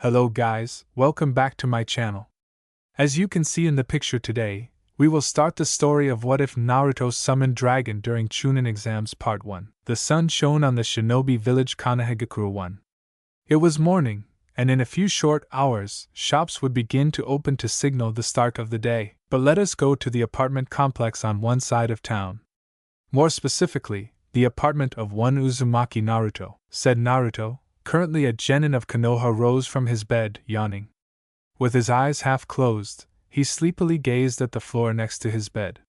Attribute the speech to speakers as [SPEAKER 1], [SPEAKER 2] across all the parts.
[SPEAKER 1] Hello guys, welcome back to my channel. As you can see in the picture today, we will start the story of what if Naruto summoned dragon during Chunin exams part 1. The sun shone on the shinobi village Kanehagakure 1. It was morning, and in a few short hours, shops would begin to open to signal the start of the day. But let us go to the apartment complex on one side of town. More specifically, the apartment of one Uzumaki Naruto. Said Naruto, currently a genin of Konoha, rose from his bed, yawning. With his eyes half closed, he sleepily gazed at the floor next to his bed.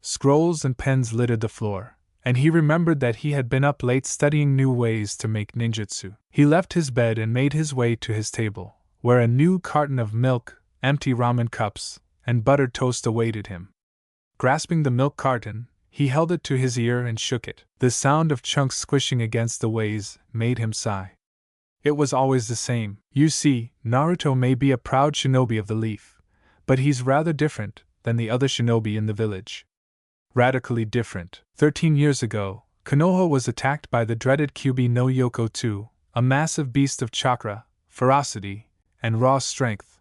[SPEAKER 1] Scrolls and pens littered the floor, and he remembered that he had been up late studying new ways to make ninjutsu. He left his bed and made his way to his table, where a new carton of milk, empty ramen cups, and buttered toast awaited him. Grasping the milk carton, he held it to his ear and shook it. The sound of chunks squishing against the vase made him sigh. It was always the same. You see, Naruto may be a proud shinobi of the leaf, but he's rather different than the other shinobi in the village. Radically different. 13 years ago, Konoha was attacked by the dreaded Kyuubi no Yoko 2, a massive beast of chakra, ferocity, and raw strength.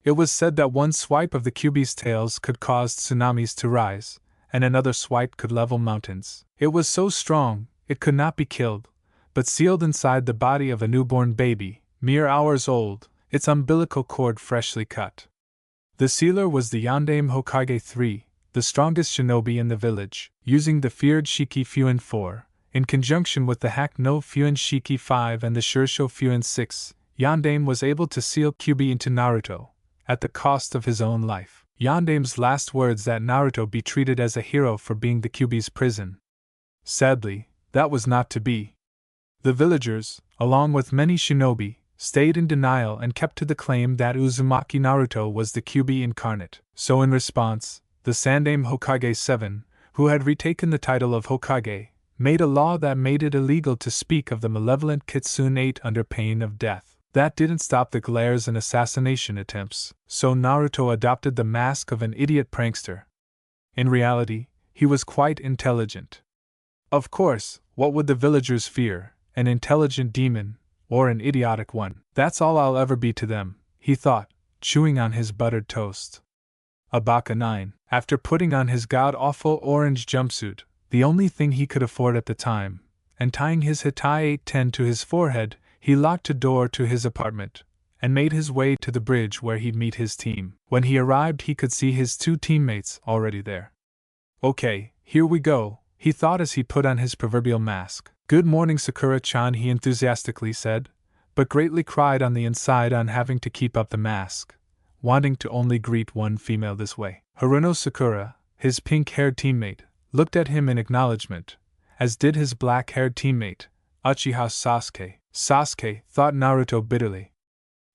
[SPEAKER 1] It was said that one swipe of the Kyuubi's tails could cause tsunamis to rise, and another swipe could level mountains. It was so strong, it could not be killed, but sealed inside the body of a newborn baby, mere hours old, its umbilical cord freshly cut. The sealer was the Yandame Hokage 3, the strongest shinobi in the village, using the feared Shiki Fuin 4, in conjunction with the Hack no Fuin Shiki 5 and the Shursho Fuin 6, Yandame was able to seal Kyuubi into Naruto, at the cost of his own life. Yandame's last words that Naruto be treated as a hero for being the Kyuubi's prison. Sadly, that was not to be. The villagers, along with many shinobi, stayed in denial and kept to the claim that Uzumaki Naruto was the Kyuubi incarnate. So in response, the Sandame Hokage 7, who had retaken the title of Hokage, made a law that made it illegal to speak of the malevolent Kitsune 8 under pain of death. That didn't stop the glares and assassination attempts, so Naruto adopted the mask of an idiot prankster. In reality, he was quite intelligent. Of course, what would the villagers fear? An intelligent demon, or an idiotic one? That's all I'll ever be to them, he thought, chewing on his buttered toast. Abaka 9. After putting on his god-awful orange jumpsuit, the only thing he could afford at the time, and tying his Hitai 810 to his forehead, he locked a door to his apartment, and made his way to the bridge where he'd meet his team. When he arrived, he could see his two teammates already there. Okay, here we go, he thought as he put on his proverbial mask. Good morning, Sakura-chan, he enthusiastically said, but greatly cried on the inside on having to keep up the mask, wanting to only greet one female this way. Haruno Sakura, his pink-haired teammate, looked at him in acknowledgement, as did his black-haired teammate, Uchiha Sasuke. Sasuke, thought Naruto bitterly.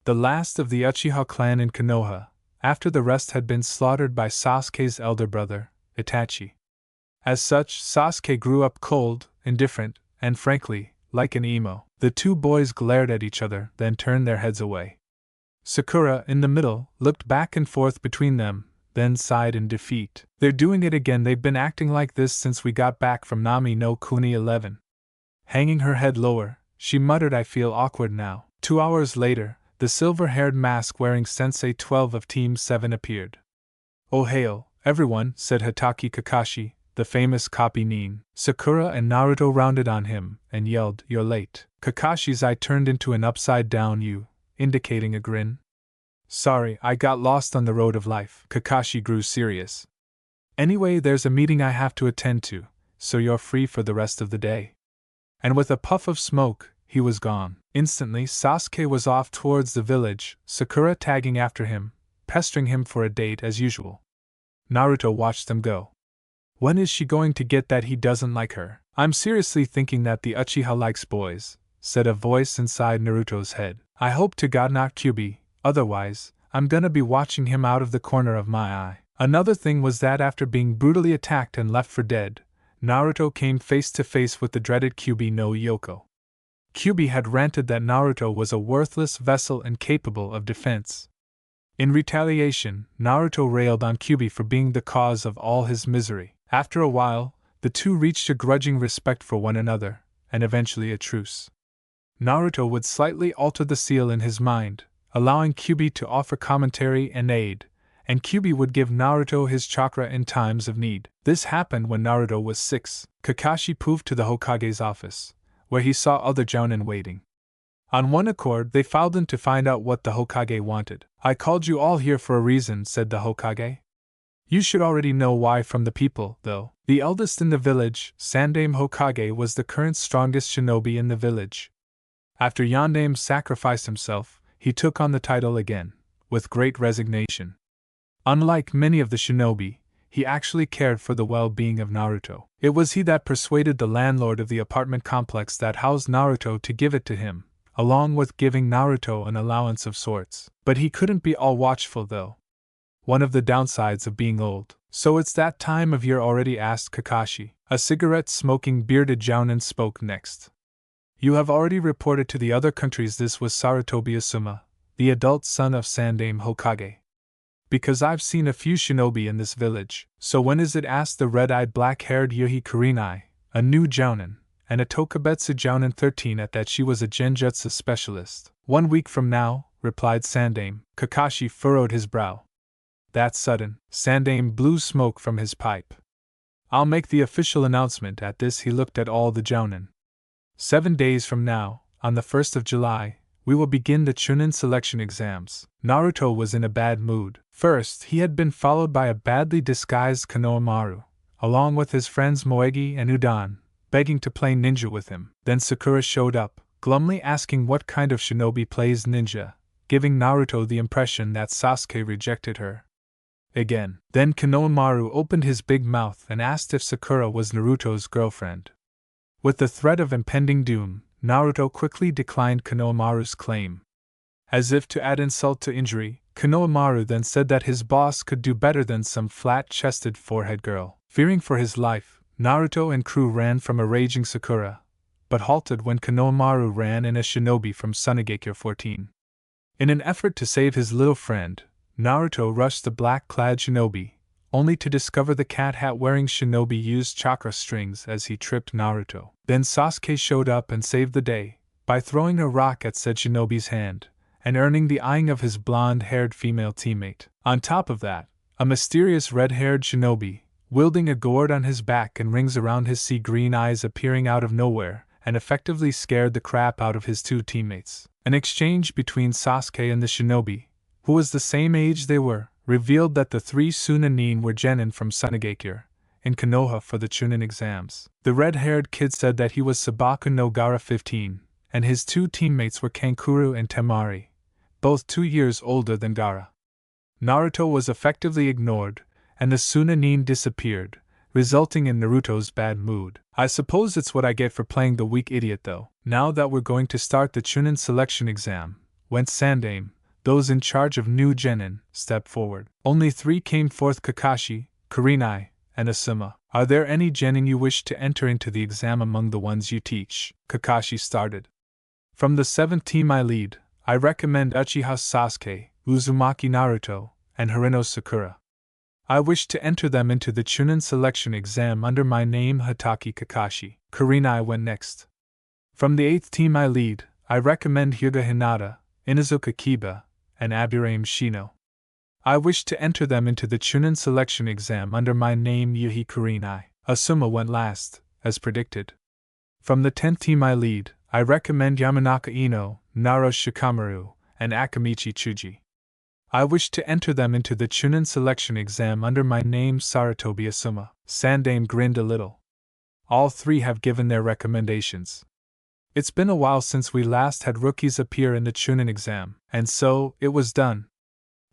[SPEAKER 1] The last of the Uchiha clan in Konoha, after the rest had been slaughtered by Sasuke's elder brother, Itachi. As such, Sasuke grew up cold, indifferent, and frankly, like an emo. The two boys glared at each other, then turned their heads away. Sakura, in the middle, looked back and forth between them, then sighed in defeat. They're doing it again, they've been acting like this since we got back from Nami no Kuni 11. Hanging her head lower, she muttered, I feel awkward now. 2 hours later, the silver-haired mask-wearing Sensei 12 of Team 7 appeared. Oh hail, everyone, said Hitaki Kakashi, the famous copy Nin. Sakura and Naruto rounded on him, and yelled, You're late. Kakashi's eye turned into an upside-down U, indicating a grin. Sorry, I got lost on the road of life. Kakashi grew serious. Anyway, there's a meeting I have to attend to, so you're free for the rest of the day. And with a puff of smoke, he was gone. Instantly, Sasuke was off towards the village, Sakura tagging after him, pestering him for a date as usual. Naruto watched them go. When is she going to get that he doesn't like her? I'm seriously thinking that the Uchiha likes boys, said a voice inside Naruto's head. I hope to God not Kyuubi, otherwise, I'm gonna be watching him out of the corner of my eye. Another thing was that after being brutally attacked and left for dead, Naruto came face to face with the dreaded Kyuubi no Yoko. Kyuubi had ranted that Naruto was a worthless vessel incapable of defense. In retaliation, Naruto railed on Kyuubi for being the cause of all his misery. After a while, the two reached a grudging respect for one another, and eventually a truce. Naruto would slightly alter the seal in his mind, allowing Kyuubi to offer commentary and aid, and Kyuubi would give Naruto his chakra in times of need. This happened when Naruto was 6. Kakashi moved to the Hokage's office, where he saw other jounin waiting. On one accord, they filed in to find out what the Hokage wanted. "I called you all here for a reason," said the Hokage. "You should already know why from the people, though." The eldest in the village, Sandaime Hokage, was the current strongest shinobi in the village. After Yondaime sacrificed himself, he took on the title again, with great resignation. Unlike many of the shinobi, he actually cared for the well-being of Naruto. It was he that persuaded the landlord of the apartment complex that housed Naruto to give it to him, along with giving Naruto an allowance of sorts. But he couldn't be all watchful, though. One of the downsides of being old. "So it's that time of year already?" asked Kakashi. A cigarette-smoking bearded jounin spoke next. "You have already reported to the other countries." This was Sarutobi Asuma, the adult son of Sandaime Hokage. "Because I've seen a few shinobi in this village." "So when is it?" asked the red-eyed black-haired Yuhi Kurenai, a new jounin, and a Tokubetsu jounin 13 at that. She was a genjutsu specialist. "1 week from now," replied Sandaime. Kakashi furrowed his brow. "That's sudden." Sandaime blew smoke from his pipe. "I'll make the official announcement." At this he looked at all the jounin. 7 days from now, on the 1st of July, we will begin the Chunin selection exams." Naruto was in a bad mood. First, he had been followed by a badly disguised Konohamaru, along with his friends Moegi and Udan, begging to play ninja with him. Then Sakura showed up, glumly asking what kind of shinobi plays ninja, giving Naruto the impression that Sasuke rejected her. Again. Then Konohamaru opened his big mouth and asked if Sakura was Naruto's girlfriend. With the threat of impending doom, Naruto quickly declined Konohamaru's claim. As if to add insult to injury, Konohamaru then said that his boss could do better than some flat-chested forehead girl. Fearing for his life, Naruto and crew ran from a raging Sakura, but halted when Konohamaru ran in a shinobi from Sunigakure 14. In an effort to save his little friend, Naruto rushed the black-clad shinobi, only to discover the cat hat-wearing shinobi used chakra strings as he tripped Naruto. Then Sasuke showed up and saved the day, by throwing a rock at said shinobi's hand, and earning the eyeing of his blonde-haired female teammate. On top of that, a mysterious red-haired shinobi, wielding a gourd on his back and rings around his sea-green eyes appearing out of nowhere, and effectively scared the crap out of his 2 teammates. An exchange between Sasuke and the shinobi, who was the same age they were, revealed that the 3 Sunanin were genin from Sunigakure, in Konoha for the Chunin exams. The red-haired kid said that he was Sabaku no Gaara 15, and his 2 teammates were Kankuro and Temari, both 2 years older than Gaara. Naruto was effectively ignored, and the Sunanin disappeared, resulting in Naruto's bad mood. "I suppose it's what I get for playing the weak idiot, though. Now that we're going to start the Chunin selection exam," went Sandaime. Those in charge of new genin stepped forward. Only 3 came forth: Kakashi, Kurenai, and Asuma. "Are there any genin you wish to enter into the exam among the ones you teach?" Kakashi started. "From the 7th team I lead, I recommend Uchiha Sasuke, Uzumaki Naruto, and Harino Sakura. I wish to enter them into the Chunin selection exam under my name Hatake Kakashi." Kurenai went next. "From the 8th team I lead, I recommend Hyuga Hinata, Inuzuka Kiba, and Aburaim Shino. I wish to enter them into the Chunin selection exam under my name Yuhi Kurenai." Asuma went last, as predicted. "From the 10th team I lead, I recommend Yamanaka Ino, Naro Shikamaru, and Akamichi Chuji. I wish to enter them into the Chunin selection exam under my name Sarutobi Asuma." Sandaime grinned a little. "All 3 have given their recommendations. It's been a while since we last had rookies appear in the Chunin exam, and so, it was done.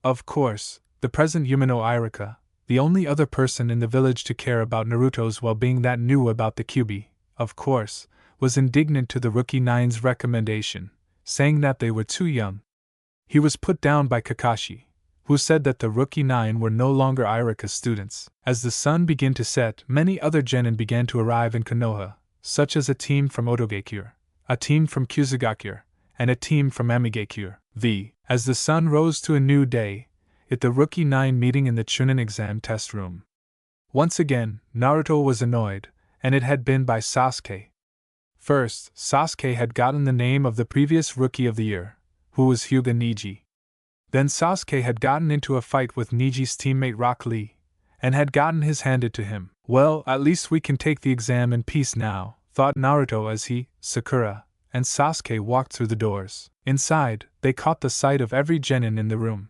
[SPEAKER 1] Of course, the present Yumino Irika, the only other person in the village to care about Naruto's well-being that knew about the Kyuubi, of course, was indignant to the Rookie Nine's recommendation, saying that they were too young. He was put down by Kakashi, who said that the Rookie Nine were no longer Irika's students. As the sun began to set, many other genin began to arrive in Konoha, such as a team from Otogakure, a team from Kusugakure, and a team from Amigakure. As the sun rose to a new day, at the Rookie Nine meeting in the Chunin exam test room. Once again, Naruto was annoyed, and it had been by Sasuke. First, Sasuke had gotten the name of the previous Rookie of the Year, who was Hyuga Neji. Then Sasuke had gotten into a fight with Neji's teammate Rock Lee, and had gotten his handed to him. Well, at least we can take the exam in peace now, thought Naruto as he, Sakura, and Sasuke walked through the doors. Inside, they caught the sight of every genin in the room.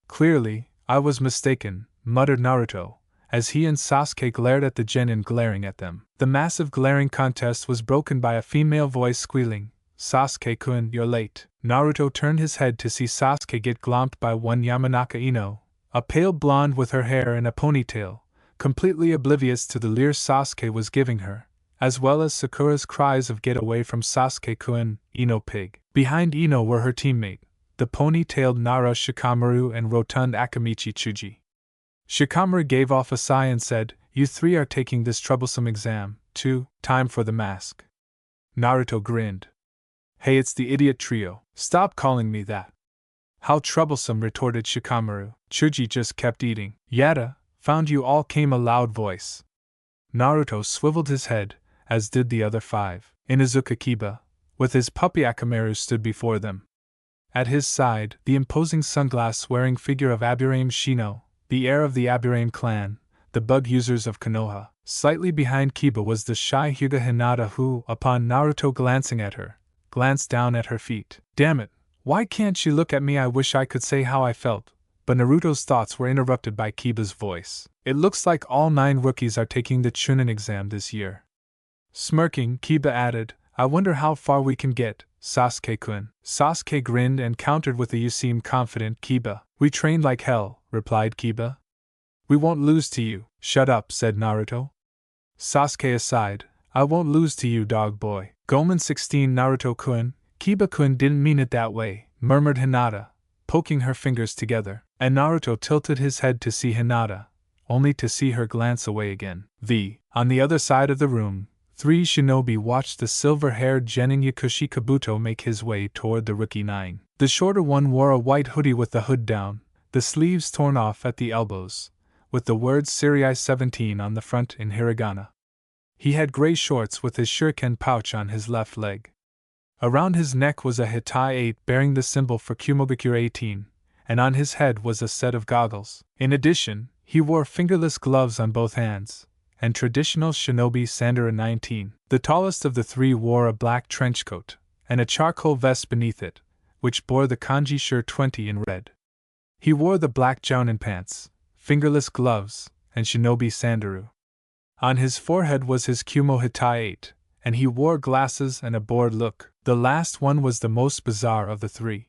[SPEAKER 1] Clearly, I was mistaken, muttered Naruto, as he and Sasuke glared at the genin glaring at them. The massive glaring contest was broken by a female voice squealing, "Sasuke-kun, you're late." Naruto turned his head to see Sasuke get glomped by one Yamanaka Ino, a pale blonde with her hair in a ponytail, completely oblivious to the leer Sasuke was giving her, as well as Sakura's cries of "Get away from Sasuke-kun, Ino pig." Behind Ino were her teammate, the pony-tailed Nara Shikamaru and rotund Akamichi Chuji. Shikamaru gave off a sigh and said, "You three are taking this troublesome exam, too, time for the mask." Naruto grinned. "Hey, it's the idiot trio. Stop calling me that." "How troublesome," retorted Shikamaru. Chuji just kept eating. "Yada, found you all," came a loud voice. Naruto swiveled his head, as did the other five. Inuzuka Kiba, with his puppy Akamaru, stood before them. At his side, the imposing sunglass-wearing figure of Aburame Shino, the heir of the Aburame clan, the bug users of Konoha. Slightly behind Kiba was the shy Hyuga Hinata who, upon Naruto glancing at her, glanced down at her feet. "Damn it, why can't she look at me? I wish I could say how I felt." But Naruto's thoughts were interrupted by Kiba's voice. "It looks like all 9 rookies are taking the Chunin exam this year." Smirking, Kiba added, "I wonder how far we can get, Sasuke-kun." Sasuke grinned and countered with a "You seem confident, Kiba." "We trained like hell," replied Kiba. "We won't lose to you." "Shut up," said Naruto. Sasuke aside, "I won't lose to you, dog boy." "Gomen 16 Naruto-kun, Kiba-kun didn't mean it that way," murmured Hinata, poking her fingers together. And Naruto tilted his head to see Hinata, only to see her glance away again. On the other side of the room, 3 shinobi watched the silver-haired genin Yakushi Kabuto make his way toward the rookie 9. The shorter one wore a white hoodie with the hood down, the sleeves torn off at the elbows, with the words Serii 17 on the front in hiragana. He had gray shorts with his shuriken pouch on his left leg. Around his neck was a Hitai 8 bearing the symbol for Kumogakure 18, and on his head was a set of goggles. In addition, he wore fingerless gloves on both hands, and traditional shinobi sandara 19. The tallest of the 3 wore a black trench coat, and a charcoal vest beneath it, which bore the kanji Shur 20 in red. He wore the black jounin pants, fingerless gloves, and shinobi sandaru. On his forehead was his Kumo Hitai 8, and he wore glasses and a bored look. The last one was the most bizarre of the 3.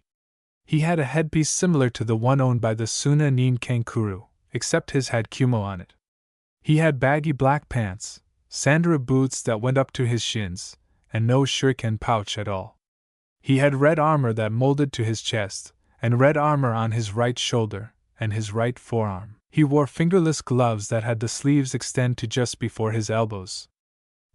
[SPEAKER 1] He had a headpiece similar to the one owned by the Suna Nin Kankuru, except his had Kumo on it. He had baggy black pants, sandara boots that went up to his shins, and no shuriken pouch at all. He had red armor that molded to his chest, and red armor on his right shoulder, and his right forearm. He wore fingerless gloves that had the sleeves extend to just before his elbows.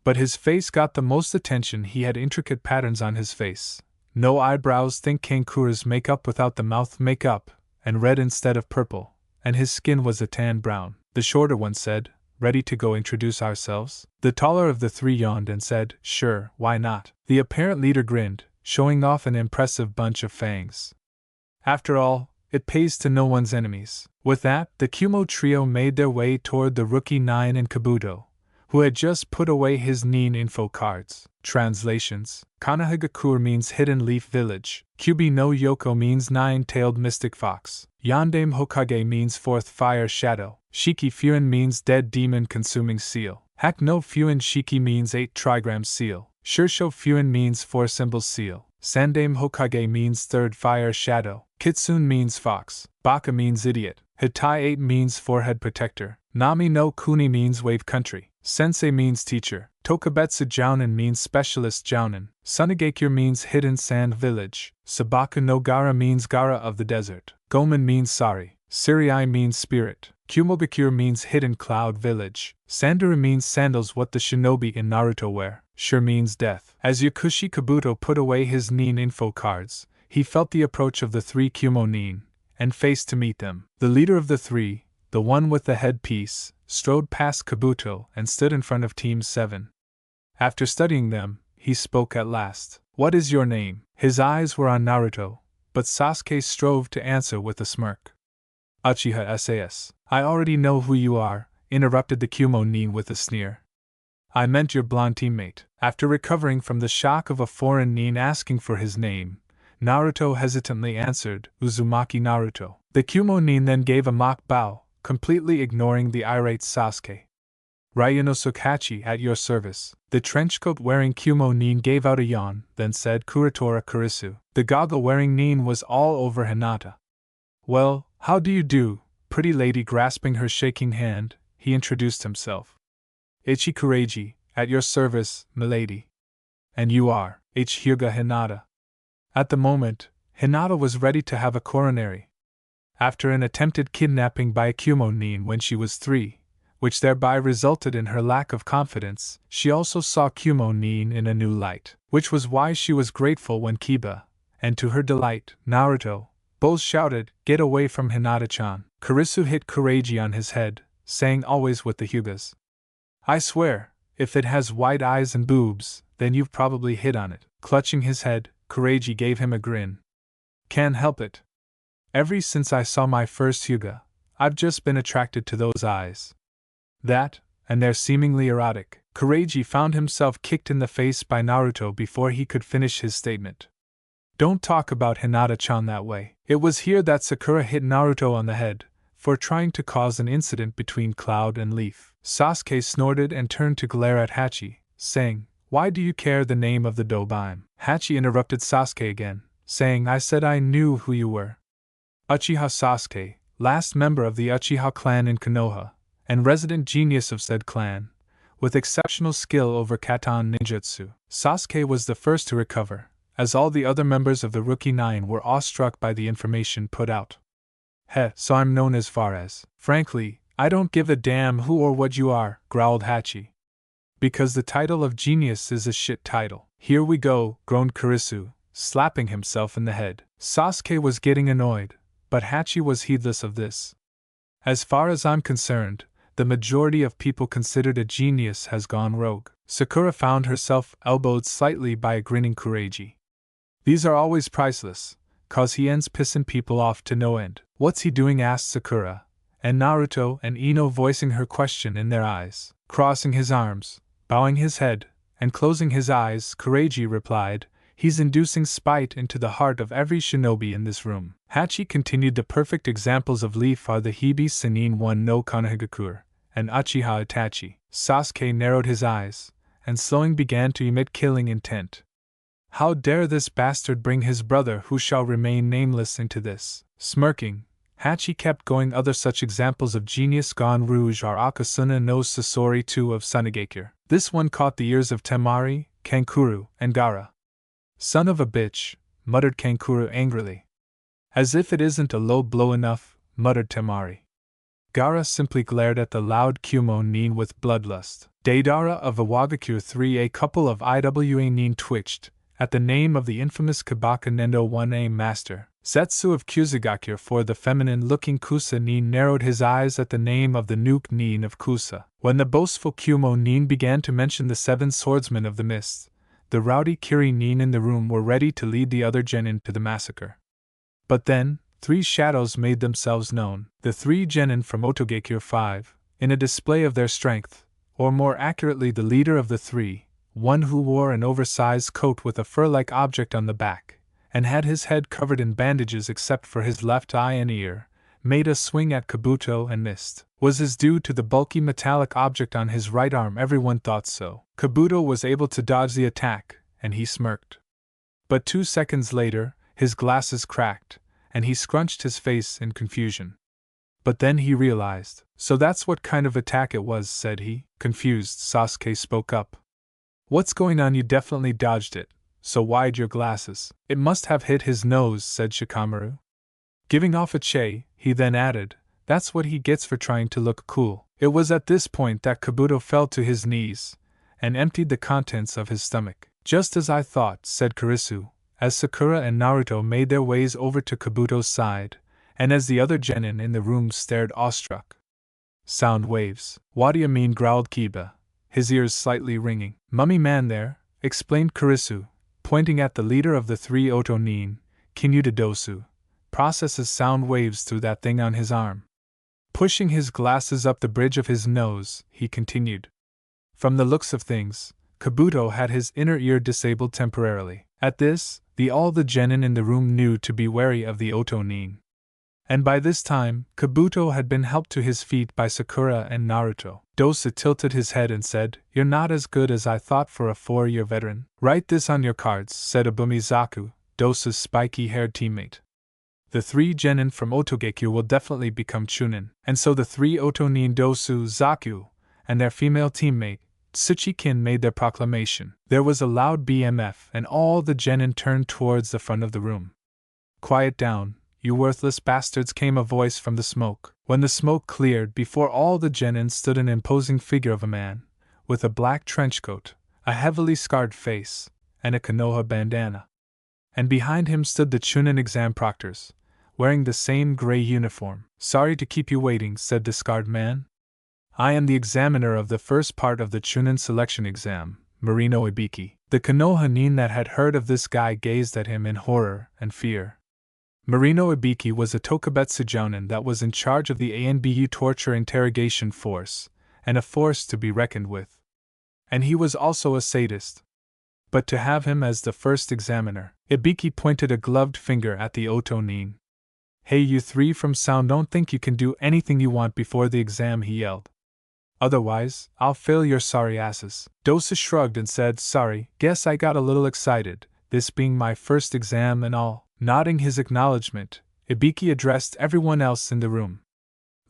[SPEAKER 1] But his face got the most attention. He had intricate patterns on his face. No eyebrows, think Kankura's makeup without the mouth makeup, and red instead of purple, and his skin was a tan brown. The shorter one said, "Ready to go introduce ourselves?" The taller of the 3 yawned and said, "Sure, why not?" The apparent leader grinned, showing off an impressive bunch of fangs. After all, it pays to know one's enemies. With that, the Kumo trio made their way toward the rookie 9 and Kabuto, who had just put away his Nin info cards. Translations: Kanahagakur means hidden leaf village, Kyubi no Yoko means 9-tailed mystic fox, Yandame Hokage means 4th fire shadow, Shiki Fuin means dead demon consuming seal, Hak no Fuin Shiki means 8 trigram seal, Shursho Fuin means 4 symbols seal, Sandame Hokage means 3rd fire shadow, Kitsune means fox, Baka means idiot, Hitai 8 means forehead protector, Nami no Kuni means wave country, Sensei means teacher, Tokabetsu Jounin means specialist Jounin, Sunagakure means hidden sand village, Sabaku no Gara means Gara of the desert, Gomen means sari, Serii means spirit, Kumogakure means hidden cloud village, Sandara means sandals what the shinobi in Naruto wear, Shur means death. As Yakushi Kabuto put away his Nin info cards, he felt the approach of the 3 Kumo Nin, and faced to meet them. The leader of the 3, the one with the headpiece, strode past Kabuto and stood in front of Team 7. After studying them, he spoke at last. What is your name? His eyes were on Naruto, but Sasuke strove to answer with a smirk. Uchiha SAS. I already know who you are, interrupted the Chunin with a sneer. I meant your blonde teammate. After recovering from the shock of a foreign nin asking for his name, Naruto hesitantly answered, Uzumaki Naruto. The Chunin then gave a mock bow, completely ignoring the irate Sasuke. Ryunosuke Hachi at your service. The trenchcoat-wearing Chunin gave out a yawn, then said Kuritora Kurisu. The goggle-wearing nin was all over Hinata. Well, how do you do, pretty lady? Grasping her shaking hand, he introduced himself. Ichi Kureiji, at your service, milady. And you are, H. Hyuga Hinata. At the moment, Hinata was ready to have a coronary. After an attempted kidnapping by a Chunin when she was 3, which thereby resulted in her lack of confidence, she also saw Chunin in a new light, which was why she was grateful when Kiba, and to her delight, Naruto, both shouted, Get away from Hinata-chan. Kurisu hit Kureiji on his head, saying always with the Hyugas. I swear, if it has white eyes and boobs, then you've probably hit on it. Clutching his head, Kureiji gave him a grin. Can't help it. Ever since I saw my first Hyuga, I've just been attracted to those eyes. That, and they're seemingly erotic. Kureiji found himself kicked in the face by Naruto before he could finish his statement. Don't talk about Hinata-chan that way. It was here that Sakura hit Naruto on the head, for trying to cause an incident between Cloud and Leaf. Sasuke snorted and turned to glare at Hachi, saying, Why do you care the name of the Dobaime? Hachi interrupted Sasuke again, saying I said I knew who you were. Uchiha Sasuke, last member of the Uchiha clan in Konoha, and resident genius of said clan, with exceptional skill over Katon ninjutsu. Sasuke was the first to recover, as all the other members of the Rookie 9 were awestruck by the information put out. Heh, so I'm known as far as. Frankly, I don't give a damn who or what you are, growled Hachi. Because the title of genius is a shit title. Here we go, groaned Kurisu, slapping himself in the head. Sasuke was getting annoyed, but Hachi was heedless of this. As far as I'm concerned, the majority of people considered a genius has gone rogue. Sakura found herself elbowed slightly by a grinning Kureiji. These are always priceless, cause he ends pissin' people off to no end. What's he doing? Asked Sakura, and Naruto and Ino voicing her question in their eyes. Crossing his arms, bowing his head, and closing his eyes, Kureiji replied, He's inducing spite into the heart of every shinobi in this room. Hachi continued. The perfect examples of Leaf are the Hibi Sannin 1 no Konohagakure, and Uchiha Itachi. Sasuke narrowed his eyes, and slowing began to emit killing intent. How dare this bastard bring his brother who shall remain nameless into this? Smirking, Hachi kept going. Other such examples of genius gone rouge are Akasuna no Sasori 2 of Sunagakure. This one caught the ears of Temari, Kankuro, and Gaara. Son of a bitch, muttered Kankuro angrily. As if it isn't a low blow enough, muttered Temari. Gaara simply glared at the loud Chunin with bloodlust. Deidara of Iwagakure 3. A couple of Iwa nin twitched at the name of the infamous Kabaka Nendo 1A master. Zetsu of Kusagakure 4. The feminine-looking Kusa nin narrowed his eyes at the name of the nuke nin of Kusa. When the boastful Chunin began to mention the 7 swordsmen of the mist, the rowdy Kiri nin in the room were ready to lead the other genin to the massacre. But then, 3 shadows made themselves known. The 3 genin from Otogakure 5, in a display of their strength, or more accurately the leader of the 3, one who wore an oversized coat with a fur-like object on the back, and had his head covered in bandages except for his left eye and ear, made a swing at Kabuto and missed. Was his due to the bulky metallic object on his right arm? Everyone thought so. Kabuto was able to dodge the attack, and he smirked. But 2 seconds later, his glasses cracked, and he scrunched his face in confusion. But then he realized. So that's what kind of attack it was, said he. Confused, Sasuke spoke up. What's going on? You definitely dodged it, so why'd your glasses? It must have hit his nose, said Shikamaru. Giving off a che, he then added, that's what he gets for trying to look cool. It was at this point that Kabuto fell to his knees, and emptied the contents of his stomach. Just as I thought, said Kurisu, as Sakura and Naruto made their ways over to Kabuto's side, and as the other genin in the room stared awestruck. Sound waves. What do you mean? Growled Kiba, his ears slightly ringing. Mummy man there, explained Kurisu, pointing at the leader of the three Otonin, Kinyuta Dosu, processes sound waves through that thing on his arm. Pushing his glasses up the bridge of his nose, he continued. From the looks of things, Kabuto had his inner ear disabled temporarily. At this, all the genin in the room knew to be wary of the Otonin. And by this time, Kabuto had been helped to his feet by Sakura and Naruto. Dosa tilted his head and said, "You're not as good as I thought for a 4-year veteran." "Write this on your cards," said Abumizaku, Dosa's spiky-haired teammate. "The 3 genin from Otogekyo will definitely become Chunin." And so the 3 Otonin Dosu, Zaku, and their female teammate, Tsuchikin, made their proclamation. There was a loud BMF, and all the genin turned towards the front of the room. "Quiet down, you worthless bastards," came a voice from the smoke. When the smoke cleared, before all the genin stood an imposing figure of a man, with a black trenchcoat, a heavily scarred face, and a Konoha bandana. And behind him stood the Chunin exam proctors, wearing the same gray uniform. "Sorry to keep you waiting," said the scarred man. "I am the examiner of the first part of the Chunin selection exam, Marino Ibiki." The Konoha nin that had heard of this guy gazed at him in horror and fear. Marino Ibiki was a Tokubetsu jounin that was in charge of the ANBU torture interrogation force, and a force to be reckoned with. And he was also a sadist. But to have him as the first examiner, Ibiki pointed a gloved finger at the Otonin. "Hey, you 3 from Sound, don't think you can do anything you want before the exam," he yelled. "Otherwise, I'll fail your sorry asses." Dosa shrugged and said, "Sorry, guess I got a little excited, this being my first exam and all." Nodding his acknowledgement, Ibiki addressed everyone else in the room.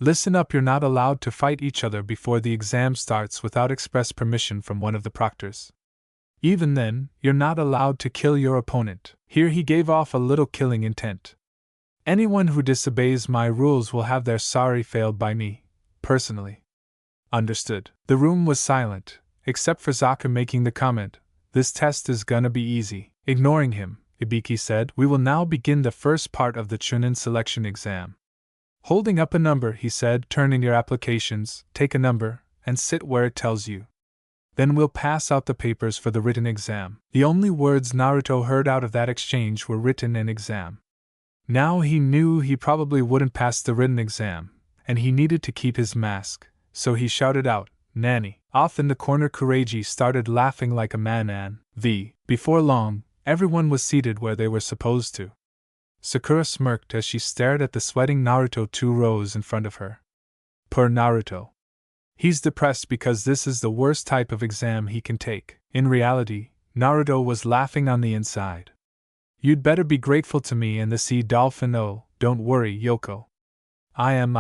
[SPEAKER 1] "Listen up, you're not allowed to fight each other before the exam starts without express permission from one of the proctors. Even then, you're not allowed to kill your opponent." Here he gave off a little killing intent. "Anyone who disobeys my rules will have their sorry failed by me, personally." "Understood." The room was silent, except for Zaku making the comment, "This test is gonna be easy." Ignoring him, Ibiki said, "We will now begin the first part of the Chunin selection exam." Holding up a number, he said, "Turn in your applications, take a number, and sit where it tells you. Then we'll pass out the papers for the written exam." The only words Naruto heard out of that exchange were written and exam. Now he knew he probably wouldn't pass the written exam, and he needed to keep his mask, so he shouted out, "Nanny." Off in the corner, Kureiji started laughing like a madman. Before long, everyone was seated where they were supposed to. Sakura smirked as she stared at the sweating Naruto 2 rows in front of her. Poor Naruto. He's depressed because this is the worst type of exam he can take. In reality, Naruto was laughing on the inside. "You'd better be grateful to me and the sea dolphin. Oh, don't worry, Yoko. I am.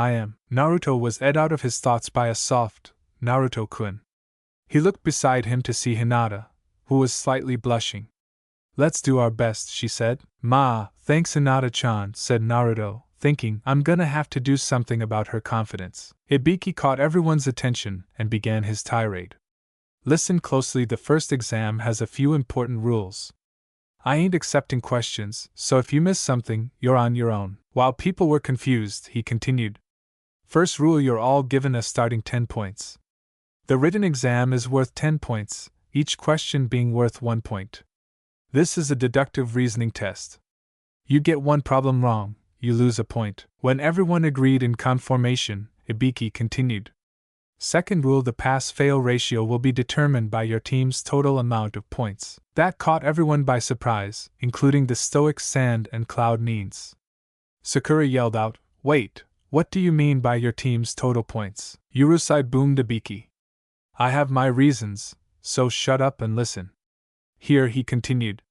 [SPEAKER 1] Naruto was led out of his thoughts by a soft, "Naruto-kun." He looked beside him to see Hinata, who was slightly blushing. "Let's do our best," she said. Thanks Hinata-chan," said Naruto, thinking, "I'm gonna have to do something about her confidence." Ibiki caught everyone's attention and began his tirade. "Listen closely, the first exam has a few important rules. I ain't accepting questions, so if you miss something, you're on your own." While people were confused, he continued. "First rule, you're all given a starting 10 points. The written exam is worth 10 points, each question being worth 1 point. This is a deductive reasoning test. You get one problem wrong, you lose a point." When everyone agreed in conformation, Ibiki continued. "Second rule, the pass-fail ratio will be determined by your team's total amount of points." That caught everyone by surprise, including the stoic Sand and Cloud nins. Sakura yelled out, "Wait, what do you mean by your team's total points?" Urusai boomed Ibiki. "I have my reasons, so shut up and listen." Here he continued.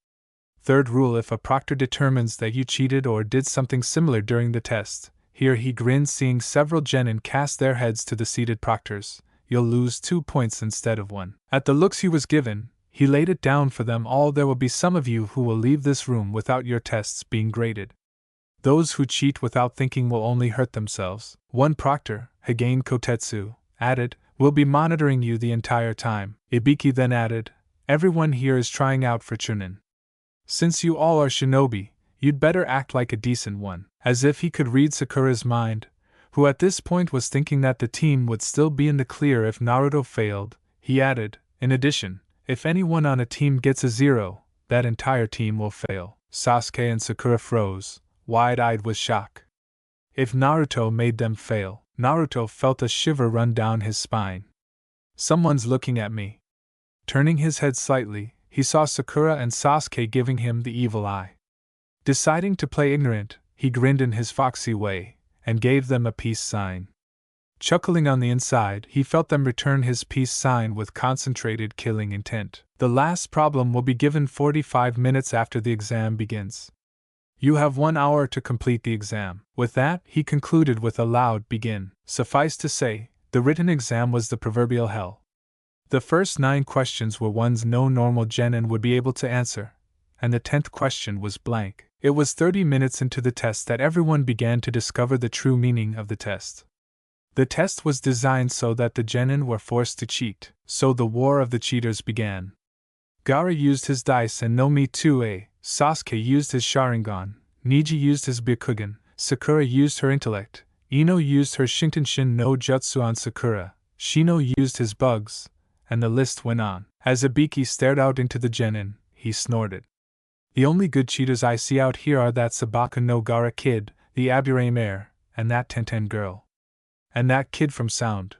[SPEAKER 1] Third rule, if a proctor determines that you cheated or did something similar during the test, here he grinned seeing several genin cast their heads to the seated proctors, you'll lose 2 points instead of 1. At the looks he was given, he laid it down for them all. There will be some of you who will leave this room without your tests being graded. Those who cheat without thinking will only hurt themselves. One proctor, Hagain Kotetsu, added, will be monitoring you the entire time. Ibiki then added, everyone here is trying out for Chunin. Since you all are shinobi, you'd better act like a decent one. As if he could read Sakura's mind, who at this point was thinking that the team would still be in the clear if Naruto failed, he added, in addition, If anyone on a team gets a 0, that entire team will fail. Sasuke and Sakura froze, wide-eyed with shock. If Naruto made them fail, Naruto felt a shiver run down his spine. Someone's looking at me. Turning his head slightly, he saw Sakura and Sasuke giving him the evil eye. Deciding to play ignorant, he grinned in his foxy way, and gave them a peace sign. Chuckling on the inside, he felt them return his peace sign with concentrated killing intent. The last problem will be given 45 minutes after the exam begins. You have 1 hour to complete the exam. With that, he concluded with a loud begin. Suffice to say, the written exam was the proverbial hell. The first 9 questions were ones no normal genin would be able to answer, and the 10th question was blank. It was 30 minutes into the test that everyone began to discover the true meaning of the test. The test was designed so that the genin were forced to cheat, so the war of the cheaters began. Gaara used his dice and no Mi 2A, Sasuke used his Sharingan, Neji used his Byakugan, Sakura used her intellect, Ino used her Shintenshin no Jutsu on Sakura, Shino used his bugs, and the list went on. As Ibiki stared out into the genin, he snorted. The only good cheaters I see out here are that Sabaka no Gaara kid, the Abure mare, and that Tenten girl. And that kid from Sound.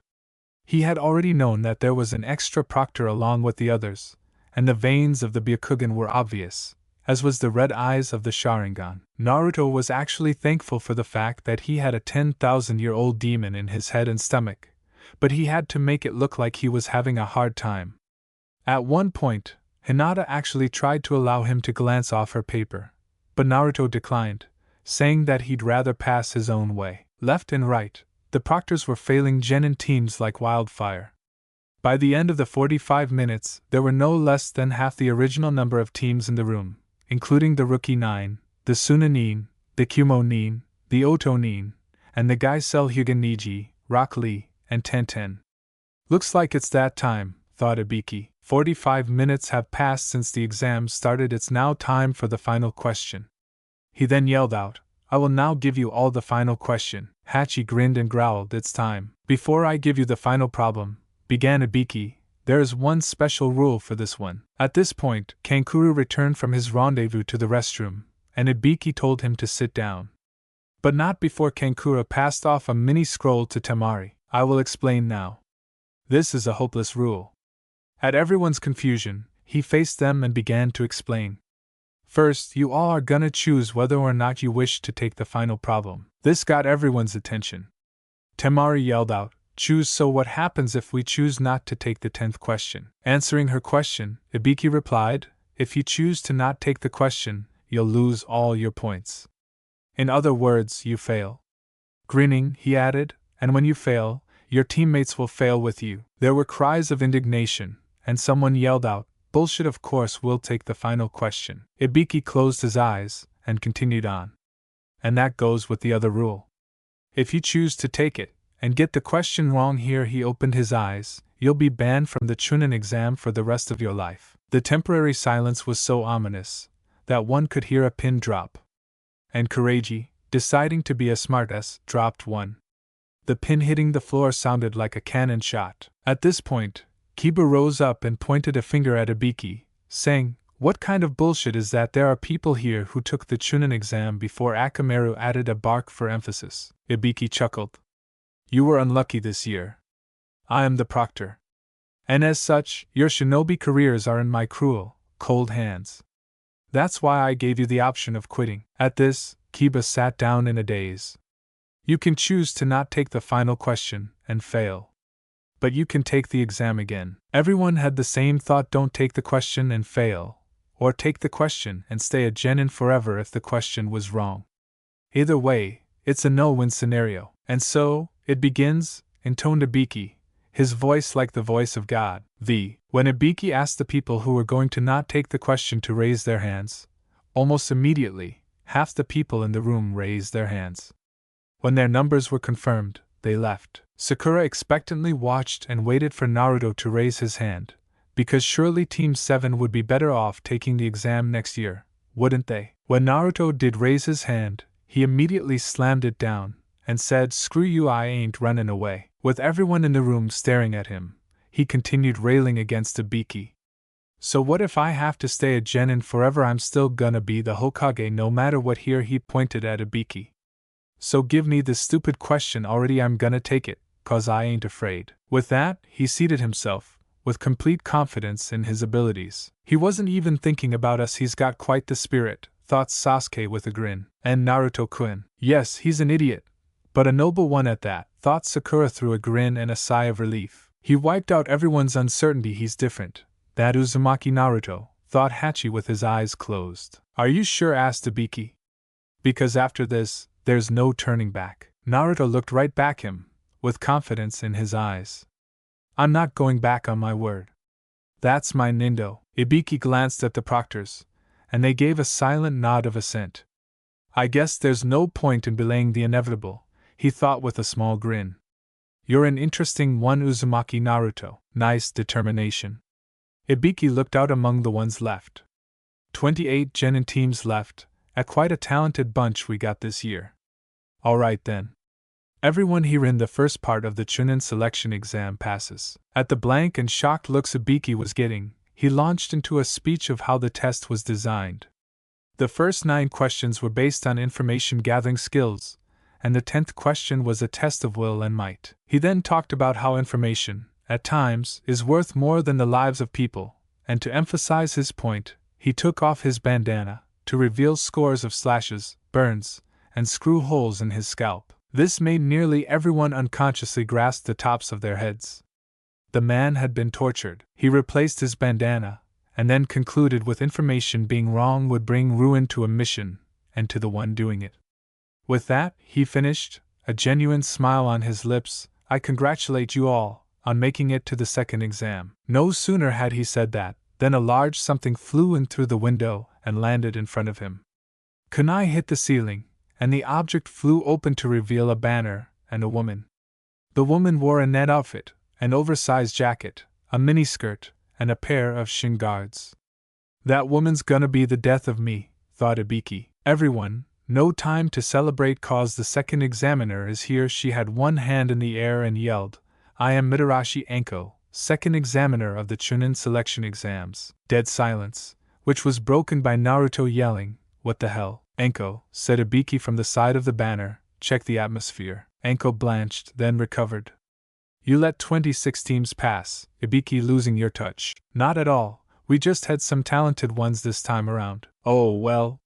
[SPEAKER 1] He had already known that there was an extra proctor along with the others, and the veins of the Byakugan were obvious, as was the red eyes of the Sharingan. Naruto was actually thankful for the fact that he had a 10,000-year-old demon in his head and stomach, but he had to make it look like he was having a hard time. At one point, Hinata actually tried to allow him to glance off her paper, but Naruto declined, saying that he'd rather pass his own way. Left and right, the proctors were failing genin teams like wildfire. By the end of the 45 minutes, there were no less than half the original number of teams in the room, including the Rookie 9, the Sunanin, the Kumo-nin, the Oto-nin, and the Gaisel Hyugan Niji, Rock Lee, and Tenten. Looks like it's that time, thought Ibiki. 45 minutes have passed since the exam started, it's now time for the final question. He then yelled out, I will now give you all the final question. Hachi grinned and growled, it's time. Before I give you the final problem, began Ibiki, there is one special rule for this one. At this point, Kankuro returned from his rendezvous to the restroom, and Ibiki told him to sit down. But not before Kankuro passed off a mini scroll to Temari. I will explain now. This is a hopeless rule. At everyone's confusion, he faced them and began to explain. First, you all are gonna choose whether or not you wish to take the final problem. This got everyone's attention. Temari yelled out, choose, so what happens if we choose not to take the 10th question? Answering her question, Ibiki replied, if you choose to not take the question, you'll lose all your points. In other words, you fail. Grinning, he added, and when you fail, your teammates will fail with you. There were cries of indignation, and someone yelled out, bullshit, of course we'll take the final question. Ibiki closed his eyes, and continued on. And that goes with the other rule. If you choose to take it, and get the question wrong, here he opened his eyes, you'll be banned from the Chunin exam for the rest of your life. The temporary silence was so ominous, that one could hear a pin drop. And Kureiji, deciding to be a smartass, dropped one. The pin hitting the floor sounded like a cannon shot. At this point, Kiba rose up and pointed a finger at Ibiki, saying, what kind of bullshit is that? There are people here who took the Chunin exam before. Akamaru added a bark for emphasis. Ibiki chuckled. You were unlucky this year. I am the proctor. And as such, your shinobi careers are in my cruel, cold hands. That's why I gave you the option of quitting. At this, Kiba sat down in a daze. You can choose to not take the final question and fail. But you can take the exam again. Everyone had the same thought, don't take the question and fail, or take the question and stay a genin forever if the question was wrong. Either way, it's a no-win scenario. And so, it begins, intoned Ibiki, his voice like the voice of God. When Ibiki asked the people who were going to not take the question to raise their hands, almost immediately, half the people in the room raised their hands. When their numbers were confirmed, they left. Sakura expectantly watched and waited for Naruto to raise his hand, because surely Team 7 would be better off taking the exam next year, wouldn't they? When Naruto did raise his hand, he immediately slammed it down, and said, screw you, I ain't running away. With everyone in the room staring at him, he continued railing against Ibiki. So what if I have to stay a genin forever? I'm still gonna be the Hokage no matter what. Here he pointed at Ibiki. So give me this stupid question already, I'm gonna take it, 'cause I ain't afraid. With that, he seated himself, with complete confidence in his abilities. He wasn't even thinking about us, he's got quite the spirit, thought Sasuke with a grin. And Naruto-kun. Yes, he's an idiot, but a noble one at that, thought Sakura through a grin and a sigh of relief. He wiped out everyone's uncertainty, he's different. That Uzumaki Naruto, thought Hachi with his eyes closed. Are you sure? Asked Ibiki. Because after this, there's no turning back. Naruto looked right back him, with confidence in his eyes. I'm not going back on my word. That's my Nindo. Ibiki glanced at the proctors, and they gave a silent nod of assent. I guess there's no point in belaying the inevitable, he thought with a small grin. You're an interesting one, Uzumaki Naruto. Nice determination. Ibiki looked out among the ones left. 28 genin teams left, quite a talented bunch we got this year. Alright then. Everyone here in the first part of the Chunin selection exam passes. At the blank and shocked looks Ibiki was getting, he launched into a speech of how the test was designed. The first 9 questions were based on information gathering skills, and the 10th question was a test of will and might. He then talked about how information, at times, is worth more than the lives of people, and to emphasize his point, he took off his bandana, to reveal scores of slashes, burns, and screw holes in his scalp. This made nearly everyone unconsciously grasp the tops of their heads. The man had been tortured. He replaced his bandana, and then concluded with information being wrong would bring ruin to a mission, and to the one doing it. With that, he finished, a genuine smile on his lips. I congratulate you all on making it to the second exam. No sooner had he said that, than a large something flew in through the window and landed in front of him. Kunai hit the ceiling, and the object flew open to reveal a banner and a woman. The woman wore a net outfit, an oversized jacket, a miniskirt, and a pair of shin guards. That woman's gonna be the death of me, thought Ibiki. Everyone, no time to celebrate cause the second examiner is here. She had one hand in the air and yelled, I am Mitarashi Anko, second examiner of the Chunin selection exams. Dead silence, which was broken by Naruto yelling, What the hell? Anko, said Ibiki from the side of the banner, check the atmosphere. Anko blanched, then recovered. You let 26 teams pass, Ibiki, losing your touch. Not at all, we just had some talented ones this time around. Oh well.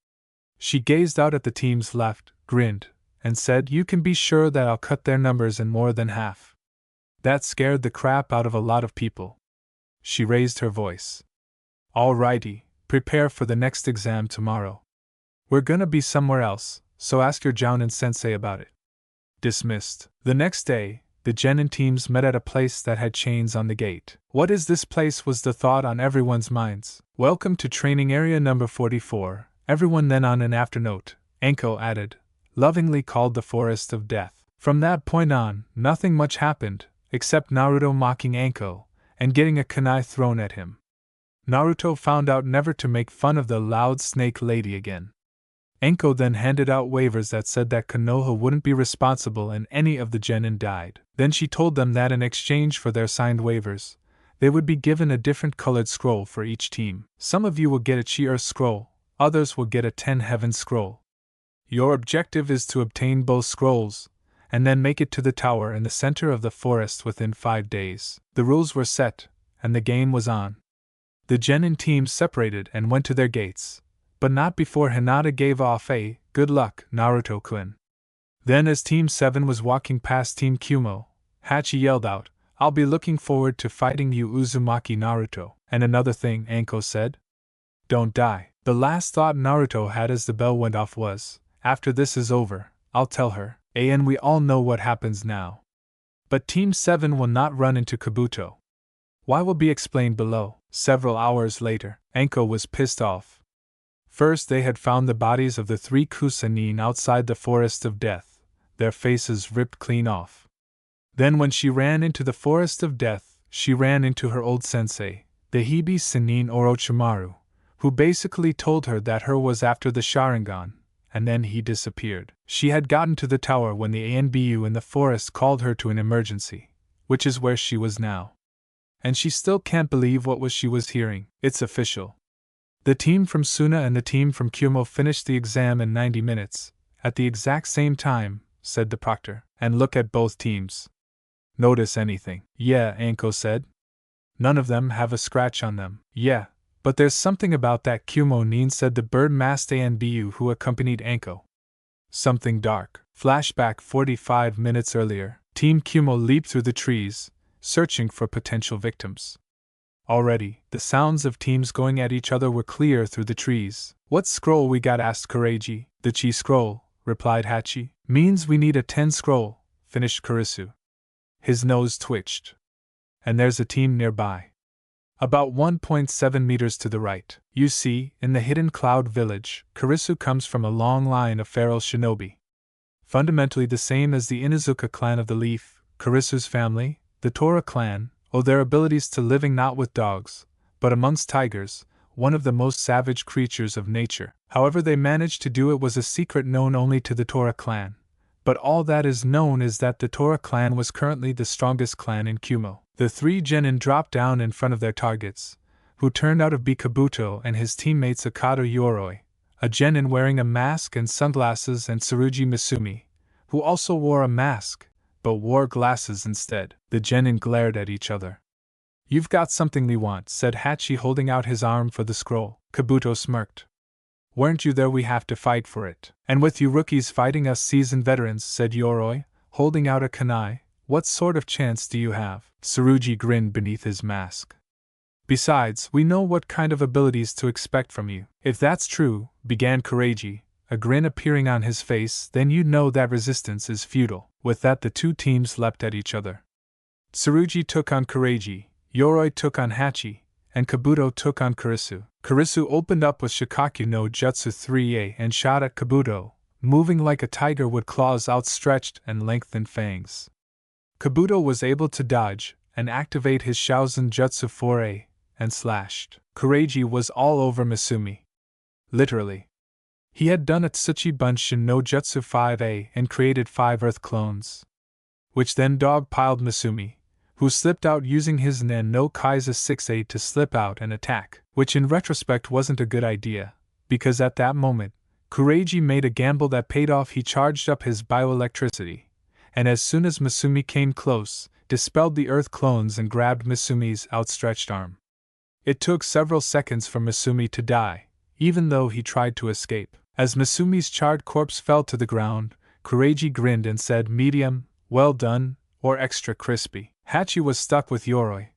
[SPEAKER 1] She gazed out at the teams left, grinned, and said, You can be sure that I'll cut their numbers in more than half. That scared the crap out of a lot of people. She raised her voice. Alrighty, prepare for the next exam tomorrow. We're gonna be somewhere else, so ask your Jounin sensei about it. Dismissed. The next day, the genin teams met at a place that had chains on the gate. What is this place? Was the thought on everyone's minds. Welcome to training area number 44, everyone. Then on an afternote, Anko added, lovingly called the Forest of Death. From that point on, nothing much happened, except Naruto mocking Anko, and getting a kunai thrown at him. Naruto found out never to make fun of the loud snake lady again. Anko then handed out waivers that said that Konoha wouldn't be responsible and any of the genin died. Then she told them that in exchange for their signed waivers, they would be given a different colored scroll for each team. Some of you will get a Chi-Earth scroll, others will get a 10 Heaven scroll. Your objective is to obtain both scrolls, and then make it to the tower in the center of the forest within 5 days. The rules were set, and the game was on. The genin teams separated and went to their gates, but not before Hinata gave off a, good luck, Naruto-kun. Then as Team 7 was walking past Team Kumo, Hachi yelled out, I'll be looking forward to fighting you, Uzumaki Naruto. And another thing, Anko said. Don't die. The last thought Naruto had as the bell went off was, after this is over, I'll tell her. And we all know what happens now. But Team 7 will not run into Kabuto. Why will be explained below. Several hours later, Anko was pissed off. First they had found the bodies of the 3 Kusanin outside the Forest of Death, their faces ripped clean off. Then when she ran into the Forest of Death, she ran into her old sensei, the Hibi Sannin Orochimaru, who basically told her that her was after the Sharingan, and then he disappeared. She had gotten to the tower when the ANBU in the forest called her to an emergency, which is where she was now. and she still can't believe what she was hearing. It's official. The team from Suna and the team from Kumo finished the exam in 90 minutes, at the exact same time, said the proctor. And look at both teams. Notice anything? Yeah, Anko said. None of them have a scratch on them. Yeah, but there's something about that Kumo nin, said the bird-masked Anbu who accompanied Anko. Something dark. Flashback 45 minutes earlier, Team Kumo leaped through the trees, searching for potential victims. Already, the sounds of teams going at each other were clear through the trees. What scroll we got? Asked Kureiji. The Chi scroll, replied Hachi. Means we need a 10 scroll, finished Kurisu. His nose twitched. And there's a team nearby. About 1.7 meters to the right. You see, in the hidden cloud village, Kurisu comes from a long line of feral shinobi. Fundamentally the same as the Inuzuka clan of the Leaf, Kurisu's family, the Tora clan, owe their abilities to living not with dogs, but amongst tigers, one of the most savage creatures of nature. However they managed to do it was a secret known only to the Tora clan. But all that is known is that the Tora clan was currently the strongest clan in Kumo. The 3 genin dropped down in front of their targets, who turned out to be Kabuto and his teammates Okada Yoroi, a genin wearing a mask and sunglasses, and Tsurugi Misumi, who also wore a mask, but wore glasses instead. The genin glared at each other. You've got something we want, said Hachi, holding out his arm for the scroll. Kabuto smirked. Weren't you there? We have to fight for it. And with you rookies fighting us seasoned veterans, said Yoroi, holding out a kunai, what sort of chance do you have? Tsurugi grinned beneath his mask. Besides, we know what kind of abilities to expect from you. If that's true, began Kureiji, a grin appearing on his face, then you know that resistance is futile. With that the two teams leapt at each other. Tsurugi took on Kureiji, Yoroi took on Hachi, and Kabuto took on Kurisu. Kurisu opened up with Shikaku no Jutsu 3A and shot at Kabuto, moving like a tiger with claws outstretched and lengthened fangs. Kabuto was able to dodge and activate his Shaozen Jutsu 4A, and slashed. Kureiji was all over Misumi. Literally. He had done a Tsuchi Bunshin no Jutsu 5A and created 5 earth clones, which then dogpiled Misumi, who slipped out using his Nen no Kaiza 6A to slip out and attack, which in retrospect wasn't a good idea, because at that moment, Kureiji made a gamble that paid off. He charged up his bioelectricity, and as soon as Misumi came close, dispelled the earth clones and grabbed Misumi's outstretched arm. It took several seconds for Misumi to die, even though he tried to escape. As Misumi's charred corpse fell to the ground, Kureiji grinned and said, medium, well done, or extra crispy. Hachi was stuck with Yoroi,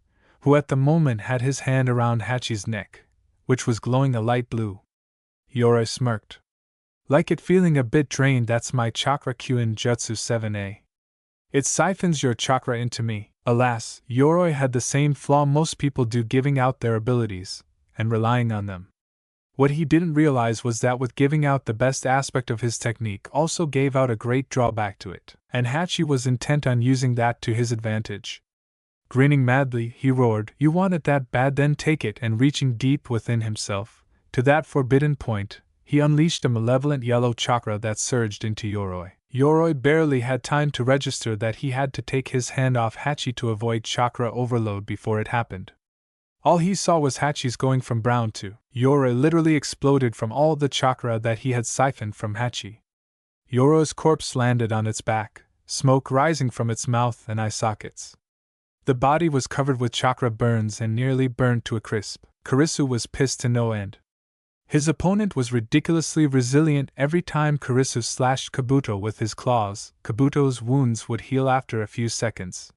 [SPEAKER 1] who at the moment had his hand around Hachi's neck, which was glowing a light blue. Yoroi smirked. Like it, feeling a bit drained. That's my chakra Kyuin Jutsu 7A. It siphons your chakra into me. Alas, Yoroi had the same flaw most people do, giving out their abilities, and relying on them. What he didn't realize was that with giving out the best aspect of his technique also gave out a great drawback to it, and Hachi was intent on using that to his advantage. Grinning madly, he roared, you want it that bad, then take it, and reaching deep within himself, to that forbidden point, he unleashed a malevolent yellow chakra that surged into Yoroi. Yoroi barely had time to register that he had to take his hand off Hachi to avoid chakra overload before it happened. All he saw was Hachi's going from brown to. Yoroi literally exploded from all the chakra that he had siphoned from Hachi. Yoroi's corpse landed on its back, smoke rising from its mouth and eye sockets. The body was covered with chakra burns and nearly burned to a crisp. Kurisu was pissed to no end. His opponent was ridiculously resilient. Every time Kurisu slashed Kabuto with his claws, Kabuto's wounds would heal after a few seconds.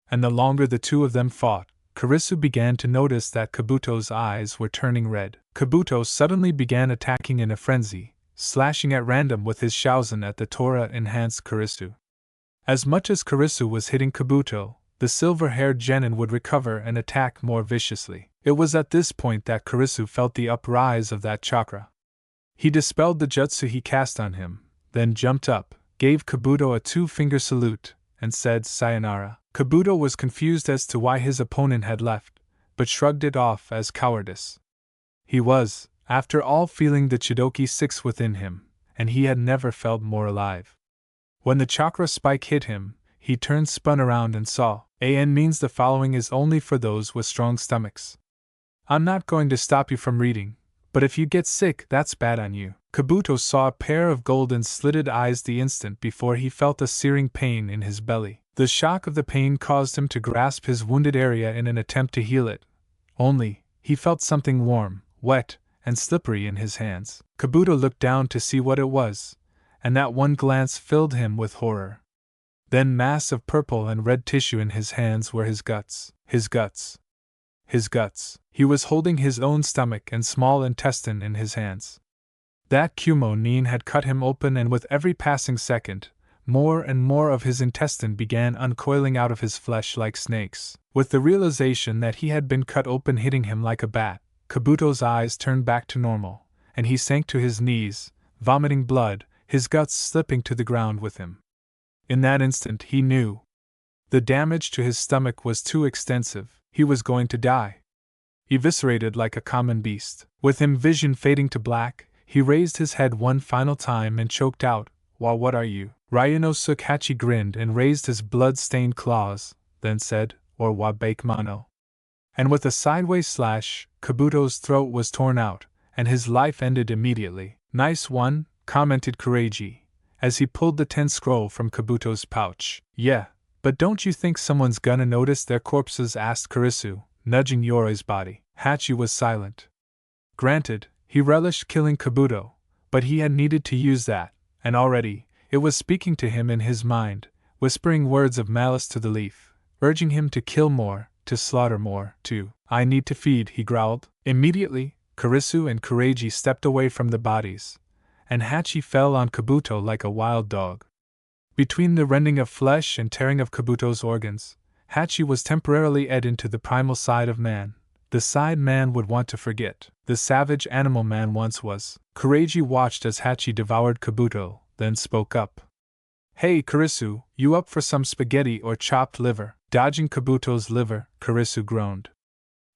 [SPEAKER 1] And the longer the two of them fought, Kurisu began to notice that Kabuto's eyes were turning red. Kabuto suddenly began attacking in a frenzy, slashing at random with his Shaozen at the Tora-enhanced Kurisu. As much as Kurisu was hitting Kabuto, the silver-haired genin would recover and attack more viciously. It was at this point that Kurisu felt the uprise of that chakra. He dispelled the jutsu he cast on him, then jumped up, gave Kabuto a 2-finger salute, and said sayonara. Kabuto was confused as to why his opponent had left, but shrugged it off as cowardice. He was, after all, feeling the Chidoki 6 within him, and he had never felt more alive. When the chakra spike hit him, he spun around and saw AN means the following is only for those with strong stomachs. I'm not going to stop you from reading, but if you get sick, that's bad on you. Kabuto saw a pair of golden slitted eyes the instant before he felt a searing pain in his belly. The shock of the pain caused him to grasp his wounded area in an attempt to heal it. Only, he felt something warm, wet, and slippery in his hands. Kabuto looked down to see what it was, and that one glance filled him with horror. Then mass of purple and red tissue in his hands were his guts. His guts. His guts. He was holding his own stomach and small intestine in his hands. That Chunin had cut him open, and with every passing second, more and more of his intestine began uncoiling out of his flesh like snakes. With the realization that he had been cut open hitting him like a bat, Kabuto's eyes turned back to normal, and he sank to his knees, vomiting blood, his guts slipping to the ground with him. In that instant he knew. The damage to his stomach was too extensive, he was going to die. Eviscerated like a common beast. With him vision fading to black, he raised his head one final time and choked out, "Wah, what are you?" Ryunosuke Hachi grinned and raised his blood-stained claws, then said, "Or wa bake mano." And with a sideways slash, Kabuto's throat was torn out, and his life ended immediately. "Nice one," commented Kureiji, as he pulled the 10 scroll from Kabuto's pouch. "Yeah, but don't you think someone's gonna notice their corpses?" asked Kurisu, nudging Yori's body. Hachi was silent. Granted, he relished killing Kabuto, but he had needed to use that, and already, it was speaking to him in his mind, whispering words of malice to the leaf, urging him to kill more, to slaughter more, to "I need to feed," he growled. Immediately, Kurisu and Kureiji stepped away from the bodies, and Hachi fell on Kabuto like a wild dog. Between the rending of flesh and tearing of Kabuto's organs, Hachi was temporarily ed into the primal side of man, the side man would want to forget, the savage animal man once was. Kureiji watched as Hachi devoured Kabuto, then spoke up. "Hey Kurisu, you up for some spaghetti or chopped liver?" Dodging Kabuto's liver, Kurisu groaned.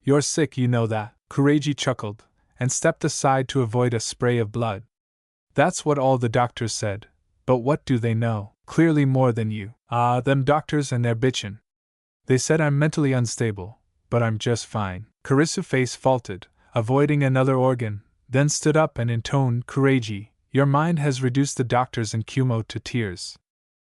[SPEAKER 1] "You're sick, you know that." Kureiji chuckled, and stepped aside to avoid a spray of blood. "That's what all the doctors said, but what do they know? Clearly more than you." "Ah, them doctors and their bitchin'. They said I'm mentally unstable, but I'm just fine." Kurisu's face faltered, avoiding another organ, then stood up and intoned, "Kureiji, your mind has reduced the doctors and Kumo to tears.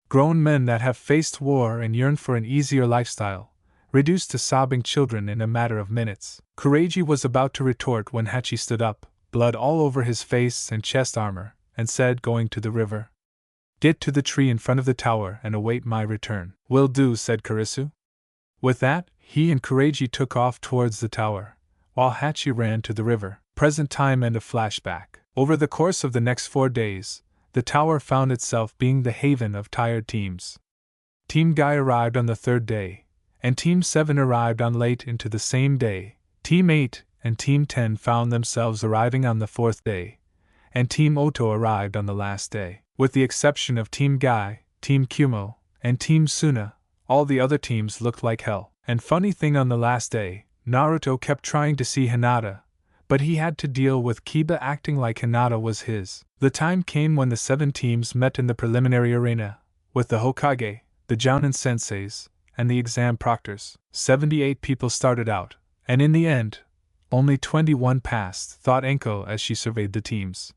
[SPEAKER 1] Grown men that have faced war and yearn for an easier lifestyle, reduced to sobbing children in a matter of minutes." Kureiji was about to retort when Hachi stood up, blood all over his face and chest armor, and said, going to the river, "Get to the tree in front of the tower and await my return." "Will do," said Kurisu. With that, he and Kureiji took off towards the tower, while Hachi ran to the river. Present time and a flashback. Over the course of the next 4 days, the tower found itself being the haven of tired teams. Team Guy arrived on the 3rd day, and Team 7 arrived on late into the same day. Team 8 and Team 10 found themselves arriving on the 4th day, and Team Oto arrived on the last day. With the exception of Team Guy, Team Kumo, and Team Suna, all the other teams looked like hell. And funny thing, on the last day, Naruto kept trying to see Hinata, but he had to deal with Kiba acting like Hinata was his. The time came when the 7 teams met in the preliminary arena, with the Hokage, the Jounin senseis, and the exam proctors. 78 people started out, and in the end, only 21 passed, thought Enko as she surveyed the teams.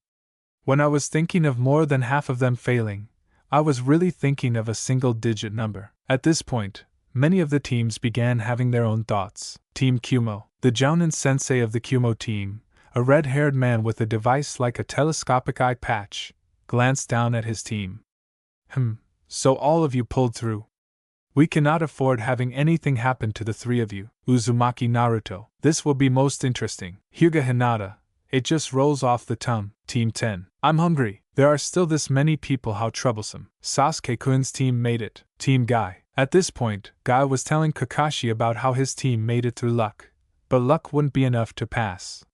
[SPEAKER 1] When I was thinking of more than half of them failing, I was really thinking of a single-digit number. At this point, many of the teams began having their own thoughts. Team Kumo, the Jounin sensei of the Kumo team, a red-haired man with a device like a telescopic eye patch, glanced down at his team. So all of you pulled through. We cannot afford having anything happen to the 3 of you. Uzumaki Naruto. This will be most interesting. Hyuga Hinata. It just rolls off the tongue. Team 10. I'm hungry. There are still this many people, how troublesome. Sasuke-kun's team made it. Team Guy. At this point, Guy was telling Kakashi about how his team made it through luck, but luck wouldn't be enough to pass.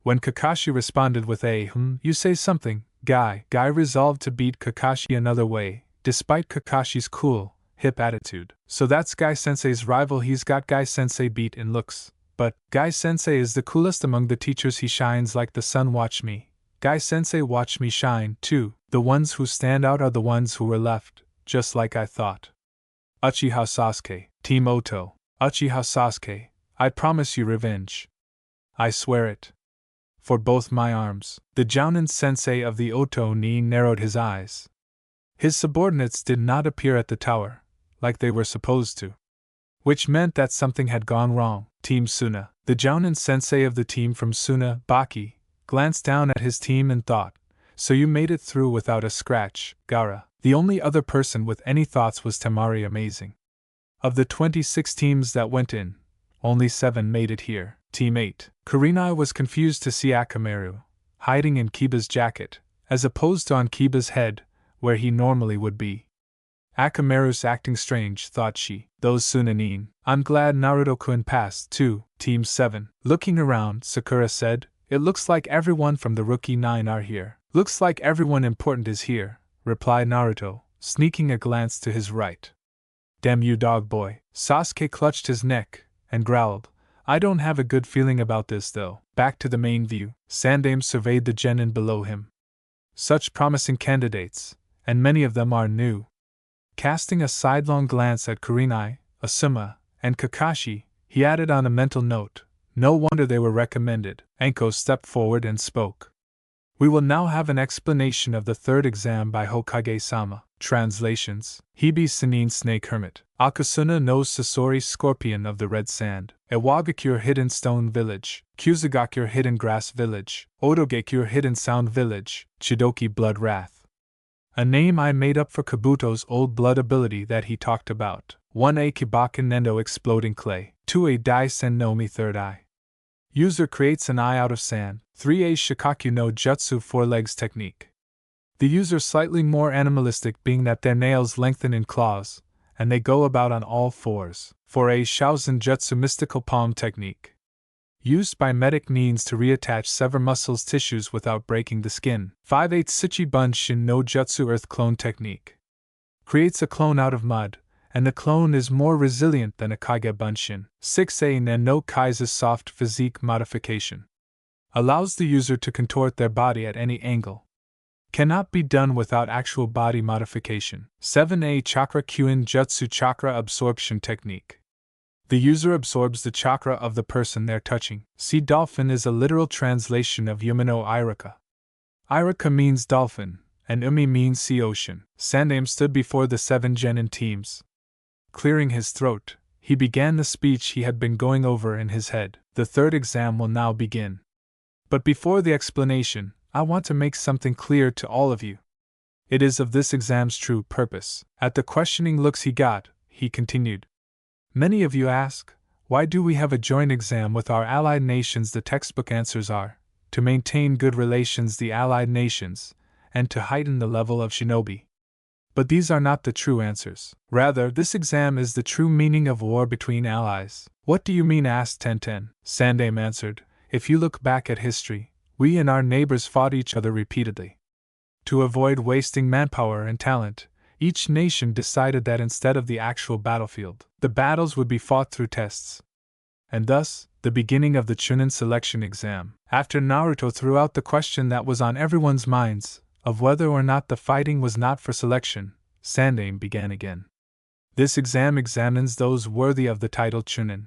[SPEAKER 1] When Kakashi responded with a you say something, Guy resolved to beat Kakashi another way, despite Kakashi's cool, hip attitude. So that's Guy-sensei's rival. He's got Guy-sensei beat in looks, but Guy-sensei is the coolest among the teachers. He shines like the sun. Watch me. Guy-sensei, watch me shine, too. The ones who stand out are the ones who were left, just like I thought. Uchiha Sasuke. Team Oto, Uchiha Sasuke, I promise you revenge. I swear it. For both my arms. The Jounin sensei of the Oto ni narrowed his eyes. His subordinates did not appear at the tower, like they were supposed to. Which meant that something had gone wrong. Team Suna, the Jounin sensei of the team from Suna, Baki, glanced down at his team and thought, so you made it through without a scratch, Gaara. The only other person with any thoughts was Temari. Amazing. Of the 26 teams that went in, only 7 made it here. Team 8. Kurenai was confused to see Akamaru, hiding in Kiba's jacket, as opposed to on Kiba's head, where he normally would be. Akamaru's acting strange, thought she. Those Sunanin. I'm glad Naruto-kun passed, too. Team 7. Looking around, Sakura said, it looks like everyone from the Rookie 9 are here. Looks like everyone important is here, replied Naruto, sneaking a glance to his right. Damn you, dog boy. Sasuke clutched his neck and growled, I don't have a good feeling about this though. Back to the main view, Sandaime surveyed the genin below him. Such promising candidates, and many of them are new. Casting a sidelong glance at Kurenai, Asuma, and Kakashi, he added on a mental note, no wonder they were recommended. Anko stepped forward and spoke. We will now have an explanation of the third exam by Hokage-sama. Translations. Hibi Sinin Snake Hermit. Akasuna no Sasori Scorpion of the Red Sand. Iwagakure Hidden Stone Village. Kusagakure Hidden Grass Village. Otogakure Hidden Sound Village. Chidoki Blood Wrath. A name I made up for Kabuto's old blood ability that he talked about. 1A Kibaken Nendo Exploding Clay. 2A Dai Sen no Mi Third Eye. User creates an eye out of sand. 3A Shikaku no Jutsu 4 Legs Technique. The user slightly more animalistic being that their nails lengthen in claws, and they go about on all fours. 4A Shaozen Jutsu Mystical Palm Technique. Used by medic means to reattach sever muscles tissues without breaking the skin. 5A Tsuchi Bunshin no Jutsu Earth Clone Technique. Creates a clone out of mud, and the clone is more resilient than a Kage Bunshin. 6A Nen no Kai's Soft Physique Modification. Allows the user to contort their body at any angle. Cannot be done without actual body modification. 7A Chakra Kyuin Jutsu Chakra Absorption Technique. The user absorbs the chakra of the person they're touching. Sea Dolphin is a literal translation of Yumino Iraka. Iraka means dolphin, and Umi means sea ocean. Sandaime stood before the 7 genin teams. Clearing his throat, he began the speech he had been going over in his head. The third exam will now begin. But before the explanation, I want to make something clear to all of you. It is of this exam's true purpose. At the questioning looks he got, he continued. Many of you ask, why do we have a joint exam with our allied nations? The textbook answers are, to maintain good relations the allied nations, and to heighten the level of shinobi. But these are not the true answers. Rather, this exam is the true meaning of war between allies. What do you mean? Asked Tenten. Sandaime answered, if you look back at history, we and our neighbors fought each other repeatedly. To avoid wasting manpower and talent, each nation decided that instead of the actual battlefield, the battles would be fought through tests. And thus, the beginning of the Chunin selection exam. After Naruto threw out the question that was on everyone's minds, of whether or not the fighting was not for selection, Sandaime began again. This exam examines those worthy of the title Chunin.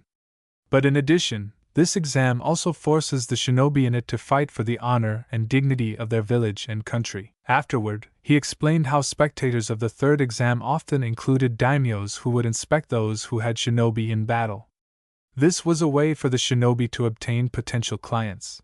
[SPEAKER 1] But in addition, this exam also forces the shinobi in it to fight for the honor and dignity of their village and country. Afterward, he explained how spectators of the third exam often included daimyos who would inspect those who had shinobi in battle. This was a way for the shinobi to obtain potential clients.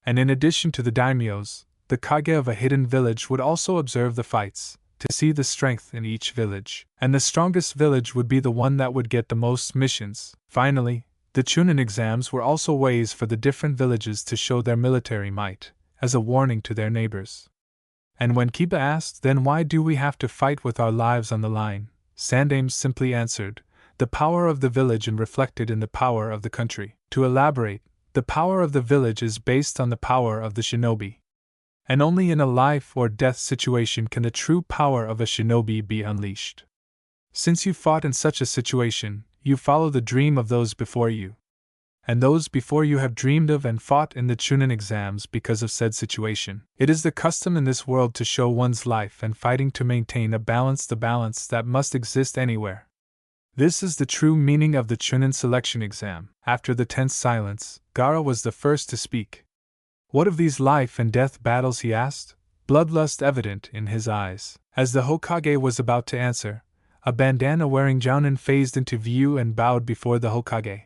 [SPEAKER 1] And in addition to the daimyos, the kage of a hidden village would also observe the fights, to see the strength in each village. And the strongest village would be the one that would get the most missions. Finally, the Chunin exams were also ways for the different villages to show their military might, as a warning to their neighbors. And when Kiba asked, then why do we have to fight with our lives on the line? Sandaime simply answered, the power of the village and reflected in the power of the country. To elaborate, the power of the village is based on the power of the shinobi. And only in a life or death situation can the true power of a shinobi be unleashed. Since you fought in such a situation, you follow the dream of those before you. And those before you have dreamed of and fought in the Chunin exams because of said situation. It is the custom in this world to show one's life and fighting to maintain the balance that must exist anywhere. This is the true meaning of the Chunin selection exam. After the tense silence, Gaara was the first to speak. What of these life and death battles, he asked, bloodlust evident in his eyes. As the Hokage was about to answer, a bandana-wearing Jounin phased into view and bowed before the Hokage.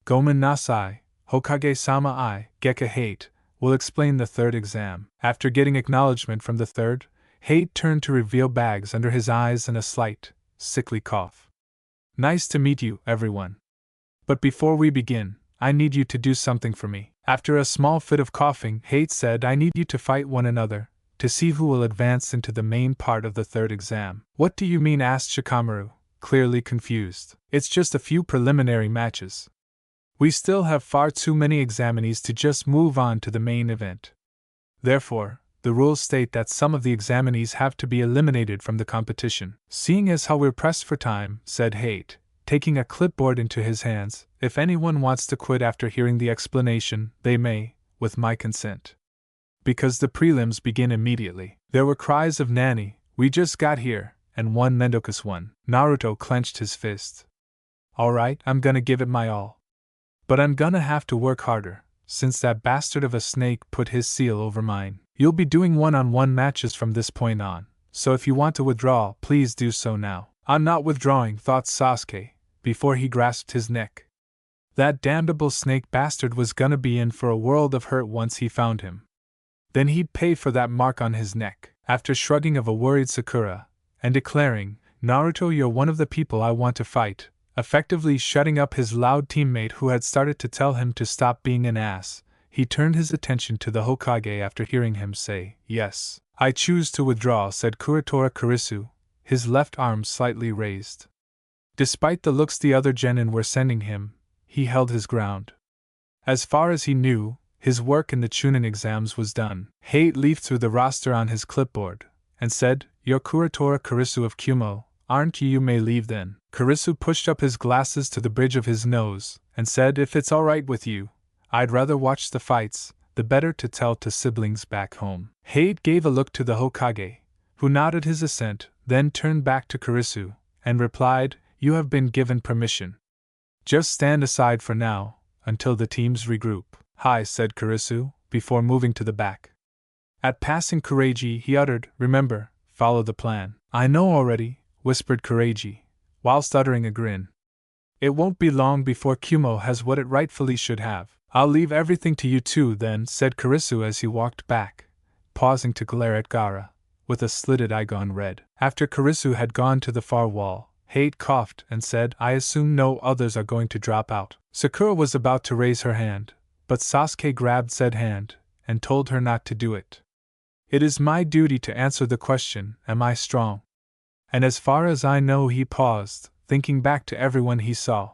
[SPEAKER 1] Gomen Nasai, Hokage-sama I, Gekka Hate, will explain the third exam. After getting acknowledgement from the third, Hate turned to reveal bags under his eyes and a slight, sickly cough. Nice to meet you, everyone. But before we begin, I need you to do something for me. After a small fit of coughing, Hate said, I need you to fight one another, to see who will advance into the main part of the third exam. What do you mean? Asked Shikamaru, clearly confused. It's just a few preliminary matches. We still have far too many examinees to just move on to the main event. Therefore, the rules state that some of the examinees have to be eliminated from the competition. Seeing as how we're pressed for time, said Hate, taking a clipboard into his hands, if anyone wants to quit after hearing the explanation, they may, with my consent. Because the prelims begin immediately. There were cries of Nani, we just got here, and one Mendokus one. Naruto clenched his fist. Alright, I'm gonna give it my all. But I'm gonna have to work harder, since that bastard of a snake put his seal over mine. You'll be doing one-on-one matches from this point on, so if you want to withdraw, please do so now. I'm not withdrawing, thought Sasuke, before he grasped his neck. That damnable snake bastard was gonna be in for a world of hurt once he found him. Then he'd pay for that mark on his neck. After shrugging of a worried Sakura, and declaring, Naruto, you're one of the people I want to fight, effectively shutting up his loud teammate who had started to tell him to stop being an ass, he turned his attention to the Hokage after hearing him say, yes. I choose to withdraw, said Kurotora Kurisu, his left arm slightly raised. Despite the looks the other genin were sending him, he held his ground. As far as he knew, his work in the Chunin exams was done. Hate leafed through the roster on his clipboard, and said, You're Kurotora Kurisu of Kumo, aren't you? You may leave then. Kurisu pushed up his glasses to the bridge of his nose, and said, If it's alright with you, I'd rather watch the fights, the better to tell to siblings back home. Hate gave a look to the Hokage, who nodded his assent, then turned back to Kurisu, and replied, You have been given permission. Just stand aside for now, until the teams regroup. Hi, said Kurisu, before moving to the back. At passing Kureiji, he uttered, Remember, follow the plan. I know already, whispered Kureiji, whilst uttering a grin. It won't be long before Kumo has what it rightfully should have. I'll leave everything to you two then, said Kurisu as he walked back, pausing to glare at Gaara, with a slitted eye gone red. After Kurisu had gone to the far wall, Hate coughed and said, I assume no others are going to drop out. Sakura was about to raise her hand, but Sasuke grabbed said hand, and told her not to do it. It is my duty to answer the question, am I strong? And as far as I know, he paused, thinking back to everyone he saw.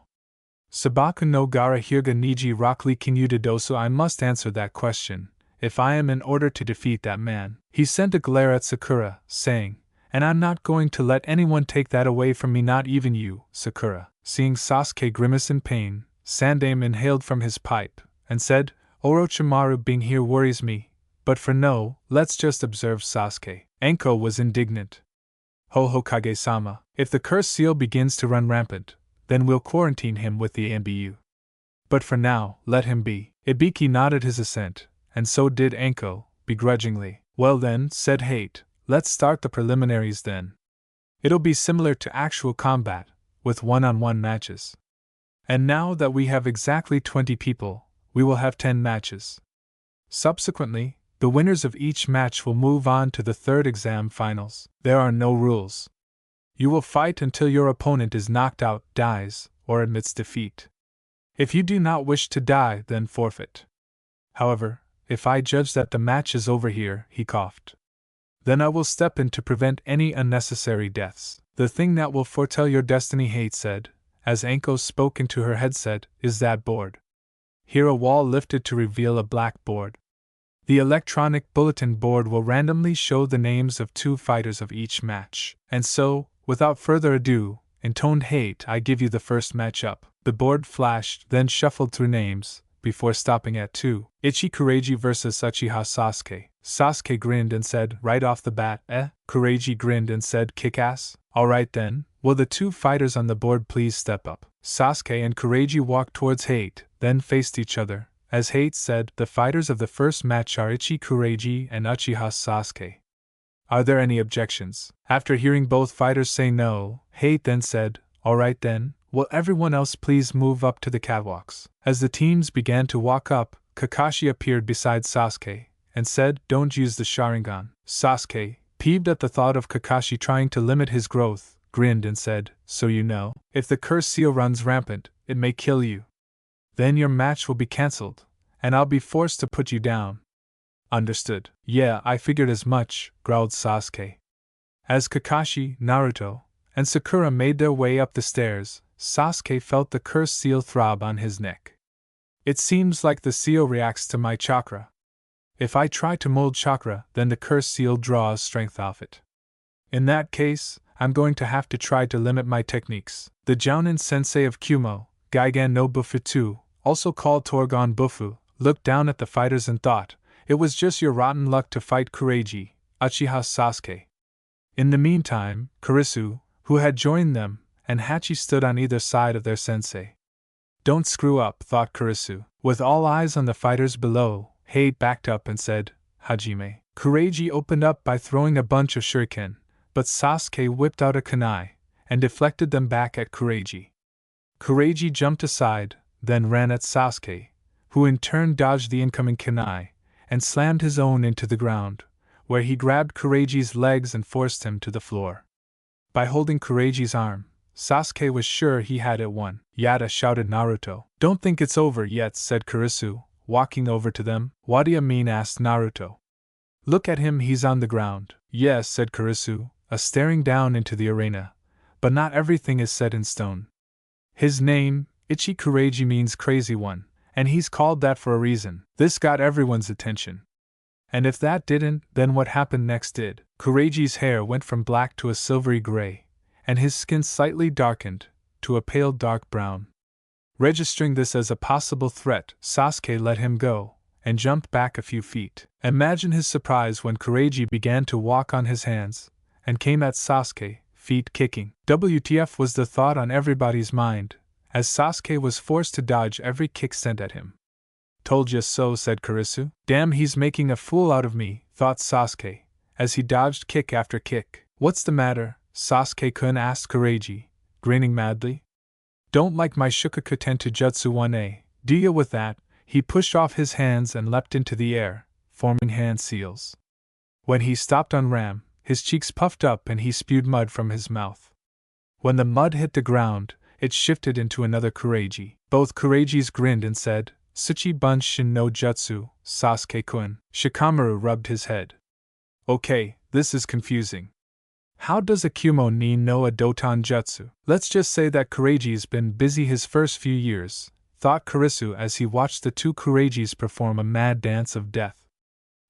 [SPEAKER 1] Sabaku no Gaara Hyuga Niji Rockly Kinyuda Dosu, I must answer that question, if I am in order to defeat that man. He sent a glare at Sakura, saying, And I'm not going to let anyone take that away from me, not even you, Sakura. Seeing Sasuke grimace in pain, Sandaime inhaled from his pipe, and said, Orochimaru being here worries me, but for no, let's just observe Sasuke. Enko was indignant. Ho Hokage-sama, if the curse seal begins to run rampant, then we'll quarantine him with the MBU. But for now, let him be. Ibiki nodded his assent, and so did Enko, begrudgingly. Well then, said Hate, let's start the preliminaries then. It'll be similar to actual combat, with one-on-one matches. And now that we have exactly 20 people, we will have 10 matches. Subsequently, the winners of each match will move on to the third exam finals. There are no rules. You will fight until your opponent is knocked out, dies, or admits defeat. If you do not wish to die, then forfeit. However, if I judge that the match is over here, he coughed, then I will step in to prevent any unnecessary deaths. The thing that will foretell your destiny, Hate said, as Enko spoke into her headset, is that board. Here a wall lifted to reveal a black board. The electronic bulletin board will randomly show the names of 2 fighters of each match. And so, without further ado, intoned Hate, I give you the first matchup. The board flashed, then shuffled through names, before stopping at 2. Ichi Kureiji vs Uchiha Sasuke. Sasuke grinned and said, right off the bat, Kureiji grinned and said, kick-ass? Alright then, Will the two fighters on the board please step up? Sasuke and Kureiji walked towards Hate, then faced each other. As Hate said, the fighters of the first match are Ichi Kureiji and Uchiha Sasuke. Are there any objections? After hearing both fighters say no, Hate then said, alright then, will everyone else please move up to the catwalks? As the teams began to walk up, Kakashi appeared beside Sasuke, and said, don't use the Sharingan. Sasuke, peeved at the thought of Kakashi trying to limit his growth, grinned and said, so you know, if the curse seal runs rampant, it may kill you. Then your match will be cancelled, and I'll be forced to put you down. Understood. Yeah, I figured as much, growled Sasuke. As Kakashi, Naruto, and Sakura made their way up the stairs, Sasuke felt the curse seal throb on his neck. It seems like the seal reacts to my chakra. If I try to mold chakra, then the curse seal draws strength off it. In that case, I'm going to have to try to limit my techniques. The Jounin sensei of Kyumo, Gigan no Bufutu, also called Torgon Bufu, looked down at the fighters and thought, it was just your rotten luck to fight Kureiji, Uchiha Sasuke. In the meantime, Kurisu, who had joined them, and Hachi stood on either side of their sensei. Don't screw up, thought Kurisu. With all eyes on the fighters below, Hate backed up and said, Hajime. Kureiji opened up by throwing a bunch of shuriken, but Sasuke whipped out a kunai, and deflected them back at Kureiji. Kureiji jumped aside, then ran at Sasuke, who in turn dodged the incoming kunai, and slammed his own into the ground, where he grabbed Kureiji's legs and forced him to the floor. By holding Kureiji's arm, Sasuke was sure he had it won. Yada, shouted Naruto. Don't think it's over yet, said Kurisu, walking over to them. What do you mean, asked Naruto. Look at him, he's on the ground. Yes, said Kurisu, staring down into the arena, but not everything is set in stone. His name, Ichi Kureiji, means crazy one, and he's called that for a reason. This got everyone's attention. And if that didn't, then what happened next did. Kureiji's hair went from black to a silvery gray, and his skin slightly darkened to a pale dark brown. Registering this as a possible threat, Sasuke let him go, and jumped back a few feet. Imagine his surprise when Kureiji began to walk on his hands, and came at Sasuke, feet kicking. WTF was the thought on everybody's mind, as Sasuke was forced to dodge every kick sent at him. Told ya so, said Kurisu. Damn, he's making a fool out of me, thought Sasuke, as he dodged kick after kick. What's the matter, Sasuke-kun, asked Kureiji, grinning madly. Don't like my Shukaku Jutsu 1A, do ya? With that, he pushed off his hands and leapt into the air, forming hand seals. When he stopped on Ram, his cheeks puffed up and he spewed mud from his mouth. When the mud hit the ground, it shifted into another Kureiji. Both Kureijis grinned and said, Suchi Bunshin no Jutsu, Sasuke-kun. Shikamaru rubbed his head. Okay, this is confusing. How does a Kyumo nin know a Doton Jutsu? Let's just say that Kureiji's been busy his first few years, thought Kurisu as he watched the two Kureijis perform a mad dance of death.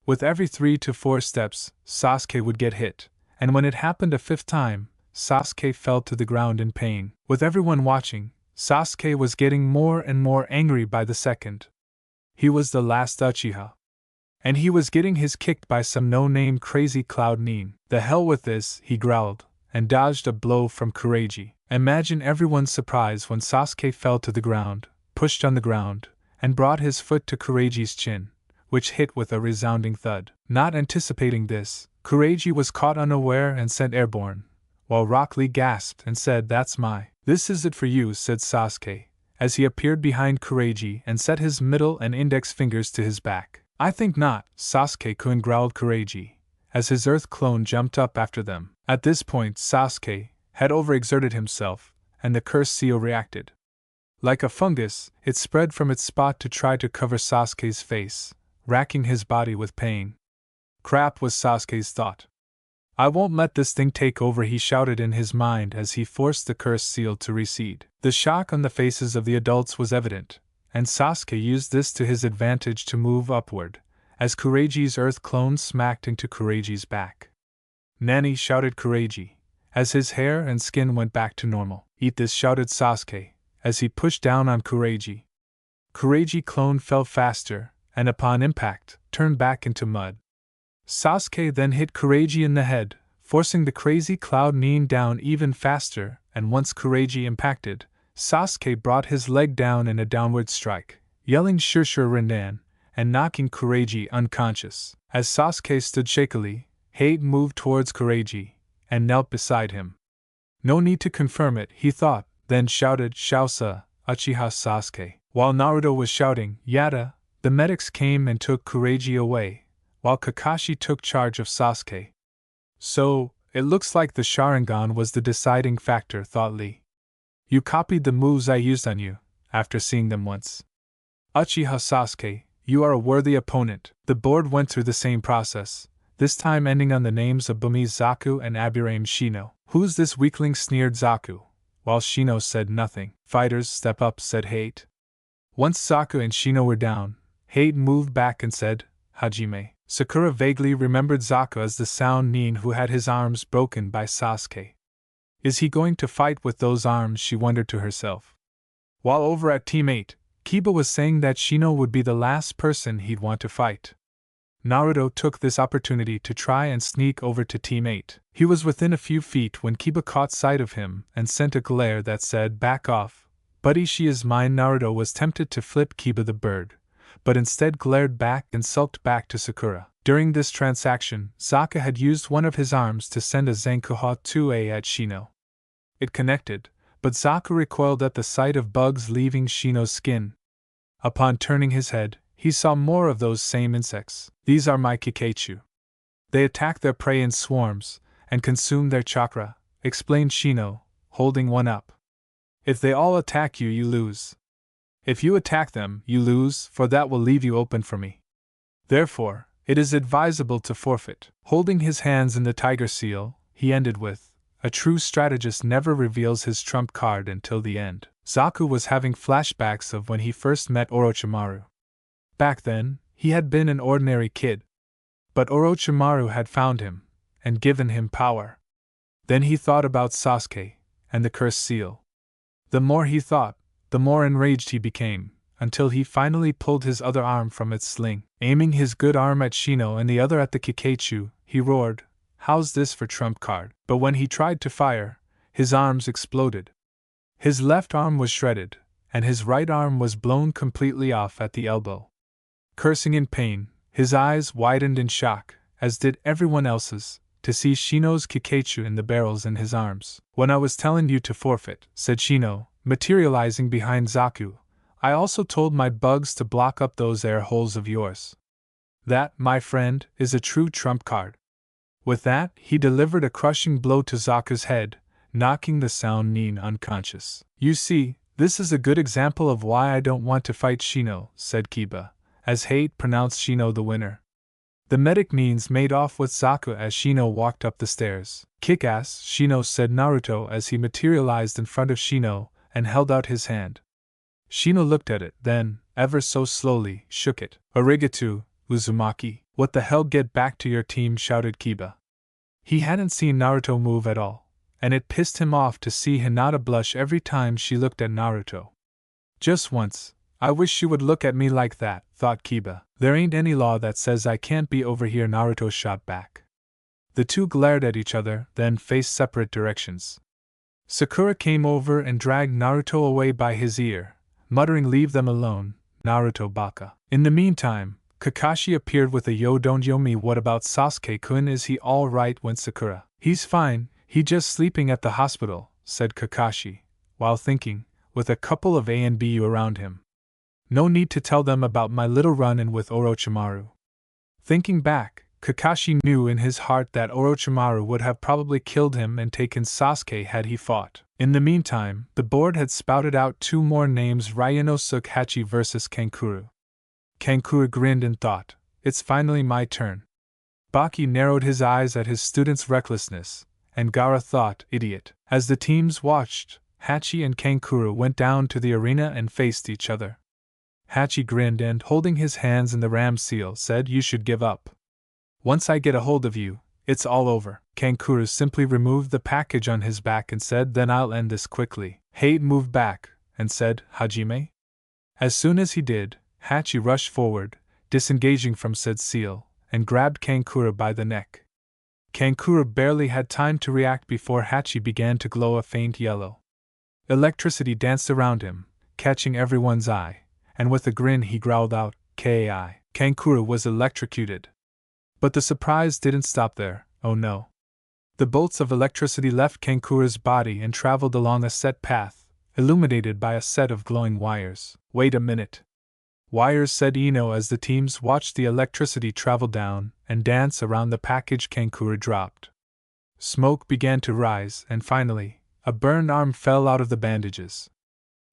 [SPEAKER 1] With every 3 to 4 steps, Sasuke would get hit, and when it happened a 5th time, Sasuke fell to the ground in pain. With everyone watching, Sasuke was getting more and more angry by the second. He was the last Uchiha. And he was getting his kicked by some no-name crazy cloud nin. The hell with this, he growled, and dodged a blow from Kureiji. Imagine everyone's surprise when Sasuke fell to the ground, pushed on the ground, and brought his foot to Kureiji's chin, which hit with a resounding thud. Not anticipating this, Kureiji was caught unaware and sent airborne, while Rock Lee gasped and said, That's my. This is it for you, said Sasuke, as he appeared behind Kureiji and set his middle and index fingers to his back. I think not, Sasuke-kun, growled Kureiji, as his earth clone jumped up after them. At this point, Sasuke had overexerted himself, and the curse seal reacted. Like a fungus, it spread from its spot to try to cover Sasuke's face, racking his body with pain. Crap, was Sasuke's thought. I won't let this thing take over, he shouted in his mind as he forced the curse seal to recede. The shock on the faces of the adults was evident, and Sasuke used this to his advantage to move upward, as Kureiji's earth clone smacked into Kureiji's back. Nani, shouted Kureiji, as his hair and skin went back to normal. Eat this, shouted Sasuke, as he pushed down on Kureiji. Kureiji clone fell faster, and upon impact, turned back into mud. Sasuke then hit Kureiji in the head, forcing the crazy Cloud Nin down even faster, and once Kureji impacted, Sasuke brought his leg down in a downward strike, yelling Shurshur Rindan, and knocking Kureji unconscious. As Sasuke stood shakily, Hate moved towards Kureji, and knelt beside him. No need to confirm it, he thought, then shouted Shausa, Uchiha Sasuke. While Naruto was shouting, Yada, the medics came and took Kureji away, while Kakashi took charge of Sasuke. So, it looks like the Sharingan was the deciding factor, thought Lee. You copied the moves I used on you, after seeing them once. Uchiha Sasuke, you are a worthy opponent. The board went through the same process, this time ending on the names of Bumi Zaku and Aburame Shino. Who's this weakling, sneered Zaku, while Shino said nothing. Fighters, step up, said Hate. Once Zaku and Shino were down, Hate moved back and said, Hajime. Sakura vaguely remembered Zaku as the Sound Nin who had his arms broken by Sasuke. Is he going to fight with those arms, she wondered to herself. While over at Team 8, Kiba was saying that Shino would be the last person he'd want to fight. Naruto took this opportunity to try and sneak over to Team 8. He was within a few feet when Kiba caught sight of him and sent a glare that said, back off, buddy, she is mine. Naruto was tempted to flip Kiba the bird, but instead glared back and sulked back to Sakura. During this transaction, Sokka had used one of his arms to send a Zankuha 2A at Shino. It connected, but Zaku recoiled at the sight of bugs leaving Shino's skin. Upon turning his head, he saw more of those same insects. These are my Kikaichu. They attack their prey in swarms, and consume their chakra, explained Shino, holding one up. If they all attack you, you lose. If you attack them, you lose, for that will leave you open for me. Therefore, it is advisable to forfeit. Holding his hands in the tiger seal, he ended with, a true strategist never reveals his trump card until the end. Zaku was having flashbacks of when he first met Orochimaru. Back then, he had been an ordinary kid. But Orochimaru had found him, and given him power. Then he thought about Sasuke, and the cursed seal. The more he thought, the more enraged he became, until he finally pulled his other arm from its sling. Aiming his good arm at Shino and the other at the Kikaichu, he roared, how's this for trump card? But when he tried to fire, his arms exploded. His left arm was shredded, and his right arm was blown completely off at the elbow. Cursing in pain, his eyes widened in shock, as did everyone else's, to see Shino's Kikaichu in the barrels in his arms. When I was telling you to forfeit, said Shino, materializing behind Zaku, I also told my bugs to block up those air holes of yours. That, my friend, is a true trump card. With that, he delivered a crushing blow to Zaku's head, knocking the Sound Nin unconscious. You see, this is a good example of why I don't want to fight Shino, said Kiba, as Hate pronounced Shino the winner. The medic Nins made off with Zaku as Shino walked up the stairs. Kick-ass, Shino, said Naruto as he materialized in front of Shino and held out his hand. Shino looked at it, then, ever so slowly, shook it. Arigato, Uzumaki. What the hell, get back to your team, shouted Kiba. He hadn't seen Naruto move at all, and it pissed him off to see Hinata blush every time she looked at Naruto. Just once, I wish she would look at me like that, thought Kiba. There ain't any law that says I can't be over here, Naruto shot back. The two glared at each other, then faced separate directions. Sakura came over and dragged Naruto away by his ear, muttering, leave them alone, Naruto baka. In the meantime, Kakashi appeared with a yo, don't yo me, what about Sasuke-kun, is he all right? Went Sakura. He's fine, he just sleeping at the hospital, said Kakashi, while thinking, with a couple of A and BU around him. No need to tell them about my little run-in with Orochimaru. Thinking back, Kakashi knew in his heart that Orochimaru would have probably killed him and taken Sasuke had he fought. In the meantime, the board had spouted out two more names, Ryunosuke Hachi versus Kankuro. Kankuro grinned and thought, it's finally my turn. Baki narrowed his eyes at his student's recklessness, and Gaara thought, idiot. As the teams watched, Hachi and Kankuro went down to the arena and faced each other. Hachi grinned and, holding his hands in the ram seal, said, you should give up. Once I get a hold of you, it's all over. Kankuro simply removed the package on his back and said, then I'll end this quickly. Hate moved back, and said, Hajime? As soon as he did, Hachi rushed forward, disengaging from said seal, and grabbed Kankuro by the neck. Kankura barely had time to react before Hachi began to glow a faint yellow. Electricity danced around him, catching everyone's eye, and with a grin he growled out, "Kai." Kankura was electrocuted. But the surprise didn't stop there, oh no. The bolts of electricity left Kankura's body and traveled along a set path, illuminated by a set of glowing wires. "Wait a minute." "Wires," said Ino as the teams watched the electricity travel down and dance around the package Kankura dropped. Smoke began to rise, and finally, a burned arm fell out of the bandages.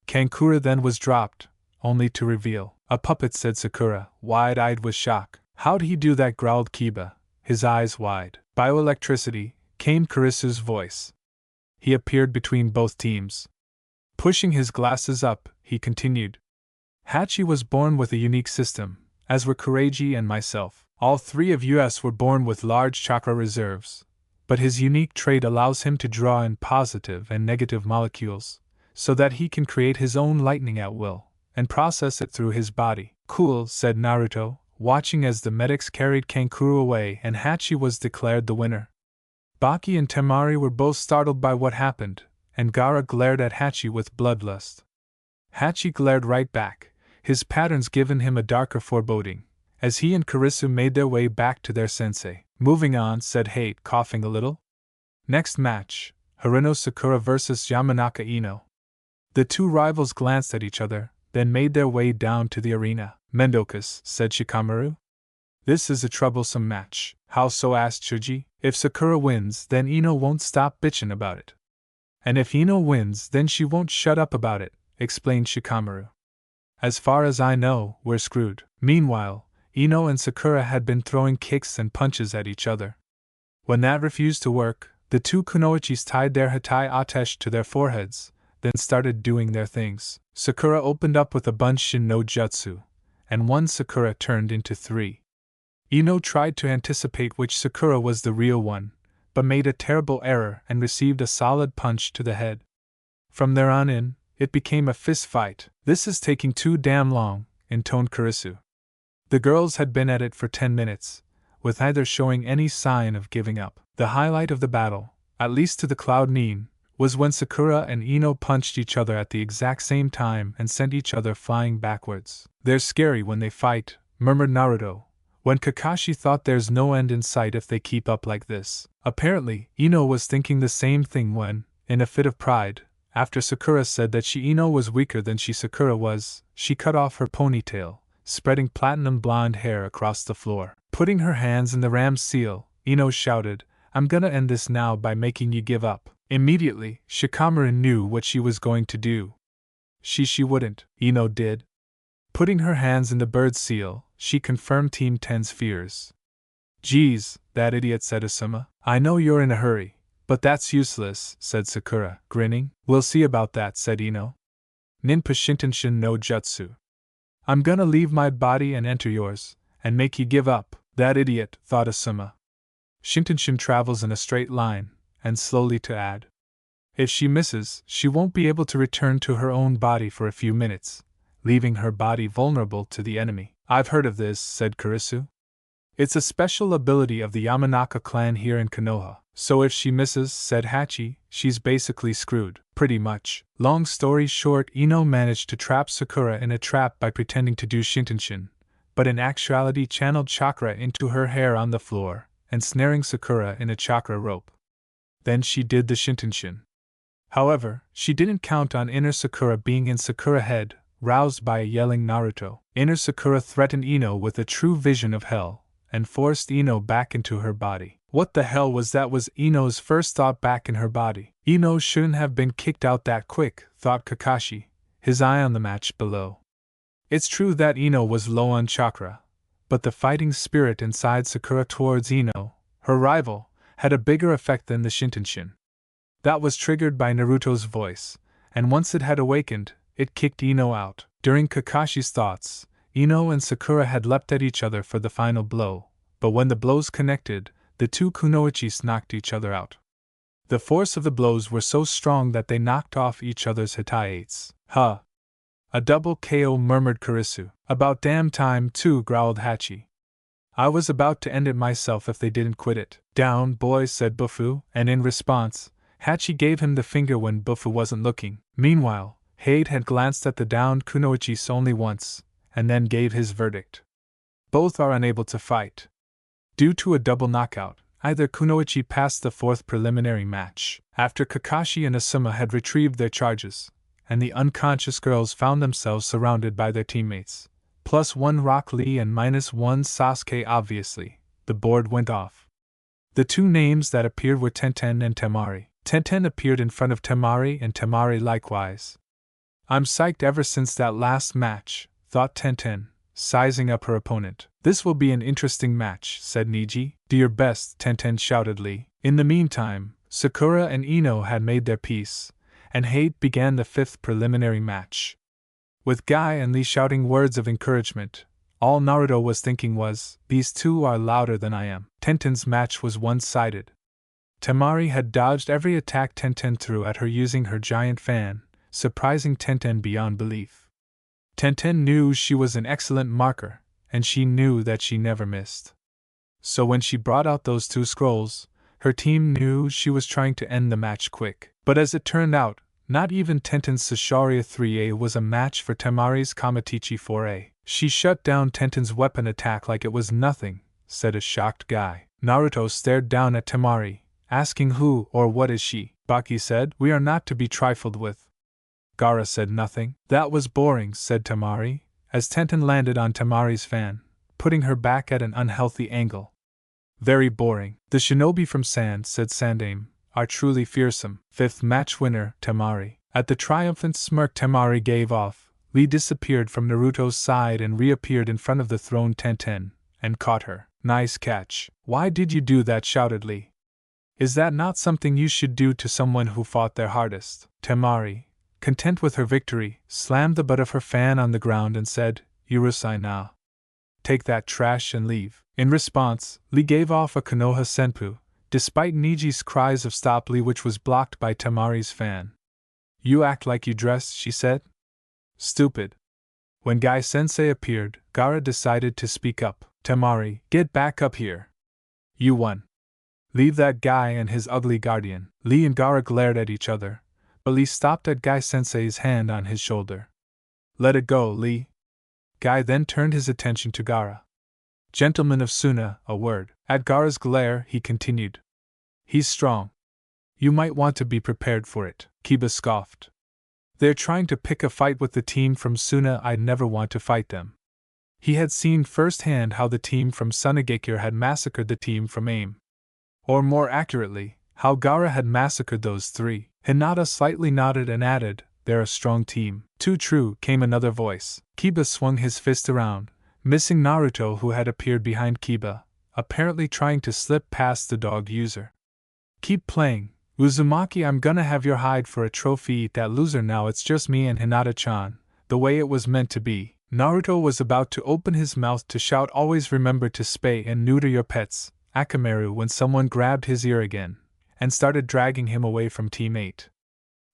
[SPEAKER 1] Kankura then was dropped, only to reveal a puppet, said Sakura, wide-eyed with shock. "How'd he do that?" growled Kiba, his eyes wide. "Bioelectricity," came Karisu's voice. He appeared between both teams. Pushing his glasses up, he continued. "Hachi was born with a unique system, as were Kureiji and myself. All three of us were born with large chakra reserves, but his unique trait allows him to draw in positive and negative molecules, so that he can create his own lightning at will, and process it through his body." "Cool," said Naruto, watching as the medics carried Kankura away and Hachi was declared the winner. Baki and Temari were both startled by what happened, and Gaara glared at Hachi with bloodlust. Hachi glared right back, his patterns giving him a darker foreboding, as he and Karisu made their way back to their sensei. "Moving on," said Hate, coughing a little. "Next match, Harino Sakura vs Yamanaka Ino." The two rivals glanced at each other, then made their way down to the arena. "Mendokus," said Shikamaru. "This is a troublesome match." "How so?" asked Shuji. "If Sakura wins, then Ino won't stop bitchin' about it. And if Ino wins, then she won't shut up about it," explained Shikamaru. "As far as I know, we're screwed." Meanwhile, Ino and Sakura had been throwing kicks and punches at each other. When that refused to work, the two kunoichis tied their hatai atesh to their foreheads, then started doing their things. Sakura opened up with a Bunshin no Jutsu, and one Sakura turned into three. Ino tried to anticipate which Sakura was the real one, but made a terrible error and received a solid punch to the head. From there on in, it became a fist fight. "This is taking too damn long," intoned Karisu. The girls had been at it for 10 minutes, with neither showing any sign of giving up. The highlight of the battle, at least to the Cloud Nin, was when Sakura and Ino punched each other at the exact same time and sent each other flying backwards. "They're scary when they fight," murmured Naruto, when Kakashi thought there's no end in sight if they keep up like this. Apparently, Ino was thinking the same thing when, in a fit of pride, after Sakura said that Ino was weaker than Sakura was, she cut off her ponytail, spreading platinum blonde hair across the floor. Putting her hands in the ram's seal, Ino shouted, "I'm gonna end this now by making you give up." Immediately, Shikamaru knew what she was going to do. She wouldn't, Ino did. Putting her hands in the bird seal, she confirmed Team 10's fears. "Geez, that idiot," said Asuma. "I know you're in a hurry, but that's useless," said Sakura, grinning. "We'll see about that," said Ino. "Ninpa Shintenshin no Jutsu. I'm gonna leave my body and enter yours, and make you give up." "That idiot," thought Asuma. "Shintenshin travels in a straight line," and slowly to add, "If she misses, she won't be able to return to her own body for a few minutes, leaving her body vulnerable to the enemy." "I've heard of this," said Karisu. "It's a special ability of the Yamanaka clan here in Konoha." "So if she misses," said Hachi, "she's basically screwed." "Pretty much." Long story short, Ino managed to trap Sakura in a trap by pretending to do Shintenshin, but in actuality channeled chakra into her hair on the floor, and snaring Sakura in a chakra rope. Then she did the Shintenshin. However, she didn't count on inner Sakura being in Sakura head, roused by a yelling Naruto. Inner Sakura threatened Ino with a true vision of hell, and forced Ino back into her body. What the hell was that? Was Ino's first thought, back in her body. Ino shouldn't have been kicked out that quick, thought Kakashi, his eye on the match below. It's true that Ino was low on chakra, but the fighting spirit inside Sakura towards Ino, her rival, had a bigger effect than the Shintenshin. That was triggered by Naruto's voice, and once it had awakened, it kicked Ino out. During Kakashi's thoughts, Ino and Sakura had leapt at each other for the final blow, but when the blows connected, the two kunoichis knocked each other out. The force of the blows were so strong that they knocked off each other's hataiates. "Huh! A double KO," murmured Karisu. "About damn time, too," growled Hachi. I was about to end it myself if they didn't quit it. Down, boys, said Bufu, and in response, Hachi gave him the finger when Bufu wasn't looking. Meanwhile, Hade had glanced at the downed Kunoichi only once, and then gave his verdict. Both are unable to fight. Due to a double knockout, either Kunoichi passed the fourth preliminary match. After Kakashi and Asuma had retrieved their charges, and the unconscious girls found themselves surrounded by their teammates, +1 Rock Lee and -1 Sasuke obviously, the board went off. The two names that appeared were Tenten and Temari. Tenten appeared in front of Temari and Temari likewise. I'm psyched ever since that last match, thought Tenten, sizing up her opponent. This will be an interesting match, said Niji. Do your best, Tenten shouted Lee. In the meantime, Sakura and Ino had made their peace, and Hate began the fifth preliminary match. With Guy and Lee shouting words of encouragement, all Naruto was thinking was, these two are louder than I am. Tenten's match was one-sided. Temari had dodged every attack Tenten threw at her using her giant fan, surprising Tenten beyond belief. Tenten knew she was an excellent marker, and she knew that she never missed. So when she brought out those two scrolls, her team knew she was trying to end the match quick. But as it turned out, not even Tenten's Sasharia 3A was a match for Temari's Kamatichi 4A. She shut down Tenten's weapon attack like it was nothing, said a shocked Guy. Naruto stared down at Temari, asking who or what is she. Baki said, we are not to be trifled with. Gaara said nothing. That was boring, said Temari, as Tenten landed on Temari's fan, putting her back at an unhealthy angle. Very boring. The shinobi from Sand, said Sandaime, are truly fearsome. Fifth match winner, Temari. At the triumphant smirk Temari gave off, Lee disappeared from Naruto's side and reappeared in front of the thrown Tenten, and caught her. Nice catch. Why did you do that? Shouted Lee. Is that not something you should do to someone who fought their hardest? Temari, content with her victory, slammed the butt of her fan on the ground and said, Urusai na. Take that trash and leave. In response, Lee gave off a Konoha Senpu, despite Niji's cries of stop Lee, which was blocked by Temari's fan. You act like you dress, she said. Stupid. When Guy Sensei appeared, Gaara decided to speak up. Temari, get back up here. You won. Leave that guy and his ugly guardian. Lee and Gaara glared at each other, but Lee stopped at Guy Sensei's hand on his shoulder. Let it go, Lee. Guy then turned his attention to Gaara. Gentleman of Suna, a word. At Gaara's glare, he continued. He's strong. You might want to be prepared for it. Kiba scoffed. They're trying to pick a fight with the team from Suna. I'd never want to fight them. He had seen firsthand how the team from Sunagekure had massacred the team from AIM. Or more accurately, how Gaara had massacred those three. Hinata slightly nodded and added, they're a strong team. Too true, came another voice. Kiba swung his fist around, missing Naruto, who had appeared behind Kiba, apparently trying to slip past the dog user. Keep playing, Uzumaki. I'm gonna have your hide for a trophy. Eat that loser now. It's just me and Hinata-chan, the way it was meant to be. Naruto was about to open his mouth to shout always remember to spay and neuter your pets, Akamaru, when someone grabbed his ear again, and started dragging him away from Team 8.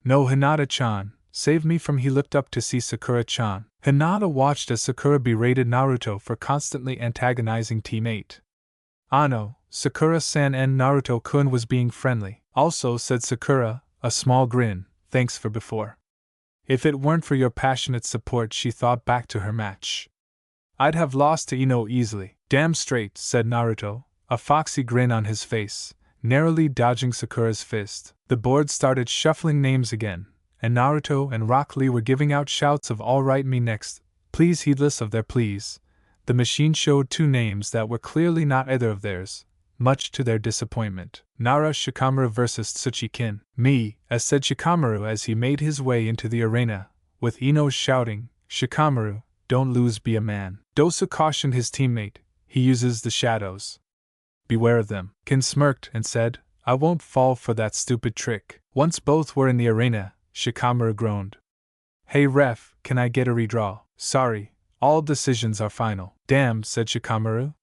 [SPEAKER 1] No, Hinata-chan, save me from. He looked up to see Sakura-chan. Hinata watched as Sakura berated Naruto for constantly antagonizing Team 8. Ano, Sakura-san and Naruto-kun was being friendly. Also, said Sakura, a small grin, thanks for before. If it weren't for your passionate support, she thought back to her match, I'd have lost to Ino easily. Damn straight, said Naruto, a foxy grin on his face, narrowly dodging Sakura's fist. The board started shuffling names again, and Naruto and Rock Lee were giving out shouts of all right, me next, please. Heedless of their pleas, the machine showed two names that were clearly not either of theirs, much to their disappointment. Nara Shikamaru versus Tsuchikin. Me, as said Shikamaru as he made his way into the arena, with Ino shouting, Shikamaru, don't lose, be a man. Dosu cautioned his teammate, he uses the shadows. Beware of them. Kin smirked and said, I won't fall for that stupid trick. Once both were in the arena, Shikamaru groaned. Hey ref, can I get a redraw? Sorry, all decisions are final. Damn, said Shikamaru.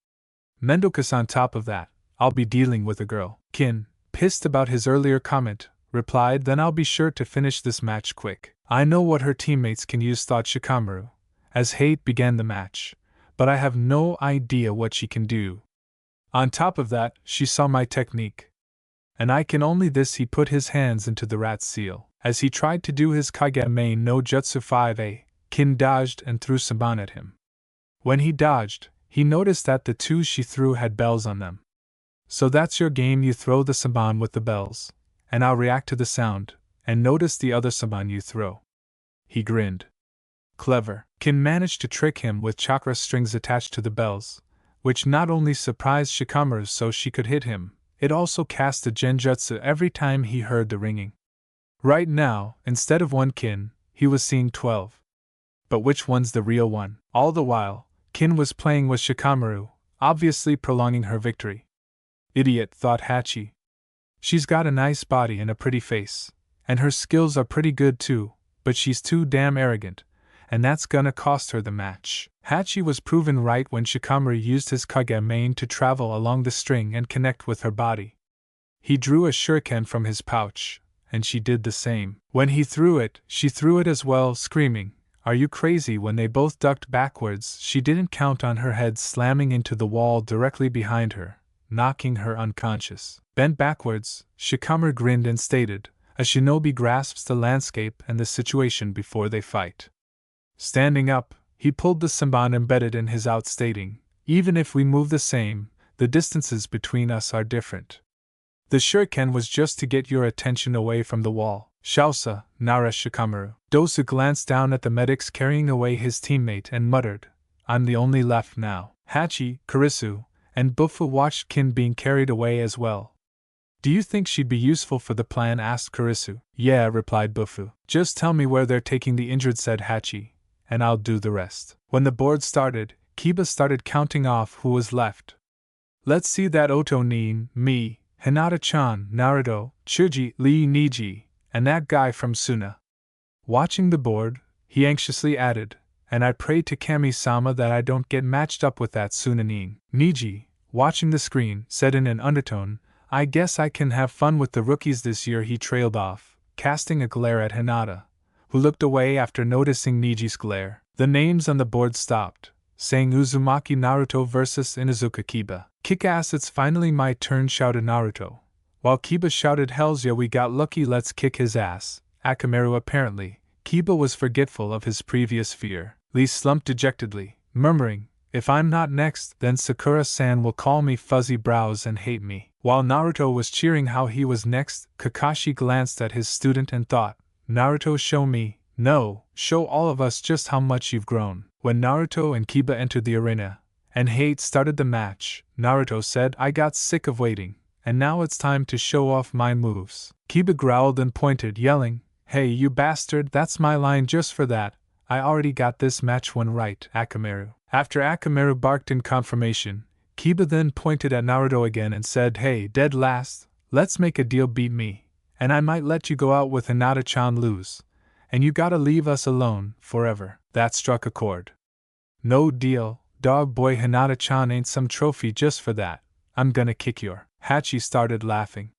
[SPEAKER 1] Mendoka's on top of that. I'll be dealing with a girl. Kin, pissed about his earlier comment, replied, then I'll be sure to finish this match quick. I know what her teammates can use, thought Shikamaru, as Hate began the match, but I have no idea what she can do. On top of that, she saw my technique. And I can only this. He put his hands into the rat seal. As he tried to do his Kagame no Jutsu 5A, Kin dodged and threw Saban at him. When he dodged, he noticed that the two she threw had bells on them. So that's your game, you throw the Saban with the bells, and I'll react to the sound, and notice the other Saban you throw. He grinned. Clever. Kin managed to trick him with chakra strings attached to the bells, which not only surprised Shikamaru so she could hit him, it also cast a genjutsu every time he heard the ringing. Right now, instead of one Kin, he was seeing 12. But which one's the real one? All the while, Kin was playing with Shikamaru, obviously prolonging her victory. Idiot, thought Hachi. She's got a nice body and a pretty face, and her skills are pretty good too, but she's too damn arrogant, and that's gonna cost her the match. Hachi was proven right when Shikamaru used his Kagame to travel along the string and connect with her body. He drew a shuriken from his pouch, and she did the same. When he threw it, she threw it as well, screaming, "Are you crazy?" When they both ducked backwards, she didn't count on her head slamming into the wall directly behind her, knocking her unconscious. Bent backwards, Shikamaru grinned and stated, "A shinobi grasps the landscape and the situation before they fight." Standing up, he pulled the Saban embedded in his out, stating, "Even if we move the same, the distances between us are different. The shuriken was just to get your attention away from the wall." Shausa, Nara Shikamaru. Dosu glanced down at the medics carrying away his teammate and muttered, "I'm the only left now." Hachi, Kurisu, and Bufu watched Kin being carried away as well. "Do you think she'd be useful for the plan?" asked Kurisu. "Yeah," replied Bufu. "Just tell me where they're taking the injured," said Hachi, "and I'll do the rest." When the board started, Kiba started counting off who was left. "Let's see that Oto Nin, me, Hinata-chan, Naruto, Chuji, Lee Niji, and that guy from Suna." Watching the board, he anxiously added, "And I pray to Kami-sama that I don't get matched up with that Suna Nin." Niji, watching the screen, said in an undertone, "I guess I can have fun with the rookies this year." He trailed off, casting a glare at Hinata, who looked away after noticing Niji's glare. The names on the board stopped, saying Uzumaki Naruto vs Inuzuka Kiba. "Kick ass, it's finally my turn," shouted Naruto. While Kiba shouted, "Hells yeah, we got lucky, let's kick his ass." Akamaru apparently, Kiba was forgetful of his previous fear. Lee slumped dejectedly, murmuring, "If I'm not next, then Sakura-san will call me fuzzy brows and hate me." While Naruto was cheering how he was next, Kakashi glanced at his student and thought, "Naruto, show me, no, show all of us just how much you've grown." When Naruto and Kiba entered the arena, and Hate started the match, Naruto said, "I got sick of waiting, and now it's time to show off my moves." Kiba growled and pointed, yelling, "Hey, you bastard, that's my line just for that. I already got this match one right, Akamaru." After Akamaru barked in confirmation, Kiba then pointed at Naruto again and said, "Hey, dead last, let's make a deal, beat me, and I might let you go out with Hinata-chan lose, and you gotta leave us alone, forever." That struck a chord. "No deal, dog boy, Hinata-chan ain't some trophy just for that. I'm gonna kick your—" Hachi started laughing.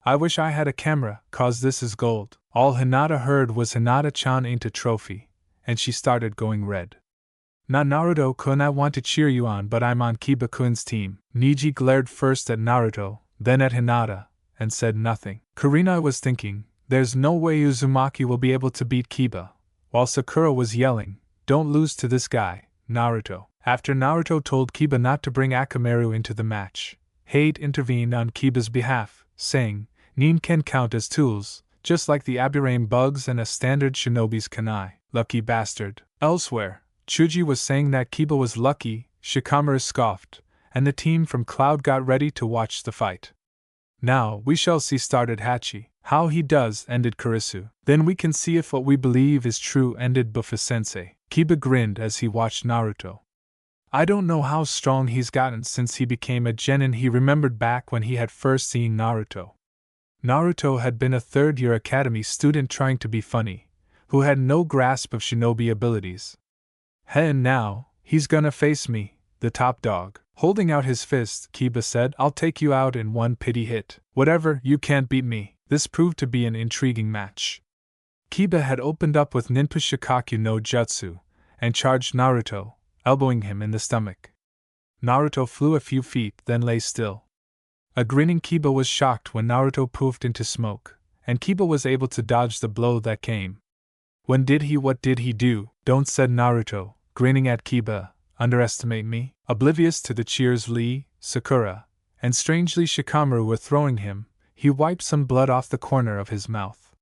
[SPEAKER 1] "I wish I had a camera, cause this is gold." All Hinata heard was Hinata-chan ain't a trophy, and she started going red. "Now Naruto-kun, I want to cheer you on, but I'm on Kiba-kun's team." Niji glared first at Naruto, then at Hinata, and said nothing. Kurina was thinking, "There's no way Uzumaki will be able to beat Kiba," while Sakura was yelling, "Don't lose to this guy, Naruto." After Naruto told Kiba not to bring Akamaru into the match, Hate intervened on Kiba's behalf, saying, "Nin can count as tools, just like the Aburain bugs and a standard shinobi's kunai." Lucky bastard. Elsewhere, Chuji was saying that Kiba was lucky. Shikamaru scoffed, and the team from Cloud got ready to watch the fight. "Now we shall see," started Hachi. "How he does," ended Kurisu. "Then we can see if what we believe is true," ended Bufu-sensei. Kiba grinned as he watched Naruto. "I don't know how strong he's gotten since he became a genin." He remembered back when he had first seen Naruto. Naruto had been a third-year academy student trying to be funny, who had no grasp of shinobi abilities. And now, he's gonna face me, the top dog. Holding out his fist, Kiba said, "I'll take you out in one pity hit." "Whatever, you can't beat me." This proved to be an intriguing match. Kiba had opened up with Ninpu Shikaku no Jutsu, and charged Naruto, elbowing him in the stomach. Naruto flew a few feet, then lay still. A grinning Kiba was shocked when Naruto poofed into smoke, and Kiba was able to dodge the blow that came. What did he do? Don't, said Naruto, grinning at Kiba. Underestimate me? Oblivious to the cheers Lee, Sakura, and strangely Shikamaru were throwing him, he wiped some blood off the corner of his mouth.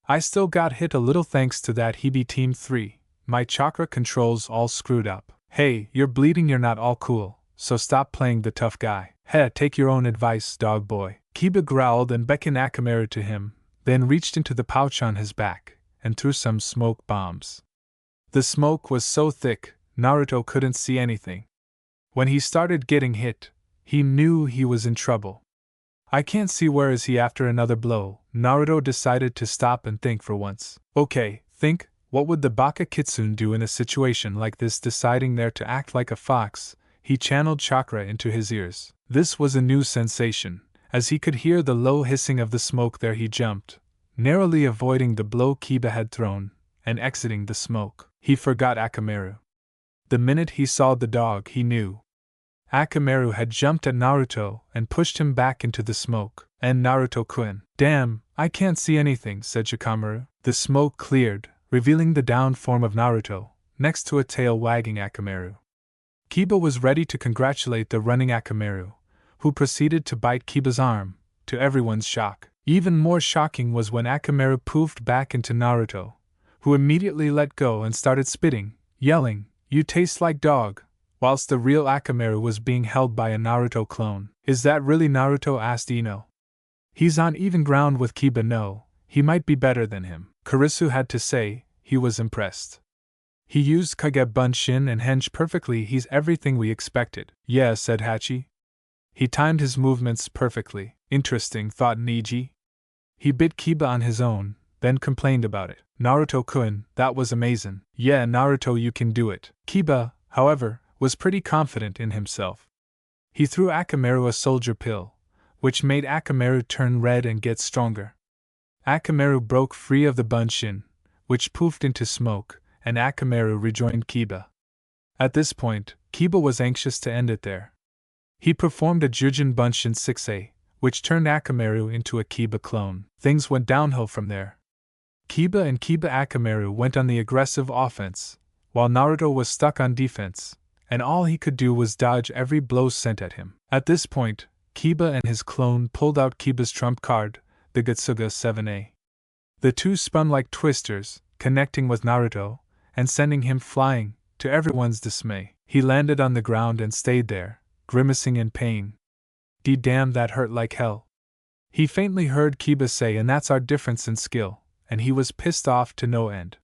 [SPEAKER 1] I still got hit a little thanks to that Hebe Team 3, my chakra controls all screwed up. Hey, you're bleeding, you're not all cool, so stop playing the tough guy. Heh, take your own advice, dog boy. Kiba growled and beckoned Akamaru to him, then reached into the pouch on his back, and threw some smoke bombs. The smoke was so thick, Naruto couldn't see anything. When he started getting hit, he knew he was in trouble. I can't see, where is he after another blow? Naruto decided to stop and think for once. Okay, think, what would the Baka Kitsune do in a situation like this? Deciding there to act like a fox, he channeled chakra into his ears. This was a new sensation. As he could hear the low hissing of the smoke there, he jumped, narrowly avoiding the blow Kiba had thrown, and exiting the smoke. He forgot Akamaru. The minute he saw the dog, he knew. Akamaru had jumped at Naruto and pushed him back into the smoke. And Naruto-kun. Damn, I can't see anything, said Shikamaru. The smoke cleared, revealing the down form of Naruto, next to a tail wagging Akamaru. Kiba was ready to congratulate the running Akamaru, who proceeded to bite Kiba's arm, to everyone's shock. Even more shocking was when Akamaru poofed back into Naruto, who immediately let go and started spitting, yelling, "You taste like dog," whilst the real Akamaru was being held by a Naruto clone. Is that really Naruto? Asked Ino. He's on even ground with Kiba. No, he might be better than him. Kurisu had to say. He was impressed. He used Kage Bunshin and Henge perfectly. He's everything we expected. Yeah, said Hachi. He timed his movements perfectly. Interesting, thought Niji. He bit Kiba on his own, then complained about it. Naruto-kun, that was amazing. Yeah, Naruto, you can do it. Kiba, however, was pretty confident in himself. He threw Akamaru a soldier pill, which made Akamaru turn red and get stronger. Akamaru broke free of the Bunshin, which poofed into smoke, and Akamaru rejoined Kiba. At this point, Kiba was anxious to end it there. He performed a Jujin Bunshin 6A, which turned Akamaru into a Kiba clone. Things went downhill from there. Kiba and Kiba Akamaru went on the aggressive offense, while Naruto was stuck on defense, and all he could do was dodge every blow sent at him. At this point, Kiba and his clone pulled out Kiba's trump card, the Getsuga 7A. The two spun like twisters, connecting with Naruto, and sending him flying, to everyone's dismay. He landed on the ground and stayed there, grimacing in pain. Damn, that hurt like hell. He faintly heard Kiba say, and that's our difference in skill, and he was pissed off to no end.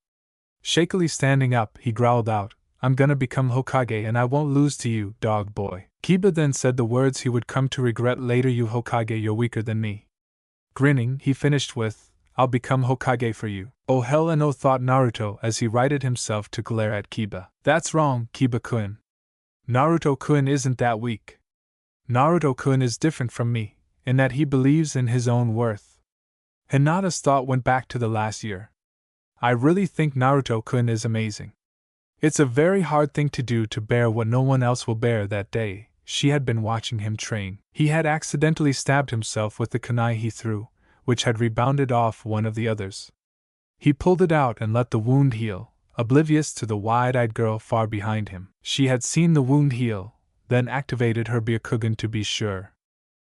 [SPEAKER 1] Shakily standing up, he growled out, I'm gonna become Hokage and I won't lose to you, dog boy. Kiba then said the words he would come to regret later, you Hokage, you're weaker than me. Grinning, he finished with, I'll become Hokage for you. Oh hell no, thought Naruto as he righted himself to glare at Kiba. That's wrong, Kiba-kun. Naruto-kun isn't that weak. Naruto-kun is different from me, in that he believes in his own worth. Hinata's thought went back to the last year. I really think Naruto-kun is amazing. It's a very hard thing to do, to bear what no one else will bear. That day, she had been watching him train. He had accidentally stabbed himself with the kunai he threw, which had rebounded off one of the others. He pulled it out and let the wound heal, oblivious to the wide-eyed girl far behind him. She had seen the wound heal, then activated her Byakugan to be sure.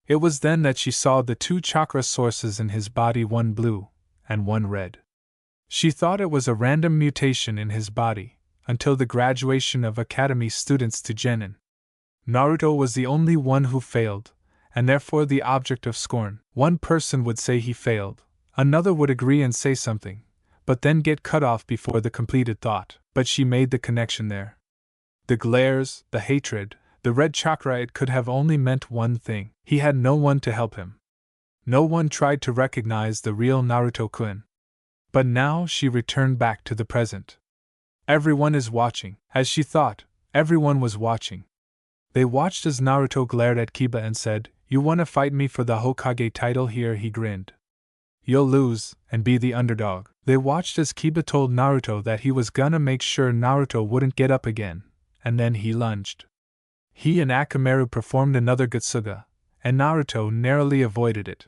[SPEAKER 1] It was then that she saw the two chakra sources in his body, one blue and one red. She thought it was a random mutation in his body, until the graduation of academy students to Genin. Naruto was the only one who failed, and therefore the object of scorn. One person would say he failed, another would agree and say something, but then get cut off before the completed thought. But she made the connection there. The glares, the hatred, the red chakra, it could have only meant one thing. He had no one to help him. No one tried to recognize the real Naruto-kun. But now she returned back to the present. Everyone is watching. As she thought, everyone was watching. They watched as Naruto glared at Kiba and said, You wanna fight me for the Hokage title here? He grinned. You'll lose, and be the underdog. They watched as Kiba told Naruto that he was gonna make sure Naruto wouldn't get up again, and then he lunged. He and Akamaru performed another Gutsuga, and Naruto narrowly avoided it.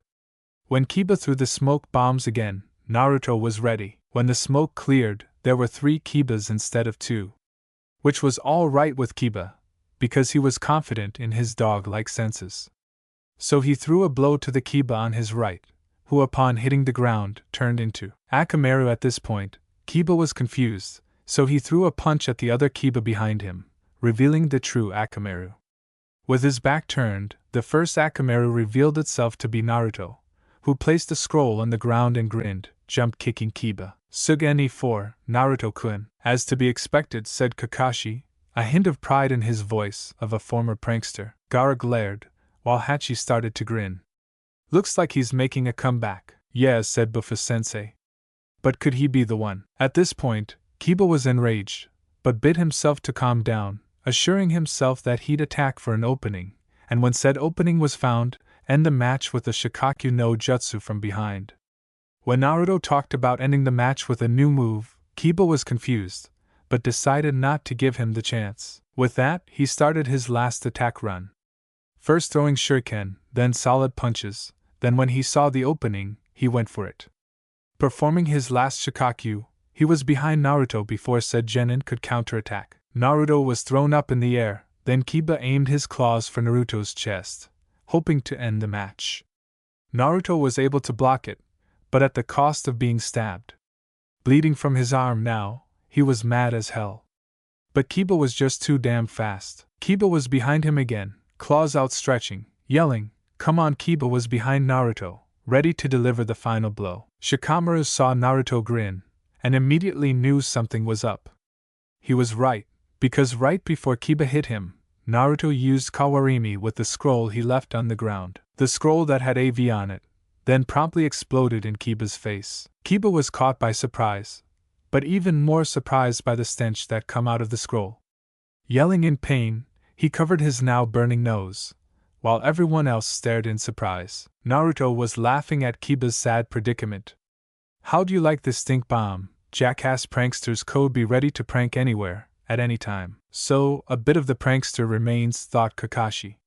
[SPEAKER 1] When Kiba threw the smoke bombs again, Naruto was ready. When the smoke cleared, there were 3 Kibas instead of 2. Which was all right with Kiba, because he was confident in his dog-like senses. So he threw a blow to the Kiba on his right, who upon hitting the ground, turned into Akamaru. At this point, Kiba was confused, so he threw a punch at the other Kiba behind him, revealing the true Akamaru. With his back turned, the first Akamaru revealed itself to be Naruto, who placed a scroll on the ground and grinned, jump-kicking Kiba. Sugeni 4, Naruto-kun. As to be expected, said Kakashi, a hint of pride in his voice of a former prankster. Gaara glared, while Hachi started to grin. Looks like he's making a comeback. Yeah, said Buffy-sensei. But could he be the one? At this point, Kiba was enraged, but bid himself to calm down, assuring himself that he'd attack for an opening, and when said opening was found, end the match with a Shikaku no Jutsu from behind. When Naruto talked about ending the match with a new move, Kiba was confused, but decided not to give him the chance. With that, he started his last attack run. First throwing shuriken, then solid punches, then when he saw the opening, he went for it. Performing his last Shikaku, he was behind Naruto before said genin could counterattack. Naruto was thrown up in the air, then Kiba aimed his claws for Naruto's chest, hoping to end the match. Naruto was able to block it, but at the cost of being stabbed. Bleeding from his arm now, he was mad as hell. But Kiba was just too damn fast. Kiba was behind him again, claws outstretching, yelling, "Come on!" Kiba was behind Naruto, ready to deliver the final blow. Shikamaru saw Naruto grin, and immediately knew something was up. He was right, because right before Kiba hit him, Naruto used Kawarimi with the scroll he left on the ground. The scroll that had AV on it, then promptly exploded in Kiba's face. Kiba was caught by surprise, but even more surprised by the stench that come out of the scroll. Yelling in pain, he covered his now burning nose, while everyone else stared in surprise. Naruto was laughing at Kiba's sad predicament. "How do you like this stink bomb? Jackass pranksters code be ready to prank anywhere, at any time." So, a bit of the prankster remains, thought Kakashi.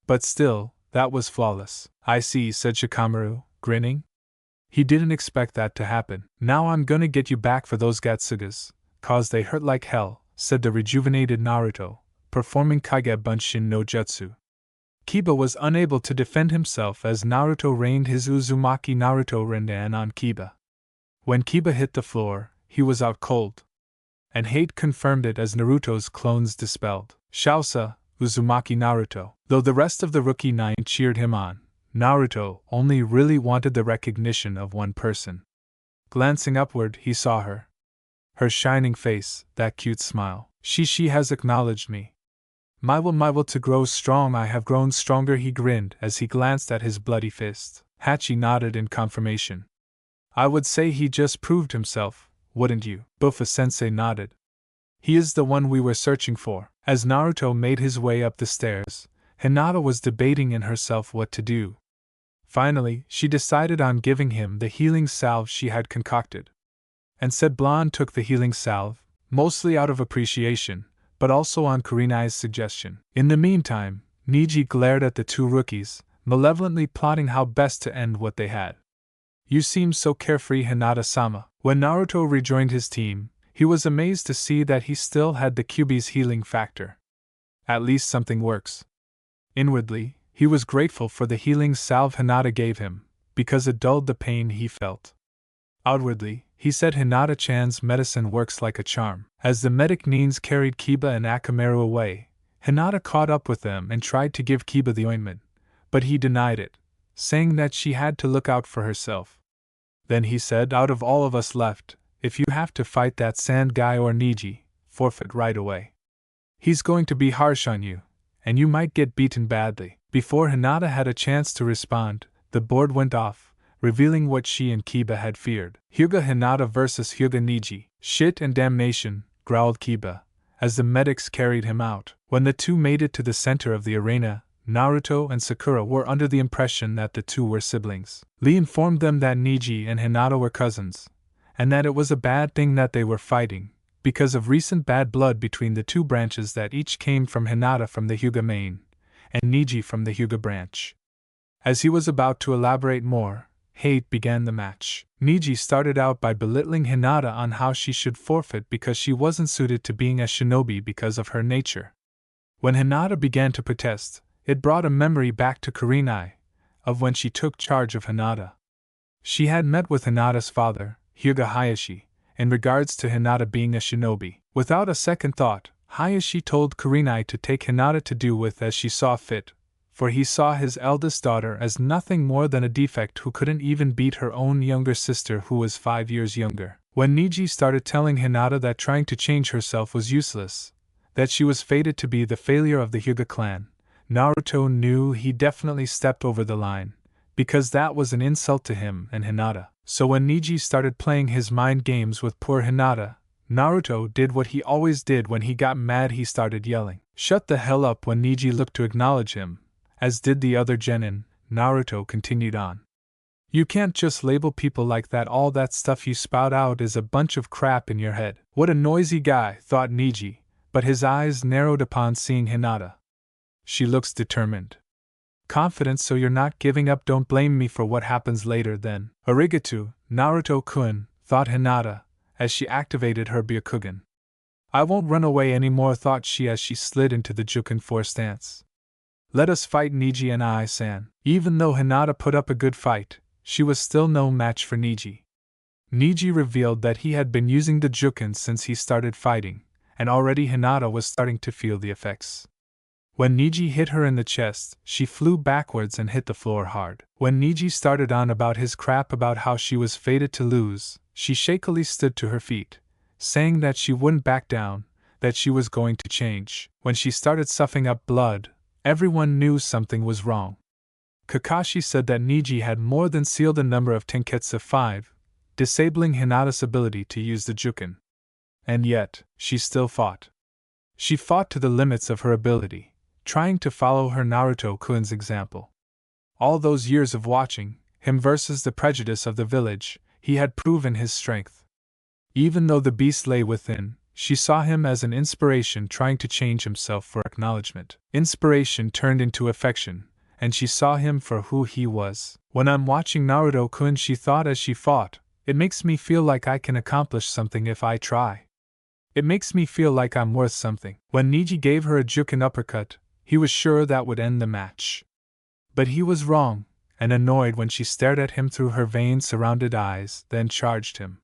[SPEAKER 1] But still, that was flawless. "I see," said Shikamaru, grinning. He didn't expect that to happen. "Now I'm gonna get you back for those Gatsugas, 'cause they hurt like hell," said the rejuvenated Naruto, performing Kage Bunshin no Jutsu. Kiba was unable to defend himself as Naruto rained his Uzumaki Naruto Rindan on Kiba. When Kiba hit the floor, he was out cold. And hate confirmed it as Naruto's clones dispelled. Shausa, Uzumaki Naruto. Though the rest of the rookie 9 cheered him on, Naruto only really wanted the recognition of one person. Glancing upward, he saw her. Her shining face, that cute smile. She has acknowledged me. My will to grow strong, I have grown stronger, he grinned as he glanced at his bloody fist. Hachi nodded in confirmation. I would say he just proved himself, wouldn't you? Buffy-sensei nodded. He is the one we were searching for. As Naruto made his way up the stairs, Hinata was debating in herself what to do. Finally, she decided on giving him the healing salve she had concocted. And said Blonde took the healing salve, mostly out of appreciation, but also on Kurenai's suggestion. In the meantime, Niji glared at the 2 rookies, malevolently plotting how best to end what they had. You seem so carefree, Hinata-sama. When Naruto rejoined his team, he was amazed to see that he still had the Kyuubi's healing factor. At least something works. Inwardly, he was grateful for the healing salve Hinata gave him, because it dulled the pain he felt. Outwardly, he said Hinata-chan's medicine works like a charm. As the medic Nins carried Kiba and Akamaru away, Hinata caught up with them and tried to give Kiba the ointment, but he denied it, saying that she had to look out for herself. Then he said, out of all of us left, if you have to fight that sand guy or Niji, forfeit right away. He's going to be harsh on you, and you might get beaten badly. Before Hinata had a chance to respond, the board went off, revealing what she and Kiba had feared. Hyuga Hinata versus Hyuga Niji. Shit and damnation, growled Kiba, as the medics carried him out. When the 2 made it to the center of the arena, Naruto and Sakura were under the impression that the 2 were siblings. Lee informed them that Niji and Hinata were cousins, and that it was a bad thing that they were fighting, because of recent bad blood between the two branches that each came from Hinata from the Hyuga main, and Niji from the Hyuga branch. As he was about to elaborate more, hate began the match. Niji started out by belittling Hinata on how she should forfeit because she wasn't suited to being a shinobi because of her nature. When Hinata began to protest, it brought a memory back to Kurenai of when she took charge of Hinata. She had met with Hinata's father, Hyuga Hayashi, in regards to Hinata being a shinobi. Without a second thought, Hayashi told Kurenai to take Hinata to do with as she saw fit, for he saw his eldest daughter as nothing more than a defect who couldn't even beat her own younger sister who was 5 years younger. When Niji started telling Hinata that trying to change herself was useless, that she was fated to be the failure of the Hyuga clan, Naruto knew he definitely stepped over the line, because that was an insult to him and Hinata. So when Niji started playing his mind games with poor Hinata, Naruto did what he always did when he got mad. He started yelling, "Shut the hell up!" when Niji looked to acknowledge him, as did the other genin. Naruto continued on. "You can't just label people like that. All that stuff you spout out is a bunch of crap in your head." What a noisy guy, thought Niji, but his eyes narrowed upon seeing Hinata. She looks determined. Confident, so you're not giving up. Don't blame me for what happens later then. Arigato, Naruto-kun, thought Hinata, as she activated her Byakugan. I won't run away anymore, thought she as she slid into the Juken 4 stance. Let us fight, Niji and I-san. Even though Hinata put up a good fight, she was still no match for Niji. Niji revealed that he had been using the Juken since he started fighting, and already Hinata was starting to feel the effects. When Niji hit her in the chest, she flew backwards and hit the floor hard. When Niji started on about his crap about how she was fated to lose, she shakily stood to her feet, saying that she wouldn't back down, that she was going to change. When she started soughing up blood, everyone knew something was wrong. Kakashi said that Niji had more than sealed the number of Tenketsu 5, disabling Hinata's ability to use the Juken. And yet, she still fought. She fought to the limits of her ability, trying to follow her Naruto-kun's example. All those years of watching him versus the prejudice of the village, he had proven his strength. Even though the beast lay within, she saw him as an inspiration trying to change himself for acknowledgement. Inspiration turned into affection, and she saw him for who he was. When I'm watching Naruto-kun, she thought as she fought, it makes me feel like I can accomplish something if I try. It makes me feel like I'm worth something. When Niji gave her a Juken uppercut, he was sure that would end the match. But he was wrong, and annoyed when she stared at him through her vein-surrounded eyes, then charged him.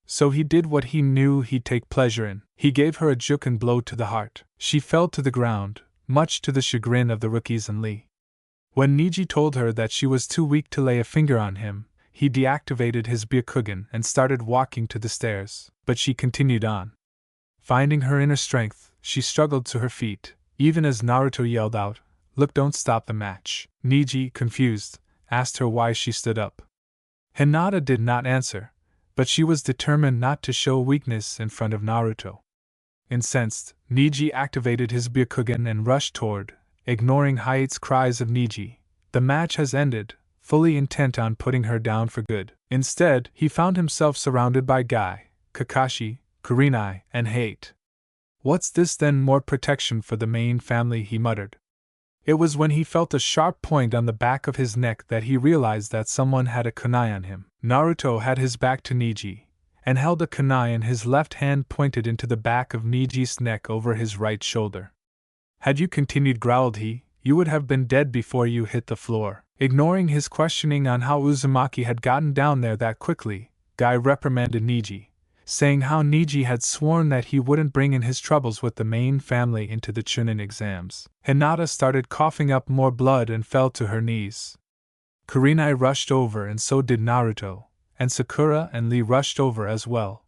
[SPEAKER 1] So he did what he knew he'd take pleasure in. He gave her a Juken blow to the heart. She fell to the ground, much to the chagrin of the rookies and Lee. When Niji told her that she was too weak to lay a finger on him, he deactivated his Byakugan and started walking to the stairs, but she continued on. Finding her inner strength, she struggled to her feet, even as Naruto yelled out, "Look, don't stop the match." Niji, confused, asked her why she stood up. Hinata did not answer, but she was determined not to show weakness in front of Naruto. Incensed, Niji activated his Byakugan and rushed toward, ignoring Hayate's cries of Niji. The match has ended, fully intent on putting her down for good. Instead, he found himself surrounded by Guy, Kakashi, Kurenai, and Hayate. What's this then? More protection for the main family, he muttered. It was when he felt a sharp point on the back of his neck that he realized that someone had a kunai on him. Naruto had his back to Niji, and held a kunai in his left hand pointed into the back of Niji's neck over his right shoulder. Had you continued, growled he, you would have been dead before you hit the floor. Ignoring his questioning on how Uzumaki had gotten down there that quickly, Guy reprimanded Niji, saying how Niji had sworn that he wouldn't bring in his troubles with the main family into the Chunin exams. Hinata started coughing up more blood and fell to her knees. Kurenai rushed over and so did Naruto, and Sakura and Lee rushed over as well.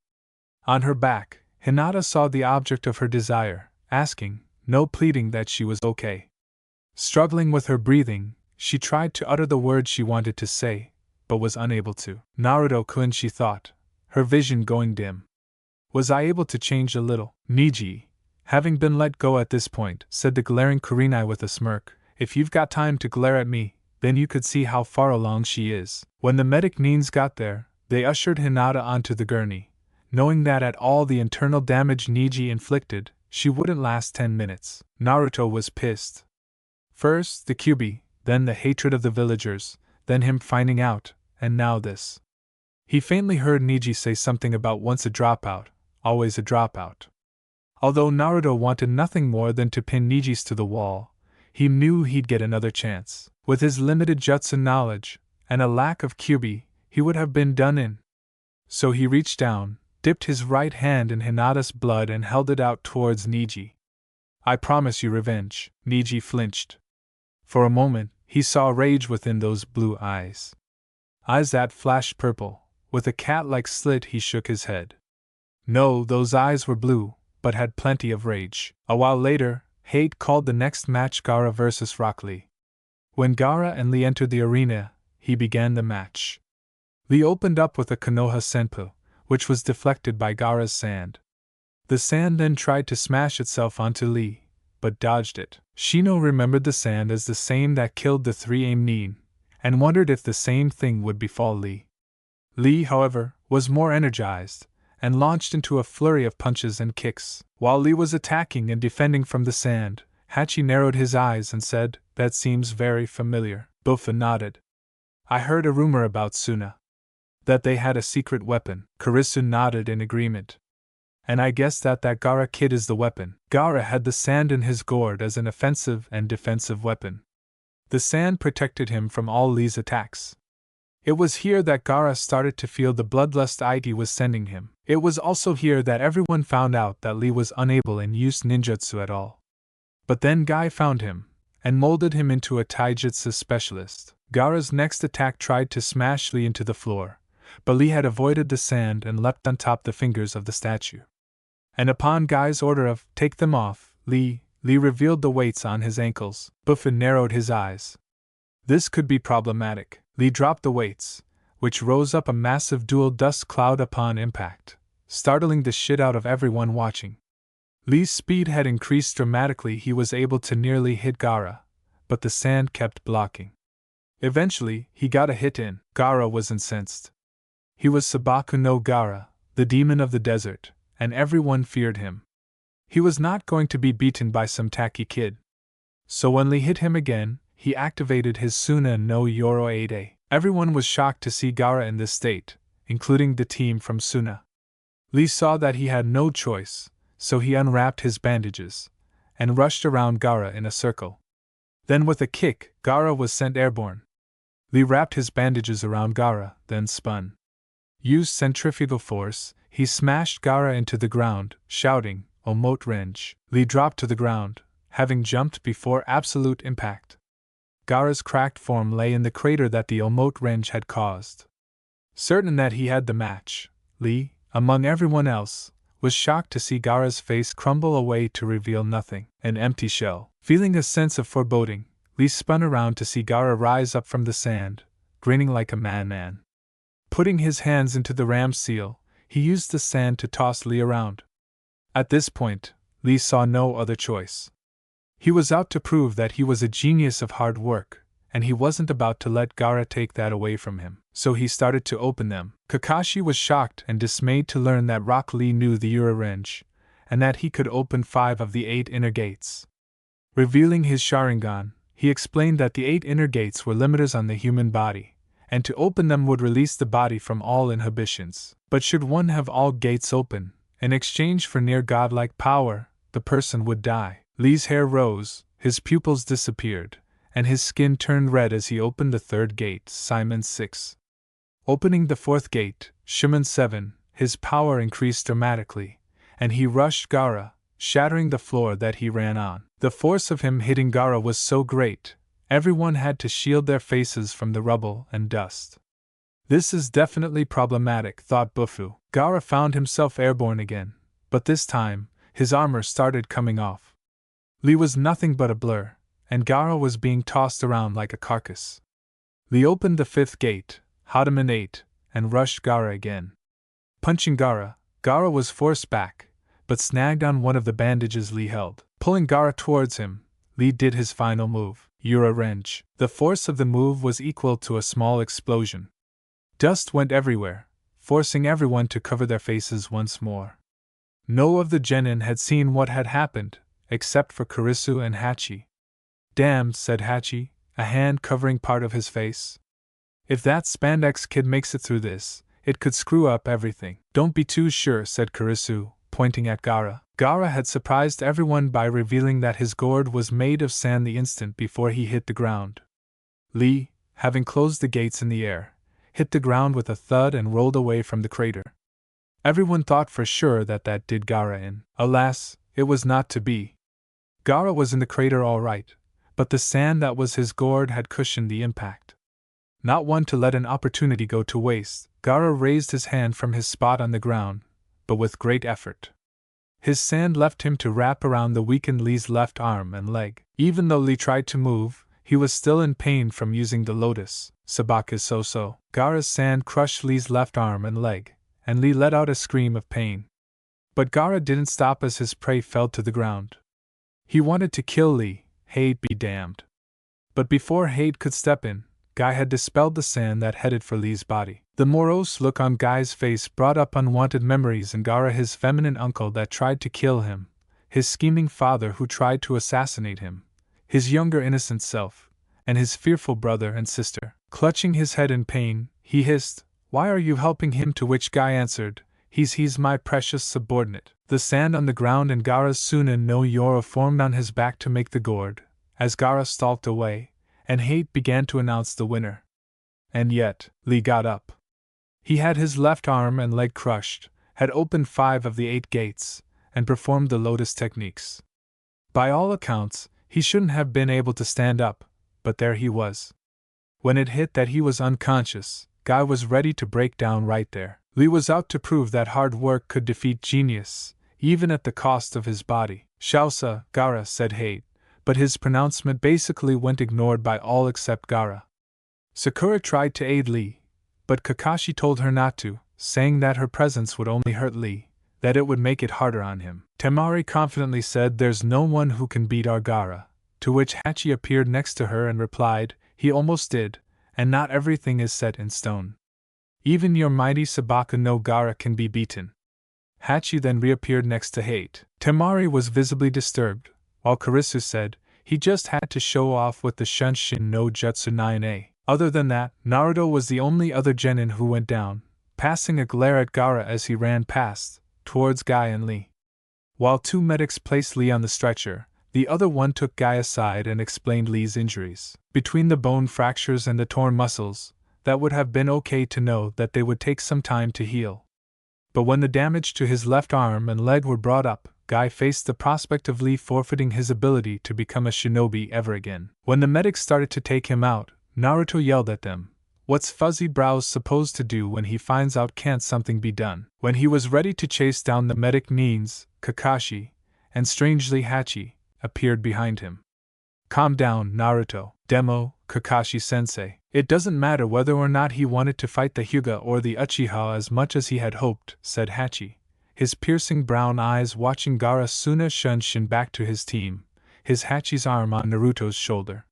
[SPEAKER 1] On her back, Hinata saw the object of her desire, asking, no pleading, that she was okay. Struggling with her breathing, she tried to utter the words she wanted to say, but was unable to. Naruto-kun, she thought, her vision going dim. Was I able to change a little? Niji, having been let go at this point, said the glaring Kurenai with a smirk, if you've got time to glare at me, then you could see how far along she is. When the medic Nins got there, they ushered Hinata onto the gurney. knowing that at all the internal damage Niji inflicted, she wouldn't last 10 minutes. Naruto was pissed. First, the Kyuubi, then the hatred of the villagers, then him finding out, and now this. He faintly heard Niji say something about once a dropout, always a dropout. Although Naruto wanted nothing more than to pin Niji's to the wall, he knew he'd get another chance. With his limited jutsu knowledge, and a lack of Kyuubi, he would have been done in. So he reached down, dipped his right hand in Hinata's blood and held it out towards Niji. I promise you revenge. Niji flinched. For a moment, he saw rage within those blue eyes. Eyes that flashed purple. With a cat-like slit he shook his head. No, those eyes were blue, but had plenty of rage. A while later, Hate called the next match Gaara vs. Rock Lee. When Gaara and Lee entered the arena, he began the match. Lee opened up with a Konoha Senpu, which was deflected by Gaara's sand. The sand then tried to smash itself onto Lee, but dodged it. Shino remembered the sand as the same that killed the 3-aim Nin, and wondered if the same thing would befall Lee. Lee, however, was more energized, and launched into a flurry of punches and kicks. While Lee was attacking and defending from the sand, Hachi narrowed his eyes and said, "That seems very familiar." Buffa nodded. "I heard a rumor about Suna. That they had a secret weapon." Karisu nodded in agreement. "And I guess that Gaara kid is the weapon." Gaara had the sand in his gourd as an offensive and defensive weapon. The sand protected him from all Lee's attacks. It was here that Gaara started to feel the bloodlust Aiki was sending him. It was also here that everyone found out that Lee was unable in use ninjutsu at all. But then Guy found him, and molded him into a taijutsu specialist. Gaara's next attack tried to smash Lee into the floor, but Lee had avoided the sand and leapt on top the fingers of the statue. And upon Guy's order of, "Take them off," Lee revealed the weights on his ankles. Buffin narrowed his eyes. This could be problematic. Lee dropped the weights, which rose up a massive dual dust cloud upon impact, startling the shit out of everyone watching. Lee's speed had increased dramatically. He was able to nearly hit Gaara, but the sand kept blocking. Eventually, he got a hit in. Gaara was incensed. He was Sabaku no Gaara, the demon of the desert, and everyone feared him. He was not going to be beaten by some tacky kid. So when Lee hit him again, he activated his Suna no Yoro 8A. Everyone was shocked to see Gaara in this state, including the team from Suna. Lee saw that he had no choice, so he unwrapped his bandages, and rushed around Gaara in a circle. Then with a kick, Gaara was sent airborne. Lee wrapped his bandages around Gaara, then spun. Used centrifugal force, he smashed Gaara into the ground, shouting, "Omote Renge." Lee dropped to the ground, having jumped before absolute impact. Gaara's cracked form lay in the crater that the Omote Renge had caused. Certain that he had the match, Lee, among everyone else, was shocked to see Gaara's face crumble away to reveal nothing, an empty shell. Feeling a sense of foreboding, Lee spun around to see Gaara rise up from the sand, grinning like a madman. Putting his hands into the ram's seal, he used the sand to toss Lee around. At this point, Lee saw no other choice. He was out to prove that he was a genius of hard work, and he wasn't about to let Gaara take that away from him. So he started to open them. Kakashi was shocked and dismayed to learn that Rock Lee knew the Yura Renge, and that he could open 5 of the 8 inner gates. Revealing his Sharingan, he explained that the 8 inner gates were limiters on the human body, and to open them would release the body from all inhibitions. But should one have all gates open, in exchange for near godlike power, the person would die. Lee's hair rose, his pupils disappeared, and his skin turned red as he opened the 3rd gate, Simon 6. Opening the 4th gate, Shimon 7, his power increased dramatically, and he rushed Gaara, shattering the floor that he ran on. The force of him hitting Gaara was so great, everyone had to shield their faces from the rubble and dust. This is definitely problematic, thought Bufu. Gaara found himself airborne again, but this time, his armor started coming off. Lee was nothing but a blur, and Gaara was being tossed around like a carcass. Lee opened the 5th gate, Hadaman 8, and rushed Gaara again. Punching Gaara, Gaara was forced back, but snagged on one of the bandages Lee held. Pulling Gaara towards him, Lee did his final move, Yura Renge. The force of the move was equal to a small explosion. Dust went everywhere, forcing everyone to cover their faces once more. No of the genin had seen what had happened, except for Kurisu and Hachi. "Damn," said Hachi, a hand covering part of his face. "If that spandex kid makes it through this, it could screw up everything." "Don't be too sure," said Kurisu, pointing at Gaara. Gaara had surprised everyone by revealing that his gourd was made of sand the instant before he hit the ground. Lee, having closed the gates in the air, hit the ground with a thud and rolled away from the crater. Everyone thought for sure that did Gaara in. Alas, it was not to be. Gaara was in the crater all right, but the sand that was his gourd had cushioned the impact. Not one to let an opportunity go to waste, Gaara raised his hand from his spot on the ground, but with great effort. His sand left him to wrap around the weakened Lee's left arm and leg. Even though Lee tried to move, he was still in pain from using the lotus, Sabaku's so-so. Gaara's sand crushed Lee's left arm and leg, and Lee let out a scream of pain. But Gaara didn't stop as his prey fell to the ground. He wanted to kill Lee, Hade be damned. But before Hade could step in, Guy had dispelled the sand that headed for Lee's body. The morose look on Guy's face brought up unwanted memories in Gaara, his feminine uncle that tried to kill him, his scheming father who tried to assassinate him, his younger innocent self, and his fearful brother and sister. Clutching his head in pain, he hissed, "Why are you helping him?" To which Guy answered, He's my precious subordinate." The sand on the ground and Gaara's Chunin no Yoro formed on his back to make the gourd, as Gaara stalked away, and Hade began to announce the winner. And yet, Lee got up. He had his left arm and leg crushed, had opened 5 of the 8 gates, and performed the lotus techniques. By all accounts, he shouldn't have been able to stand up, but there he was. When it hit that he was unconscious, Guy was ready to break down right there. Lee was out to prove that hard work could defeat genius, even at the cost of his body. "Shausa, Gaara," said Hade, but his pronouncement basically went ignored by all except Gaara. Sakura tried to aid Lee, but Kakashi told her not to, saying that her presence would only hurt Lee, that it would make it harder on him. Temari confidently said, "There's no one who can beat our Gaara," to which Hachi appeared next to her and replied, "He almost did, and not everything is set in stone. Even your mighty Sabaku no Gaara can be beaten." Hachi then reappeared next to Hade. Temari was visibly disturbed, while Kurisu said, "He just had to show off with the Shunshin no Jutsu 9A. Other than that, Naruto was the only other genin who went down, passing a glare at Gaara as he ran past, towards Guy and Lee. While 2 medics placed Lee on the stretcher, the other one took Guy aside and explained Lee's injuries. Between the bone fractures and the torn muscles, that would have been okay to know that they would take some time to heal. But when the damage to his left arm and leg were brought up, Guy faced the prospect of Lee forfeiting his ability to become a shinobi ever again. When the medics started to take him out, Naruto yelled at them, "What's Fuzzy Brows supposed to do when he finds out? Can't something be done?" When he was ready to chase down the medic, Nins, Kakashi, and strangely Hachi, appeared behind him. "Calm down, Naruto. Demo, Kakashi-sensei. It doesn't matter whether or not he wanted to fight the Hyuga or the Uchiha as much as he had hoped," said Hachi, his piercing brown eyes watching Gaara Suna Shunshin back to his team, his Hachi's arm on Naruto's shoulder.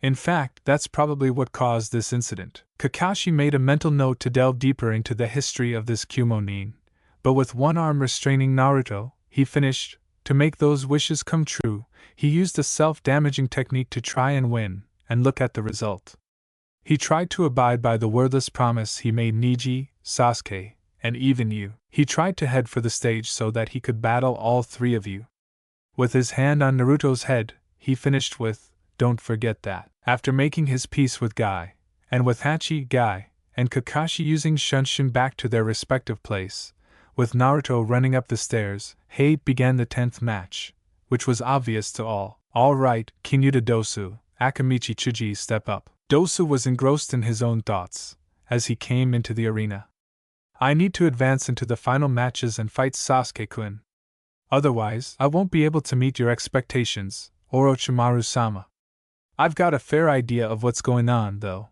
[SPEAKER 1] "In fact, that's probably what caused this incident." Kakashi made a mental note to delve deeper into the history of this Kumonin, but with one arm restraining Naruto, he finished, "To make those wishes come true, he used a self-damaging technique to try and win, and look at the result. He tried to abide by the wordless promise he made Neji, Sasuke, and even you. He tried to head for the stage so that he could battle all 3 of you." With his hand on Naruto's head, he finished with, "Don't forget that." After making his peace with Guy, and with Hachi, Guy, and Kakashi using Shunshin back to their respective place, with Naruto running up the stairs, Hade began the 10th match, which was obvious to all. "All right, Kinyuta Dosu, Akamichi Chuji, step up." Dosu was engrossed in his own thoughts, as he came into the arena. "I need to advance into the final matches and fight Sasuke-kun. Otherwise, I won't be able to meet your expectations, Orochimaru-sama. I've got a fair idea of what's going on, though.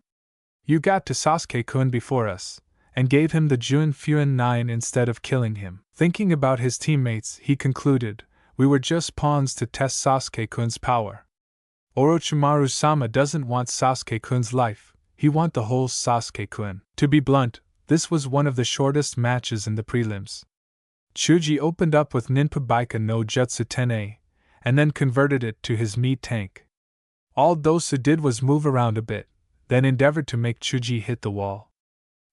[SPEAKER 1] You got to Sasuke-kun before us, and gave him the Jun Fuin 9 instead of killing him." Thinking about his teammates, he concluded, "We were just pawns to test Sasuke-kun's power. Orochimaru-sama doesn't want Sasuke-kun's life, he want the whole Sasuke-kun." To be blunt, This was one of the shortest matches in the prelims. Chuji opened up with Ninpa Baika no Jutsu 10A, and then converted it to his meat tank. All Dosu did was move around a bit, then endeavored to make Chuji hit the wall.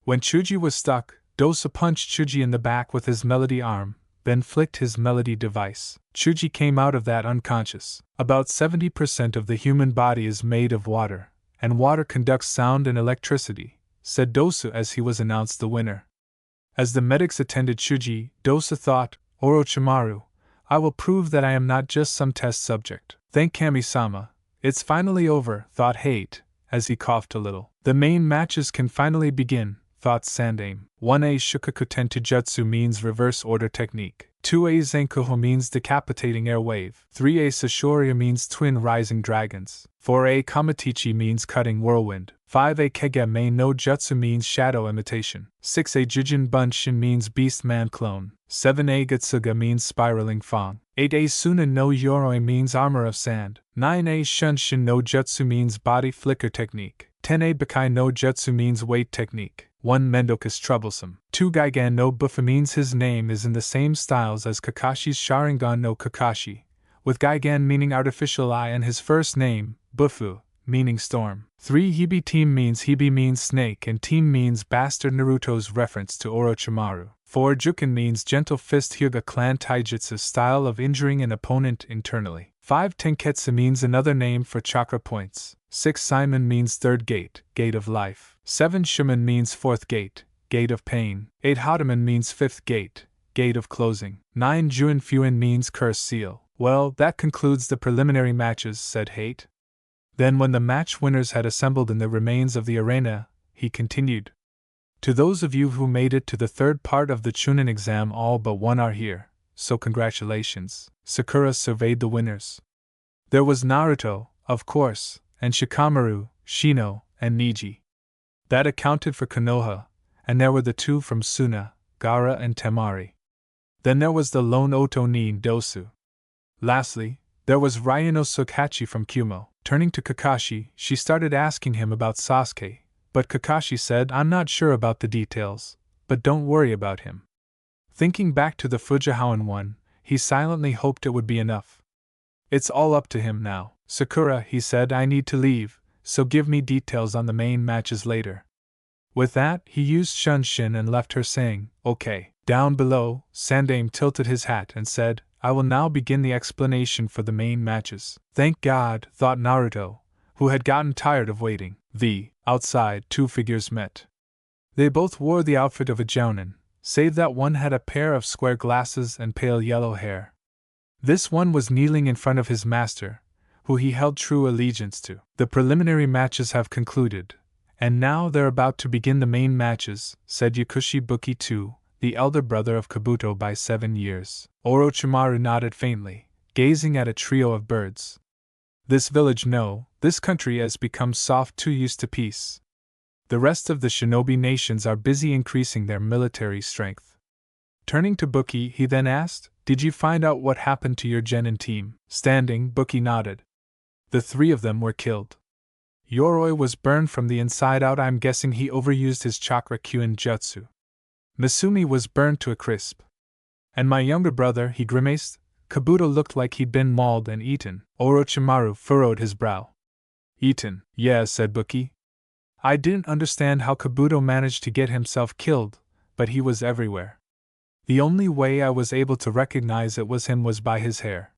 [SPEAKER 1] When Chuji was stuck, Dosu punched Chuji in the back with his melody arm, then flicked his melody device. Chuji came out of that unconscious. About 70% of the human body is made of water, and water conducts sound and electricity, said Dosu as he was announced the winner. As the medics attended Chuji, Dosu thought, Orochimaru, I will prove that I am not just some test subject. Thank Kami-sama, it's finally over, thought Hate, as he coughed a little. The main matches can finally begin, thought Sandaime. 1A Shukaku Tentujutsu means reverse order technique. 2A Zenkuho means decapitating air wave. 3A Sashoria means twin rising dragons. 4A Kamatichi means cutting whirlwind. 5A Kegame no Jutsu means shadow imitation. 6A Jujin Bunshin means beast man clone. 7A Gutsuga means spiraling fang. 8A Sunan no Yoroi means armor of sand. 9A Shunshin no Jutsu means body flicker technique. 10A Bakai no Jutsu means weight technique. 1 Mendok is troublesome. 2 Gaigan no Buffa means his name is in the same styles as Kakashi's Sharingan no Kakashi, with Gaigan meaning artificial eye and his first name, Bufu, meaning storm. 3 Hibi team means Hibi means snake and team means bastard Naruto's reference to Orochimaru. 4 Juken means gentle fist Hyuga clan taijutsu style of injuring an opponent internally. 5 Tenketsu means another name for chakra points. 6 Simon means third gate, gate of life. 7 Shuman means fourth gate, gate of pain. 8 Hotaman means fifth gate, gate of closing. 9 Juin Fuin means curse seal. Well, that concludes the preliminary matches, said Hate. Then when the match winners had assembled in the remains of the arena, he continued. To those of you who made it to the third part of the Chunin exam, all but one are here, so congratulations. Sakura surveyed the winners. There was Naruto, of course, and Shikamaru, Shino, and Niji. That accounted for Konoha, and there were the 2 from Suna, Gaara and Temari. Then there was the lone Otonin Dosu. Lastly, there was Ryuno Sokachi from Kumo. Turning to Kakashi, she started asking him about Sasuke, but Kakashi said, I'm not sure about the details, but don't worry about him. Thinking back to the Fujihoan one, he silently hoped it would be enough. It's all up to him now. Sakura, he said, I need to leave, so give me details on the main matches later. With that, he used Shunshin and left her saying, okay. Down below, Sandaime tilted his hat and said, I will now begin the explanation for the main matches. Thank God, thought Naruto, who had gotten tired of waiting. Outside, 2 figures met. They both wore the outfit of a jounin, save that one had a pair of square glasses and pale yellow hair. This one was kneeling in front of his master, who he held true allegiance to. The preliminary matches have concluded, and now they're about to begin the main matches, said Yakushi Buki II, the elder brother of Kabuto by 7 years. Orochimaru nodded faintly, gazing at a trio of birds. This village no, this country has become soft too used to peace. The rest of the shinobi nations are busy increasing their military strength. Turning to Buki, he then asked, did you find out what happened to your genin team? Standing, Buki nodded. The 3 of them were killed. Yoroi was burned from the inside out. I'm guessing he overused his chakra Kyuin jutsu. Misumi was burned to a crisp. And my younger brother, he grimaced. Kabuto looked like he'd been mauled and eaten. Orochimaru furrowed his brow. Eaten, yeah, said Buki. I didn't understand how Kabuto managed to get himself killed, but he was everywhere. The only way I was able to recognize it was him was by his hair.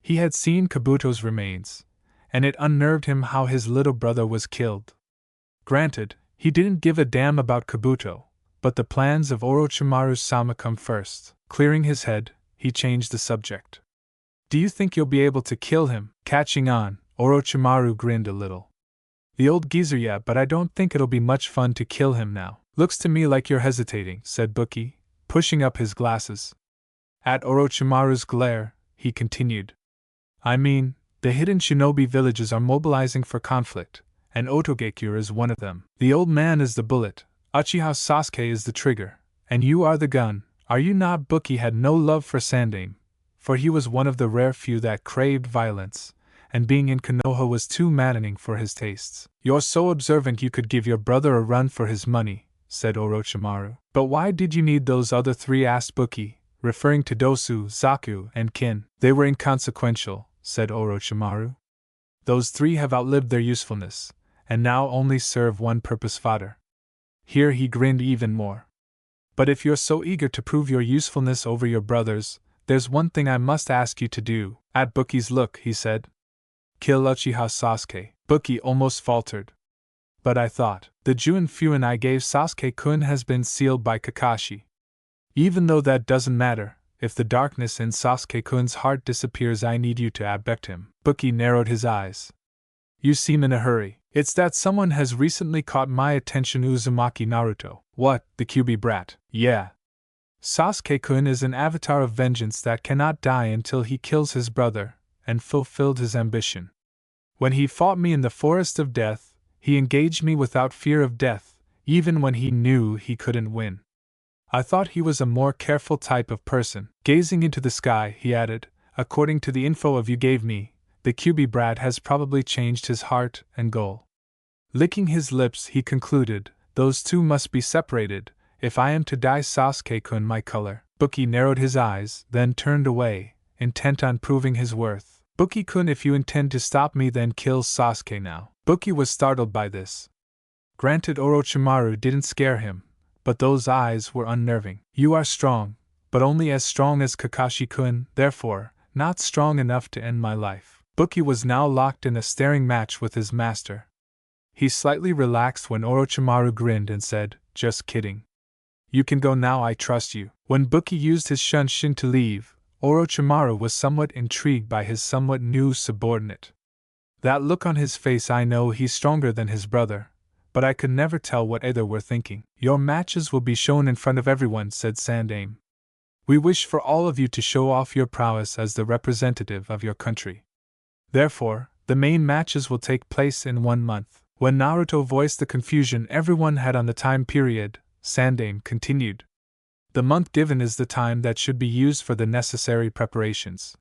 [SPEAKER 1] He had seen Kabuto's remains, and it unnerved him how his little brother was killed. Granted, he didn't give a damn about Kabuto, but the plans of Orochimaru-sama come first. Clearing his head, he changed the subject. Do you think you'll be able to kill him? Catching on, Orochimaru grinned a little. The old geezer, yeah, but I don't think it'll be much fun to kill him now. Looks to me like you're hesitating, said Buki, pushing up his glasses. At Orochimaru's glare, he continued. I mean, the hidden shinobi villages are mobilizing for conflict, and Otogekure is one of them. The old man is the bullet, Uchiha Sasuke is the trigger, and you are the gun, are you not? Buki had no love for Sandaime, for he was one of the rare few that craved violence, and being in Konoha was too maddening for his tastes. You're so observant you could give your brother a run for his money, said Orochimaru. But why did you need those other 3? Asked Buki, referring to Dosu, Zaku, and Kin. They were inconsequential, said Orochimaru. Those 3 have outlived their usefulness, and now only serve one purpose: fodder. Here he grinned even more. But if you're so eager to prove your usefulness over your brothers, there's one thing I must ask you to do. At Buki's look, he said. Kill Uchiha Sasuke. Buki almost faltered. But I thought, the Juin Fuin I gave Sasuke-kun has been sealed by Kakashi. Even though that doesn't matter, if the darkness in Sasuke-kun's heart disappears, I need you to abduct him. Buki narrowed his eyes. You seem in a hurry. It's that someone has recently caught my attention. Uzumaki Naruto. What, the QB brat? Yeah. Sasuke-kun is an avatar of vengeance that cannot die until he kills his brother, and fulfilled his ambition. When he fought me in the Forest of Death, he engaged me without fear of death, even when he knew he couldn't win. I thought he was a more careful type of person. Gazing into the sky, he added, according to the info you gave me, the QB brat has probably changed his heart and goal. Licking his lips, he concluded, those 2 must be separated, if I am to die Sasuke-kun my color. Buki narrowed his eyes, then turned away, intent on proving his worth. Buki-kun, if you intend to stop me, then kill Sasuke now. Buki was startled by this. Granted, Orochimaru didn't scare him, but those eyes were unnerving. You are strong, but only as strong as Kakashi-kun, therefore, not strong enough to end my life. Buki was now locked in a staring match with his master. He slightly relaxed when Orochimaru grinned and said, just kidding. You can go now, I trust you. When Buki used his shunshin to leave, Orochimaru was somewhat intrigued by his somewhat new subordinate. That look on his face, I know he's stronger than his brother, but I could never tell what either were thinking. Your matches will be shown in front of everyone, said Sandaime. We wish for all of you to show off your prowess as the representative of your country. Therefore, the main matches will take place in 1 month. When Naruto voiced the confusion everyone had on the time period, Sandaime continued. The month given is the time that should be used for the necessary preparations.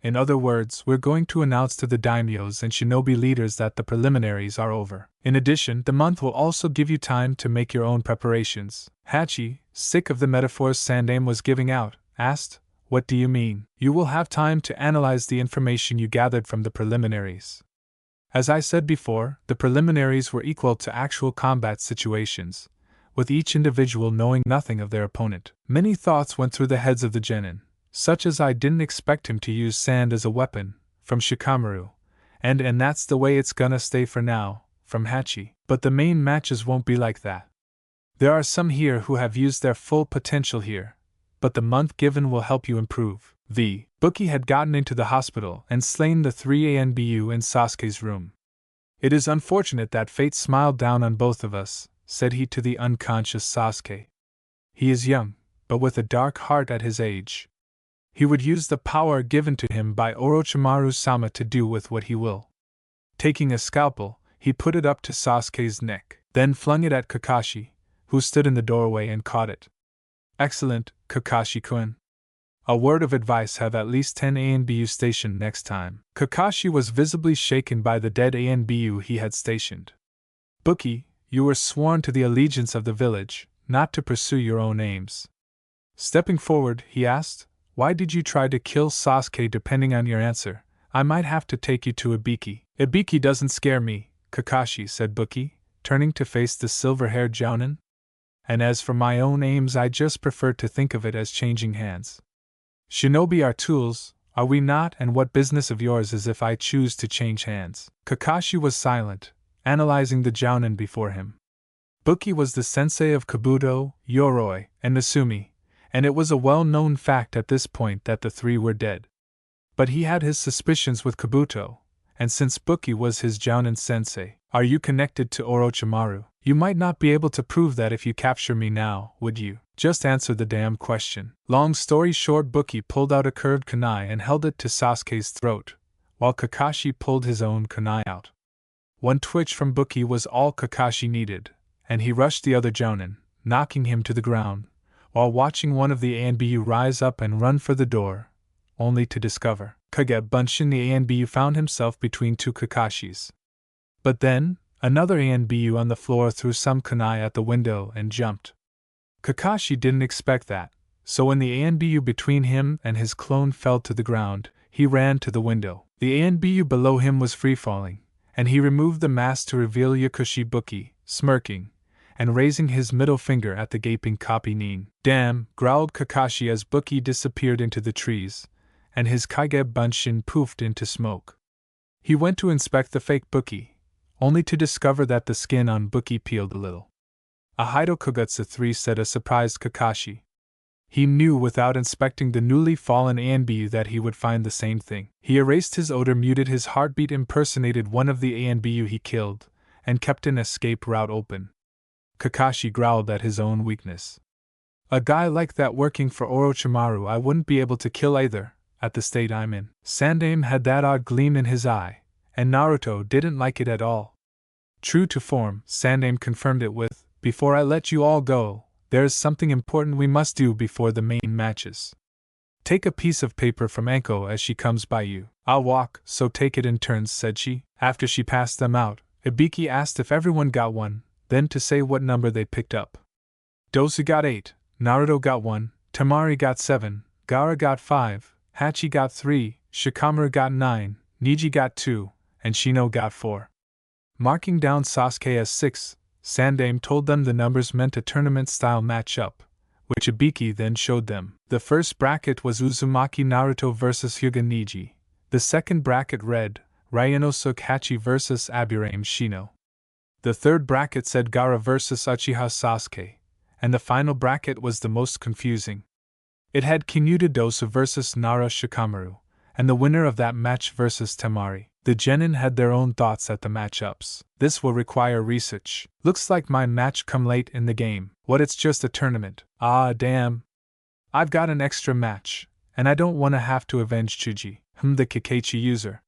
[SPEAKER 1] In other words, we're going to announce to the daimyos and shinobi leaders that the preliminaries are over. In addition, the month will also give you time to make your own preparations. Hachi, sick of the metaphors Sandaime was giving out, asked, What do you mean? You will have time to analyze the information you gathered from the preliminaries. As I said before, the preliminaries were equal to actual combat situations, with each individual knowing nothing of their opponent. Many thoughts went through the heads of the genin, such as I didn't expect him to use sand as a weapon, from Shikamaru, and that's the way it's gonna stay for now, from Hachi. But the main matches won't be like that. There are some here who have used their full potential here, but the month given will help you improve. The Buki had gotten into the hospital and slain the 3 ANBU in Sasuke's room. It is unfortunate that fate smiled down on both of us, said he to the unconscious Sasuke. He is young, but with a dark heart at his age. He would use the power given to him by Orochimaru-sama to do with what he will. Taking a scalpel, he put it up to Sasuke's neck, then flung it at Kakashi, who stood in the doorway and caught it. Excellent, Kakashi-kun. A word of advice: have at least 10 ANBU stationed next time. Kakashi was visibly shaken by the dead ANBU he had stationed. Buki, you were sworn to the allegiance of the village, not to pursue your own aims. Stepping forward, he asked, Why did you try to kill Sasuke? Depending on your answer, I might have to take you to Ibiki. Ibiki doesn't scare me, Kakashi, said Buki, turning to face the silver-haired Jounin. And as for my own aims, I just prefer to think of it as changing hands. Shinobi are tools, are we not? And what business of yours is if I choose to change hands? Kakashi was silent, analyzing the Jounin before him. Buki was the sensei of Kabuto, Yoroi, and Nasumi, and it was a well-known fact at this point that the 3 were dead. But he had his suspicions with Kabuto, and since Buki was his Jounin sensei, are you connected to Orochimaru? You might not be able to prove that if you capture me now, would you? Just answer the damn question. Long story short, Buki pulled out a curved kunai and held it to Sasuke's throat, while Kakashi pulled his own kunai out. One twitch from Buki was all Kakashi needed, and he rushed the other Jounin, knocking him to the ground, while watching one of the ANBU rise up and run for the door, only to discover Kage Bunshin. The ANBU found himself between 2 Kakashis. But then, Another ANBU on the floor threw some kunai at the window and jumped. Kakashi didn't expect that, so when the ANBU between him and his clone fell to the ground, he ran to the window. The ANBU below him was free-falling, and he removed the mask to reveal Yakushi Buki, smirking, and raising his middle finger at the gaping copy Nin. "Damn," growled Kakashi as Buki disappeared into the trees, and his Kage Bunshin poofed into smoke. He went to inspect the fake Buki, only to discover that the skin on Buki peeled a little. "A Haido Kogutsu 3," said a surprised Kakashi. He knew without inspecting the newly fallen ANBU that he would find the same thing. He erased his odor, muted his heartbeat, impersonated one of the ANBU he killed, and kept an escape route open. Kakashi growled at his own weakness. "A guy like that working for Orochimaru I wouldn't be able to kill either, at the state I'm in." Sandaime had that odd gleam in his eye, and Naruto didn't like it at all. True to form, Sandaime confirmed it with, "Before I let you all go, there is something important we must do before the main matches. Take a piece of paper from Anko as she comes by you." "I'll walk, so take it in turns," said she. After she passed them out, Ibiki asked if everyone got one, then to say what number they picked up. Dosu got 8, Naruto got 1, Temari got 7, Gaara got 5, Hachi got 3, Shikamaru got 9, Niji got 2, and Shino got 4. Marking down Sasuke as 6, Sandaime told them the numbers meant a tournament-style match-up, which Ibiki then showed them. The first bracket was Uzumaki Naruto vs Hyuga Niji. The second bracket read, Ryanosuke Hachi vs Aburame Shino. The third bracket said Gaara vs Uchiha Sasuke, and the final bracket was the most confusing. It had Kinuta Dosu vs Nara Shikamaru, and the winner of that match versus Temari. The genin had their own thoughts at the matchups. "This will require research. Looks like my match come late in the game. What, it's just a tournament? Ah, damn. I've got an extra match, and I don't want to have to avenge Chuji. The Kakashi user.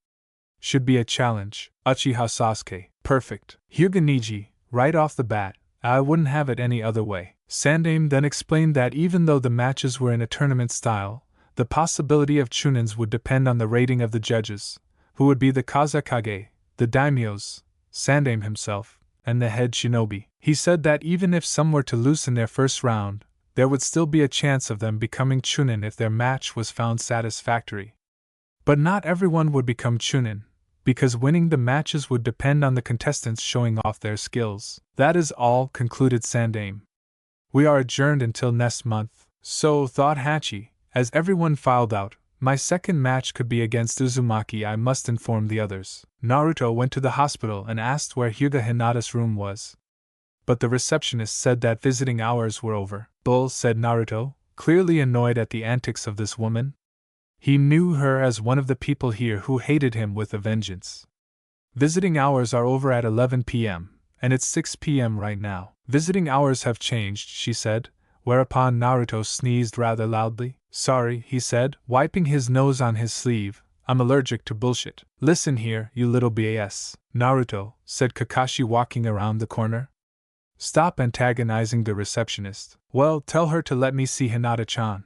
[SPEAKER 1] Should be a challenge. Uchiha Sasuke. Perfect. Hyuga Niji, right off the bat, I wouldn't have it any other way." Sandaime then explained that even though the matches were in a tournament style, the possibility of Chunins would depend on the rating of the judges, who would be the Kazekage, the daimyos, Sandaime himself, and the head shinobi. He said that even if some were to lose in their first round, there would still be a chance of them becoming Chunin if their match was found satisfactory. But not everyone would become Chunin, because winning the matches would depend on the contestants showing off their skills. "That is all," concluded Sandaime. "We are adjourned until next month." So thought Hachi, as everyone filed out. "My second match could be against Uzumaki. I must inform the others." Naruto went to the hospital and asked where Hyuga Hinata's room was. But the receptionist said that visiting hours were over. "Bull," said Naruto, clearly annoyed at the antics of this woman. He knew her as one of the people here who hated him with a vengeance. "Visiting hours are over at 11 p.m., and it's 6 p.m. right now." "Visiting hours have changed," she said, whereupon Naruto sneezed rather loudly. "Sorry," he said, wiping his nose on his sleeve, "I'm allergic to bullshit." "Listen here, you little BAS. Naruto," said Kakashi walking around the corner. "Stop antagonizing the receptionist." "Well, tell her to let me see Hinata-chan.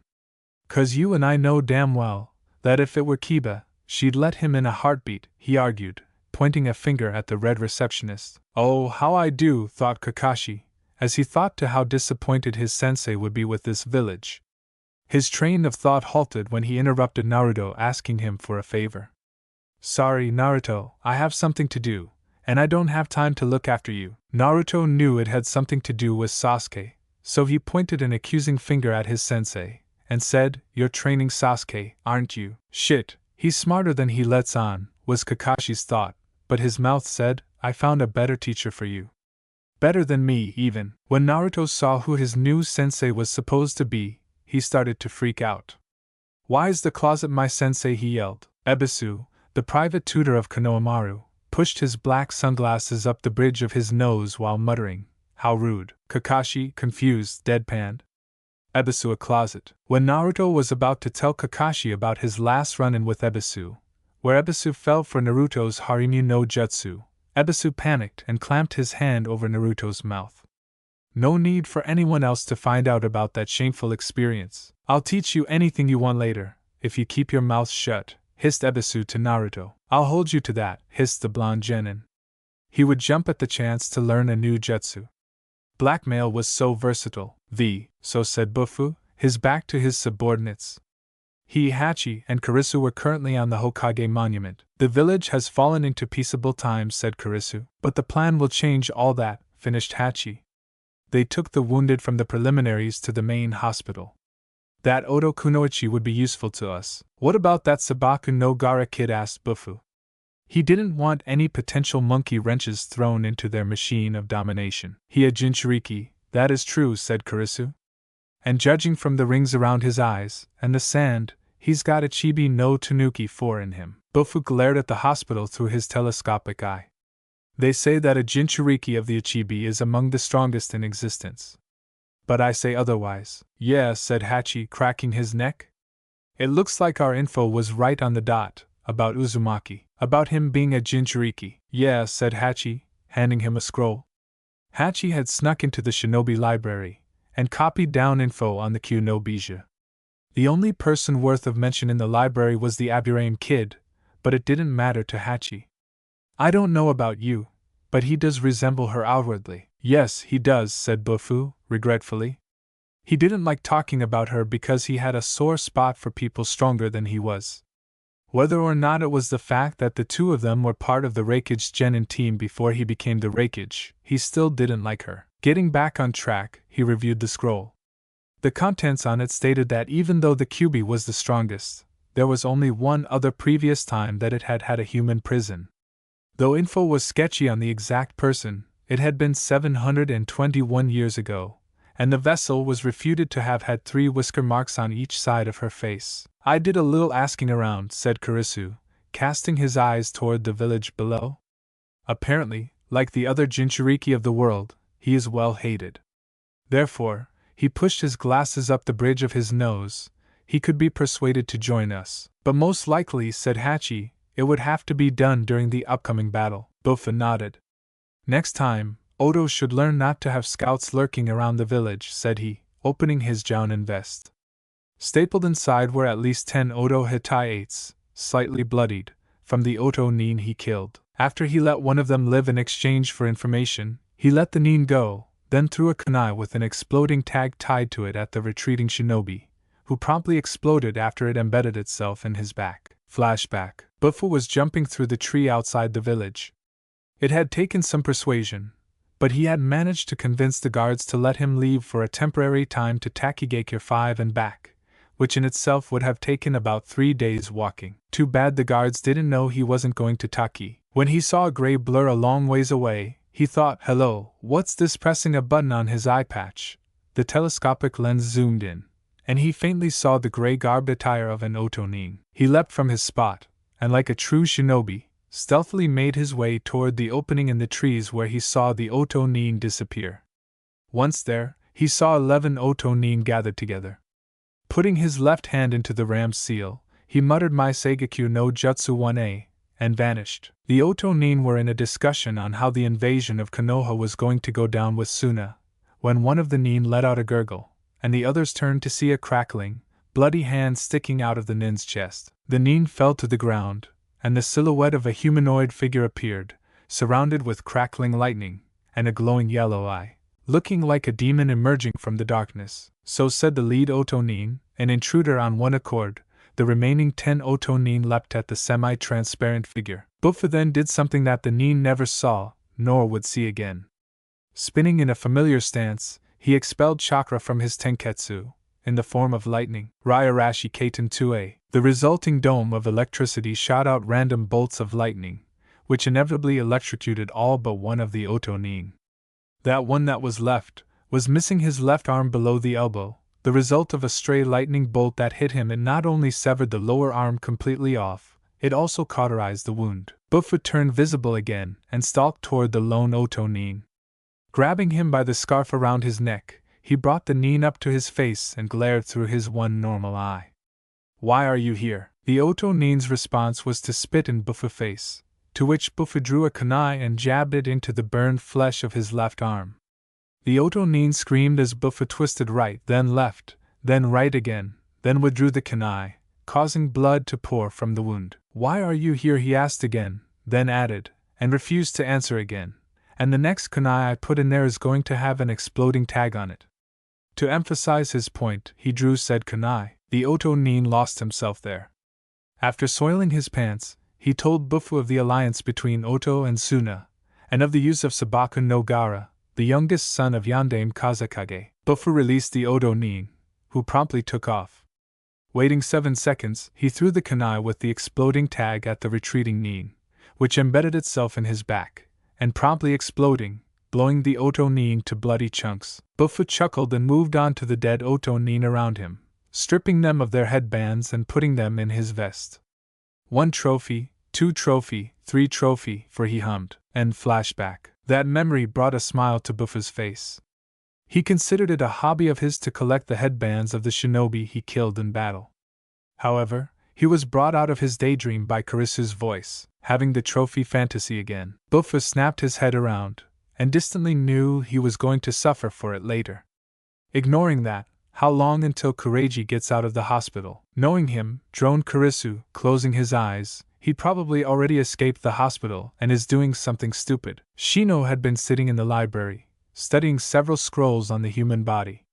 [SPEAKER 1] 'Cause you and I know damn well that if it were Kiba, she'd let him in a heartbeat," he argued, pointing a finger at the red receptionist. "Oh, how I do," thought Kakashi, as he thought to how disappointed his sensei would be with this village. His train of thought halted when he interrupted Naruto, asking him for a favor. "Sorry, Naruto, I have something to do, and I don't have time to look after you." Naruto knew it had something to do with Sasuke, so he pointed an accusing finger at his sensei, and said, "You're training Sasuke, aren't you?" "Shit, he's smarter than he lets on," was Kakashi's thought, but his mouth said, "I found a better teacher for you. Better than me, even." When Naruto saw who his new sensei was supposed to be, he started to freak out. "Why's the closet my sensei?" he yelled. Ebisu, the private tutor of Konohamaru, pushed his black sunglasses up the bridge of his nose while muttering, "How rude." Kakashi, confused, deadpanned. Ebisu a closet. When Naruto was about to tell Kakashi about his last run-in with Ebisu, where Ebisu fell for Naruto's Harimu no Jutsu, Ebisu panicked and clamped his hand over Naruto's mouth. "No need for anyone else to find out about that shameful experience. I'll teach you anything you want later, if you keep your mouth shut," hissed Ebisu to Naruto. "I'll hold you to that," hissed the blonde genin. He would jump at the chance to learn a new jutsu. Blackmail was so versatile. So said Bufu, his back to his subordinates. He, Hachi, and Karisu were currently on the Hokage monument. The village has fallen into peaceable times, said Karisu. But the plan will change all that, finished Hachi. They took the wounded from the preliminaries to the main hospital. That Oto Kunoichi would be useful to us. What about that Sabaku no Gara kid, asked Bufu. He didn't want any potential monkey wrenches thrown into their machine of domination. He a Jinchuriki, that is true, said Karisu. And judging from the rings around his eyes, and the sand, he's got a Chibi no Tanuki 4 in him. Bufu glared at the hospital through his telescopic eye. They say that a Jinchuriki of the Ichibi is among the strongest in existence. But I say otherwise. Yeah, said Hachi, cracking his neck. It looks like our info was right on the dot, about Uzumaki, about him being a Jinchuriki. Yeah, said Hachi, handing him a scroll. Hachi had snuck into the shinobi library, and copied down info on the Kyunobija. The only person worth of mention in the library was the Aburame kid, but it didn't matter to Hachi. I don't know about you, but he does resemble her outwardly. Yes, he does, said Bufu, regretfully. He didn't like talking about her because he had a sore spot for people stronger than he was. Whether or not it was the fact that the two of them were part of the Raikage Genin team before he became the Raikage, he still didn't like her. Getting back on track, he reviewed the scroll. The contents on it stated that even though the Kyubi was the strongest, there was only one other previous time that it had had a human prison. Though info was sketchy on the exact person, it had been 721 years ago, and the vessel was refuted to have had 3 whisker marks on each side of her face. I did a little asking around, said Karisu, casting his eyes toward the village below. Apparently, like the other Jinchuriki of the world, he is well hated. Therefore, he pushed his glasses up the bridge of his nose. He could be persuaded to join us. But most likely, said Hachi, it would have to be done during the upcoming battle. Bufu nodded. Next time, Oto should learn not to have scouts lurking around the village, said he, opening his Jounin vest. Stapled inside were at least 10 Oto Hitai-8s, slightly bloodied, from the Oto Nin he killed. After he let one of them live in exchange for information, he let the Nin go, then threw a kunai with an exploding tag tied to it at the retreating shinobi, who promptly exploded after it embedded itself in his back. Flashback. Bufu was jumping through the tree outside the village. It had taken some persuasion, but he had managed to convince the guards to let him leave for a temporary time to Takigakure 5 and back, which in itself would have taken about 3 days walking. Too bad the guards didn't know he wasn't going to Taki. When he saw a gray blur a long ways away, he thought, hello, what's this? Pressing a button on his eye patch. The telescopic lens zoomed in, and he faintly saw the gray garbed attire of an Oto Nin. He leapt from his spot, and like a true shinobi, stealthily made his way toward the opening in the trees where he saw the Oto Nin disappear. Once there, he saw 11 Oto Nin gathered together. Putting his left hand into the ram's seal, he muttered Mai Seigakyu no Jutsu 1A, and vanished. The Oto Nin were in a discussion on how the invasion of Konoha was going to go down with Suna, when one of the Nin let out a gurgle, and the others turned to see a crackling, bloody hand sticking out of the Nin's chest. The Nin fell to the ground, and the silhouette of a humanoid figure appeared, surrounded with crackling lightning, and a glowing yellow eye, looking like a demon emerging from the darkness. So said the lead Oto Nin, an intruder on one accord. The remaining 10 Oto Nin leapt at the semi-transparent figure. Bufu then did something that the Nin never saw, nor would see again. Spinning in a familiar stance, he expelled chakra from his tenketsu, in the form of lightning. Ryarashi Kaiten 2A. The resulting dome of electricity shot out random bolts of lightning, which inevitably electrocuted all but one of the Oto Nin. That one that was left was missing his left arm below the elbow. The result of a stray lightning bolt that hit him, it not only severed the lower arm completely off, it also cauterized the wound. Bufu turned visible again and stalked toward the lone Oto Nin. Grabbing him by the scarf around his neck, he brought the Nin up to his face and glared through his one normal eye. Why are you here? The Oto Nin's response was to spit in Bufu's face, to which Bufu drew a kunai and jabbed it into the burned flesh of his left arm. The Oto Nin screamed as Bufu twisted right, then left, then right again, then withdrew the kunai, causing blood to pour from the wound. Why are you here? He asked again, then added, and refused to answer again, and the next kunai I put in there is going to have an exploding tag on it. To emphasize his point, he drew said kunai. The Oto Nin lost himself there. After soiling his pants, he told Bufu of the alliance between Oto and Suna, and of the use of Sabaku no Gara, the youngest son of Yandame Kazakage. Bufu released the Oto Nin, who promptly took off. Waiting 7 seconds, he threw the kunai with the exploding tag at the retreating Nin, which embedded itself in his back, and promptly exploding, blowing the Oto Nin to bloody chunks. Bufu chuckled and moved on to the dead Oto Nin around him, stripping them of their headbands and putting them in his vest. 1 trophy, 2 trophy, 3 trophy, for he hummed, and flashback. That memory brought a smile to Bufu's face. He considered it a hobby of his to collect the headbands of the shinobi he killed in battle. However, he was brought out of his daydream by Karisu's voice, having the trophy fantasy again. Bufu snapped his head around, and distantly knew he was going to suffer for it later. Ignoring that, how long until Kureiji gets out of the hospital? Knowing him, droned Karisu, closing his eyes, he'd probably already escaped the hospital and is doing something stupid. Shino had been sitting in the library, studying several scrolls on the human body.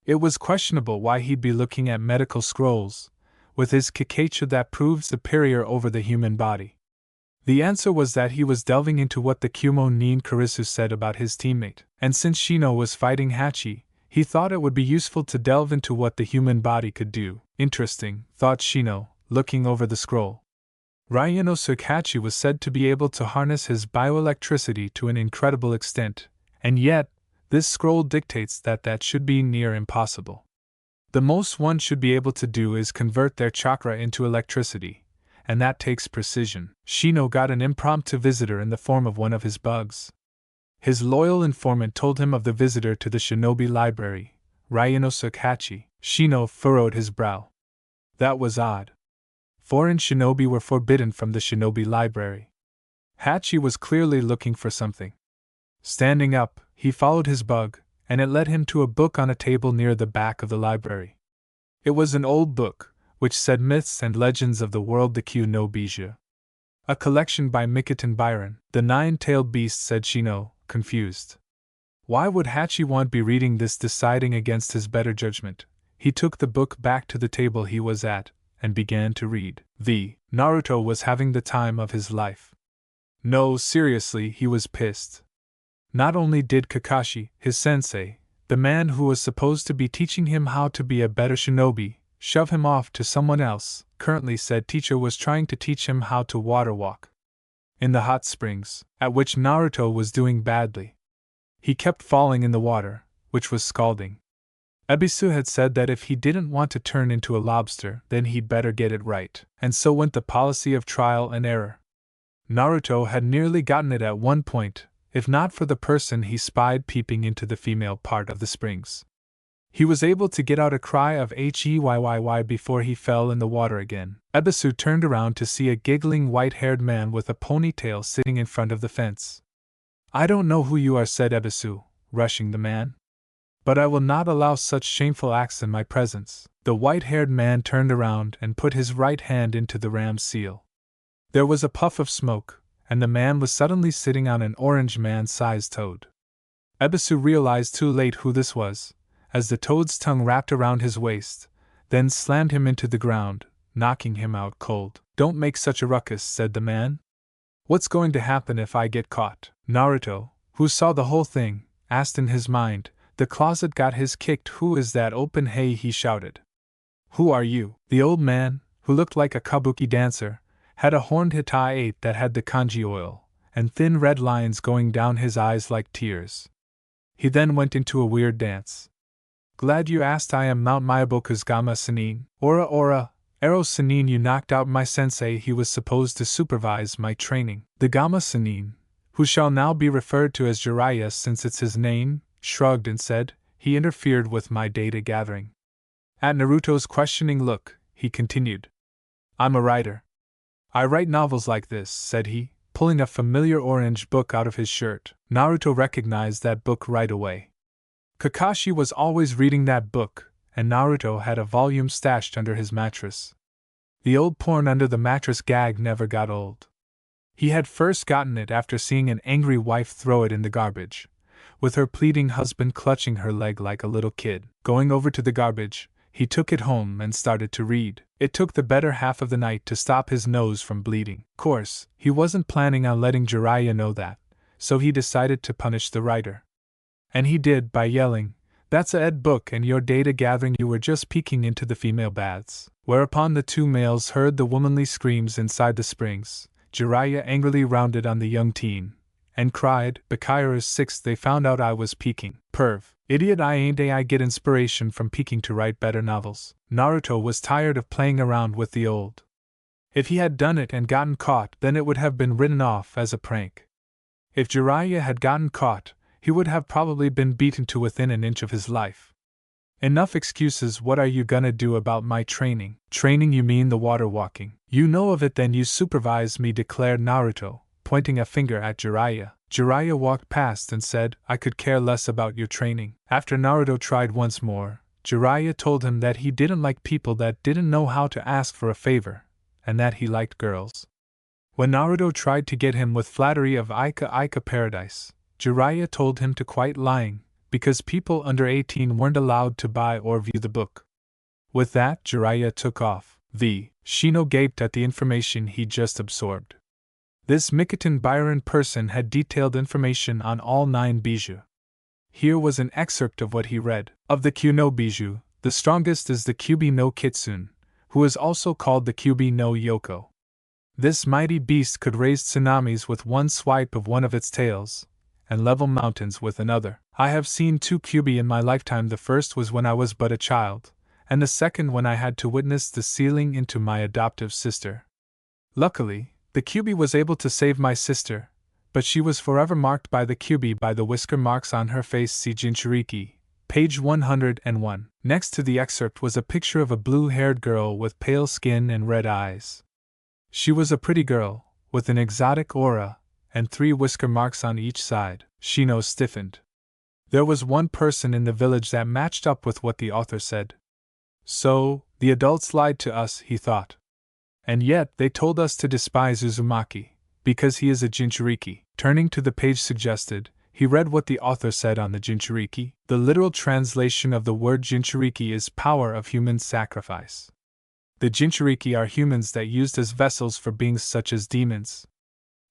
[SPEAKER 1] It was questionable why he'd be looking at medical scrolls, with his kikaicha that proved superior over the human body. The answer was that he was delving into what the Kumo Nin Karisu said about his teammate, and since Shino was fighting Hachi, he thought it would be useful to delve into what the human body could do. Interesting, thought Shino, looking over the scroll. Ryanosuke Hachi was said to be able to harness his bioelectricity to an incredible extent, and yet, this scroll dictates that that should be near impossible. The most one should be able to do is convert their chakra into electricity, and that takes precision. Shino got an impromptu visitor in the form of one of his bugs. His loyal informant told him of the visitor to the shinobi library, Ryanosuke Hachi. Shino furrowed his brow. That was odd. Foreign shinobi were forbidden from the shinobi library. Hachi was clearly looking for something. Standing up, he followed his bug, and it led him to a book on a table near the back of the library. It was an old book, which said Myths and Legends of the World the Q no Bijou. A collection by Mikotan Byron. The Nine-Tailed Beast, said Shino, confused. Why would Hachi want be reading this? Deciding against his better judgment, he took the book back to the table he was at, and began to read. The Naruto was having the time of his life. No, seriously, he was pissed. Not only did Kakashi, his sensei, the man who was supposed to be teaching him how to be a better shinobi, shove him off to someone else, currently said teacher was trying to teach him how to water walk in the hot springs, at which Naruto was doing badly. He kept falling in the water, which was scalding. Ebisu had said that if he didn't want to turn into a lobster, then he'd better get it right, and so went the policy of trial and error. Naruto had nearly gotten it at one point, if not for the person he spied peeping into the female part of the springs. He was able to get out a cry of "Heyyyy" before he fell in the water again. Ebisu turned around to see a giggling white-haired man with a ponytail sitting in front of the fence. I don't know who you are, said Ebisu, rushing the man. But I will not allow such shameful acts in my presence. The white-haired man turned around and put his right hand into the ram's seal. There was a puff of smoke, and the man was suddenly sitting on an orange man-sized toad. Ebisu realized too late who this was, as the toad's tongue wrapped around his waist, then slammed him into the ground, knocking him out cold. Don't make such a ruckus, said the man. What's going to happen if I get caught? Naruto, who saw the whole thing, asked in his mind. The closet got his kicked. Who is that open? Hey, he shouted. Who are you? The old man, who looked like a kabuki dancer, had a horned hitai that had the kanji oil, and thin red lines going down his eyes like tears. He then went into a weird dance. Glad you asked. I am Mount Myaboku's Gamma Sennin. Ora, Ero Sennin, you knocked out my sensei. He was supposed to supervise my training. The Gamma Sennin, who shall now be referred to as Jiraiya since it's his name, shrugged and said, he interfered with my data gathering. At Naruto's questioning look, he continued. I'm a writer. I write novels like this, said he, pulling a familiar orange book out of his shirt. Naruto recognized that book right away. Kakashi was always reading that book, and Naruto had a volume stashed under his mattress. The old porn under the mattress gag never got old. He had first gotten it after seeing an angry wife throw it in the garbage, with her pleading husband clutching her leg like a little kid. Going over to the garbage, he took it home and started to read. It took the better half of the night to stop his nose from bleeding. Course, he wasn't planning on letting Jiraiya know that, so he decided to punish the writer. And he did by yelling, "That's a ed book and your data gathering, you were just peeking into the female baths." Whereupon the two males heard the womanly screams inside the springs. Jiraiya angrily rounded on the young teen, and cried, "Bakairas 6, they found out I was peeking. Perv. Idiot, I get inspiration from peeking to write better novels." Naruto was tired of playing around with the old. If he had done it and gotten caught, then it would have been written off as a prank. If Jiraiya had gotten caught, he would have probably been beaten to within an inch of his life. Enough excuses. What are you gonna do about my training? Training, you mean the water walking? You know of it, then you supervise me, declared Naruto, pointing a finger at Jiraiya. Jiraiya walked past and said, "I could care less about your training." After Naruto tried once more, Jiraiya told him that he didn't like people that didn't know how to ask for a favor, and that he liked girls. When Naruto tried to get him with flattery of Ika Paradise, Jiraiya told him to quit lying, because people under 18 weren't allowed to buy or view the book. With that, Jiraiya took off. Shino gaped at the information he just absorbed. This Mikotan Byron person had detailed information on all 9 bijou. Here was an excerpt of what he read. Of the Kyuno bijou, the strongest is the Kyubi no Kitsune, who is also called the Kyubi no Yoko. This mighty beast could raise tsunamis with one swipe of one of its tails, and level mountains with another. I have seen 2 Kyubi in my lifetime. The first was when I was but a child, and the second when I had to witness the sealing into my adoptive sister. Luckily, the Kyubi was able to save my sister, but she was forever marked by the Kyubi by the whisker marks on her face. See Jinchuriki, page 101. Next to the excerpt was a picture of a blue-haired girl with pale skin and red eyes. She was a pretty girl, with an exotic aura, and 3 whisker marks on each side. Shino stiffened. There was one person in the village that matched up with what the author said. So, the adults lied to us, he thought. And yet, they told us to despise Uzumaki, because he is a Jinchuriki. Turning to the page suggested, he read what the author said on the Jinchuriki. The literal translation of the word Jinchuriki is power of human sacrifice. The Jinchuriki are humans that used as vessels for beings such as demons.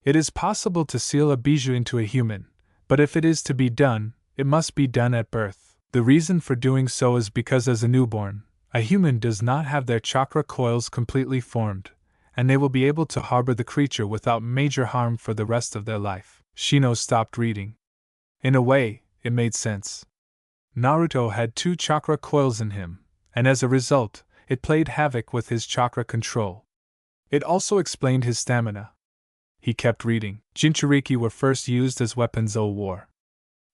[SPEAKER 1] It is possible to seal a bijou into a human, but if it is to be done, it must be done at birth. The reason for doing so is because as a newborn, a human does not have their chakra coils completely formed, and they will be able to harbor the creature without major harm for the rest of their life. Shino stopped reading. In a way, it made sense. Naruto had 2 chakra coils in him, and as a result, it played havoc with his chakra control. It also explained his stamina. He kept reading. Jinchuriki were first used as weapons of war.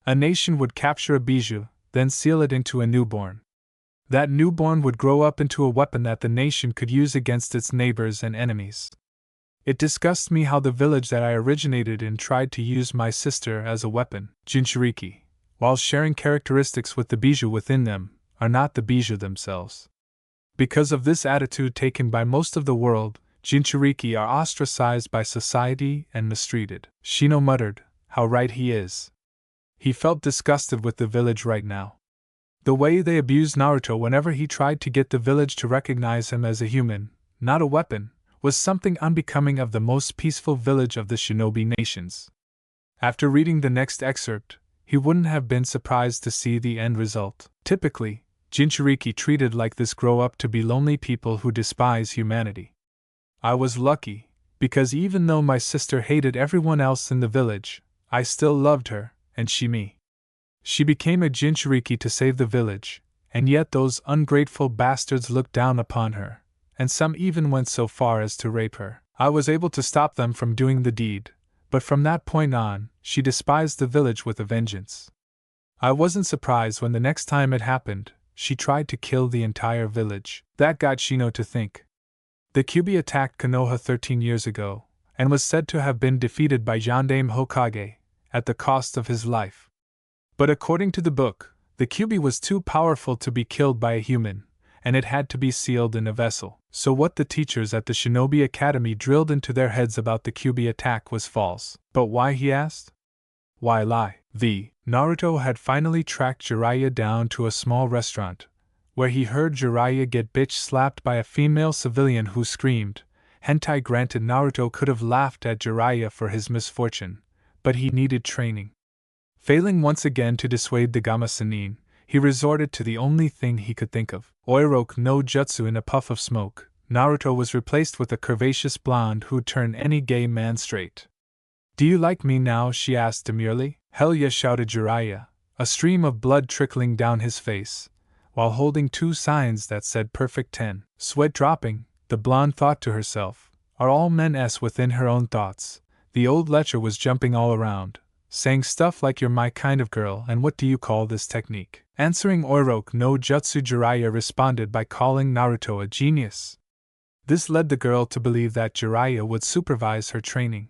[SPEAKER 1] A nation would capture a bijou, then seal it into a newborn. That newborn would grow up into a weapon that the nation could use against its neighbors and enemies. It disgusts me how the village that I originated in tried to use my sister as a weapon. Jinchuriki, while sharing characteristics with the bijou within them, are not the bijou themselves. Because of this attitude taken by most of the world, Jinchuriki are ostracized by society and mistreated. Shino muttered, "How right he is." He felt disgusted with the village right now. The way they abused Naruto whenever he tried to get the village to recognize him as a human, not a weapon, was something unbecoming of the most peaceful village of the shinobi nations. After reading the next excerpt, he wouldn't have been surprised to see the end result. Typically, Jinchuriki treated like this grow up to be lonely people who despise humanity. I was lucky, because even though my sister hated everyone else in the village, I still loved her, and she me. She became a Jinchuriki to save the village, and yet those ungrateful bastards looked down upon her, and some even went so far as to rape her. I was able to stop them from doing the deed, but from that point on, she despised the village with a vengeance. I wasn't surprised when the next time it happened, she tried to kill the entire village. That got Shino to think. The Kyubi attacked Konoha 13 years ago, and was said to have been defeated by Yondaime Hokage, at the cost of his life. But according to the book, the Kyubi was too powerful to be killed by a human, and it had to be sealed in a vessel. So what the teachers at the Shinobi Academy drilled into their heads about the Kyuubi attack was false. But why, he asked? Why lie? Naruto had finally tracked Jiraiya down to a small restaurant, where he heard Jiraiya get bitch slapped by a female civilian who screamed. Hentai. Granted, Naruto could have laughed at Jiraiya for his misfortune, but he needed training. Failing once again to dissuade the Gamma Sennin, he resorted to the only thing he could think of. Oiroke no Jutsu. In a puff of smoke, Naruto was replaced with a curvaceous blonde who'd turn any gay man straight. Do you like me now? She asked demurely. Hell yeah, shouted Jiraiya, a stream of blood trickling down his face, while holding two signs that said Perfect 10. Sweat dropping, the blonde thought to herself, are all men s within her own thoughts. The old lecher was jumping all around, saying stuff like you're my kind of girl and what do you call this technique? Answering Oiroke no Jutsu, Jiraiya responded by calling Naruto a genius. This led the girl to believe that Jiraiya would supervise her training.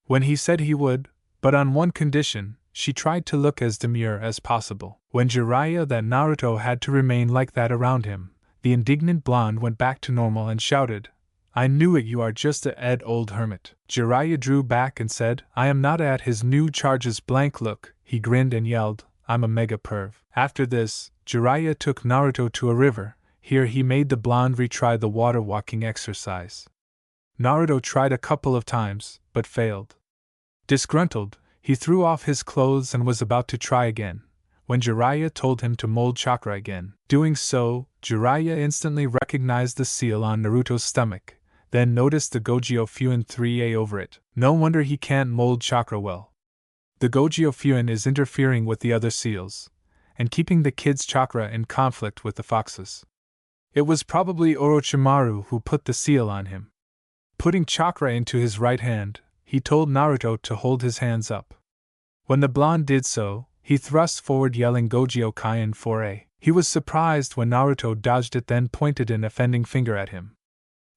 [SPEAKER 1] When he said he would, but on one condition, she tried to look as demure as possible. When Jiraiya that Naruto had to remain like that around him, the indignant blonde went back to normal and shouted, I knew it, you are just a old hermit. Jiraiya drew back and said, I am not. At his new charge's blank look, he grinned and yelled, I'm a mega perv. After this, Jiraiya took Naruto to a river. Here he made the blonde retry the water walking exercise. Naruto tried a couple of times, but failed. Disgruntled, he threw off his clothes and was about to try again, when Jiraiya told him to mold chakra again. Doing so, Jiraiya instantly recognized the seal on Naruto's stomach, then noticed the Gogyo Fuin 3A over it. No wonder he can't mold chakra well. The Gogyo Fuin is interfering with the other seals, and keeping the kid's chakra in conflict with the fox's. It was probably Orochimaru who put the seal on him. Putting chakra into his right hand, he told Naruto to hold his hands up. When the blonde did so, he thrust forward yelling Gogyo Kaien 4A. He was surprised when Naruto dodged it, then pointed an offending finger at him.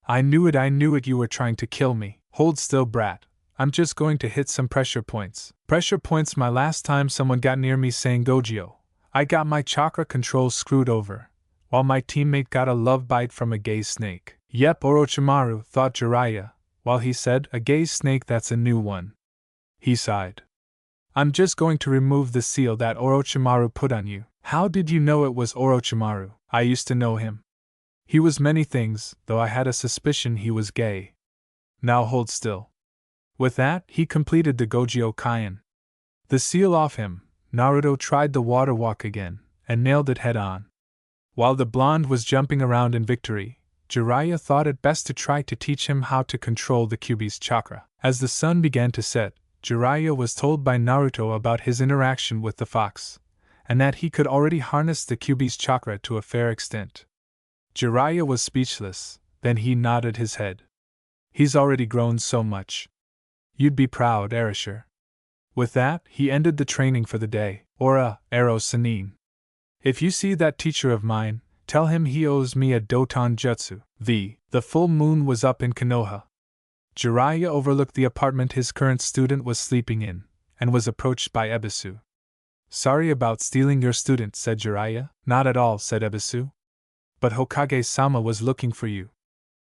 [SPEAKER 1] I knew it, you were trying to kill me. Hold still, brat. I'm just going to hit some pressure points. Pressure points? My last time someone got near me saying Gogyo, I got my chakra controls screwed over, while my teammate got a love bite from a gay snake. Yep, Orochimaru, thought Jiraiya, while he said, a gay snake, that's a new one. He sighed. I'm just going to remove the seal that Orochimaru put on you. How did you know it was Orochimaru? I used to know him. He was many things, though I had a suspicion he was gay. Now hold still. With that, he completed the Gogyo Kaien. The seal off him, Naruto tried the water walk again, and nailed it head on. While the blonde was jumping around in victory, Jiraiya thought it best to try to teach him how to control the Kyuubi's chakra. As the sun began to set, Jiraiya was told by Naruto about his interaction with the fox, and that he could already harness the Kyuubi's chakra to a fair extent. Jiraiya was speechless, then he nodded his head. He's already grown so much. You'd be proud, Erasure. With that, he ended the training for the day. Ora, Ero Sennin. If you see that teacher of mine, tell him he owes me a Doton Jutsu. The full moon was up in Konoha. Jiraiya overlooked the apartment his current student was sleeping in, and was approached by Ebisu. Sorry about stealing your student, said Jiraiya. Not at all, said Ebisu. But Hokage-sama was looking for you.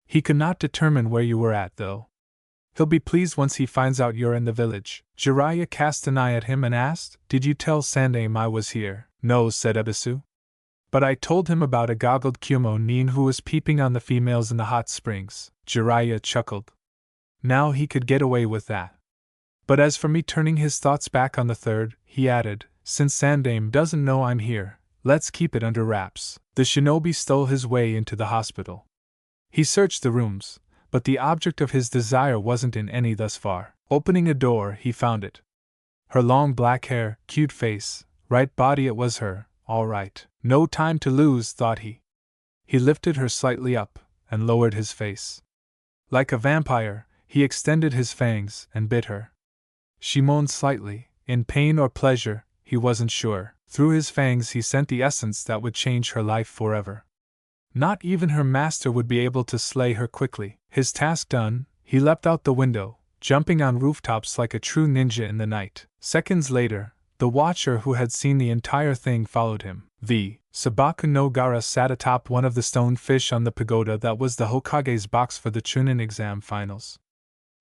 [SPEAKER 1] He could not determine where you were at, though. He'll be pleased once he finds out you're in the village. Jiraiya cast an eye at him and asked, Did you tell Sandaime I was here? No, said Ebisu. But I told him about a goggled Kumo-nin who was peeping on the females in the hot springs. Jiraiya chuckled. Now he could get away with that. But as for me, turning his thoughts back on the third, he added, Since Sandaime doesn't know I'm here, let's keep it under wraps. The shinobi stole his way into the hospital. He searched the rooms, but the object of his desire wasn't in any thus far. Opening a door, he found it. Her long black hair, cute face, right body, it was her, all right. No time to lose, thought he. He lifted her slightly up, and lowered his face. Like a vampire, he extended his fangs and bit her. She moaned slightly, in pain or pleasure, he wasn't sure. Through his fangs he sent the essence that would change her life forever. Not even her master would be able to slay her quickly. His task done, he leapt out the window, jumping on rooftops like a true ninja in the night. Seconds later, the watcher who had seen the entire thing followed him. Sabaku no Gaara sat atop one of the stone fish on the pagoda that was the Hokage's box for the Chunin exam finals.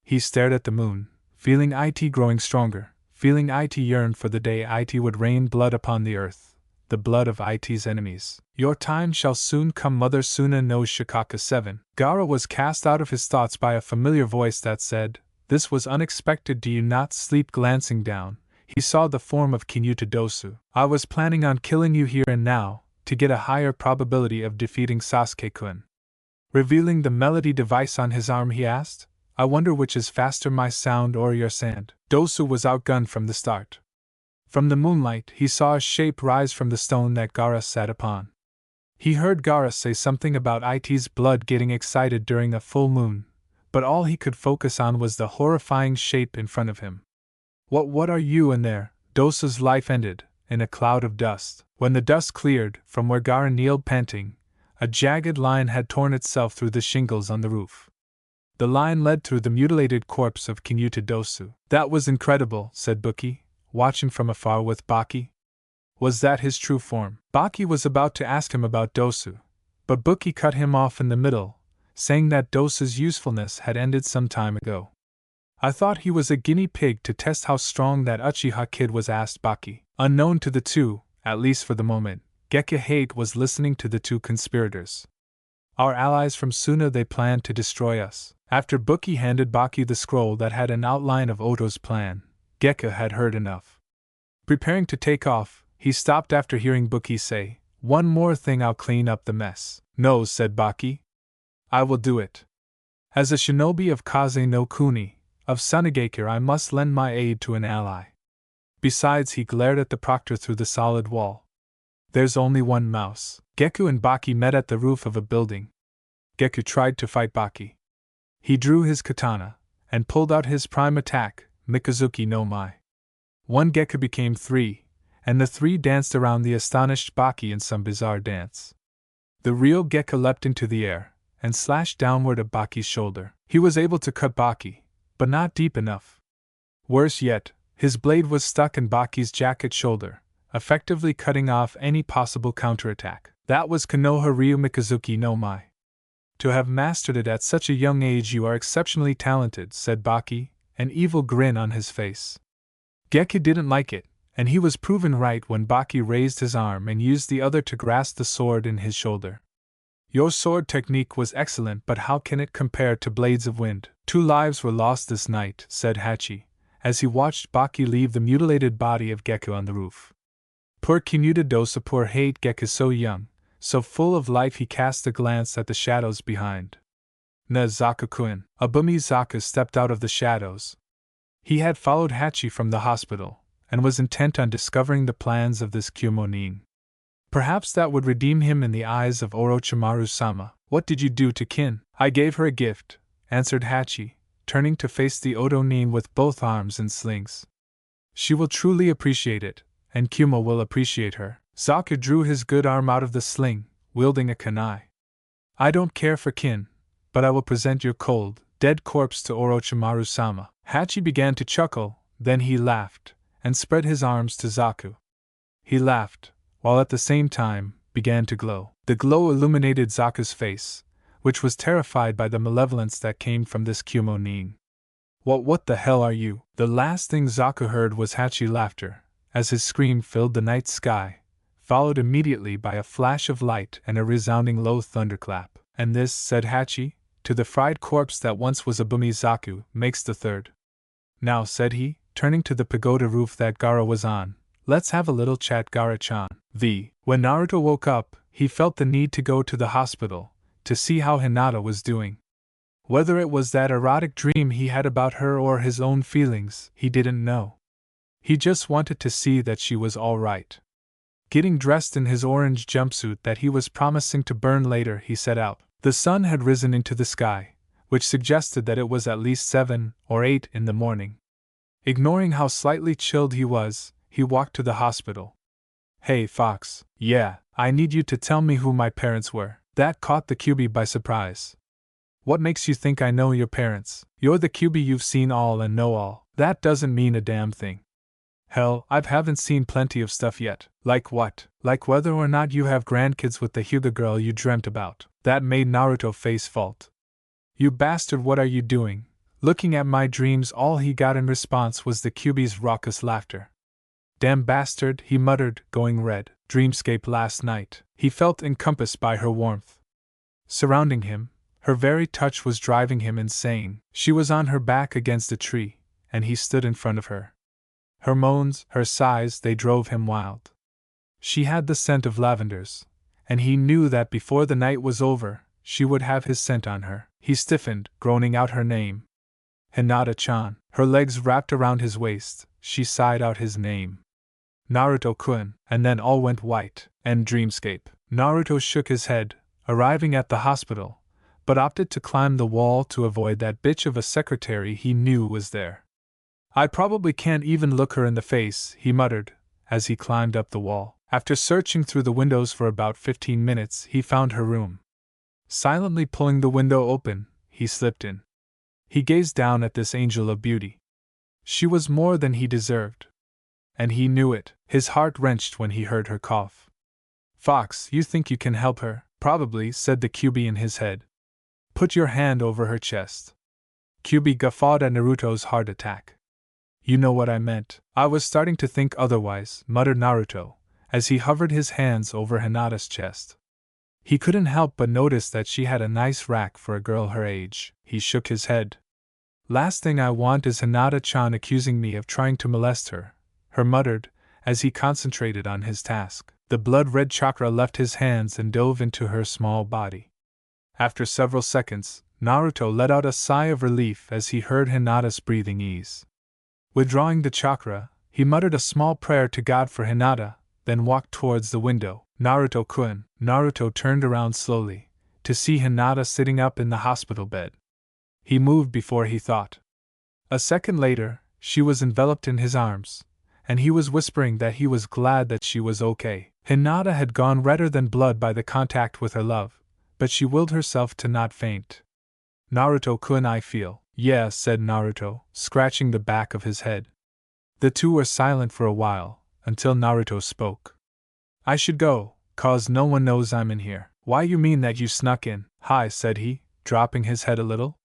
[SPEAKER 1] He stared at the moon, feeling it growing stronger, feeling it yearn for the day it would rain blood upon the earth, the blood of it's enemies. Your time shall soon come, Mother Suna no Shikaka 7. Gaara was cast out of his thoughts by a familiar voice that said, "This was unexpected, do you not sleep?" Glancing down, he saw the form of Kinyuta Dosu. "I was planning on killing you here and now, to get a higher probability of defeating Sasuke-kun." Revealing the melody device on his arm, he asked, "I wonder which is faster, my sound or your sand?" Dosu was outgunned from the start. From the moonlight, he saw a shape rise from the stone that Gaara sat upon. He heard Gaara say something about it's blood getting excited during a full moon, but all he could focus on was the horrifying shape in front of him. What are you in there?" Dosu's life ended, in a cloud of dust. When the dust cleared, from where Gaara kneeled panting, a jagged line had torn itself through the shingles on the roof. The line led through the mutilated corpse of Kinyuta Dosu. "That was incredible," said Buki, watching from afar with Baki. Was that his true form? Baki was about to ask him about Dosu, but Buki cut him off in the middle, saying that Dosu's usefulness had ended some time ago. "I thought he was a guinea pig to test how strong that Uchiha kid was," asked Baki. Unknown to the two, at least for the moment, Gekka Hate was listening to the two conspirators. "Our allies from Suna, they planned to destroy us." After Buki handed Baki the scroll that had an outline of Oto's plan, Gekka had heard enough. Preparing to take off, he stopped after hearing Buki say, "One more thing, I'll clean up the mess." "No," said Baki. "I will do it. As a shinobi of Kaze no Kuni, of Sunagakure, I must lend my aid to an ally." Besides, he glared at the proctor through the solid wall. "There's only one mouse." Gekku and Baki met at the roof of a building. Gekku tried to fight Baki. He drew his katana, and pulled out his prime attack, Mikazuki no Mai. One Gekku became three, and the three danced around the astonished Baki in some bizarre dance. The real Gekka leapt into the air, and slashed downward at Baki's shoulder. He was able to cut Baki, but not deep enough. Worse yet, his blade was stuck in Baki's jacket shoulder, effectively cutting off any possible counterattack. That was Konoha Ryu Mikazuki no Mai. "To have mastered it at such a young age, you are exceptionally talented," said Baki, an evil grin on his face. Gekka didn't like it, and he was proven right when Baki raised his arm and used the other to grasp the sword in his shoulder. "Your sword technique was excellent, but how can it compare to Blades of Wind?" "2 lives were lost this night," said Hachi, as he watched Baki leave the mutilated body of Gekko on the roof. "Poor Kinyuta Dosu, poor hate Gekko, so young, so full of life." He cast a glance at the shadows behind. "Na Zaku-kun." Abumi Zaku stepped out of the shadows. He had followed Hachi from the hospital, and was intent on discovering the plans of this Kyomonin. Perhaps that would redeem him in the eyes of Orochimaru-sama. "What did you do to Kin?" "I gave her a gift," answered Hachi, turning to face the Oto Nin with both arms in slings. "She will truly appreciate it, and Kyumo will appreciate her." Zaku drew his good arm out of the sling, wielding a kunai. "I don't care for Kin, but I will present your cold, dead corpse to Orochimaru-sama." Hachi began to chuckle, then he laughed, and spread his arms to Zaku. He laughed, while at the same time, began to glow. The glow illuminated Zaku's face, which was terrified by the malevolence that came from this Kyomonin. What the hell are you?" The last thing Zaku heard was Hachi laughter, as his scream filled the night sky, followed immediately by a flash of light and a resounding low thunderclap. "And this," said Hachi, to the fried corpse that once was Abumi Zaku, "makes the third." "Now," said he, turning to the pagoda roof that Gaara was on, "let's have a little chat, Gaara-chan." When Naruto woke up, he felt the need to go to the hospital, to see how Hinata was doing. Whether it was that erotic dream he had about her or his own feelings, he didn't know. He just wanted to see that she was all right. Getting dressed in his orange jumpsuit that he was promising to burn later, he set out. The sun had risen into the sky, which suggested that it was at least 7 or 8 in the morning. Ignoring how slightly chilled he was, he walked to the hospital. "Hey, Fox. Yeah, I need you to tell me who my parents were." That caught the Kyuubi by surprise. "What makes you think I know your parents? You're the Kyuubi, you've seen all and know all." "That doesn't mean a damn thing. Hell, I haven't seen plenty of stuff yet. Like what? Like whether or not you have grandkids with the Hyuga girl you dreamt about. That made Naruto face fault. You bastard, what are you doing? Looking at my dreams. All he got in response was the Kyuubi's raucous laughter. Damn bastard, he muttered, going red. Dreamscape last night. He felt encompassed by her warmth. Surrounding him, her very touch was driving him insane. She was on her back against a tree, and he stood in front of her. Her moans, her sighs, they drove him wild. She had the scent of lavenders, and he knew that before the night was over, she would have his scent on her. He stiffened, groaning out her name. Hinata-chan. Her legs wrapped around his waist, she sighed out his name. Naruto-kun, and then all went white. End dreamscape. Naruto shook his head, arriving at the hospital, but opted to climb the wall to avoid that bitch of a secretary he knew was there. I probably can't even look her in the face, he muttered, as he climbed up the wall. After searching through the windows for about 15 minutes, he found her room. Silently pulling the window open, he slipped in. He gazed down at this angel of beauty. She was more than he deserved. And he knew it. His heart wrenched when he heard her cough. Fox, you think you can help her? Probably, said the Kyuubi in his head. Put your hand over her chest. Kyuubi guffawed at Naruto's heart attack. You know what I meant. I was starting to think otherwise, muttered Naruto, as he hovered his hands over Hinata's chest. He couldn't help but notice that she had a nice rack for a girl her age. He shook his head. Last thing I want is Hinata-chan accusing me of trying to molest her, he muttered, as he concentrated on his task. The blood-red chakra left his hands and dove into her small body. After several seconds, Naruto let out a sigh of relief as he heard Hinata's breathing ease. Withdrawing the chakra, he muttered a small prayer to God for Hinata, then walked towards the window. Naruto-kun. Naruto turned around slowly, to see Hinata sitting up in the hospital bed. He moved before he thought. A second later, she was enveloped in his arms, and he was whispering that he was glad that she was okay. Hinata had gone redder than blood by the contact with her love, but she willed herself to not faint. Naruto-kun, I feel. Yeah, said Naruto, scratching the back of his head. The two were silent for a while, until Naruto spoke. I should go, cause no one knows I'm in here. Why, you mean that you snuck in? Hi, said he, dropping his head a little.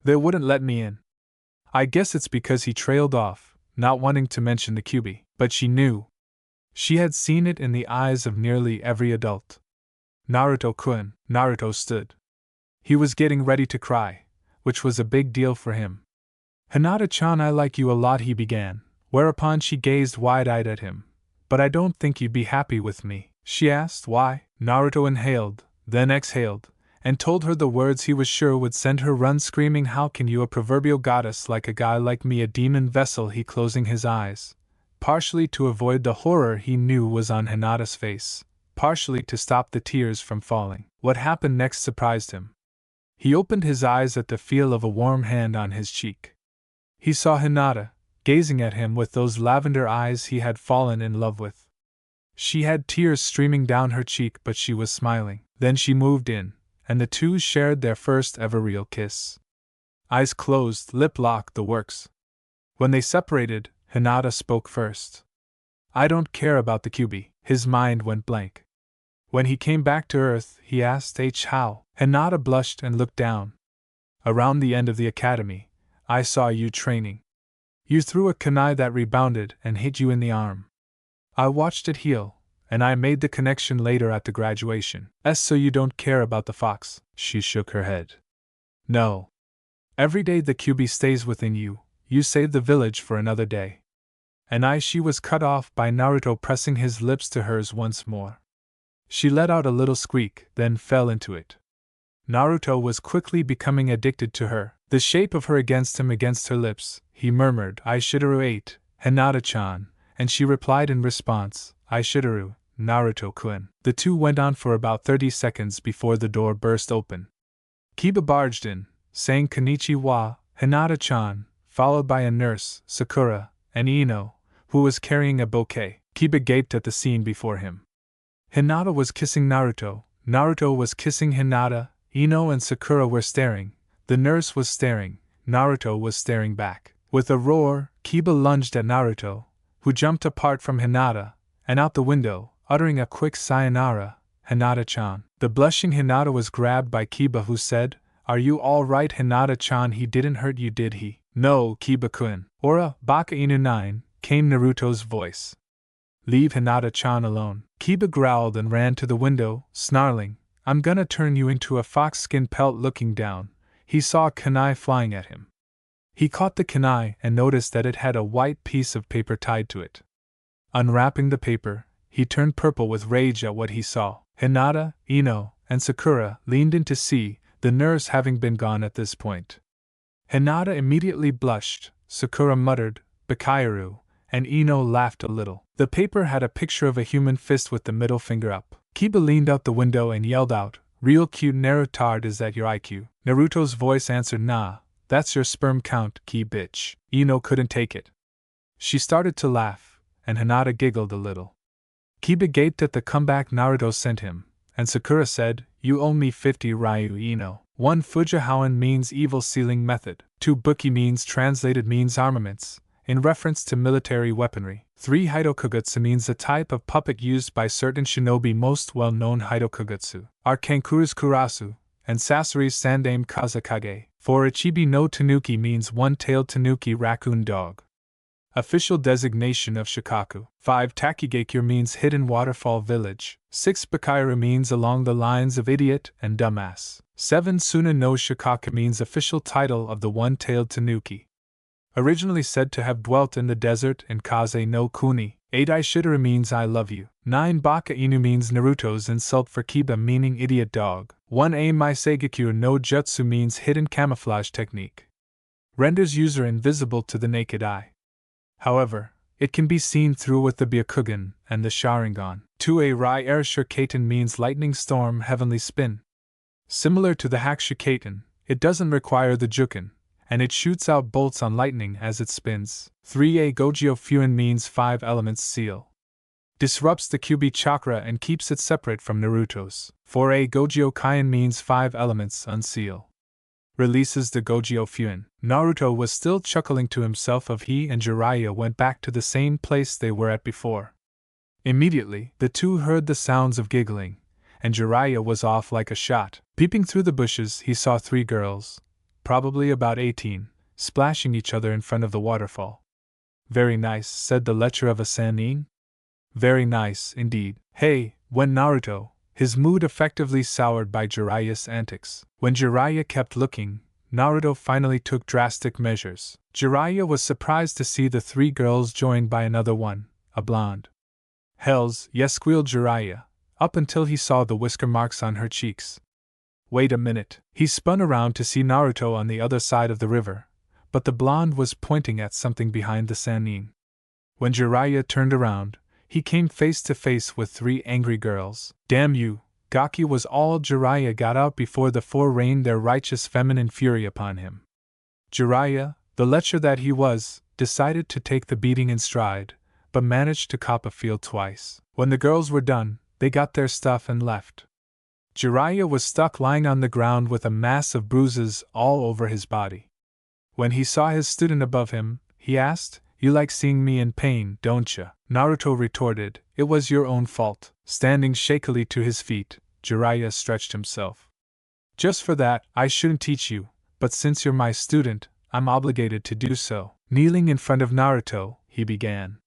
[SPEAKER 1] They wouldn't let me in. I guess it's because he trailed off, not wanting to mention the Kyuubi, but she knew. She had seen it in the eyes of nearly every adult. Naruto-kun. Naruto stood. He was getting ready to cry, which was a big deal for him. Hinata-chan, I like you a lot, he began, whereupon she gazed wide-eyed at him. But I don't think you'd be happy with me, she asked. Why? Naruto inhaled, then exhaled, and told her the words he was sure would send her run screaming. How can you, a proverbial goddess like a guy like me, a demon vessel? He closing his eyes, partially to avoid the horror he knew was on Hinata's face, partially to stop the tears from falling. What happened next surprised him. He opened his eyes at the feel of a warm hand on his cheek. He saw Hinata, gazing at him with those lavender eyes he had fallen in love with. She had tears streaming down her cheek, but she was smiling. Then she moved in, and the two shared their first ever real kiss. Eyes closed, lip locked, the works. When they separated, Hinata spoke first. I don't care about the Kyuubi. His mind went blank. When he came back to Earth, he asked how. Hinata blushed and looked down. Around the end of the academy, I saw you training. You threw a kunai that rebounded and hit you in the arm. I watched it heal, and I made the connection later at the graduation. So you don't care about the fox? She shook her head. No. Every day the Kyuubi stays within you, you save the village for another day. And she was cut off by Naruto pressing his lips to hers once more. She let out a little squeak, then fell into it. Naruto was quickly becoming addicted to her, the shape of her against him, against her lips. He murmured, Aishitaru ate, Hinata-chan, and she replied in response, Aishitaru, Naruto-kun. The two went on for about 30 seconds before the door burst open. Kiba barged in, saying konnichiwa, Hinata-chan, followed by a nurse, Sakura, and Ino, who was carrying a bouquet. Kiba gaped at the scene before him. Hinata was kissing Naruto, Naruto was kissing Hinata, Ino and Sakura were staring, the nurse was staring, Naruto was staring back. With a roar, Kiba lunged at Naruto, who jumped apart from Hinata, and out the window, uttering a quick sayonara, Hinata-chan. The blushing Hinata was grabbed by Kiba, who said, "Are you all right, Hinata-chan? He didn't hurt you, did he?" "No, Kiba-kun." "Ora, baka inu 9, came Naruto's voice. "Leave Hinata-chan alone." Kiba growled and ran to the window, snarling, "I'm gonna turn you into a fox-skin pelt." Looking down, he saw a kunai flying at him. He caught the kunai and noticed that it had a white piece of paper tied to it. Unwrapping the paper, he turned purple with rage at what he saw. Hinata, Ino, and Sakura leaned in to see, the nurse having been gone at this point. Hinata immediately blushed, Sakura muttered, "Bakairu," and Ino laughed a little. The paper had a picture of a human fist with the middle finger up. Kiba leaned out the window and yelled out, "Real cute Naruto, is that your IQ?" Naruto's voice answered, "Nah, that's your sperm count, Ki bitch." Ino couldn't take it. She started to laugh, and Hinata giggled a little. Kiba gaped at the comeback Naruto sent him, and Sakura said, "You owe me 50 Ryu, Ino." 1 Fujihoan means evil sealing method. 2 Buki means translated means armaments, in reference to military weaponry. 3 Hitokugutsu means a type of puppet used by certain shinobi. Most well-known Hitokugutsu are Kankuru's Kurasu, and Sasori's Sandaime Kazakage. 4 Ichibi no Tanuki means one-tailed tanuki raccoon dog. Official designation of Shikaku. 5 Takigakure means hidden waterfall village. 6 Bakairu means along the lines of idiot and dumbass. 7 Suna no Shikaku means official title of the one-tailed tanuki. Originally said to have dwelt in the desert in Kaze no Kuni. 8 Aishidara means I love you. 9 Baka Inu means Naruto's insult for Kiba, meaning idiot dog. 1 A Maisegakure no Jutsu means hidden camouflage technique. Renders user invisible to the naked eye. However, it can be seen through with the Byakugan and the Sharingan. 2A Rai Air Shurikaten means lightning storm heavenly spin. Similar to the Hakushukaten, it doesn't require the Juken, and it shoots out bolts on lightning as it spins. 3A Gojyo Fuin means 5 elements seal. Disrupts the Kyuubi chakra and keeps it separate from Naruto's. 4A Gojyo Kaien means 5 elements unseal. Releases the Gojyo Fuin. Naruto was still chuckling to himself of he and Jiraiya went back to the same place they were at before. Immediately, the two heard the sounds of giggling, and Jiraiya was off like a shot. Peeping through the bushes, he saw 3 girls, probably about 18, splashing each other in front of the waterfall. "Very nice," said the lecher of a Sannin. "Very nice, indeed." "Hey," went Naruto, his mood effectively soured by Jiraiya's antics. When Jiraiya kept looking, Naruto finally took drastic measures. Jiraiya was surprised to see the 3 girls joined by another one, a blonde. "Hells, yes," squealed Jiraiya, up until he saw the whisker marks on her cheeks. "Wait a minute." He spun around to see Naruto on the other side of the river, but the blonde was pointing at something behind the Sannin. When Jiraiya turned around, he came face to face with 3 angry girls. "Damn you, Gaki," was all Jiraiya got out before the 4 rained their righteous feminine fury upon him. Jiraiya, the lecher that he was, decided to take the beating in stride, but managed to cop a feel twice. When the girls were done, they got their stuff and left. Jiraiya was stuck lying on the ground with a mass of bruises all over his body. When he saw his student above him, he asked, "You like seeing me in pain, don't ya?" Naruto retorted, "It was your own fault." Standing shakily to his feet, Jiraiya stretched himself. "Just for that, I shouldn't teach you, but since you're my student, I'm obligated to do so." Kneeling in front of Naruto, he began.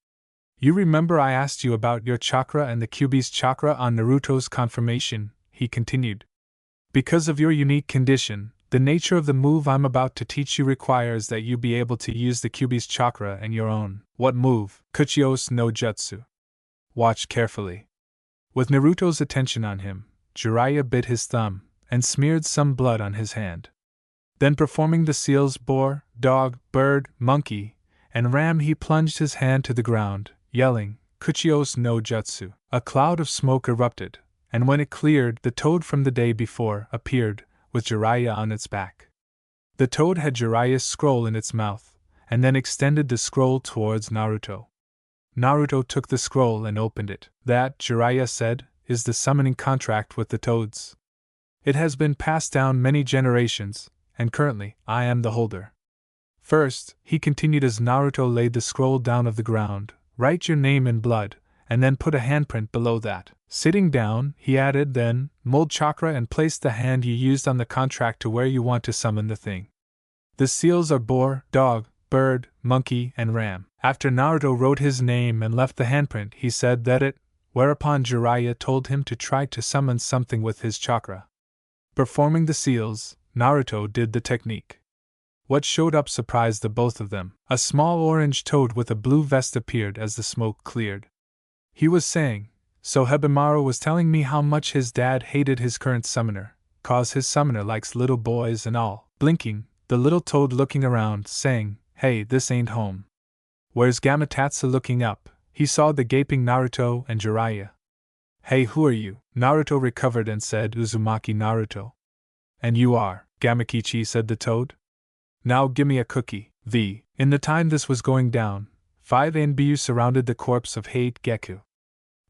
[SPEAKER 1] "You remember I asked you about your chakra and the Kyuubi's chakra on Naruto's confirmation," he continued. "Because of your unique condition, the nature of the move I'm about to teach you requires that you be able to use the Kyuubi's chakra and your own." "What move?" "Kuchiyos no Jutsu." "Watch carefully." With Naruto's attention on him, Jiraiya bit his thumb and smeared some blood on his hand. Then, performing the seals boar, dog, bird, monkey, and ram, he plunged his hand to the ground, yelling, "Kuchiyos no Jutsu." A cloud of smoke erupted, and when it cleared, the toad from the day before appeared, with Jiraiya on its back. The toad had Jiraiya's scroll in its mouth, and then extended the scroll towards Naruto. Naruto took the scroll and opened it. "That," Jiraiya said, "is the summoning contract with the toads. It has been passed down many generations, and currently, I am the holder." First, he continued as Naruto laid the scroll down of the ground, write your name in blood, and then put a handprint below that. Sitting down, he added, then, mold chakra and place the hand you used on the contract to where you want to summon the thing. The seals are boar, dog, bird, monkey, and ram. After Naruto wrote his name and left the handprint, he said that it, whereupon Jiraiya told him to try to summon something with his chakra. Performing the seals, Naruto did the technique. What showed up surprised the both of them. A small orange toad with a blue vest appeared as the smoke cleared. He was saying, "So Hebemaru was telling me how much his dad hated his current summoner, 'cause his summoner likes little boys and all." Blinking, the little toad looking around, saying, "Hey, this ain't home." Where's Gamatotsu? Looking up, he saw the gaping Naruto and Jiraiya. "Hey, who are you?" Naruto recovered and said, "Uzumaki Naruto." "And you are?" "Gamakichi," said the toad. "Now gimme a cookie." In the time this was going down, 5 Anbu surrounded the corpse of Hate Geku.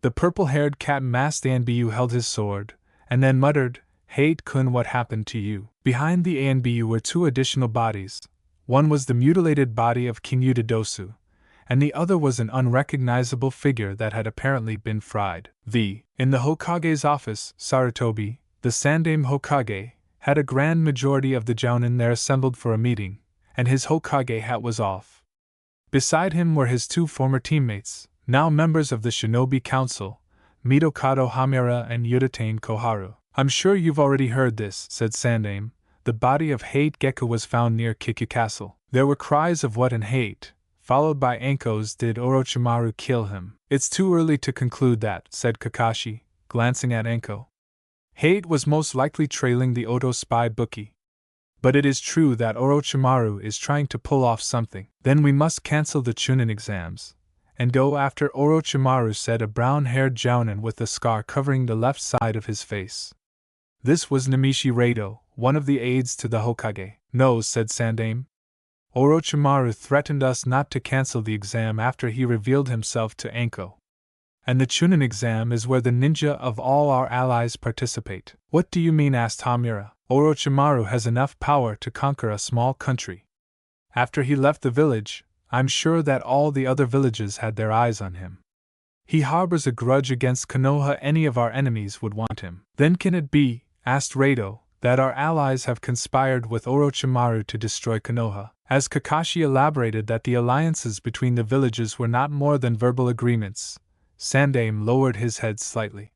[SPEAKER 1] The purple-haired cat masked Anbu held his sword, and then muttered, "Hate-kun, what happened to you?" Behind the Anbu were 2 additional bodies. One was the mutilated body of King Utadosu, and the other was an unrecognizable figure that had apparently been fried. In the Hokage's office, Sarutobi, the Sandaime Hokage, had a grand majority of the Jounin there assembled for a meeting, and his Hokage hat was off. Beside him were his 2 former teammates, now members of the Shinobi Council, Mitokado Hamura and Yudatane Koharu. "I'm sure you've already heard this," said Sandaime. "The body of Hate Geku was found near Kikyu Castle." There were cries of "what" and "hate," followed by Anko's "did Orochimaru kill him?" "It's too early to conclude that," said Kakashi, glancing at Anko. Hate was most likely trailing the Oto spy bookie. But it is true that Orochimaru is trying to pull off something. "Then we must cancel the Chunin exams and go after Orochimaru," said a brown-haired Jounin with a scar covering the left side of his face. This was Namishi Rado, one of the aides to the Hokage. "No," said Sandaime. "Orochimaru threatened us not to cancel the exam after he revealed himself to Anko. And the Chunin exam is where the ninja of all our allies participate." "What do you mean?" asked Hamura. "Orochimaru has enough power to conquer a small country. After he left the village, I'm sure that all the other villages had their eyes on him. He harbors a grudge against Konoha. Any of our enemies would want him." "Then can it be," asked Rado, "that our allies have conspired with Orochimaru to destroy Konoha?" As Kakashi elaborated that the alliances between the villages were not more than verbal agreements, Sandaime lowered his head slightly.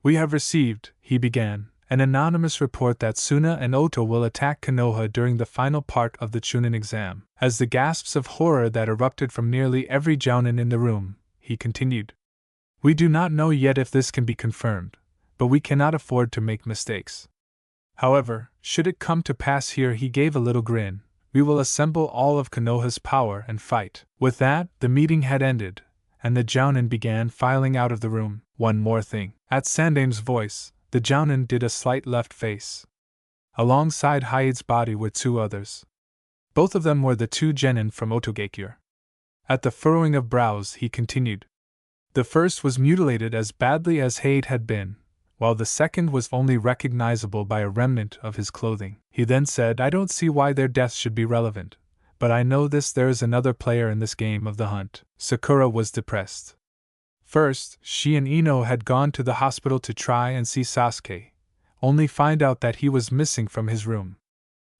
[SPEAKER 1] "We have received," he began, "an anonymous report that Suna and Oto will attack Konoha during the final part of the Chunin exam." As the gasps of horror that erupted from nearly every Jounin in the room, he continued, "We do not know yet if this can be confirmed, but we cannot afford to make mistakes. However, should it come to pass here," he gave a little grin, "we will assemble all of Konoha's power and fight." With that, the meeting had ended, and the Jounin began filing out of the room. "One more thing." At Sandaime's voice, the Jounin did a slight left face. Alongside Hyade's body were 2 others. Both of them were the 2 genin from Otogakure. At the furrowing of brows, he continued. The first was mutilated as badly as Hyde had been, while the second was only recognizable by a remnant of his clothing. He then said, "I don't see why their deaths should be relevant, but I know this: there is another player in this game of the hunt." Sakura was depressed. First, she and Ino had gone to the hospital to try and see Sasuke, only find out that he was missing from his room.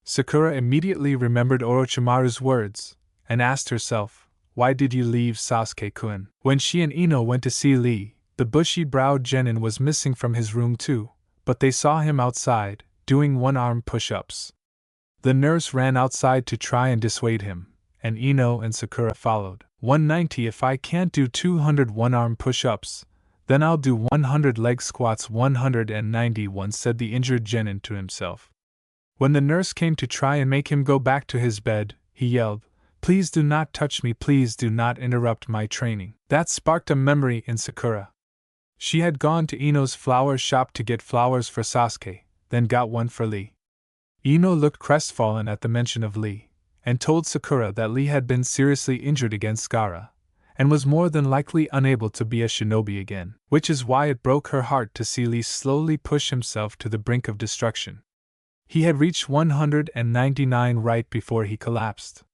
[SPEAKER 1] Sakura immediately remembered Orochimaru's words, and asked herself, "Why did you leave Sasuke-kun?" When she and Ino went to see Lee, the bushy-browed genin was missing from his room too, but they saw him outside, doing one-arm push-ups. The nurse ran outside to try and dissuade him, and Ino and Sakura followed. 190. If I can't do 200 one-arm push-ups, then I'll do 100 leg squats. 191, said the injured genin to himself. When the nurse came to try and make him go back to his bed, he yelled, "Please do not touch me, please do not interrupt my training." That sparked a memory in Sakura. She had gone to Ino's flower shop to get flowers for Sasuke, then got one for Lee. Ino looked crestfallen at the mention of Lee, and told Sakura that Lee had been seriously injured against Gaara, and was more than likely unable to be a shinobi again, which is why it broke her heart to see Lee slowly push himself to the brink of destruction. He had reached 199 right before he collapsed.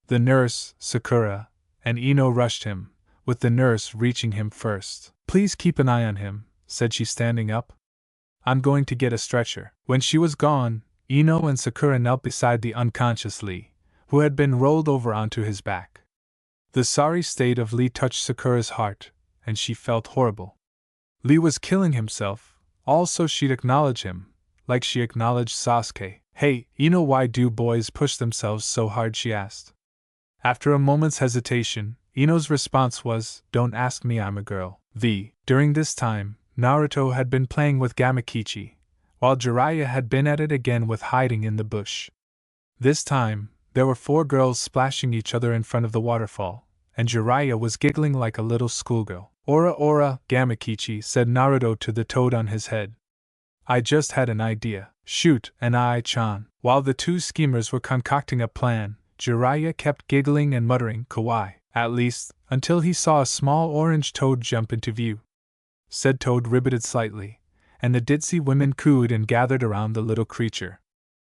[SPEAKER 1] The nurse, Sakura, and Ino rushed him, with the nurse reaching him first. "Please keep an eye on him," said she, standing up. "I'm going to get a stretcher." When she was gone, Ino and Sakura knelt beside the unconscious Lee, who had been rolled over onto his back. The sorry state of Lee touched Sakura's heart, and she felt horrible. Lee was killing himself, also she'd acknowledge him, like she acknowledged Sasuke. "Hey, Ino, why do boys push themselves so hard?" she asked. After a moment's hesitation, Ino's response was, "Don't ask me, I'm a girl." During this time, Naruto had been playing with Gamakichi, while Jiraiya had been at it again with hiding in the bush. This time, there were 4 girls splashing each other in front of the waterfall, and Jiraiya was giggling like a little schoolgirl. "Ora ora, Gamakichi," said Naruto to the toad on his head. "I just had an idea." "Shoot, an Ai-chan." While the 2 schemers were concocting a plan, Jiraiya kept giggling and muttering "kawaii," at least, until he saw a small orange toad jump into view. Said toad ribbited slightly, and the ditzy women cooed and gathered around the little creature.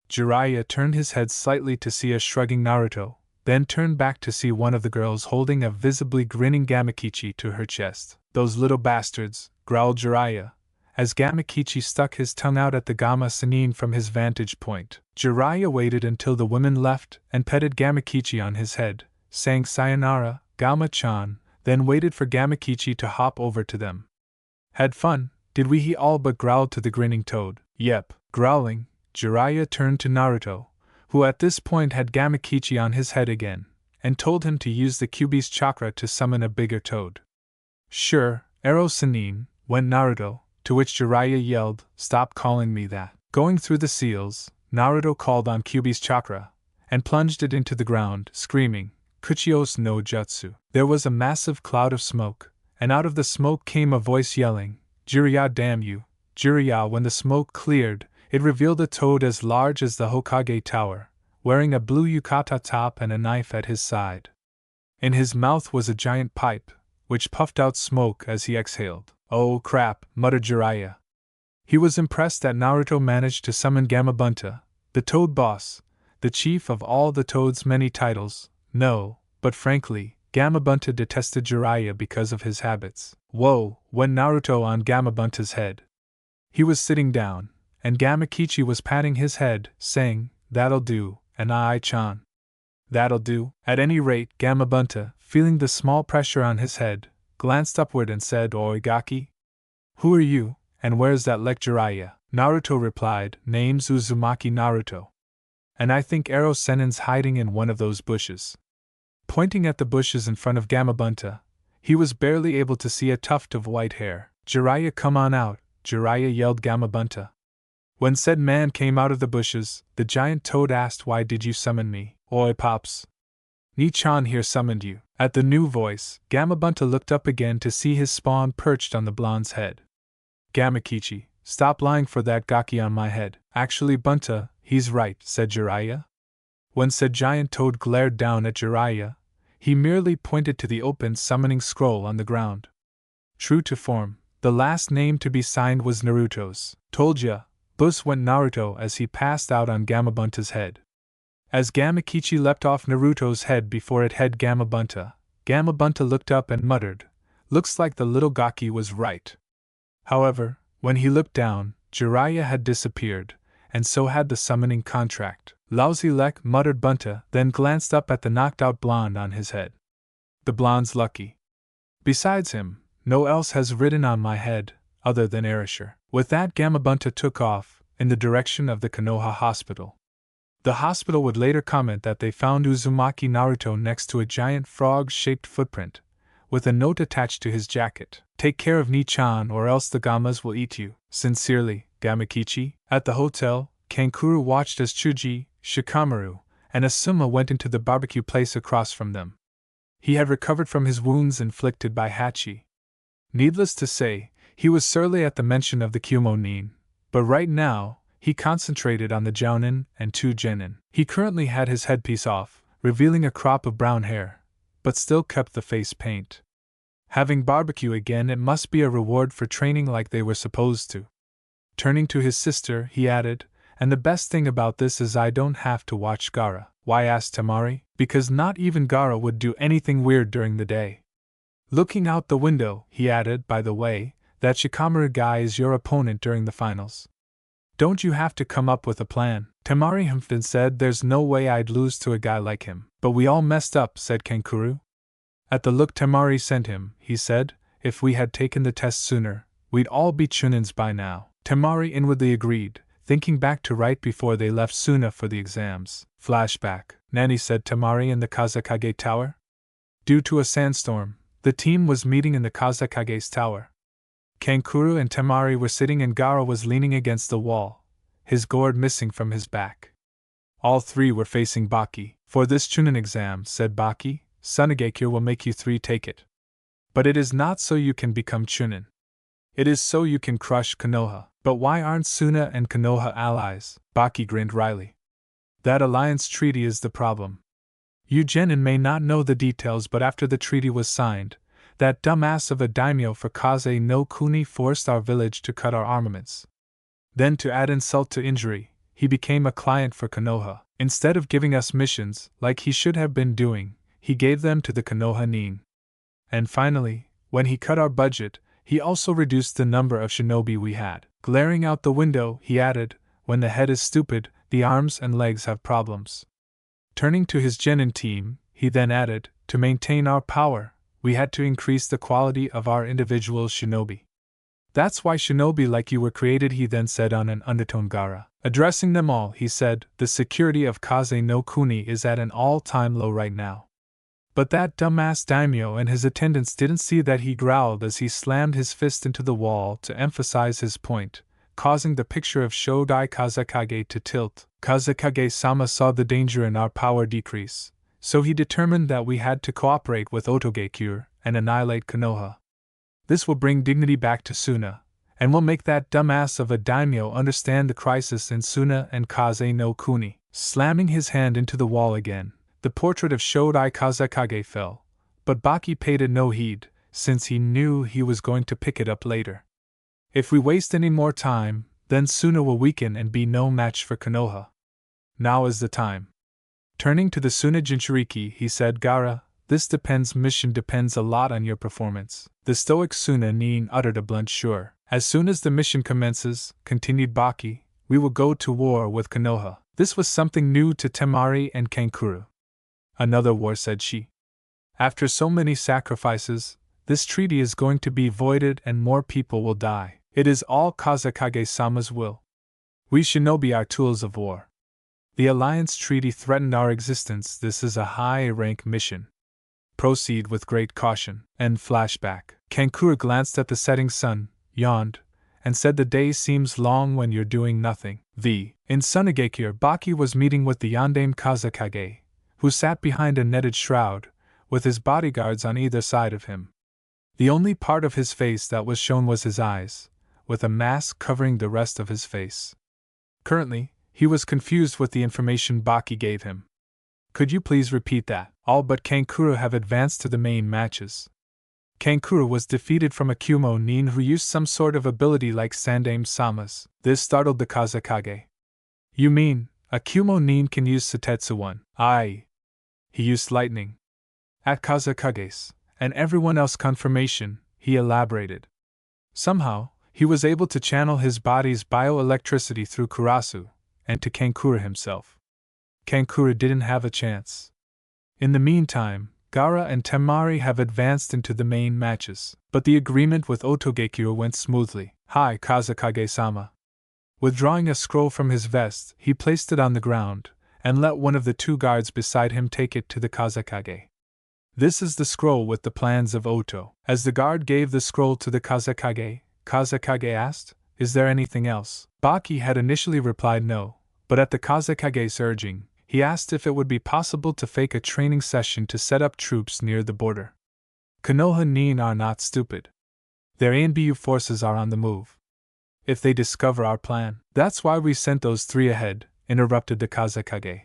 [SPEAKER 1] Jiraiya turned his head slightly to see a shrugging Naruto, then turned back to see one of the girls holding a visibly grinning Gamakichi to her chest. "Those little bastards," growled Jiraiya, as Gamakichi stuck his tongue out at the Gama Sennin from his vantage point. Jiraiya waited until the women left and petted Gamakichi on his head, saying "Sayonara, Gama-chan," then waited for Gamakichi to hop over to them. "Had fun, did we?" he all but growled to the grinning toad. "Yep." Growling, Jiraiya turned to Naruto, who at this point had Gamakichi on his head again, and told him to use the Kyuubi's chakra to summon a bigger toad. "Sure, Arrow Sennin," went Naruto, to which Jiraiya yelled, "Stop calling me that." Going through the seals, Naruto called on Kyuubi's chakra, and plunged it into the ground, screaming, "Kuchios no Jutsu." There was a massive cloud of smoke, and out of the smoke came a voice yelling, "Jiraiya, damn you, Jiraiya!" When the smoke cleared, it revealed a toad as large as the Hokage Tower, wearing a blue yukata top and a knife at his side. In his mouth was a giant pipe, which puffed out smoke as he exhaled. "Oh crap," muttered Jiraiya. He was impressed that Naruto managed to summon Gamabunta, the Toad Boss, the chief of all the Toad's many titles. No, but frankly, Gamabunta detested Jiraiya because of his habits. "Whoa," went Naruto on Gamabunta's head. He was sitting down, and Gamakichi was patting his head, saying, "That'll do, and Ai-chan." "That'll do." At any rate, Gamabunta, feeling the small pressure on his head, glanced upward and said, "Oigaki? Who are you, and where's that leg?" Jiraiya. Naruto replied, "Name's Uzumaki Naruto. And I think Arrow Sennin's hiding in one of those bushes." Pointing at the bushes in front of Gamabunta, he was barely able to see a tuft of white hair. "Jiraiya, come on out," Jiraiya yelled Gamabunta. When said man came out of the bushes, the giant toad asked, "Why did you summon me?" "Oi, Pops. Ni-chan here summoned you." At the new voice, Gamabunta looked up again to see his spawn perched on the blonde's head. "Gamakichi, stop lying for that gaki on my head." "Actually, Bunta, he's right," said Jiraiya. When said giant toad glared down at Jiraiya, he merely pointed to the open summoning scroll on the ground. True to form, the last name to be signed was Naruto's. "Told ya," Bus went Naruto as he passed out on Gamabunta's head. As Gamakichi leapt off Naruto's head before it had Gamabunta, Gamabunta looked up and muttered, "Looks like the little gaki was right." However, when he looked down, Jiraiya had disappeared, and so had the summoning contract. "Lousy lek," muttered Bunta, then glanced up at the knocked-out blonde on his head. "The blonde's lucky. Besides him, no else has ridden on my head, other than Erasure." With that, Gamabunta took off, in the direction of the Konoha hospital. The hospital would later comment that they found Uzumaki Naruto next to a giant frog-shaped footprint, with a note attached to his jacket. "Take care of Ni-chan or else the Gamas will eat you. Sincerely, Gamakichi." At the hotel, Kankuro watched as Chuji, Shikamaru, and Asuma went into the barbecue place across from them. He had recovered from his wounds inflicted by Hachi. Needless to say, he was surly at the mention of the Kyumonin, but right now, he concentrated on the Jounin and 2 Genin. He currently had his headpiece off, revealing a crop of brown hair, but still kept the face paint. Having barbecue again, it must be a reward for training like they were supposed to. Turning to his sister, he added, "And the best thing about this is I don't have to watch Gaara." "Why?" asked Temari. "Because not even Gaara would do anything weird during the day." Looking out the window, he added, by the way, that Shikamaru guy is your opponent during the finals. Don't you have to come up with a plan? Temari humphed and said there's no way I'd lose to a guy like him. But we all messed up, said Kankuro. At the look Temari sent him, he said, if we had taken the test sooner, we'd all be Chunins by now. Temari inwardly agreed, thinking back to right before they left Suna for the exams. Flashback. Nani, said Temari, in the Kazekage Tower? Due to a sandstorm, the team was meeting in the Kazekage's tower. Kankuro and Temari were sitting and Gaara was leaning against the wall, his gourd missing from his back. All three were facing Baki. For this Chunin exam, said Baki, Sunagekure will make you three take it. But it is not so you can become Chunin. It is so you can crush Konoha. But why aren't Suna and Konoha allies? Baki grinned wryly. That alliance treaty is the problem. You genin may not know the details, but after the treaty was signed, that dumbass of a daimyo for Kaze no Kuni forced our village to cut our armaments. Then, to add insult to injury, he became a client for Konoha. Instead of giving us missions, like he should have been doing, he gave them to the Konoha Nin. And finally, when he cut our budget, he also reduced the number of shinobi we had. Glaring out the window, he added, when the head is stupid, the arms and legs have problems. Turning to his genin team, he then added, to maintain our power, we had to increase the quality of our individual shinobi. That's why shinobi like you were created, he then said on an undertone. Gaara. Addressing them all, he said, the security of Kaze no Kuni is at an all-time low right now. But that dumbass daimyo and his attendants didn't see that. He growled as he slammed his fist into the wall to emphasize his point, causing the picture of Shodai Kazekage to tilt. Kazekage-sama saw the danger in our power decrease, so he determined that we had to cooperate with Otogekure and annihilate Konoha. This will bring dignity back to Suna, and will make that dumbass of a daimyo understand the crisis in Suna and Kaze no Kuni. Slamming his hand into the wall again, the portrait of Shodai Kazekage fell, but Baki paid it no heed, since he knew he was going to pick it up later. If we waste any more time, then Suna will weaken and be no match for Konoha. Now is the time. Turning to the Suna Jinchuriki, he said, Gaara, this mission depends a lot on your performance. The stoic Suna Nin uttered a blunt sure. As soon as the mission commences, continued Baki, we will go to war with Konoha. This was something new to Temari and Kankuro. Another war, said she. After so many sacrifices, this treaty is going to be voided and more people will die. It is all Kazekage-sama's will. We shinobi are tools of war. The alliance treaty threatened our existence. This is a high-rank mission. Proceed with great caution. End flashback. Kankuro glanced at the setting sun, yawned, and said the day seems long when you're doing nothing. In Sunagekure, Baki was meeting with the Yondaime Kazekage, who sat behind a netted shroud, with his bodyguards on either side of him. The only part of his face that was shown was his eyes, with a mask covering the rest of his face. Currently, he was confused with the information Baki gave him. Could you please repeat that? All but Kankuro have advanced to the main matches. Kankuro was defeated from a Kumo Nin who used some sort of ability like Sandaime-sama's. This startled the Kazekage. You mean, a Kumo Nin can use Sutetsu 1? Aye. He used lightning. At Kazekage's, and everyone else confirmation, he elaborated. Somehow, he was able to channel his body's bioelectricity through Kurasu, and to Kankuro himself. Kankuro didn't have a chance. In the meantime, Gaara and Temari have advanced into the main matches, but the agreement with Otogekure went smoothly. Hi, Kazekage-sama. Withdrawing a scroll from his vest, he placed it on the ground, and let one of the two guards beside him take it to the Kazekage. This is the scroll with the plans of Oto. As the guard gave the scroll to the Kazekage, Kazekage asked, is there anything else? Baki had initially replied no, but at the Kazekage's urging, he asked if it would be possible to fake a training session to set up troops near the border. Konoha Nin are not stupid. Their ANBU forces are on the move. If they discover our plan, that's why we sent those three ahead, interrupted the Kazekage.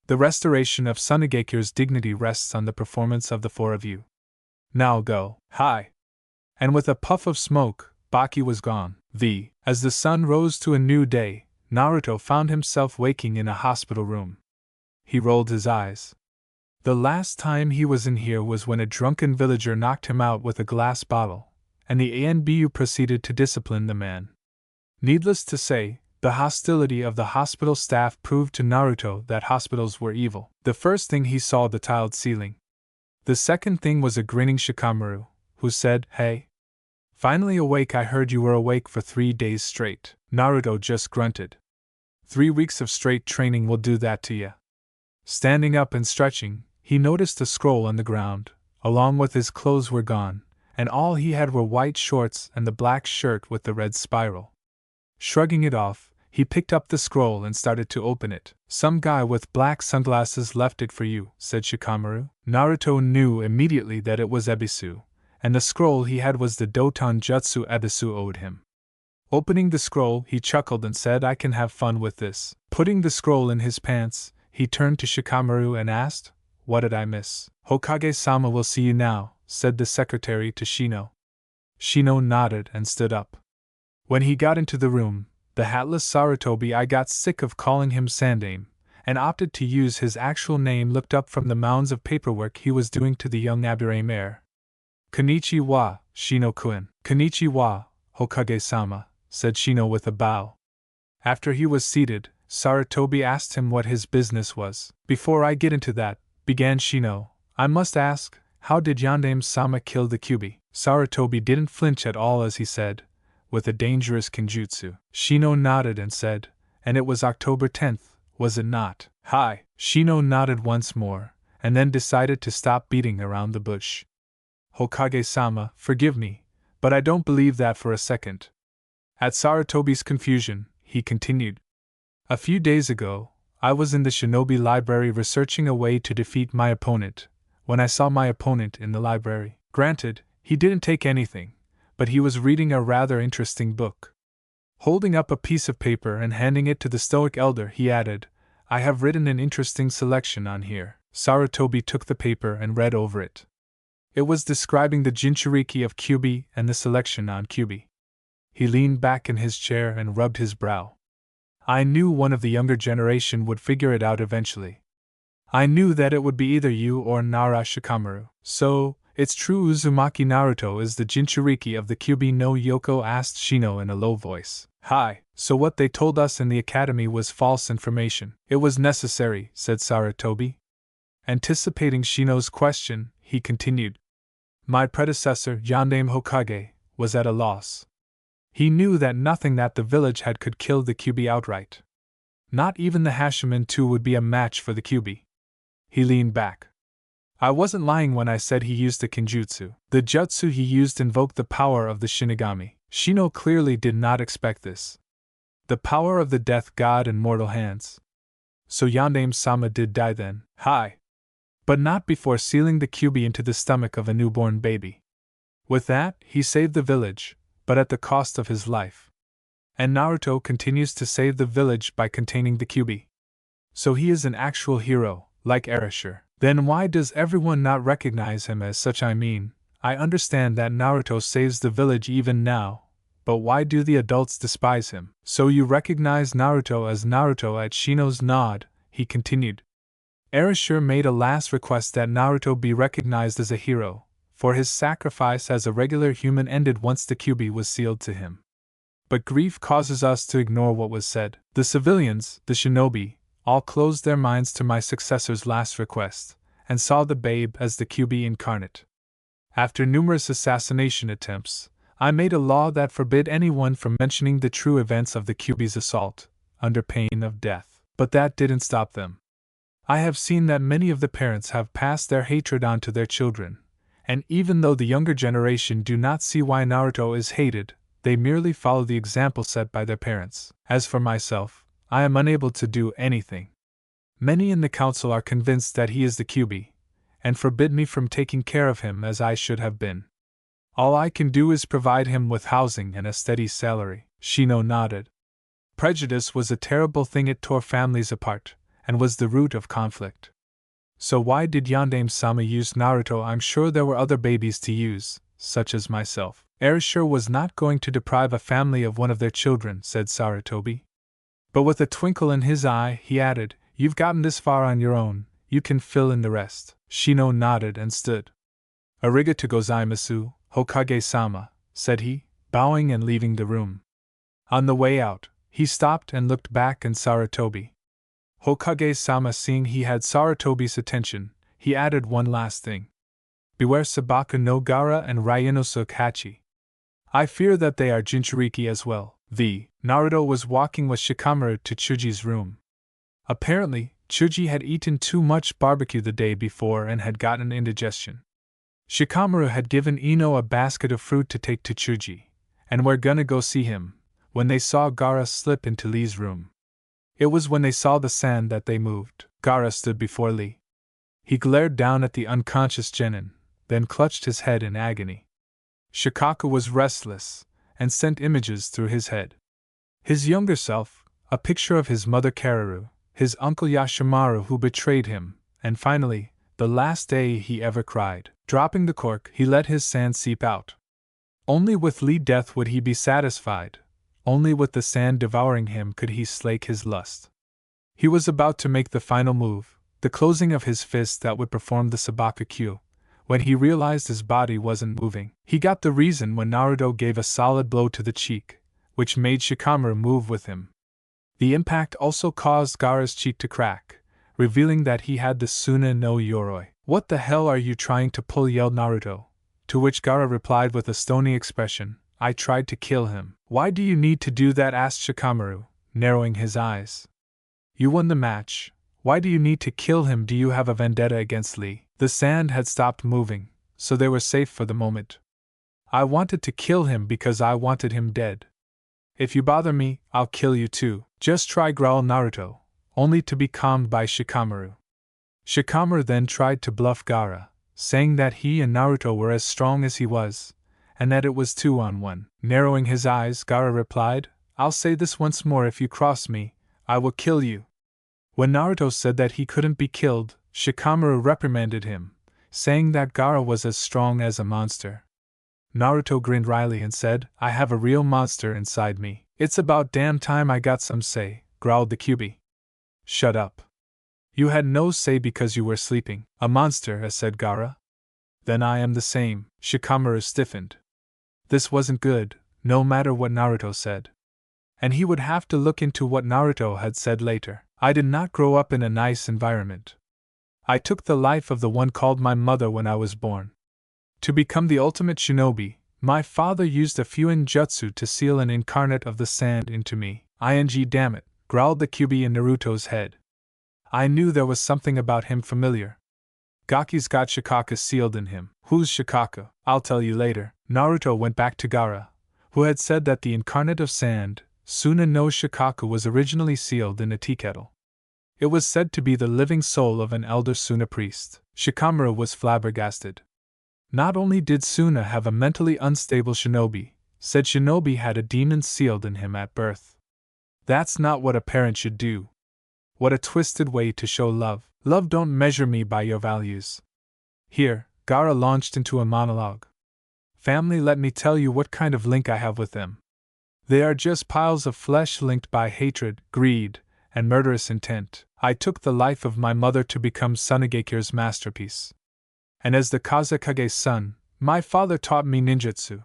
[SPEAKER 1] The restoration of Sunagekure's dignity rests on the performance of the four of you. Now go. Hi. And with a puff of smoke, Baki was gone. As the sun rose to a new day, Naruto found himself waking in a hospital room. He rolled his eyes. The last time he was in here was when a drunken villager knocked him out with a glass bottle, and the ANBU proceeded to discipline the man. Needless to say, the hostility of the hospital staff proved to Naruto that hospitals were evil. The first thing he saw the tiled ceiling. The second thing was a grinning Shikamaru, who said, "Hey. Finally awake. I heard you were awake for 3 days straight." Naruto just grunted. 3 weeks of straight training will do that to ya. Standing up and stretching, he noticed a scroll on the ground. Along with his clothes were gone, and all he had were white shorts and the black shirt with the red spiral. Shrugging it off, he picked up the scroll and started to open it. "Some guy with black sunglasses left it for you," said Shikamaru. Naruto knew immediately that it was Ebisu, and the scroll he had was the Doton Jutsu Ebisu owed him. Opening the scroll, he chuckled and said, "I can have fun with this." Putting the scroll in his pants, he turned to Shikamaru and asked, "What did I miss?" "Hokage-sama will see you now," said the secretary to Shino. Shino nodded and stood up. When he got into the room, the hatless Sarutobi I got sick of calling him Sandaime, and opted to use his actual name looked up from the mounds of paperwork he was doing to the young Aburame heir. "Konnichiwa, Shino-kun." "Konnichiwa, Hokage-sama," said Shino with a bow. After he was seated, Sarutobi asked him what his business was. "Before I get into that," began Shino, "I must ask, how did Yondaime-sama kill the Kyuubi?" Sarutobi didn't flinch at all as he said, "With a dangerous kinjutsu." Shino nodded and said, "And it was October 10th, was it not?" "Hi!" Shino nodded once more, and then decided to stop beating around the bush. "Hokage-sama, forgive me, but I don't believe that for a second." At Sarutobi's confusion, he continued, "A few days ago, I was in the shinobi library researching a way to defeat my opponent, when I saw my opponent in the library. Granted, he didn't take anything, but he was reading a rather interesting book." Holding up a piece of paper and handing it to the stoic elder, he added, "I have written an interesting selection on here." Sarutobi took the paper and read over it. It was describing the Jinchuriki of Kyuubi and the selection on Kyuubi. He leaned back in his chair and rubbed his brow. "I knew one of the younger generation would figure it out eventually. I knew that it would be either you or Nara Shikamaru." "So, it's true Uzumaki Naruto is the Jinchuriki of the Kyuubi no Yoko?" asked Shino in a low voice. "Hi, so what they told us in the academy was false information." "It was necessary," said Sarutobi. Anticipating Shino's question, he continued, "My predecessor, Yondaime Hokage, was at a loss. He knew that nothing that the village had could kill the Kyuubi outright. Not even the Hashimen too would be a match for the Kyuubi." He leaned back. "I wasn't lying when I said he used a kinjutsu. The jutsu he used invoked the power of the Shinigami." Shino clearly did not expect this. The power of the death god in mortal hands. "So Yondaime-sama did die then?" "Hi! But not before sealing the Kyuubi into the stomach of a newborn baby. With that, he saved the village, but at the cost of his life. And Naruto continues to save the village by containing the Kyuubi. So he is an actual hero, like Erasure. Then why does everyone not recognize him as such? I mean, I understand that Naruto saves the village even now, but why do the adults despise him?" "So you recognize Naruto as Naruto?" At Shino's nod, he continued. "Erasure made a last request that Naruto be recognized as a hero, for his sacrifice as a regular human ended once the Kyuubi was sealed to him. But grief causes us to ignore what was said. The civilians, the shinobi, all closed their minds to my successor's last request, and saw the babe as the Kyuubi incarnate. After numerous assassination attempts, I made a law that forbid anyone from mentioning the true events of the Kyuubi's assault, under pain of death. But that didn't stop them. I have seen that many of the parents have passed their hatred on to their children, and even though the younger generation do not see why Naruto is hated, they merely follow the example set by their parents. As for myself, I am unable to do anything. Many in the council are convinced that he is the Kyuubi, and forbid me from taking care of him as I should have been. All I can do is provide him with housing and a steady salary." Shino nodded. Prejudice was a terrible thing. It tore families apart, and was the root of conflict. So why did Yondaime-sama use Naruto? I'm sure there were other babies to use, such as myself. Erasure was not going to deprive a family of one of their children, said Sarutobi. But with a twinkle in his eye, he added, "You've gotten this far on your own, you can fill in the rest. Shino nodded and stood. Arigato gozaimasu, Hokage-sama, said he, bowing and leaving the room. On the way out, he stopped and looked back and Sarutobi. Hokage-sama, seeing he had Sarutobi's attention, he added one last thing. Beware Sabaka no Gaara and Ryanosuke Hachi. I fear that they are Jinchuriki as well. Naruto was walking with Shikamaru to Chuji's room. Apparently, Chuji had eaten too much barbecue the day before and had gotten indigestion. Shikamaru had given Ino a basket of fruit to take to Chuji, and were gonna go see him, when they saw Gaara slip into Lee's room. It was when they saw the sand that they moved. Gaara stood before Lee. He glared down at the unconscious Genin, then clutched his head in agony. Shikaku was restless, and sent images through his head. His younger self, a picture of his mother Kararu, his uncle Yashimaru who betrayed him, and finally, the last day he ever cried. Dropping the cork, he let his sand seep out. Only with Lee death would he be satisfied. Only with the sand devouring him could he slake his lust. He was about to make the final move, the closing of his fist that would perform the Sabaka Q, when he realized his body wasn't moving. He got the reason when Naruto gave a solid blow to the cheek, which made Shikamaru move with him. The impact also caused Gaara's cheek to crack, revealing that he had the Suna no Yoroi. What the hell are you trying to pull? Yelled Naruto, to which Gaara replied with a stony expression, I tried to kill him. Why do you need to do that? Asked Shikamaru, narrowing his eyes. You won the match. Why do you need to kill him? Do you have a vendetta against Lee? The sand had stopped moving, so they were safe for the moment. I wanted to kill him because I wanted him dead. If you bother me, I'll kill you too. Just try, growled Naruto, only to be calmed by Shikamaru. Shikamaru then tried to bluff Gaara, saying that he and Naruto were as strong as he was, and that it was 2-on-1. Narrowing his eyes, Gaara replied, I'll say this once more, if you cross me, I will kill you. When Naruto said that he couldn't be killed, Shikamaru reprimanded him, saying that Gaara was as strong as a monster. Naruto grinned wryly and said, I have a real monster inside me. It's about damn time I got some say, growled the Kyuubi. Shut up. You had no say because you were sleeping. A monster, said Gaara. Then I am the same. Shikamaru stiffened. This wasn't good, no matter what Naruto said. And he would have to look into what Naruto had said later. I did not grow up in a nice environment. I took the life of the one called my mother when I was born. To become the ultimate shinobi, my father used a fuin jutsu to seal an incarnate of the sand into me. Damn it, growled the Kyuubi in Naruto's head. I knew there was something about him familiar. Gaki's got Shikaka sealed in him. Who's Shikaka? I'll tell you later. Naruto went back to Gaara, who had said that the incarnate of sand, Suna no Shikaku, was originally sealed in a tea kettle. It was said to be the living soul of an elder Suna priest. Shikamaru was flabbergasted. Not only did Suna have a mentally unstable shinobi, said shinobi had a demon sealed in him at birth. That's not what a parent should do. What a twisted way to show love. Love don't measure me by your values. Here, Gaara launched into a monologue. Family, let me tell you what kind of link I have with them. They are just piles of flesh linked by hatred, greed, and murderous intent. I took the life of my mother to become Tsunagekire's masterpiece. And as the Kazekage's son, my father taught me ninjutsu.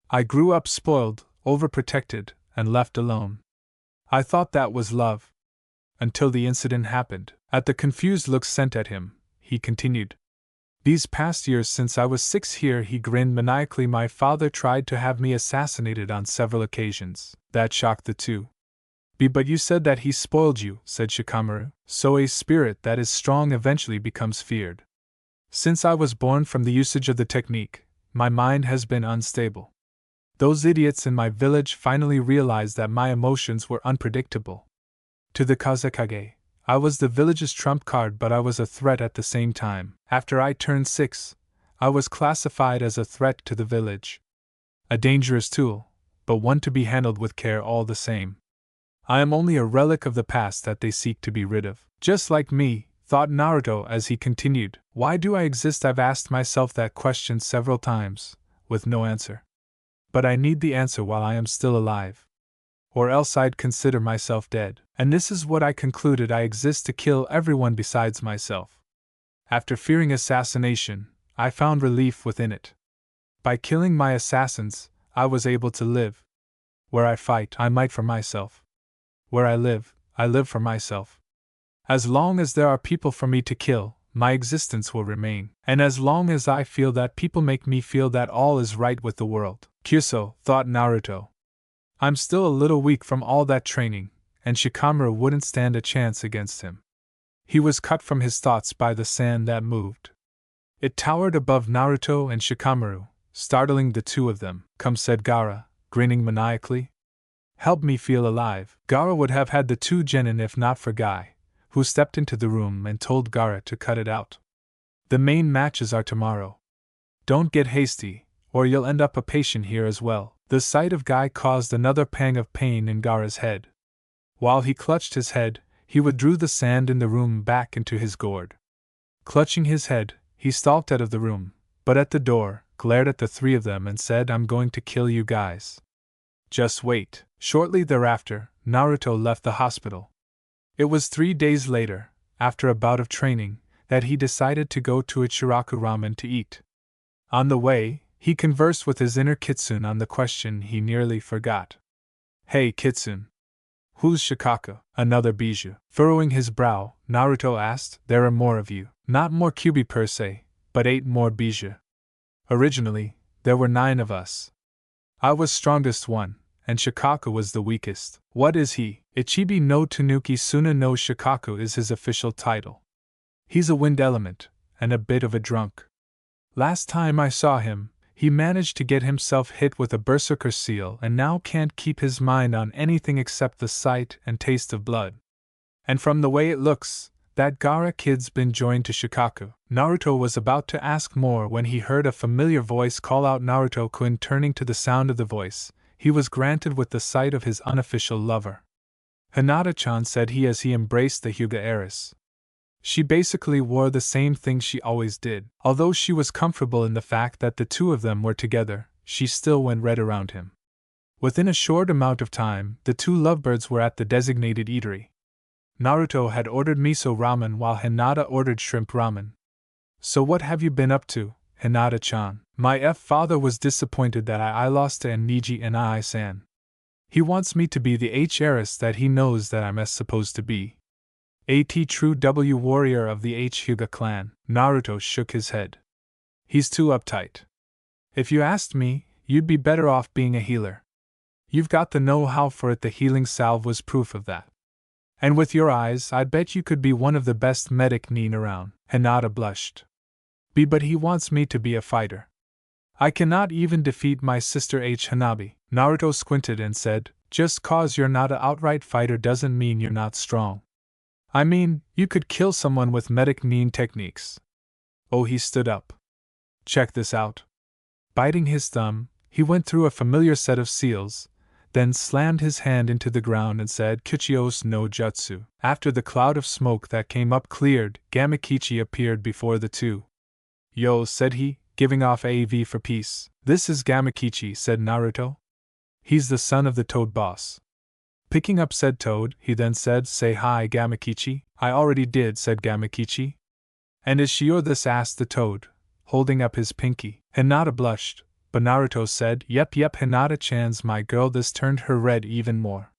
[SPEAKER 1] I grew up spoiled, overprotected, and left alone. I thought that was love. Until the incident happened. At the confused look sent at him, he continued. These past years since I was 6 here, he grinned maniacally, my father tried to have me assassinated on several occasions. That shocked the two. But you said that he spoiled you, said Shikamaru. So a spirit that is strong eventually becomes feared. Since I was born from the usage of the technique, my mind has been unstable. Those idiots in my village finally realized that my emotions were unpredictable. To the Kazekage, I was the village's trump card, but I was a threat at the same time. After I turned 6, I was classified as a threat to the village. A dangerous tool, but one to be handled with care all the same. I am only a relic of the past that they seek to be rid of. Just like me, thought Naruto as he continued. Why do I exist? I've asked myself that question several times, with no answer. But I need the answer while I am still alive. or else I'd consider myself dead. And this is what I concluded: I exist to kill everyone besides myself. After fearing assassination, I found relief within it. By killing my assassins, I was able to live. Where I fight, I might for myself. Where I live for myself. As long as there are people for me to kill, my existence will remain. And as long as I feel that people make me feel that all is right with the world. Kyuso, thought Naruto. I'm still a little weak from all that training, and Shikamaru wouldn't stand a chance against him. He was cut from his thoughts by the sand that moved. It towered above Naruto and Shikamaru, startling the two of them. Come, said Gaara, grinning maniacally. Help me feel alive. Gaara would have had the two genin if not for Guy, who stepped into the room and told Gaara to cut it out. The main matches are tomorrow. Don't get hasty, or you'll end up a patient here as well. The sight of Guy caused another pang of pain in Gaara's head. While he clutched his head, he withdrew the sand in the room back into his gourd. Clutching his head, he stalked out of the room, but at the door, glared at the three of them and said, I'm going to kill you guys. Just wait. Shortly thereafter, Naruto left the hospital. It was 3 days later, after a bout of training, that he decided to go to Ichiraku Ramen to eat. On the way, he conversed with his inner Kitsune on the question he nearly forgot. Hey Kitsune. Who's Shikaku? Another Bijou. Furrowing his brow, Naruto asked, There are more of you. Not more Kyubi per se, but 8 more Bijou. Originally, there were 9 of us. I was strongest one, and Shikaku was the weakest. What is he? Ichibi no Tanuki Suna no Shikaku is his official title. He's a wind element, and a bit of a drunk. Last time I saw him, he managed to get himself hit with a berserker seal and now can't keep his mind on anything except the sight and taste of blood. And from the way it looks, that Gaara kid's been joined to Shikaku. Naruto was about to ask more when he heard a familiar voice call out Naruto-kun. Turning to the sound of the voice, he was granted with the sight of his unofficial lover. Hinata-chan, said he as he embraced the Hyuga heiress. She basically wore the same thing she always did. Although she was comfortable in the fact that the two of them were together, she still went red around him. Within a short amount of time, the two lovebirds were at the designated eatery. Naruto had ordered miso ramen while Hinata ordered shrimp ramen. So what have you been up to, Hinata-chan? My father was disappointed that I lost to Niji and Ai-san. He wants me to be the heiress that he knows that I'm supposed to be. True W warrior of the Hyuga clan. Naruto shook his head. He's too uptight. If you asked me, you'd be better off being a healer. You've got the know-how for it. The healing salve was proof of that. And with your eyes, I'd bet you could be one of the best medic nin around. Hinata blushed. But he wants me to be a fighter. I cannot even defeat my sister Hanabi. Naruto squinted and said, Just cause you're not an outright fighter doesn't mean you're not strong. I mean, you could kill someone with medic nin techniques. Oh, he stood up. Check this out. Biting his thumb, he went through a familiar set of seals, then slammed his hand into the ground and said, Kichios no Jutsu. After the cloud of smoke that came up cleared, Gamakichi appeared before the two. Yo, said he, giving off AV for peace. This is Gamakichi, said Naruto. He's the son of the Toad boss. Picking up said Toad, he then said, Say hi, Gamakichi. I already did, said Gamakichi. And is she or this? Asked the Toad, holding up his pinky. Hinata blushed, but Naruto said, Yep, Hinata-chan's my girl. This turned her red even more.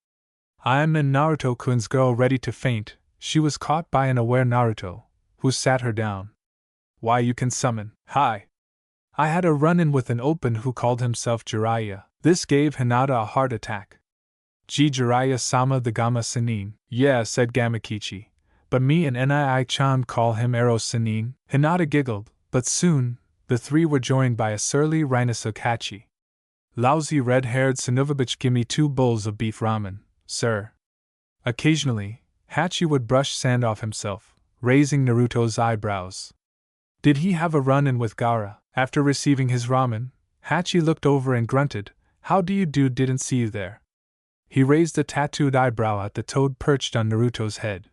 [SPEAKER 1] I am in Naruto-kun's girl. Ready to faint, she was caught by an aware Naruto, who sat her down. Why, you can summon. Hi. I had a run-in with an open who called himself Jiraiya. This gave Hinata a heart attack. Jiraiya-sama the Gama Sannin. Yeah, said Gamakichi. But me and Nii-chan call him Ero Sannin. Hinata giggled, but soon, the three were joined by a surly Rhinosuke Hachi. Lousy red-haired Sanovabich, gimme 2 bowls of beef ramen, sir. Occasionally, Hachi would brush sand off himself, raising Naruto's eyebrows. Did he have a run-in with Gaara? After receiving his ramen, Hachi looked over and grunted, How do you do? Didn't see you there. He raised a tattooed eyebrow at the Toad perched on Naruto's head.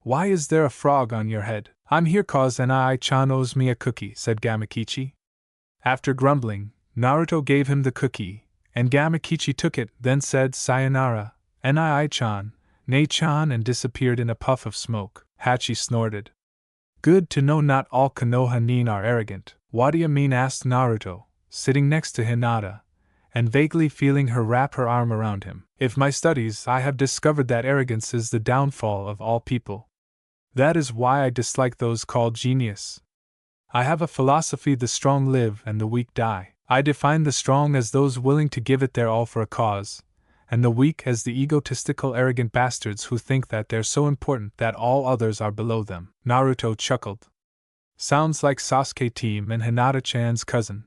[SPEAKER 1] Why is there a frog on your head? I'm here cause Nii-chan owes me a cookie, said Gamakichi. After grumbling, Naruto gave him the cookie, and Gamakichi took it, then said sayonara, Nii-chan, Nei-chan, and disappeared in a puff of smoke. Hachi snorted. Good to know not all Konoha nin are arrogant. What do you mean? Asked Naruto, sitting next to Hinata, and vaguely feeling her wrap her arm around him. If my studies, I have discovered that arrogance is the downfall of all people. That is why I dislike those called genius. I have a philosophy: the strong live and the weak die. I define the strong as those willing to give it their all for a cause, and the weak as the egotistical arrogant bastards who think that they're so important that all others are below them. Naruto chuckled. Sounds like Sasuke team and Hinata-chan's cousin.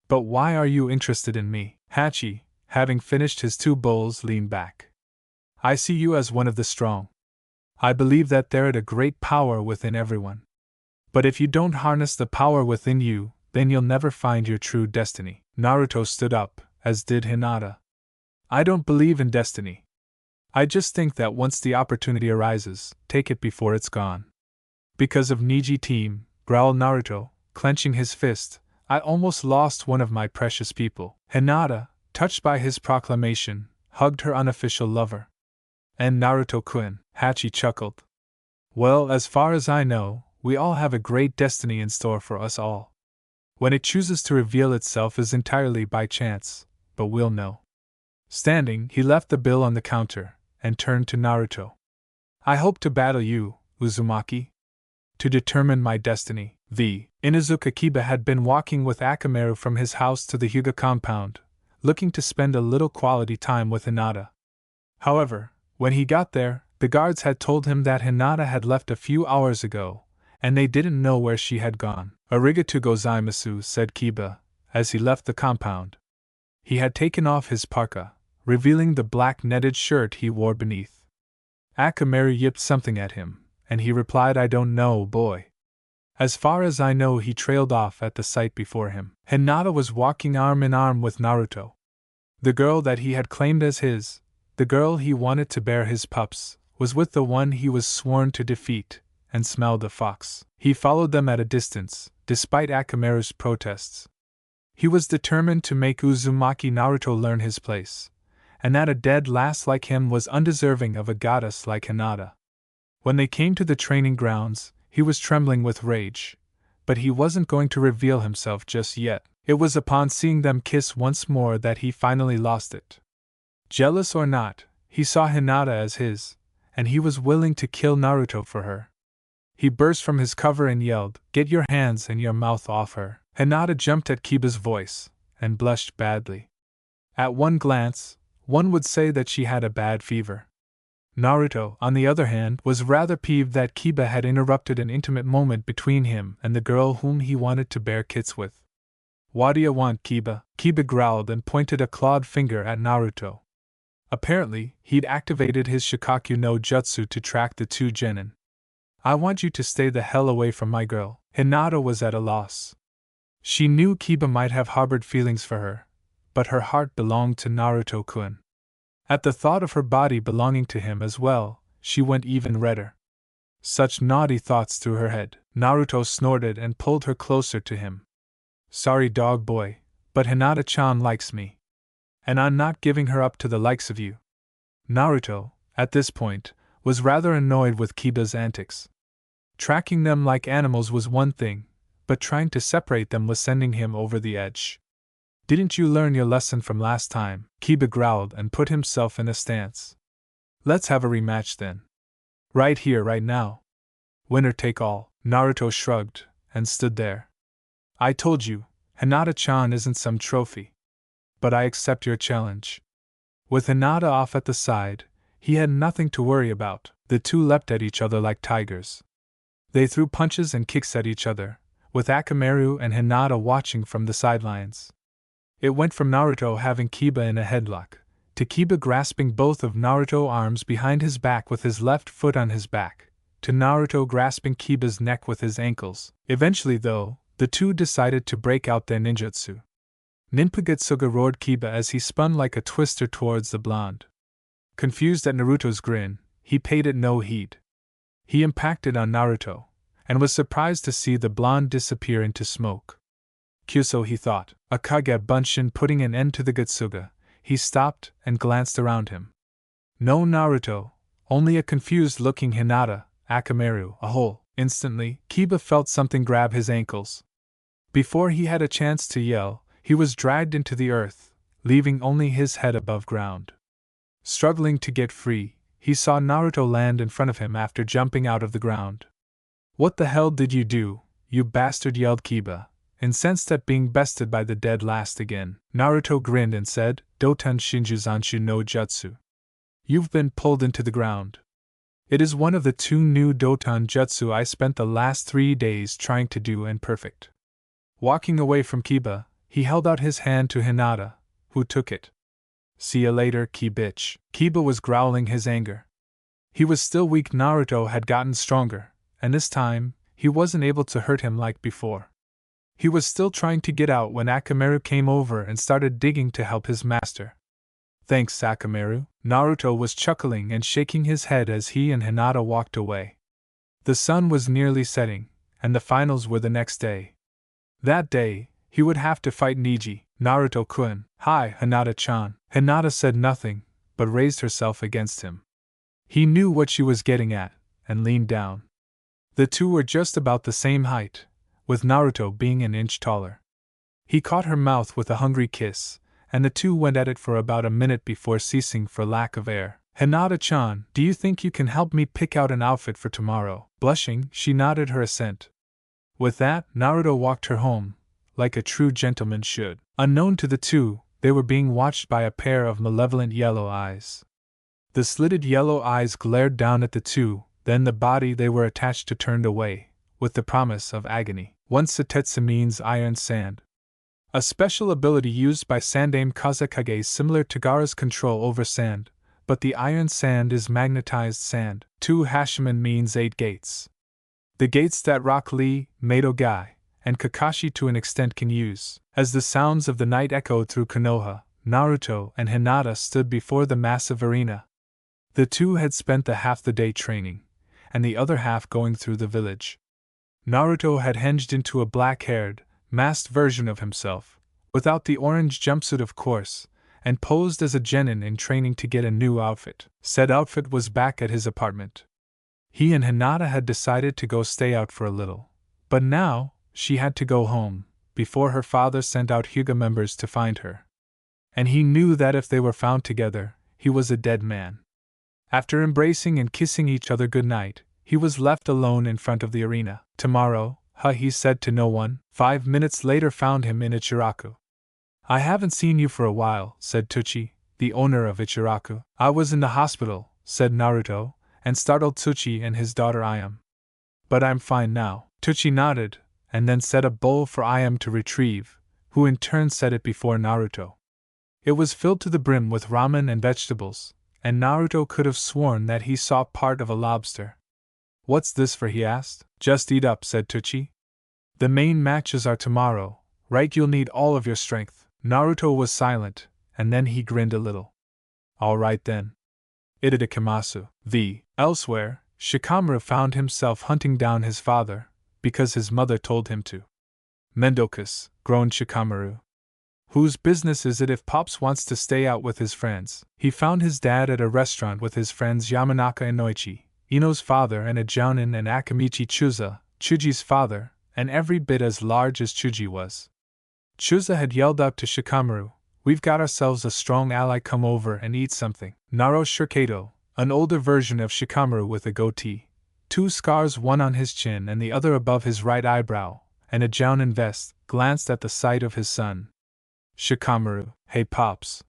[SPEAKER 1] But why are you interested in me? Hachi, having finished his 2 bowls, leaned back. I see you as one of the strong. I believe that there is a great power within everyone. But if you don't harness the power within you, then you'll never find your true destiny. Naruto stood up, as did Hinata. I don't believe in destiny. I just think that once the opportunity arises, take it before it's gone. Because of Niji team, growled Naruto, clenching his fist, I almost lost one of my precious people. Hinata, touched by his proclamation, hugged her unofficial lover. And Naruto-kun, Hachi chuckled. Well, as far as I know, we all have a great destiny in store for us all. When it chooses to reveal itself is entirely by chance, but we'll know. Standing, he left the bill on the counter, and turned to Naruto. I hope to battle you, Uzumaki, to determine my destiny. Inuzuka Kiba had been walking with Akamaru from his house to the Hyuga compound, looking to spend a little quality time with Hinata. However, when he got there, the guards had told him that Hinata had left a few hours ago, and they didn't know where she had gone. Arigatou gozaimasu, said Kiba, as he left the compound. He had taken off his parka, revealing the black netted shirt he wore beneath. Akamaru yipped something at him, and he replied, I don't know, boy. As far as I know, he trailed off at the sight before him. Hinata was walking arm in arm with Naruto. The girl that he had claimed as his, the girl he wanted to bear his pups, was with the one he was sworn to defeat, and smelled a fox. He followed them at a distance, despite Akamaru's protests. He was determined to make Uzumaki Naruto learn his place, and that a dead lass like him was undeserving of a goddess like Hinata. When they came to the training grounds, he was trembling with rage, but he wasn't going to reveal himself just yet. It was upon seeing them kiss once more that he finally lost it. Jealous or not, he saw Hinata as his, and he was willing to kill Naruto for her. He burst from his cover and yelled, Get your hands and your mouth off her. Hinata jumped at Kiba's voice, and blushed badly. At one glance, one would say that she had a bad fever. Naruto, on the other hand, was rather peeved that Kiba had interrupted an intimate moment between him and the girl whom he wanted to bear kits with. What do you want, Kiba? Kiba growled and pointed a clawed finger at Naruto. Apparently, he'd activated his Shikaku no Jutsu to track the 2 genin. I want you to stay the hell away from my girl. Hinata was at a loss. She knew Kiba might have harbored feelings for her, but her heart belonged to Naruto-kun. At the thought of her body belonging to him as well, she went even redder. Such naughty thoughts through her head. Naruto snorted and pulled her closer to him. Sorry, dog boy, but Hinata-chan likes me. And I'm not giving her up to the likes of you. Naruto, at this point, was rather annoyed with Kiba's antics. Tracking them like animals was one thing, but trying to separate them was sending him over the edge. Didn't you learn your lesson from last time? Kiba growled and put himself in a stance. Let's have a rematch then. Right here, right now. Winner take all. Naruto shrugged, and stood there. I told you, Hinata-chan isn't some trophy. But I accept your challenge. With Hinata off at the side, he had nothing to worry about. The 2 leapt at each other like tigers. They threw punches and kicks at each other, with Akamaru and Hinata watching from the sidelines. It went from Naruto having Kiba in a headlock, to Kiba grasping both of Naruto's arms behind his back with his left foot on his back, to Naruto grasping Kiba's neck with his ankles. Eventually, though, the 2 decided to break out their ninjutsu. Ninpagetsuga roared Kiba as he spun like a twister towards the blonde. Confused at Naruto's grin, he paid it no heed. He impacted on Naruto, and was surprised to see the blonde disappear into smoke. Kyuso, he thought, Akage Bunshin putting an end to the Getsuga, he stopped and glanced around him. No Naruto, only a confused-looking Hinata, Akamaru, a hole. Instantly, Kiba felt something grab his ankles. Before he had a chance to yell, he was dragged into the earth, leaving only his head above ground. Struggling to get free, he saw Naruto land in front of him after jumping out of the ground. "What the hell did you do, you bastard?" yelled Kiba, incensed at being bested by the dead last again. Naruto grinned and said, "Doton Shinjuzanshu no Jutsu. You've been pulled into the ground. It is one of the 2 new Doton Jutsu I spent the last 3 days trying to do and perfect." Walking away from Kiba, he held out his hand to Hinata, who took it. "See ya later, bitch." Kiba was growling his anger. He was still weak. Naruto had gotten stronger, and this time, he wasn't able to hurt him like before. He was still trying to get out when Akamaru came over and started digging to help his master. "Thanks, Akamaru." Naruto was chuckling and shaking his head as he and Hinata walked away. The sun was nearly setting, and the finals were the next day. That day, he would have to fight Neji. "Naruto-kun." "Hi, Hinata-chan." Hinata said nothing, but raised herself against him. He knew what she was getting at, and leaned down. The two were just about the same height, with Naruto being an inch taller. He caught her mouth with a hungry kiss, and the two went at it for about a minute before ceasing for lack of air. "Hinata-chan, do you think you can help me pick out an outfit for tomorrow?" Blushing, she nodded her assent. With that, Naruto walked her home, like a true gentleman should. Unknown to the two, they were being watched by a pair of malevolent yellow eyes. The slitted yellow eyes glared down at the two, then the body they were attached to turned away, with the promise of agony. One Satetsu means iron sand. A special ability used by Sandame Kazekage similar to Gaara's control over sand, but the iron sand is magnetized sand. 2 Hashiman means 8 gates. The gates that Rock Lee, Mado Gai, and Kakashi to an extent can use. As the sounds of the night echoed through Konoha, Naruto and Hinata stood before the massive arena. The two had spent half the day training, and the other half going through the village. Naruto had hinged into a black-haired, masked version of himself, without the orange jumpsuit of course, and posed as a genin in training to get a new outfit. Said outfit was back at his apartment. He and Hinata had decided to go stay out for a little, but now, she had to go home, before her father sent out Hyuga members to find her. And he knew that if they were found together, he was a dead man. After embracing and kissing each other goodnight, he was left alone in front of the arena. "Tomorrow," he said to no one. 5 minutes later found him in Ichiraku. "I haven't seen you for a while," said Tsuchi, the owner of Ichiraku. "I was in the hospital," said Naruto, and startled Tsuchi and his daughter Ayam. "But I'm fine now." Tsuchi nodded, and then set a bowl for Ayam to retrieve, who in turn set it before Naruto. It was filled to the brim with ramen and vegetables, and Naruto could have sworn that he saw part of a lobster. "What's this for?" he asked. "Just eat up," said Tsuchi. "The main matches are tomorrow, right? You'll need all of your strength." Naruto was silent, and then he grinned a little. "All right then. Itadakimasu." Elsewhere, Shikamaru found himself hunting down his father, because his mother told him to. "Mendokus," groaned Shikamaru. "Whose business is it if Pops wants to stay out with his friends?" He found his dad at a restaurant with his friends Yamanaka and Noichi, Ino's father, and a Jounin and Akamichi Chuza, Chuji's father, and every bit as large as Chuji was. Chuza had yelled out to Shikamaru, "We've got ourselves a strong ally, come over and eat something." Naro Shirkato, an older version of Shikamaru with a goatee, 2 scars, one on his chin and the other above his right eyebrow, and a Jounin vest, glanced at the sight of his son. "Shikamaru, hey Pops.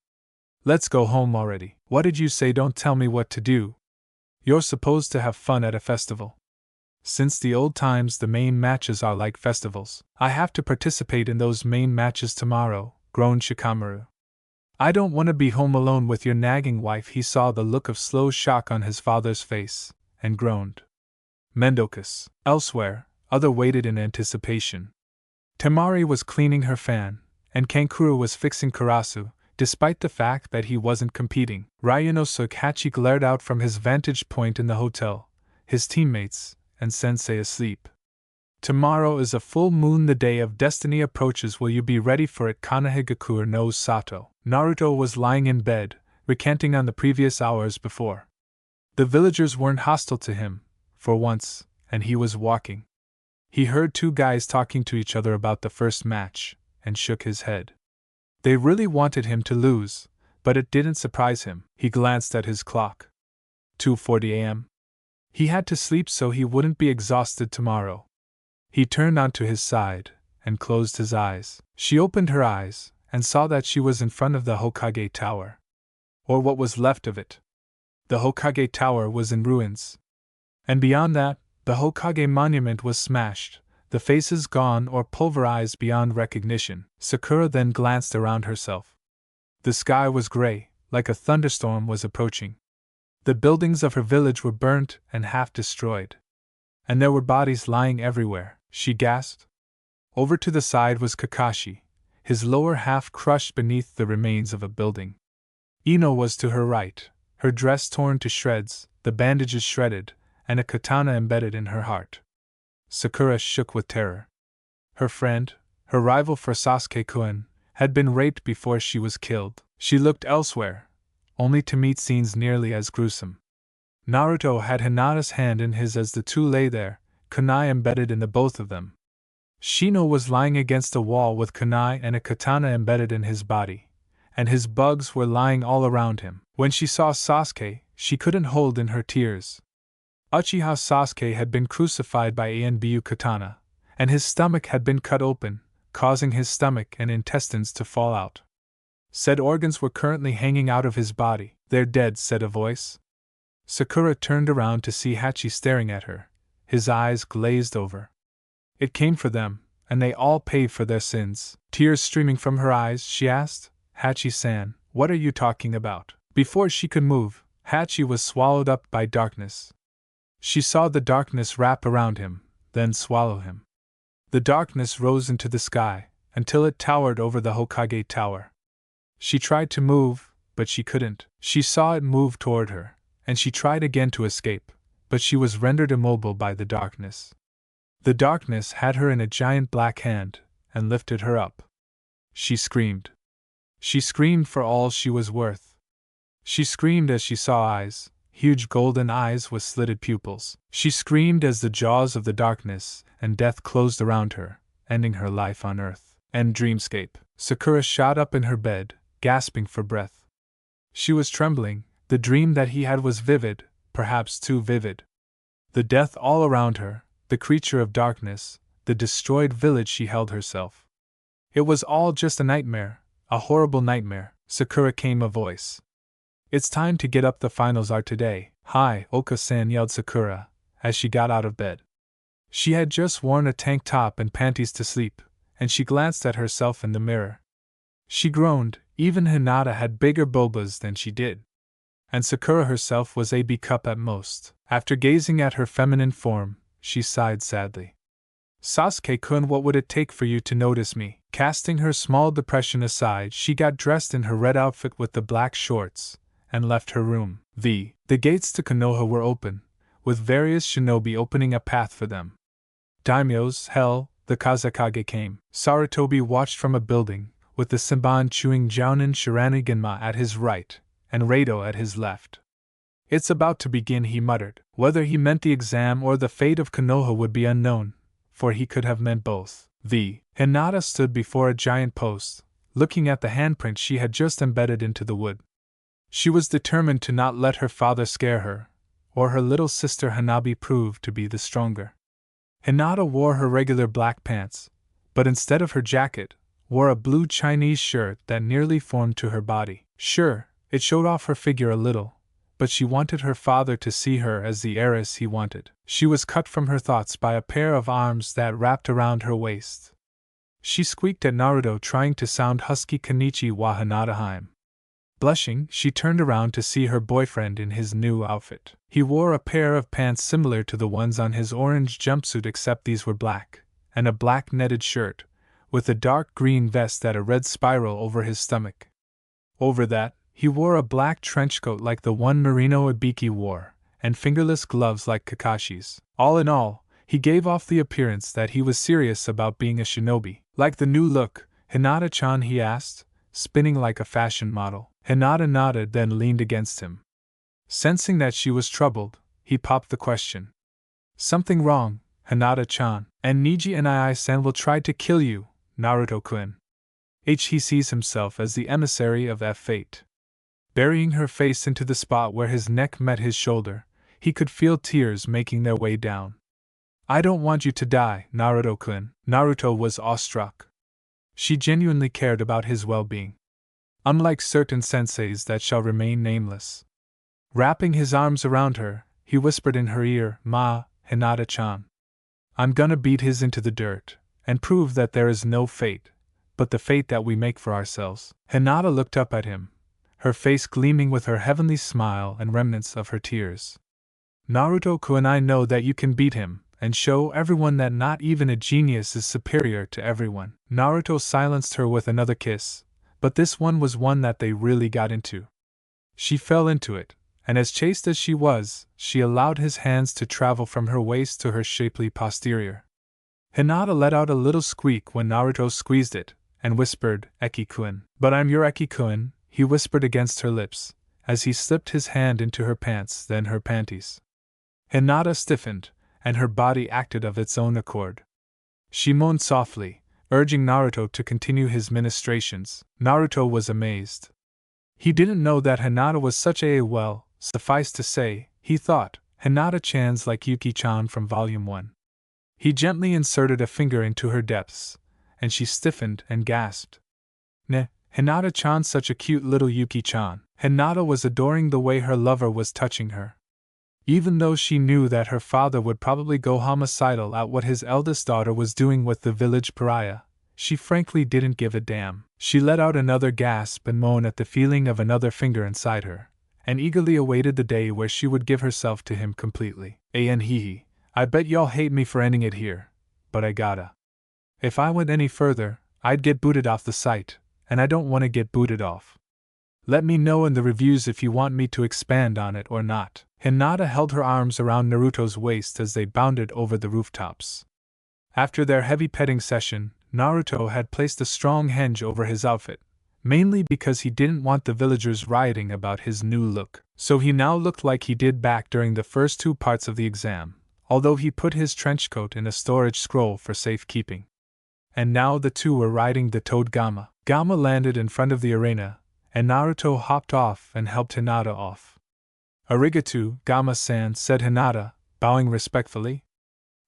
[SPEAKER 1] Let's go home already." "What did you say? Don't tell me what to do. You're supposed to have fun at a festival. Since the old times, the main matches are like festivals. I have to participate in those main matches tomorrow," groaned Shikamaru. "I don't want to be home alone with your nagging wife." He saw the look of slow shock on his father's face, and groaned. Mendokus. Elsewhere, other waited in anticipation. Temari was cleaning her fan, and Kankuro was fixing Karasu, despite the fact that he wasn't competing. Ryunosuke Hachi glared out from his vantage point in the hotel, his teammates, and sensei asleep. Tomorrow is a full moon, the day of destiny approaches. Will you be ready for it? Konohagakure no Sato. Naruto was lying in bed, recanting on the previous hours before. The villagers weren't hostile to him, for once, and he was walking. He heard two guys talking to each other about the first match, and shook his head. They really wanted him to lose, but it didn't surprise him. He glanced at his clock. 2:40 a.m. He had to sleep so he wouldn't be exhausted tomorrow. He turned onto his side, and closed his eyes. She opened her eyes, and saw that she was in front of the Hokage Tower. Or what was left of it. The Hokage Tower was in ruins. And beyond that, the Hokage monument was smashed, the faces gone or pulverized beyond recognition. Sakura then glanced around herself. The sky was gray, like a thunderstorm was approaching. The buildings of her village were burnt and half destroyed. And there were bodies lying everywhere. She gasped. Over to the side was Kakashi, his lower half crushed beneath the remains of a building. Ino was to her right, her dress torn to shreds, the bandages shredded, and a katana embedded in her heart. Sakura shook with terror. Her friend, her rival for Sasuke-kun, had been raped before she was killed. She looked elsewhere, only to meet scenes nearly as gruesome. Naruto had Hinata's hand in his as the two lay there, kunai embedded in the both of them. Shino was lying against a wall with kunai and a katana embedded in his body, and his bugs were lying all around him. When she saw Sasuke, she couldn't hold in her tears. Uchiha Sasuke had been crucified by Anbu katana, and his stomach had been cut open, causing his stomach and intestines to fall out. Said organs were currently hanging out of his body. "They're dead," said a voice. Sakura turned around to see Hachi staring at her, his eyes glazed over. It came for them, and they all paid for their sins. Tears streaming from her eyes, she asked, "Hachi-san, what are you talking about?" Before she could move, Hachi was swallowed up by darkness. She saw the darkness wrap around him, then swallow him. The darkness rose into the sky, until it towered over the Hokage Tower. She tried to move, but she couldn't. She saw it move toward her, and she tried again to escape, but she was rendered immobile by the darkness. The darkness had her in a giant black hand, and lifted her up. She screamed. She screamed for all she was worth. She screamed as she saw eyes, huge golden eyes with slitted pupils. She screamed as the jaws of the darkness and death closed around her, ending her life on earth. End dreamscape. Sakura shot up in her bed, gasping for breath. She was trembling. The dream that he had was vivid, perhaps too vivid. The death all around her, the creature of darkness, the destroyed village she held herself. It was all just a nightmare, a horrible nightmare. Sakura came a voice. "It's time to get up, the finals are today." "Hi, Oka-san," yelled Sakura, as she got out of bed. She had just worn a tank top and panties to sleep, and she glanced at herself in the mirror. She groaned. Even Hinata had bigger bobas than she did. And Sakura herself was a B cup at most. After gazing at her feminine form, she sighed sadly. "Sasuke-kun, what would it take for you to notice me?" Casting her small depression aside, she got dressed in her red outfit with the black shorts, and left her room. The gates to Konoha were open, with various shinobi opening a path for them. Daimyos, hell, the Kazekage came. Sarutobi watched from a building, with the Senban chewing Jounin Shiraniganma at his right, and Rado at his left. "It's about to begin," he muttered. Whether he meant the exam or the fate of Konoha would be unknown, for he could have meant both. Hinata stood before a giant post, looking at the handprint she had just embedded into the wood. She was determined to not let her father scare her, or her little sister Hanabi prove to be the stronger. Hinata wore her regular black pants, but instead of her jacket, wore a blue Chinese shirt that nearly formed to her body. Sure, it showed off her figure a little, but she wanted her father to see her as the heiress he wanted. She was cut from her thoughts by a pair of arms that wrapped around her waist. She squeaked at Naruto, trying to sound husky Kenichi wa Hinata-heim. Blushing, she turned around to see her boyfriend in his new outfit. He wore a pair of pants similar to the ones on his orange jumpsuit, except these were black, and a black netted shirt, with a dark green vest at a red spiral over his stomach. Over that, he wore a black trench coat like the one Marino Ibiki wore, and fingerless gloves like Kakashi's. All in all, He gave off the appearance that he was serious about being a shinobi. Like the new look, Hinata-chan, he asked, spinning like a fashion model. Hinata nodded, then leaned against him. Sensing that she was troubled, he popped the question. Something wrong, Hinata-chan, and Niji and Ai-san will try to kill you, Naruto-kun. He sees himself as the emissary of fate. Burying her face into the spot where his neck met his shoulder, he could feel tears making their way down. I don't want you to die, Naruto-kun. Naruto was awestruck. She genuinely cared about his well-being. Unlike certain senseis that shall remain nameless. Wrapping his arms around her, he whispered in her ear, Ma, Hinata-chan. I'm gonna beat his into the dirt, and prove that there is no fate, but the fate that we make for ourselves. Hinata looked up at him, her face gleaming with her heavenly smile and remnants of her tears. Naruto-kun, I know that you can beat him, and show everyone that not even a genius is superior to everyone. Naruto silenced her with another kiss, but this one was one that they really got into. She fell into it, and as chaste as she was, she allowed his hands to travel from her waist to her shapely posterior. Hinata let out a little squeak when Naruto squeezed it, and whispered, Eki-kun. But I'm your Eki-kun, he whispered against her lips, as he slipped his hand into her pants, then her panties. Hinata stiffened, and her body acted of its own accord. She moaned softly, urging Naruto to continue his ministrations. Naruto was amazed. He didn't know that Hinata was such a well, suffice to say, he thought, Hinata-chan's like Yuki-chan from Volume 1. He gently inserted a finger into her depths, and she stiffened and gasped. Ne, Hinata-chan, such a cute little Yuki-chan. Hinata was adoring the way her lover was touching her. Even though she knew that her father would probably go homicidal at what his eldest daughter was doing with the village pariah, she frankly didn't give a damn. She let out another gasp and moan at the feeling of another finger inside her, and eagerly awaited the day where she would give herself to him completely. I bet y'all hate me for ending it here, but I gotta. If I went any further, I'd get booted off the site, and I don't want to get booted off. Let me know in the reviews if you want me to expand on it or not. Hinata held her arms around Naruto's waist as they bounded over the rooftops. After their heavy petting session, Naruto had placed a strong hinge over his outfit, mainly because he didn't want the villagers rioting about his new look. So he now looked like he did back during the first 2 parts of the exam, although he put his trenchcoat in a storage scroll for safekeeping. And now the two were riding the toad Gamma. Gamma landed in front of the arena, and Naruto hopped off and helped Hinata off. Arigato, Gamma-san, said Hinata, bowing respectfully.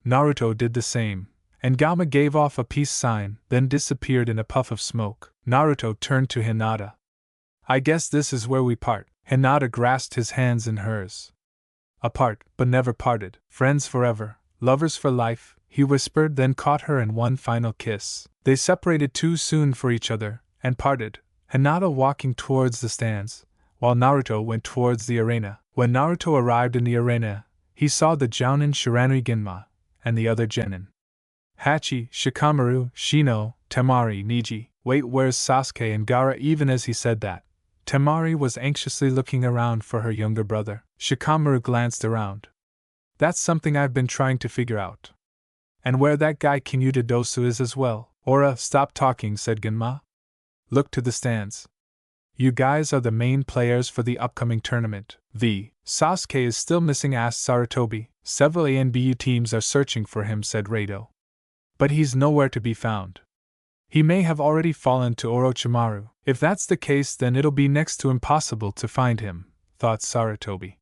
[SPEAKER 1] Naruto did the same, and Gamma gave off a peace sign, then disappeared in a puff of smoke. Naruto turned to Hinata. I guess this is where we part. Hinata grasped his hands in hers. Apart, but never parted. Friends forever, lovers for life, he whispered, then caught her in one final kiss. They separated too soon for each other, and parted, Hinata walking towards the stands, while Naruto went towards the arena. When Naruto arrived in the arena, he saw the Jounin Shiranui Ginma, and the other genin. Hachi, Shikamaru, Shino, Temari, Niji. Wait, where's Sasuke and Gaara? Even as he said that, Temari was anxiously looking around for her younger brother. Shikamaru glanced around. That's something I've been trying to figure out. And where that guy Kinyuta Dosu is as well. Ora, stop talking, said Ginma. Look to the stands. You guys are the main players for the upcoming tournament. Sasuke is still missing, asked Sarutobi. Several ANBU teams are searching for him, said Rado. But he's nowhere to be found. He may have already fallen to Orochimaru. If that's the case, then it'll be next to impossible to find him, thought Sarutobi.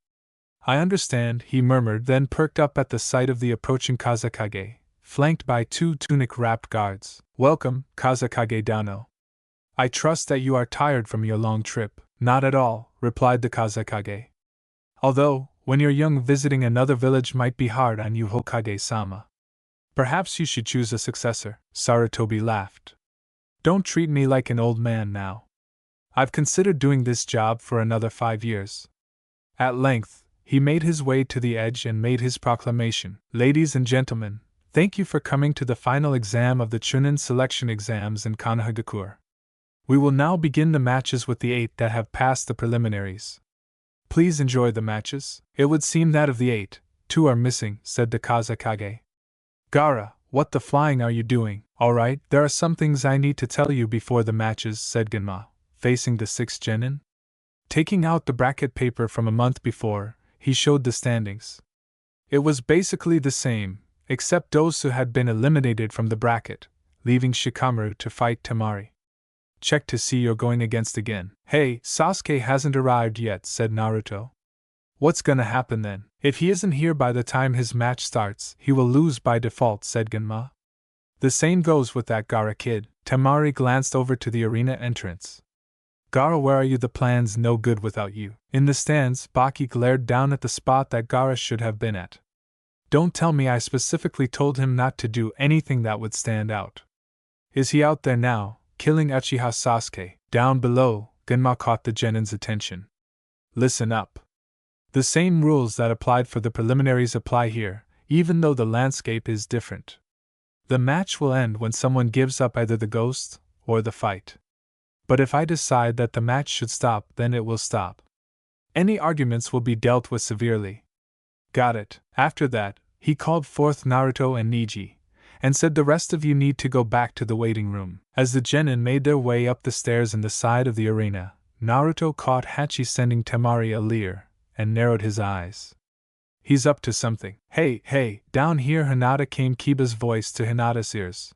[SPEAKER 1] I understand, he murmured, then perked up at the sight of the approaching Kazekage, flanked by 2 tunic-wrapped guards. Welcome, Kazekage Dano. I trust that you are tired from your long trip. Not at all, replied the Kazekage. Although, when you're young, visiting another village might be hard on you, Hokage-sama. Perhaps you should choose a successor. Sarutobi laughed. Don't treat me like an old man now. I've considered doing this job for another 5 years. At length, he made his way to the edge and made his proclamation. Ladies and gentlemen, thank you for coming to the final exam of the Chunin selection exams in Konohagakure. We will now begin the matches with the 8 that have passed the preliminaries. Please enjoy the matches. It would seem that of the 8, 2 are missing, said the Kazekage. Gaara, what the flying are you doing? Alright, there are some things I need to tell you before the matches, said Genma, facing the 6th genin. Taking out the bracket paper from a month before, he showed the standings. It was basically the same, except Dosu had been eliminated from the bracket, leaving Shikamaru to fight Temari. Check to see you're going against again. Hey, Sasuke hasn't arrived yet, said Naruto. What's gonna happen then? If he isn't here by the time his match starts, he will lose by default, said Genma. The same goes with that Gaara kid. Temari glanced over to the arena entrance. Gaara, where are you? The plan's no good without you. In the stands, Baki glared down at the spot that Gaara should have been at. Don't tell me I specifically told him not to do anything that would stand out. Is he out there now, killing Uchiha Sasuke? Down below, Genma caught the genin's attention. Listen up. The same rules that applied for the preliminaries apply here, even though the landscape is different. The match will end when someone gives up either the ghost or the fight. But if I decide that the match should stop, then it will stop. Any arguments will be dealt with severely. Got it. After that, he called forth Naruto and Neji, and said the rest of you need to go back to the waiting room. As the genin made their way up the stairs in the side of the arena, Naruto caught Hachi sending Temari a leer, and narrowed his eyes. He's up to something. Hey, down here, Hinata, came Kiba's voice to Hinata's ears.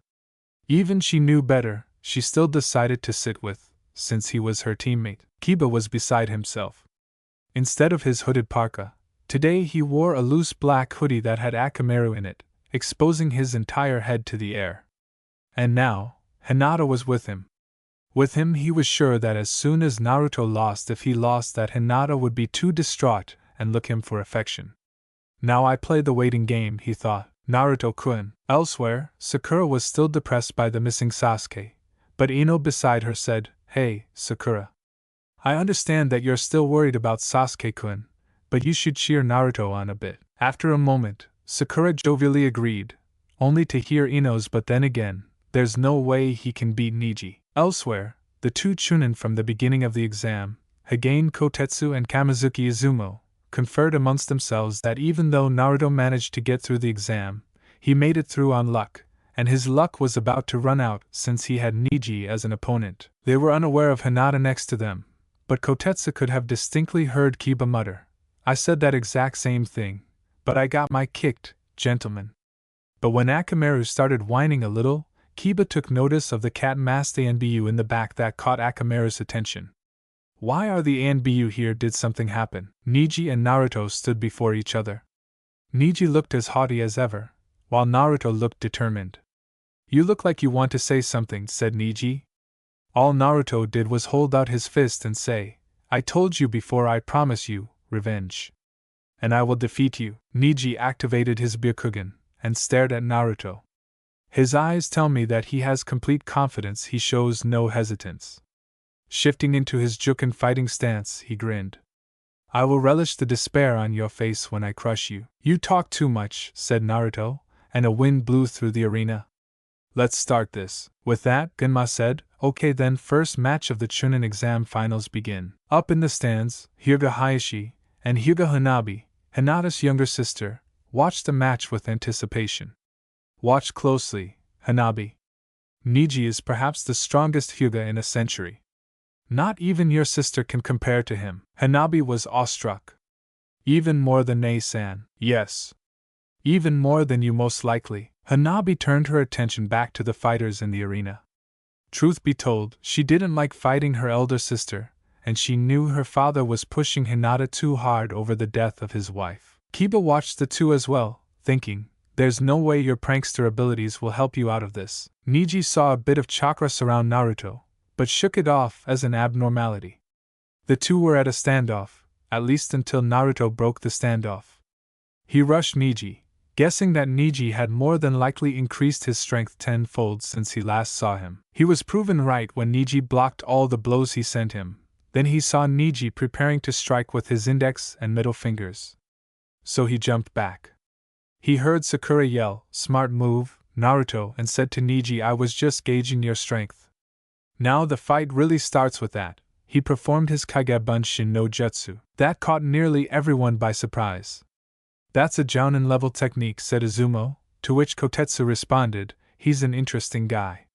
[SPEAKER 1] Even she knew better, she still decided to sit with, since he was her teammate. Kiba was beside himself. Instead of his hooded parka, today he wore a loose black hoodie that had Akamaru in it, exposing his entire head to the air. And now, Hinata was with him. With him, he was sure that as soon as Naruto lost, if he lost, that Hinata would be too distraught and look him for affection. Now I play the waiting game, he thought. Naruto-kun. Elsewhere, Sakura was still depressed by the missing Sasuke, but Ino beside her said, Hey, Sakura. I understand that you're still worried about Sasuke-kun, but you should cheer Naruto on a bit. After a moment, Sakura jovially agreed, only to hear Ino's but then again, there's no way he can beat Neji. Elsewhere, the two Chunin from the beginning of the exam, Hagane Kotetsu and Kamizuki Izumo, conferred amongst themselves that even though Naruto managed to get through the exam, he made it through on luck, and his luck was about to run out since he had Neji as an opponent. They were unaware of Hinata next to them, but Kotetsu could have distinctly heard Kiba mutter, I said that exact same thing, but I got my kicked, gentlemen. But when Akamaru started whining a little, Kiba took notice of the cat-masked ANBU in the back that caught Akamaru's attention. Why are the ANBU here? Did something happen? Neji and Naruto stood before each other. Neji looked as haughty as ever, while Naruto looked determined. You look like you want to say something, said Neji. All Naruto did was hold out his fist and say, I told you before, I promise you, revenge. And I will defeat you. Neji activated his Byakugan and stared at Naruto. His eyes tell me that he has complete confidence, he shows no hesitance. Shifting into his Juken fighting stance, he grinned. I will relish the despair on your face when I crush you. You talk too much, said Naruto, and a wind blew through the arena. Let's start this. With that, Genma said, okay then, first match of the Chunin exam finals begin. Up in the stands, Hyuga Hayashi and Hyuga Hanabi, Hinata's younger sister, watched the match with anticipation. Watch closely, Hanabi. Neji is perhaps the strongest Hyuga in a century. Not even your sister can compare to him. Hanabi was awestruck. Even more than Nei-san. Yes. Even more than you most likely. Hanabi turned her attention back to the fighters in the arena. Truth be told, she didn't like fighting her elder sister, and she knew her father was pushing Hinata too hard over the death of his wife. Kiba watched the two as well, thinking, there's no way your prankster abilities will help you out of this. Neji saw a bit of chakra surround Naruto, but shook it off as an abnormality. The two were at a standoff, at least until Naruto broke the standoff. He rushed Neji, guessing that Neji had more than likely increased his strength tenfold since he last saw him. He was proven right when Neji blocked all the blows he sent him. Then he saw Neji preparing to strike with his index and middle fingers. So he jumped back. He heard Sakura yell, smart move, Naruto, and said to Neji, I was just gauging your strength. Now the fight really starts with that. He performed his Kage-Bunshin no Jutsu. That caught nearly everyone by surprise. That's a Jounin level technique, said Izumo, to which Kotetsu responded, "He's an interesting guy.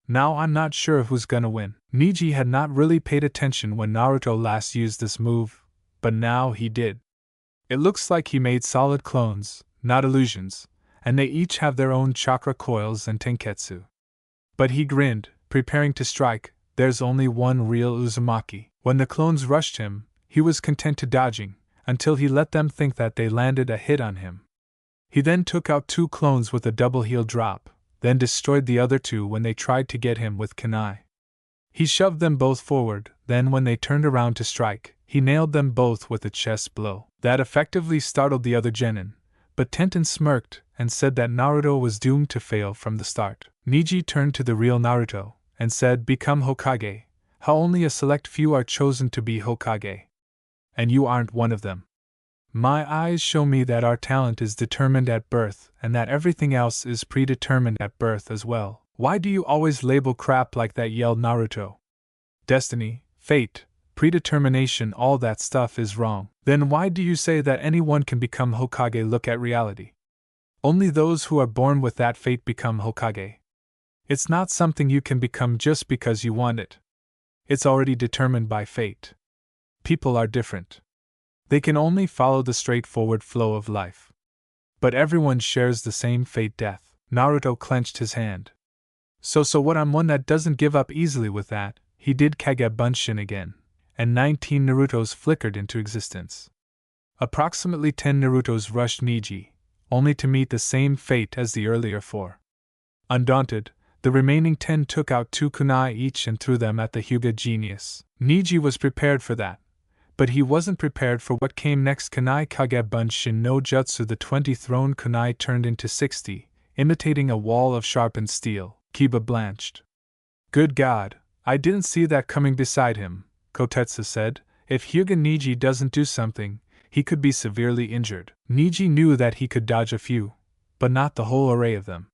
[SPEAKER 1] Now I'm not sure who's gonna win." Niji had not really paid attention when Naruto last used this move, but now he did. It looks like he made solid clones, not illusions, and they each have their own chakra coils and tenketsu. But he grinned, preparing to strike. There's only one real Uzumaki. When the clones rushed him, he was content to dodging, until he let them think that they landed a hit on him. He then took out 2 clones with a double heel drop, then destroyed the other 2 when they tried to get him with kunai. He shoved them both forward, then when they turned around to strike, he nailed them both with a chest blow. That effectively startled the other genin, but Tenten smirked and said that Naruto was doomed to fail from the start. Niji turned to the real Naruto and said, "Become Hokage. How only a select few are chosen to be Hokage. And you aren't one of them. My eyes show me that our talent is determined at birth and that everything else is predetermined at birth as well." "Why do you always label crap like that?" yelled Naruto. "Destiny, fate, predetermination, all that stuff is wrong." "Then why do you say that anyone can become Hokage?" "Look at reality. Only those who are born with that fate become Hokage. It's not something you can become just because you want it. It's already determined by fate. People are different. They can only follow the straightforward flow of life. But everyone shares the same fate, death." Naruto clenched his hand. So what, I'm one that doesn't give up easily." With that, he did Kage Bunshin again, and 19 Narutos flickered into existence. Approximately 10 Narutos rushed Niji, only to meet the same fate as the earlier 4. Undaunted, the remaining 10 took out 2 kunai each and threw them at the Hyuga genius. Niji was prepared for that, but he wasn't prepared for what came next. Kunai Kage Bunshin no Jutsu. The 20 thrown kunai turned into 60, imitating a wall of sharpened steel. Kiba blanched. "Good God, I didn't see that coming." Beside him, Kotetsu said, "If Hyuga Niji doesn't do something, he could be severely injured." Niji knew that he could dodge a few, but not the whole array of them.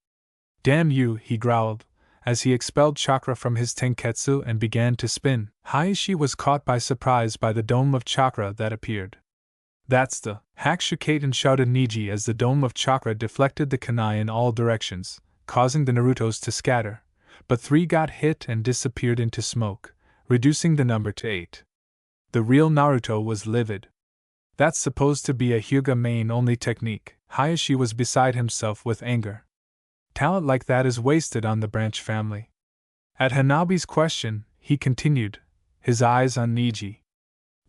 [SPEAKER 1] "Damn you," he growled, as he expelled chakra from his tenketsu and began to spin. Hayashi was caught by surprise by the dome of chakra that appeared. "That's the Hakushukaten," shouted Niji as the dome of chakra deflected the kunai in all directions, causing the Narutos to scatter, but 3 got hit and disappeared into smoke, reducing the number to 8. The real Naruto was livid. "That's supposed to be a Hyuga main-only technique." Hayashi was beside himself with anger. "Talent like that is wasted on the branch family." At Hanabi's question, he continued, his eyes on Niji.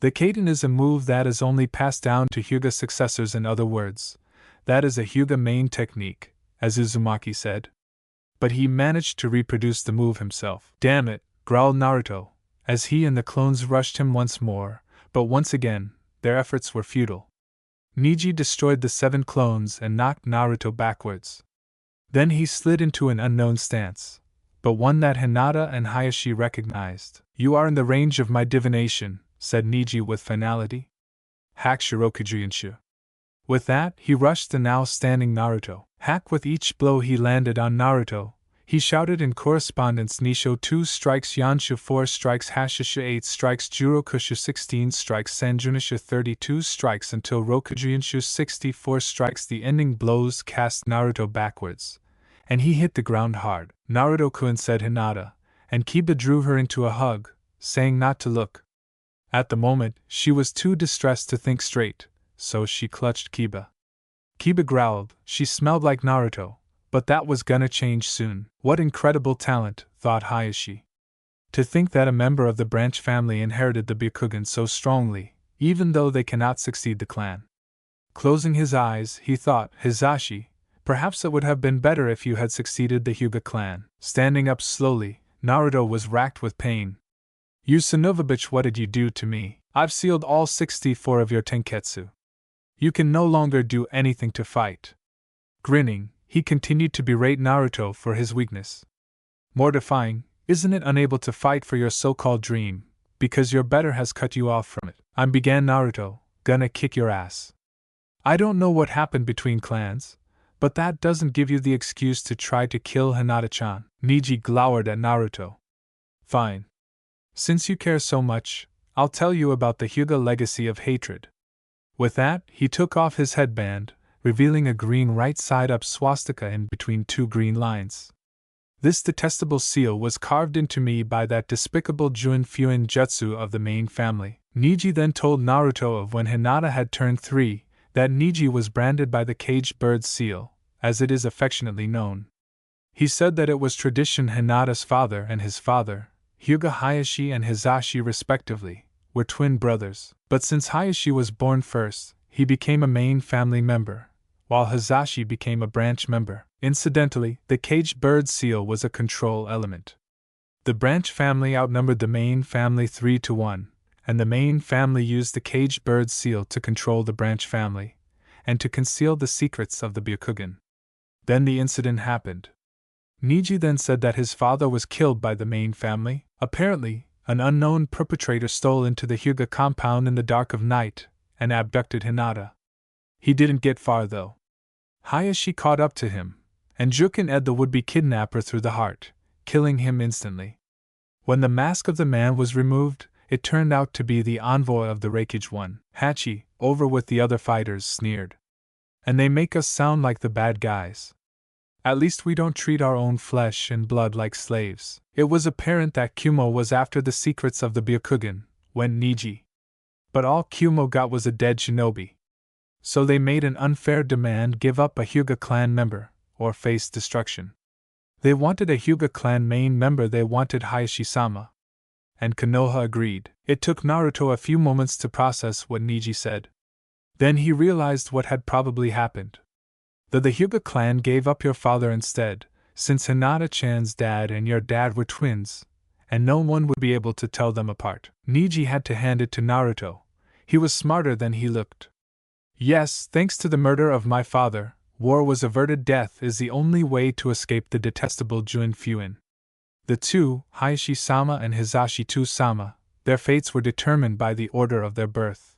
[SPEAKER 1] "The Katen is a move that is only passed down to Hyuga successors. In other words, that is a Hyuga main technique, as Uzumaki said. But he managed to reproduce the move himself." "Damn it," growled Naruto, as he and the clones rushed him once more, but once again, their efforts were futile. Niji destroyed the 7 clones and knocked Naruto backwards. Then he slid into an unknown stance, but one that Hinata and Hayashi recognized. "You are in the range of my divination," said Niji with finality. "Hack Shirokujurinshu." With that, he rushed the now standing Naruto. Hack! With each blow he landed on Naruto, he shouted in correspondence: "Nisho 2 strikes, Yanshu 4 strikes, Hashusha 8 strikes, Jurokushu 16 strikes, Sanjunisha 32 strikes until Rokujurinshu 64 strikes." The ending blows cast Naruto backwards, and he hit the ground hard. "Naruto-kun," said Hinata, and Kiba drew her into a hug, saying not to look. At the moment, she was too distressed to think straight, so she clutched Kiba. Kiba growled. She smelled like Naruto, but that was gonna change soon. What incredible talent, thought Hayashi. To think that a member of the branch family inherited the Byakugan so strongly, even though they cannot succeed the clan. Closing his eyes, he thought, "Hizashi, perhaps it would have been better if you had succeeded the Hyuga clan." Standing up slowly, Naruto was racked with pain. "You Sunovabitch, what did you do to me? I've sealed all 64 of your tenketsu. You can no longer do anything to fight." Grinning, he continued to berate Naruto for his weakness. "Mortifying, isn't it, unable to fight for your so-called dream, because your better has cut you off from it." Began Naruto, "gonna kick your ass. I don't know what happened between clans, but that doesn't give you the excuse to try to kill Hinata-chan." Niji glowered at Naruto. "Fine. Since you care so much, I'll tell you about the Hyuga legacy of hatred." With that, he took off his headband, revealing a green right-side-up swastika in between two green lines. This detestable seal was carved into me by that despicable Juin Fuin jutsu of the main family. Niji then told Naruto of when Hinata had turned 3, that Niji was branded by the caged bird seal, as it is affectionately known. He said that it was tradition Hinata's father and his father, Hyuga Hayashi and Hizashi respectively, were twin brothers, but since Hayashi was born first, he became a main family member, while Hizashi became a branch member. Incidentally, the caged bird seal was a control element. The branch family outnumbered the main family 3-1, and the main family used the caged bird seal to control the branch family, and to conceal the secrets of the Byakugan. Then the incident happened. Niji then said that his father was killed by the main family. Apparently, an unknown perpetrator stole into the Hyuga compound in the dark of night and abducted Hinata. He didn't get far though. Hayashi caught up to him, and Jukin-ed the would-be kidnapper through the heart, killing him instantly. When the mask of the man was removed, it turned out to be the envoy of the Reikage one. Hachi, over with the other fighters, sneered. And they make us sound like the bad guys. At least we don't treat our own flesh and blood like slaves. It was apparent that Kumo was after the secrets of the Byakugan, went Niji. But all Kumo got was a dead shinobi. So they made an unfair demand: give up a Hyuga clan member, or face destruction. They wanted a Hyuga clan main member, they wanted Hayashi-sama. And Konoha agreed. It took Naruto a few moments to process what Niji said. Then he realized what had probably happened. That the Hyuga clan gave up your father instead, since Hinata-chan's dad and your dad were twins, and no one would be able to tell them apart. Niji had to hand it to Naruto. He was smarter than he looked. Yes, thanks to the murder of my father, war was averted. Death is the only way to escape the detestable Juin Fuin. The two, Hayashi-sama and Hizashi-sama, their fates were determined by the order of their birth.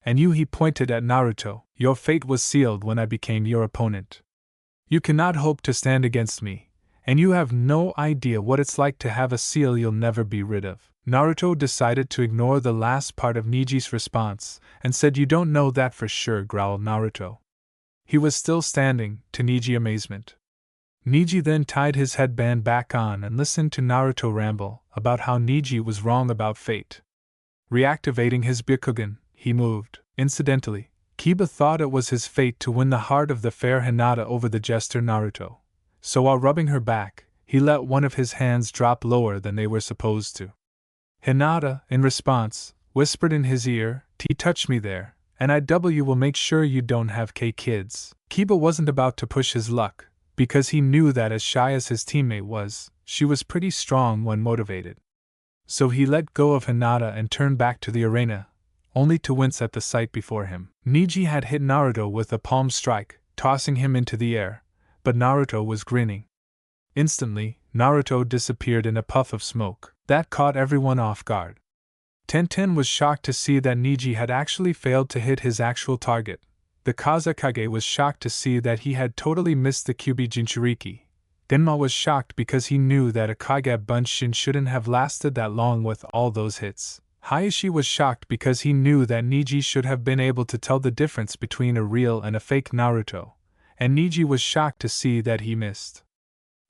[SPEAKER 1] And you, he pointed at Naruto, your fate was sealed when I became your opponent. You cannot hope to stand against me, and you have no idea what it's like to have a seal you'll never be rid of. Naruto decided to ignore the last part of Niji's response, and said, you don't know that for sure, growled Naruto. He was still standing, to Niji's amazement. Niji then tied his headband back on and listened to Naruto ramble about how Niji was wrong about fate. Reactivating his Byakugan, he moved. Incidentally, Kiba thought it was his fate to win the heart of the fair Hinata over the jester Naruto, so while rubbing her back, he let one of his hands drop lower than they were supposed to. Hinata, in response, whispered in his ear, touch me there, and IW will make sure you don't have kids. Kiba wasn't about to push his luck, because he knew that as shy as his teammate was, she was pretty strong when motivated. So he let go of Hinata and turned back to the arena, only to wince at the sight before him. Niji had hit Naruto with a palm strike, tossing him into the air, but Naruto was grinning. Instantly, Naruto disappeared in a puff of smoke. That caught everyone off guard. Tenten was shocked to see that Niji had actually failed to hit his actual target. The Kazekage was shocked to see that he had totally missed the Kyubi Jinchuriki. Denma was shocked because he knew that a Kage Bunshin shouldn't have lasted that long with all those hits. Hayashi was shocked because he knew that Niji should have been able to tell the difference between a real and a fake Naruto, and Niji was shocked to see that he missed.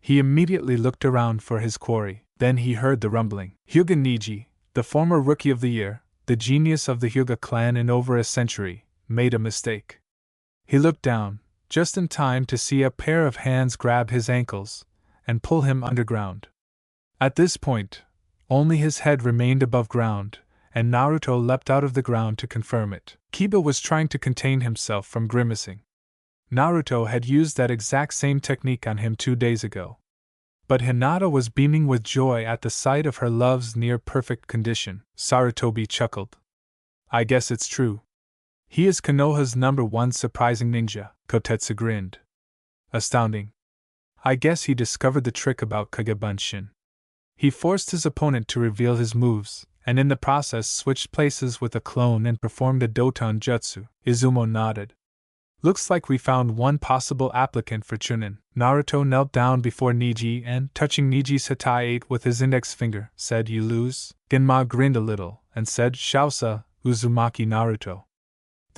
[SPEAKER 1] He immediately looked around for his quarry. Then he heard the rumbling. Hyuga Niji, the former Rookie of the Year, the genius of the Hyuga clan in over a century, made a mistake. He looked down, just in time to see a pair of hands grab his ankles and pull him underground. At this point, only his head remained above ground, and Naruto leapt out of the ground to confirm it. Kiba was trying to contain himself from grimacing. Naruto had used that exact same technique on him 2 days ago. But Hinata was beaming with joy at the sight of her love's near-perfect condition. Sarutobi chuckled. I guess it's true. He is Konoha's #1 surprising ninja. Kotetsu grinned. Astounding. I guess he discovered the trick about Kagebunshin. He forced his opponent to reveal his moves, and in the process switched places with a clone and performed a Doton Jutsu. Izumo nodded. Looks like we found one possible applicant for Chunin. Naruto knelt down before Niji and, touching Niji's Hitai with his index finger, said, You lose? Genma grinned a little and said, Shausa, Uzumaki Naruto.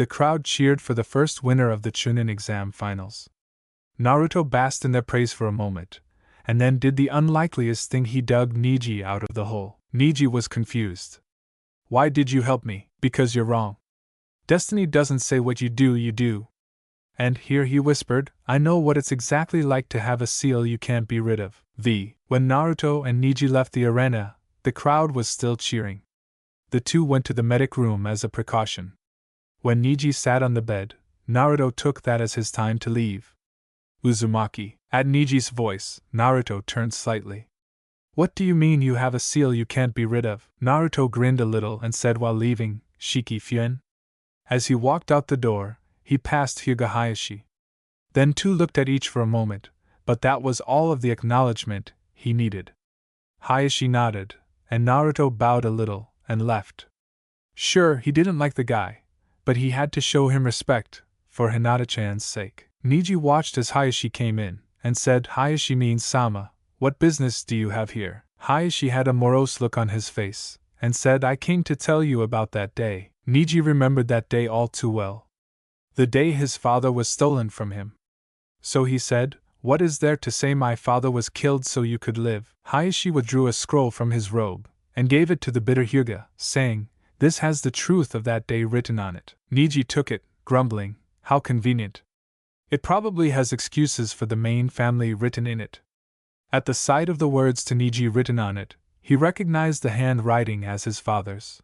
[SPEAKER 1] The crowd cheered for the first winner of the Chunin exam finals. Naruto basked in their praise for a moment, and then did the unlikeliest thing: he dug Niji out of the hole. Niji was confused. Why did you help me? Because you're wrong. Destiny doesn't say what you do. And here he whispered, I know what it's exactly like to have a seal you can't be rid of. When Naruto and Niji left the arena, the crowd was still cheering. The two went to the medic room as a precaution. When Niji sat on the bed, Naruto took that as his time to leave. Uzumaki. At Niji's voice, Naruto turned slightly. What do you mean you have a seal you can't be rid of? Naruto grinned a little and said while leaving, Shiki Fuen. As he walked out the door, he passed Hyuga Hayashi. Then two looked at each for a moment, but that was all of the acknowledgement he needed. Hayashi nodded, and Naruto bowed a little and left. Sure, he didn't like the guy, but he had to show him respect, for Hinata-chan's sake. Niji watched as Hayashi came in, and said, Hayashi means Sama, what business do you have here? Hayashi had a morose look on his face, and said, I came to tell you about that day. Niji remembered that day all too well. The day his father was stolen from him. So he said, what is there to say my father was killed so you could live? Hayashi withdrew a scroll from his robe, and gave it to the bitter Hyuga, saying, this has the truth of that day written on it. Niji took it, grumbling, how convenient. It probably has excuses for the main family written in it. At the sight of the words to Niji written on it, he recognized the handwriting as his father's.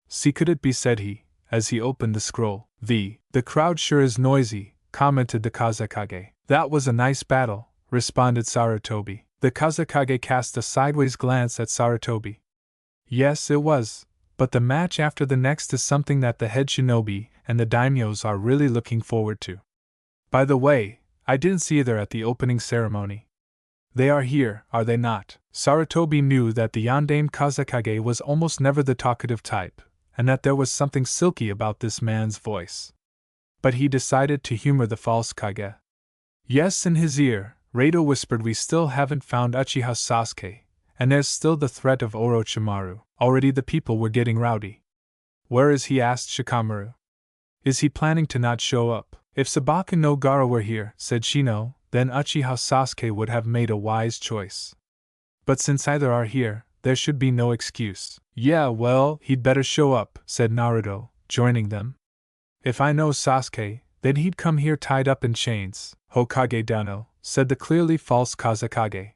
[SPEAKER 1] See, could it be, said he, as he opened the scroll. The crowd sure is noisy, commented the Kazekage. That was a nice battle, responded Sarutobi. The Kazekage cast a sideways glance at Sarutobi. Yes, it was, but the match after the next is something that the head shinobi and the daimyos are really looking forward to. By the way, I didn't see either at the opening ceremony. They are here, are they not? Sarutobi knew that the yondaime Kazekage was almost never the talkative type, and that there was something silky about this man's voice. But he decided to humor the false Kage. Yes, in his ear, Rado whispered, we still haven't found Uchiha Sasuke, and there's still the threat of Orochimaru. Already the people were getting rowdy. Where is he? Asked Shikamaru. Is he planning to not show up? If Sabaka no Gaara were here, said Shino, then Uchiha Sasuke would have made a wise choice. But since either are here, there should be no excuse. Yeah, well, he'd better show up, said Naruto, joining them. If I know Sasuke, then he'd come here tied up in chains. Hokage Dano, said the clearly false Kazekage.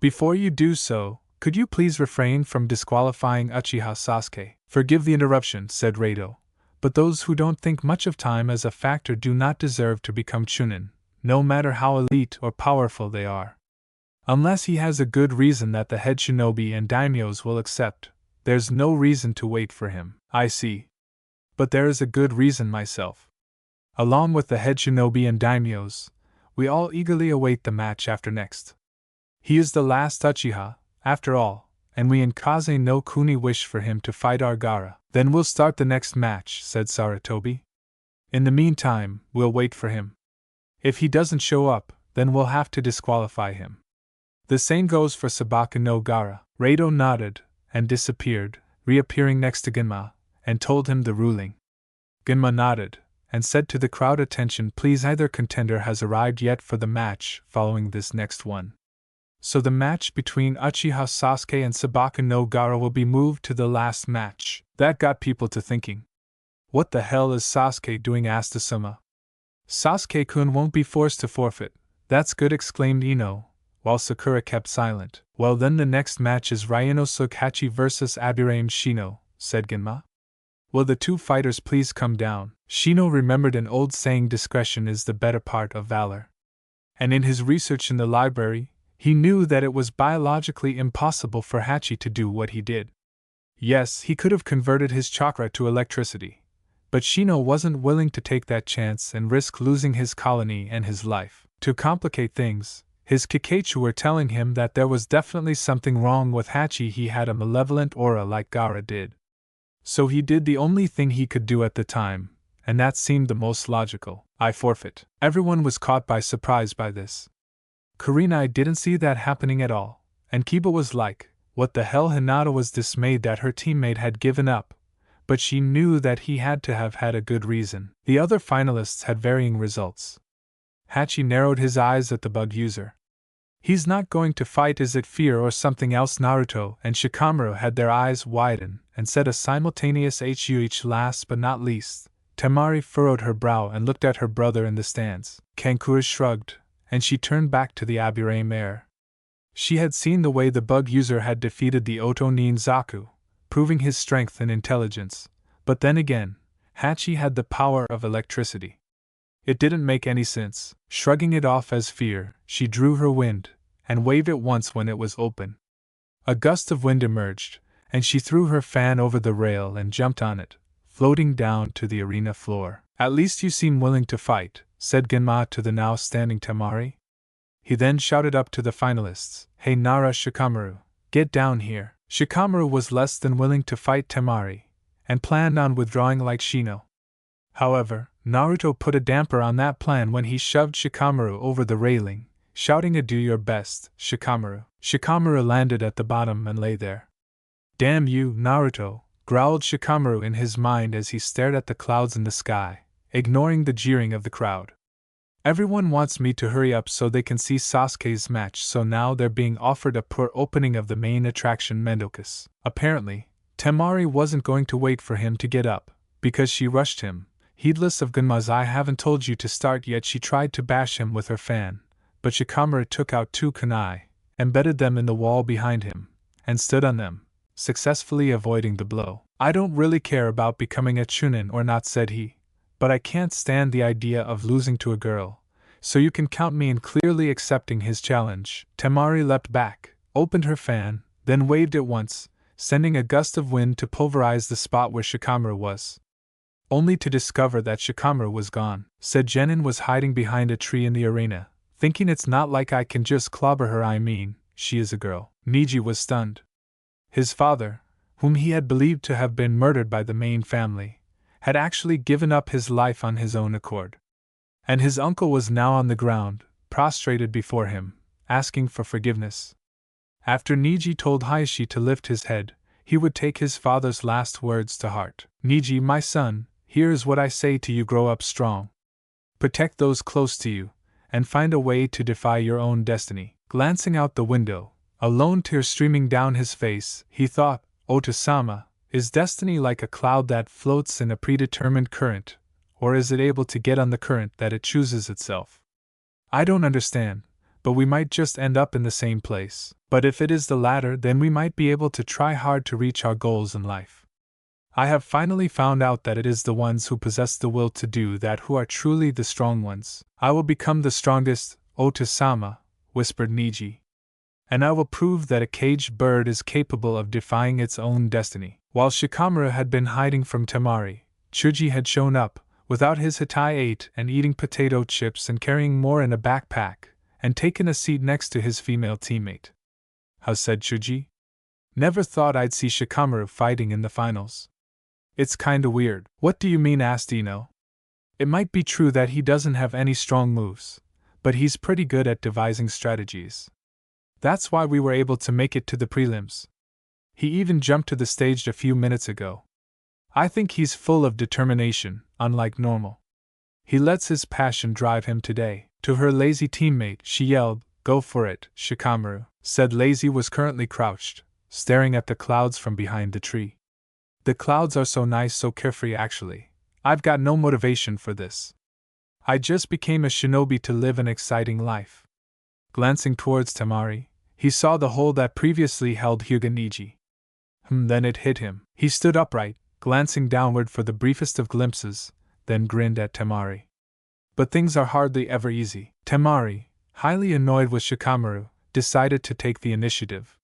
[SPEAKER 1] Before you do so, could you please refrain from disqualifying Uchiha Sasuke? Forgive the interruption, said Rado, but those who don't think much of time as a factor do not deserve to become Chunin, no matter how elite or powerful they are. Unless he has a good reason that the head shinobi and daimyos will accept, there's no reason to wait for him. I see. But there is a good reason myself. Along with the head shinobi and daimyos, we all eagerly await the match after next. He is the last Uchiha, after all, and we in Kaze no Kuni wish for him to fight our Gaara. Then we'll start the next match, said Sarutobi. In the meantime, we'll wait for him. If he doesn't show up, then we'll have to disqualify him. The same goes for Sabaka no Gaara. Rado nodded, and disappeared, reappearing next to Genma, and told him the ruling. Genma nodded, and said to the crowd, attention please, either contender has arrived yet for the match following this next one. So the match between Uchiha Sasuke and Sabaka no Gaara will be moved to the last match. That got people to thinking. What the hell is Sasuke doing? Asked Asuma. Sasuke-kun won't be forced to forfeit. That's good, exclaimed Ino, while Sakura kept silent. Well then the next match is Ryunosuke Hachi vs Abirame Shino, said Genma. Will the two fighters please come down? Shino remembered an old saying, discretion is the better part of valor. And in his research in the library, he knew that it was biologically impossible for Hachi to do what he did. Yes, he could have converted his chakra to electricity, but Shino wasn't willing to take that chance and risk losing his colony and his life. To complicate things, his Kikaichu were telling him that there was definitely something wrong with Hachi. He had a malevolent aura like Gaara did. So he did the only thing he could do at the time, and that seemed the most logical. I forfeit. Everyone was caught by surprise by this. Kurenai didn't see that happening at all, and Kiba was like, what the hell? Hinata was dismayed that her teammate had given up, but she knew that he had to have had a good reason. The other finalists had varying results. Hachi narrowed his eyes at the bug user. He's not going to fight, is it fear or something else? Naruto and Shikamaru had their eyes widen and said a simultaneous HUH. Last but not least, Temari furrowed her brow and looked at her brother in the stands. Kankura shrugged, and she turned back to the Aburame heir. She had seen the way the bug user had defeated the Oto Ninzaku, proving his strength and intelligence, but then again, Hachi had the power of electricity. It didn't make any sense. Shrugging it off as fear, she drew her wind, and waved it once when it was open. A gust of wind emerged, and she threw her fan over the rail and jumped on it, floating down to the arena floor. At least you seem willing to fight, said Genma to the now standing Temari. He then shouted up to the finalists, Hey Nara Shikamaru, get down here. Shikamaru was less than willing to fight Temari, and planned on withdrawing like Shino. However, Naruto put a damper on that plan when he shoved Shikamaru over the railing, shouting do your best, Shikamaru. Shikamaru landed at the bottom and lay there. Damn you, Naruto, growled Shikamaru in his mind as he stared at the clouds in the sky, ignoring the jeering of the crowd. Everyone wants me to hurry up so they can see Sasuke's match, so now they're being offered a poor opening of the main attraction Mendokus. Apparently, Temari wasn't going to wait for him to get up, because she rushed him. Heedless of Genma's I haven't told you to start yet, she tried to bash him with her fan, but Shikamaru took out 2 kunai, embedded them in the wall behind him, and stood on them, successfully avoiding the blow. I don't really care about becoming a Chunin or not, said he, but I can't stand the idea of losing to a girl, so you can count me in, clearly accepting his challenge. Temari leapt back, opened her fan, then waved it once, sending a gust of wind to pulverize the spot where Shikamaru was. Only to discover that Shikamaru was gone. Said Genin was hiding behind a tree in the arena, thinking it's not like I can just clobber her, I mean, she is a girl. Niji was stunned. His father, whom he had believed to have been murdered by the main family, had actually given up his life on his own accord. And his uncle was now on the ground, prostrated before him, asking for forgiveness. After Niji told Hayashi to lift his head, he would take his father's last words to heart. Niji, my son, here is what I say to you: grow up strong. Protect those close to you, and find a way to defy your own destiny. Glancing out the window, a lone tear streaming down his face, he thought, Oto-sama, is destiny like a cloud that floats in a predetermined current, or is it able to get on the current that it chooses itself? I don't understand, but we might just end up in the same place. But if it is the latter, then we might be able to try hard to reach our goals in life. I have finally found out that it is the ones who possess the will to do that who are truly the strong ones. I will become the strongest, Oto-sama, whispered Niji. And I will prove that a caged bird is capable of defying its own destiny. While Shikamaru had been hiding from Temari, Chuji had shown up, without his Hitai 8 and eating potato chips and carrying more in a backpack, and taken a seat next to his female teammate. How, said Chuji? Never thought I'd see Shikamaru fighting in the finals. It's kinda weird. What do you mean, asked Ino. It might be true that he doesn't have any strong moves, but he's pretty good at devising strategies. That's why we were able to make it to the prelims. He even jumped to the stage a few minutes ago. I think he's full of determination, unlike normal. He lets his passion drive him today. To her lazy teammate, she yelled, Go for it, Shikamaru. Said Lazy was currently crouched, staring at the clouds from behind the tree. The clouds are so nice, so carefree actually. I've got no motivation for this. I just became a shinobi to live an exciting life. Glancing towards Temari, he saw the hole that previously held Hyuga Niji. Then it hit him. He stood upright, glancing downward for the briefest of glimpses, then grinned at Temari. But things are hardly ever easy. Temari, highly annoyed with Shikamaru, decided to take the initiative.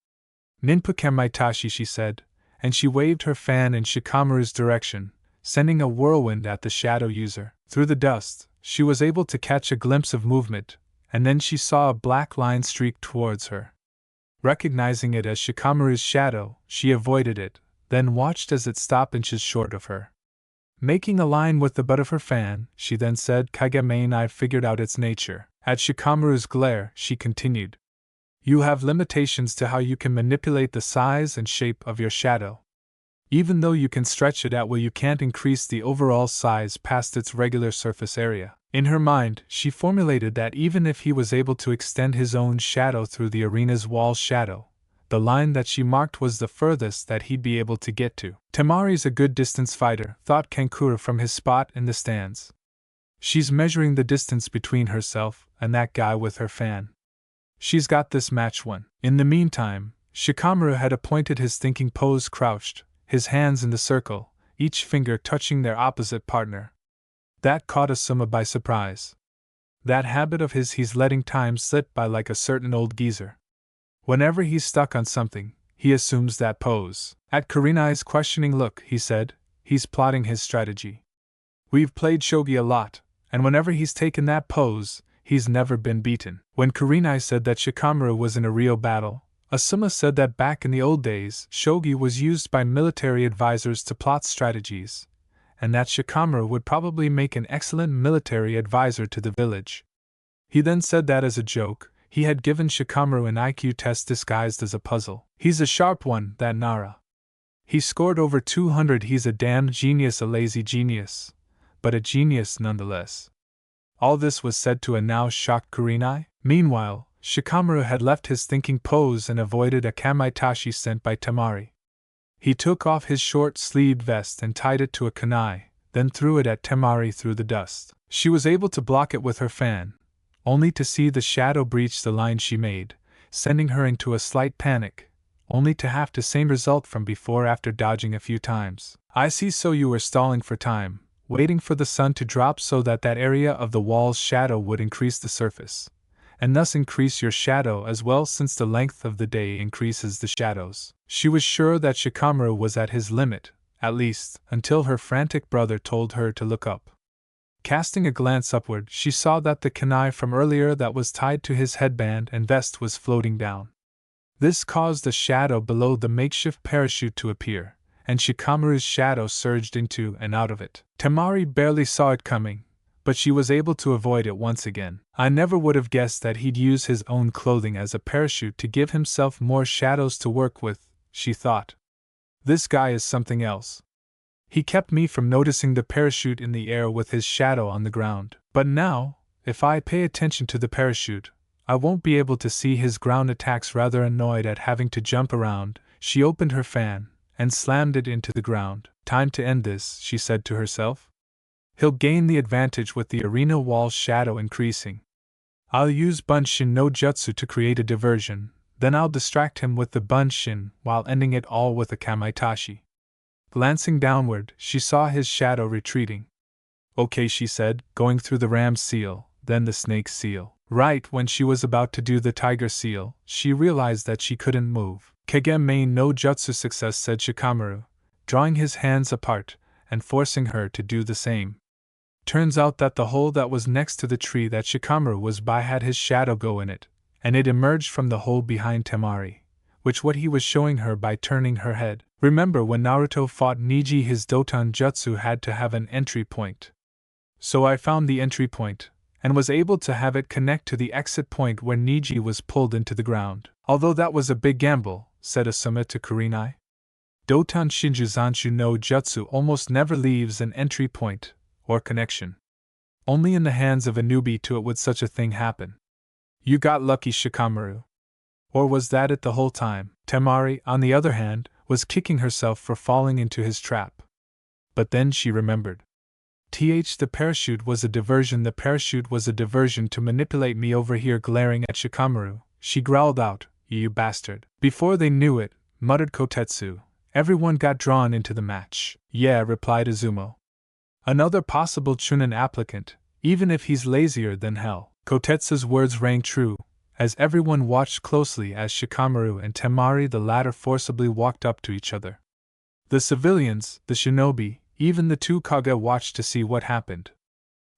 [SPEAKER 1] Ninpukemaitashi, she said, and she waved her fan in Shikamaru's direction, sending a whirlwind at the shadow user. Through the dust, she was able to catch a glimpse of movement, and then she saw a black line streak towards her. Recognizing it as Shikamaru's shadow, she avoided it, then watched as it stopped inches short of her. Making a line with the butt of her fan, she then said, Kagamain, I've figured out its nature. At Shikamaru's glare, she continued. You have limitations to how you can manipulate the size and shape of your shadow. Even though you can stretch it at will, you can't increase the overall size past its regular surface area. In her mind, she formulated that even if he was able to extend his own shadow through the arena's wall shadow, the line that she marked was the furthest that he'd be able to get to. Temari's a good distance fighter, thought Kankura from his spot in the stands. She's measuring the distance between herself and that guy with her fan. She's got this match won. In the meantime, Shikamaru had appointed his thinking pose, crouched, his hands in the circle, each finger touching their opposite partner. That caught Asuma by surprise. That habit of his, he's letting time slip by like a certain old geezer. Whenever he's stuck on something, he assumes that pose. At Kurenai's questioning look, he said, he's plotting his strategy. We've played shogi a lot, and whenever he's taken that pose, he's never been beaten. When Kurenai said that Shikamaru was in a real battle, Asuma said that back in the old days, shogi was used by military advisors to plot strategies, and that Shikamaru would probably make an excellent military advisor to the village. He then said that as a joke, he had given Shikamaru an IQ test disguised as a puzzle. He's a sharp one, that Nara. He scored over 200. He's a damned genius, a lazy genius, but a genius nonetheless. All this was said to a now shocked Kurenai. Meanwhile, Shikamaru had left his thinking pose and avoided a kamaitachi sent by Temari. He took off his short-sleeved vest and tied it to a kunai, then threw it at Temari through the dust. She was able to block it with her fan, only to see the shadow breach the line she made, sending her into a slight panic, only to have the same result from before after dodging a few times. I see, so you were stalling for time, waiting for the sun to drop so that area of the wall's shadow would increase the surface, and thus increase your shadow as well, since the length of the day increases the shadows. She was sure that Shikamaru was at his limit, at least, until her frantic brother told her to look up. Casting a glance upward, she saw that the kunai from earlier that was tied to his headband and vest was floating down. This caused a shadow below the makeshift parachute to appear, and Shikamaru's shadow surged into and out of it. Temari barely saw it coming, but she was able to avoid it once again. I never would have guessed that he'd use his own clothing as a parachute to give himself more shadows to work with, she thought. This guy is something else. He kept me from noticing the parachute in the air with his shadow on the ground. But now, if I pay attention to the parachute, I won't be able to see his ground attacks. Rather annoyed at having to jump around, she opened her fan and slammed it into the ground. Time to end this, she said to herself. He'll gain the advantage with the arena wall's shadow increasing. I'll use Bunshin no Jutsu to create a diversion, then I'll distract him with the Bunshin while ending it all with a Kamaitachi. Glancing downward, she saw his shadow retreating. Okay, she said, going through the ram seal, then the snake seal. Right when she was about to do the tiger seal, she realized that she couldn't move. Kageme no Jutsu success, said Shikamaru, drawing his hands apart and forcing her to do the same. Turns out that the hole that was next to the tree that Shikamaru was by had his shadow go in it, and it emerged from the hole behind Temari, which what he was showing her by turning her head. Remember when Naruto fought Niji, his Doton Jutsu had to have an entry point. So I found the entry point, and was able to have it connect to the exit point where Niji was pulled into the ground. Although that was a big gamble, said Asuma to Kurenai. Doton Shinjuzanshu no Jutsu almost never leaves an entry point, or connection. Only in the hands of a newbie to it would such a thing happen. You got lucky, Shikamaru. Or was that it the whole time? Temari, on the other hand, was kicking herself for falling into his trap. But then she remembered. The parachute was a diversion. The parachute was a diversion to manipulate me. Over here glaring at Shikamaru, she growled out, "You bastard." Before they knew it, muttered Kotetsu, everyone got drawn into the match. Yeah, replied Izumo. Another possible Chunin applicant, even if he's lazier than hell. Kotetsu's words rang true, as everyone watched closely as Shikamaru and Temari, the latter, forcibly walked up to each other. The civilians, the shinobi, even the two Kage watched to see what happened.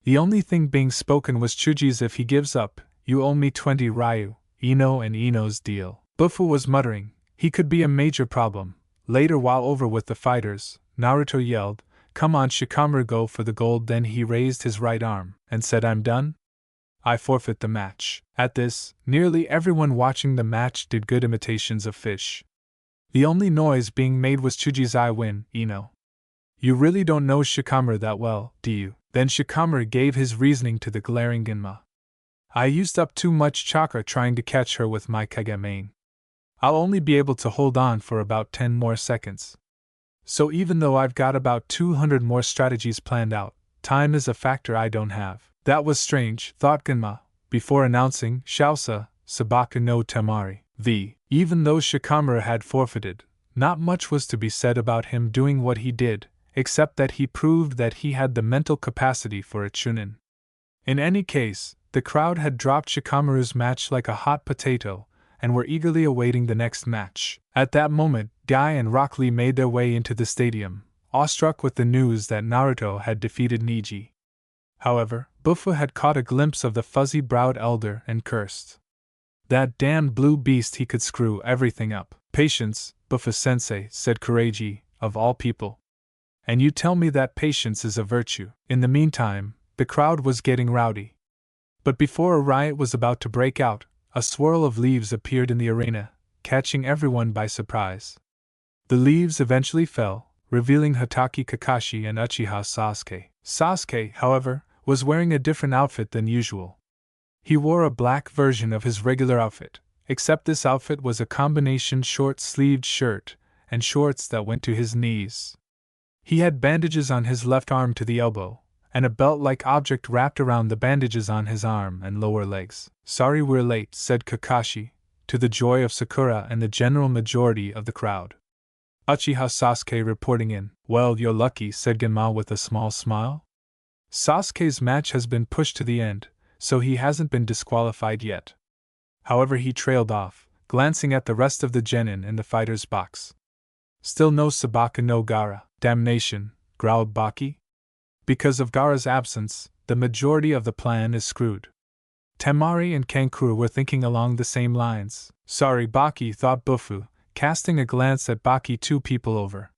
[SPEAKER 1] The only thing being spoken was Chuji's "if he gives up, you owe me 20 ryu, Ino and Ino's deal." Bufu was muttering, he could be a major problem. Later, while over with the fighters, Naruto yelled, "Come on Shikamaru, go for the gold." Then he raised his right arm and said, "I'm done. I forfeit the match." At this, nearly everyone watching the match did good imitations of fish. The only noise being made was Chuji's "I win, Ino. You really don't know Shikamaru that well, do you?" Then Shikamaru gave his reasoning to the glaring Ginma. "I used up too much chakra trying to catch her with my Kage main. I'll only be able to hold on for about 10 more seconds. So even though I've got about 200 more strategies planned out, time is a factor I don't have." That was strange, thought Ginma, before announcing Shausa, Sabaka no Temari. Even though Shikamaru had forfeited, not much was to be said about him doing what he did, except that he proved that he had the mental capacity for a Chunin. In any case, the crowd had dropped Shikamaru's match like a hot potato, and were eagerly awaiting the next match. At that moment, Guy and Rock Lee made their way into the stadium, awestruck with the news that Naruto had defeated Niji. However, Bufu had caught a glimpse of the fuzzy-browed elder and cursed. "That damned blue beast, he could screw everything up." "Patience, Bufu-sensei," said Kureiji, of all people. "And you tell me that patience is a virtue." In the meantime, the crowd was getting rowdy. But before a riot was about to break out, a swirl of leaves appeared in the arena, catching everyone by surprise. The leaves eventually fell, revealing Hatake Kakashi and Uchiha Sasuke. Sasuke, however, was wearing a different outfit than usual. He wore a black version of his regular outfit, except this outfit was a combination short-sleeved shirt and shorts that went to his knees. He had bandages on his left arm to the elbow, and a belt-like object wrapped around the bandages on his arm and lower legs. "Sorry we're late," said Kakashi, to the joy of Sakura and the general majority of the crowd. Uchiha Sasuke reporting in. "Well, you're lucky," said Genma with a small smile. "Sasuke's match has been pushed to the end, so he hasn't been disqualified yet." However, he trailed off, glancing at the rest of the genin in the fighter's box. "Still no Sabaka no Gaara." "Damnation," growled Baki. "Because of Gaara's absence, the majority of the plan is screwed." Temari and Kankuro were thinking along the same lines. "Sorry, Baki," thought Bufu, casting a glance at Baki 2 people over.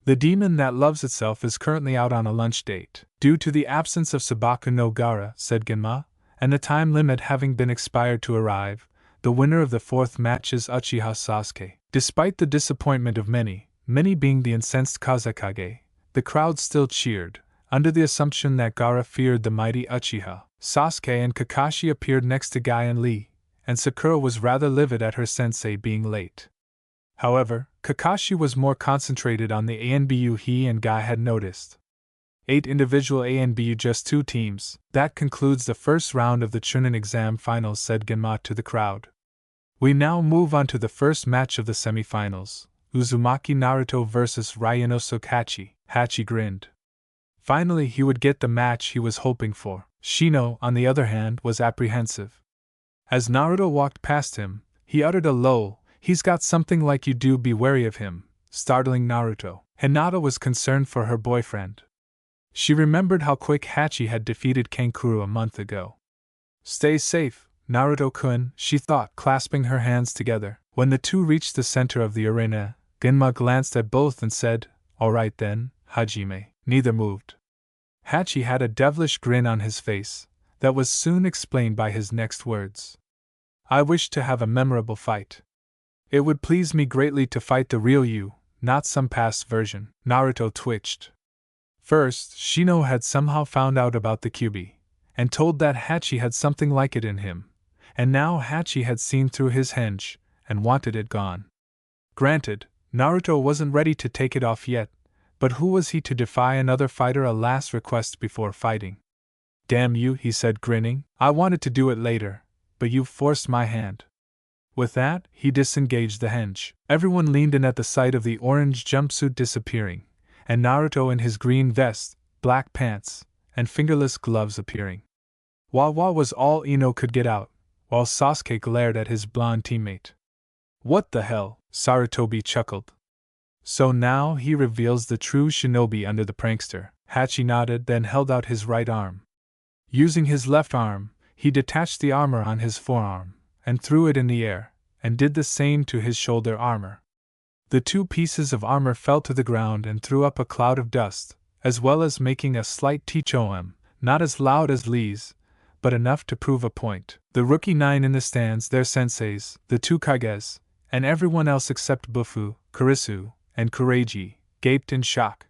[SPEAKER 1] "The demon that loves itself is currently out on a lunch date." "Due to the absence of Sabaka no Gaara," said Genma, "and the time limit having been expired to arrive, the winner of the 4th match is Uchiha Sasuke." Despite the disappointment of many being the incensed Kazekage, the crowd still cheered, under the assumption that Gaara feared the mighty Uchiha. Sasuke and Kakashi appeared next to Guy and Lee, and Sakura was rather livid at her sensei being late. However, Kakashi was more concentrated on the ANBU he and Guy had noticed. 8 individual ANBU, just 2 teams. "That concludes the first round of the Chunin exam finals," said Genma to the crowd. "We now move on to the first match of the semi-finals, Uzumaki Naruto vs. Ryanosuke Hachi." Hachi grinned. Finally he would get the match he was hoping for. Shino, on the other hand, was apprehensive. As Naruto walked past him, he uttered a low, "He's got something like you do, be wary of him," startling Naruto. Hinata was concerned for her boyfriend. She remembered how quick Hachi had defeated Kankuro a month ago. "Stay safe, Naruto-kun," she thought, clasping her hands together. When the two reached the center of the arena, Genma glanced at both and said, "All right then, Hajime." Neither moved. Hachi had a devilish grin on his face, that was soon explained by his next words. "I wish to have a memorable fight. It would please me greatly to fight the real you, not some past version." Naruto twitched. First, Shino had somehow found out about the Kyuubi, and told that Hachi had something like it in him, and now Hachi had seen through his henge, and wanted it gone. Granted, Naruto wasn't ready to take it off yet, but who was he to defy another fighter a last request before fighting? "Damn you," he said, grinning. "I wanted to do it later, but you forced my hand." With that, he disengaged the henge. Everyone leaned in at the sight of the orange jumpsuit disappearing, and Naruto in his green vest, black pants, and fingerless gloves appearing. Wawa was all Ino could get out, while Sasuke glared at his blonde teammate. "What the hell?" Sarutobi chuckled. "So now he reveals the true shinobi under the prankster." Hachi nodded, then held out his right arm. Using his left arm, he detached the armor on his forearm, and threw it in the air, and did the same to his shoulder armor. The 2 pieces of armor fell to the ground and threw up a cloud of dust, as well as making a slight THOM, not as loud as Lee's, but enough to prove a point. The rookie 9 in the stands, their senseis, the 2 Kages, and everyone else except Bufu, Kurisu, and Kureiji, gaped in shock.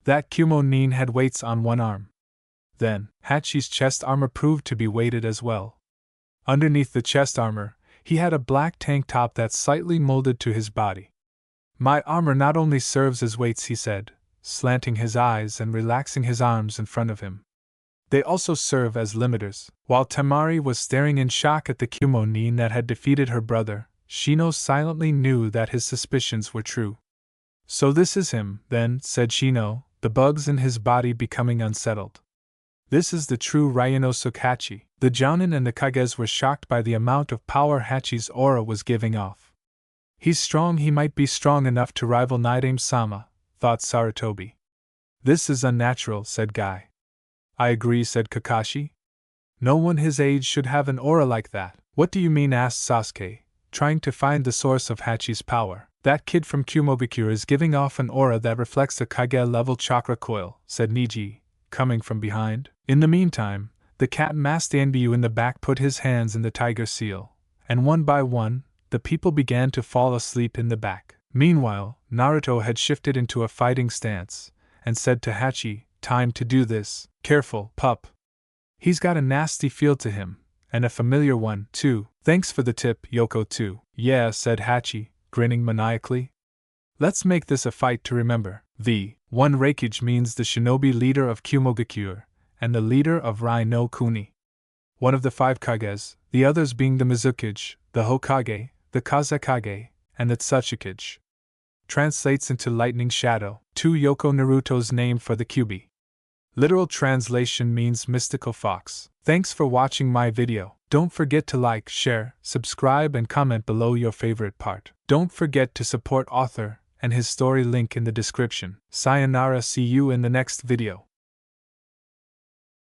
[SPEAKER 1] That Kumo-nin had weights on one arm. Then, Hachi's chest armor proved to be weighted as well. Underneath the chest armor, he had a black tank top that slightly molded to his body. My armor not only serves as weights, he said, slanting his eyes and relaxing his arms in front of him. They also serve as limiters. While Temari was staring in shock at the Kumo-nin that had defeated her brother, Shino silently knew that his suspicions were true. So this is him, then, said Shino, the bugs in his body becoming unsettled. This is the true Ryunosuke Hachi. The Jounin and the Kages were shocked by the amount of power Hachi's aura was giving off. He's strong, he might be strong enough to rival Nidaime-sama, thought Sarutobi. This is unnatural, said Guy. I agree, said Kakashi. No one his age should have an aura like that. What do you mean? Asked Sasuke, trying to find the source of Hachi's power. That kid from Kumogakure is giving off an aura that reflects a Kage-level chakra coil, said Niji, coming from behind. In the meantime, the cat-masked Anbyu in the back put his hands in the tiger seal, and one by one, the people began to fall asleep in the back. Meanwhile, Naruto had shifted into a fighting stance, and said to Hachi, time to do this. Careful, pup. He's got a nasty feel to him, and a familiar one, too. Thanks for the tip, Yoko too. Yeah, said Hachi, grinning maniacally. Let's make this a fight to remember. The one Reikage means the shinobi leader of Kumogakure, and the leader of Rai no Kuni. One of the 5 Kages, the others being the Mizukage, the Hokage, the Kazekage, and the Tsuchikage. Translates into lightning shadow. 2 Yoko Naruto's name for the Kyuubi. Literal translation means mystical fox. Thanks for watching my video. Don't forget to like, share, subscribe and comment below your favorite part. Don't forget to support author and his story, link in the description. Sayonara, see you in the next video.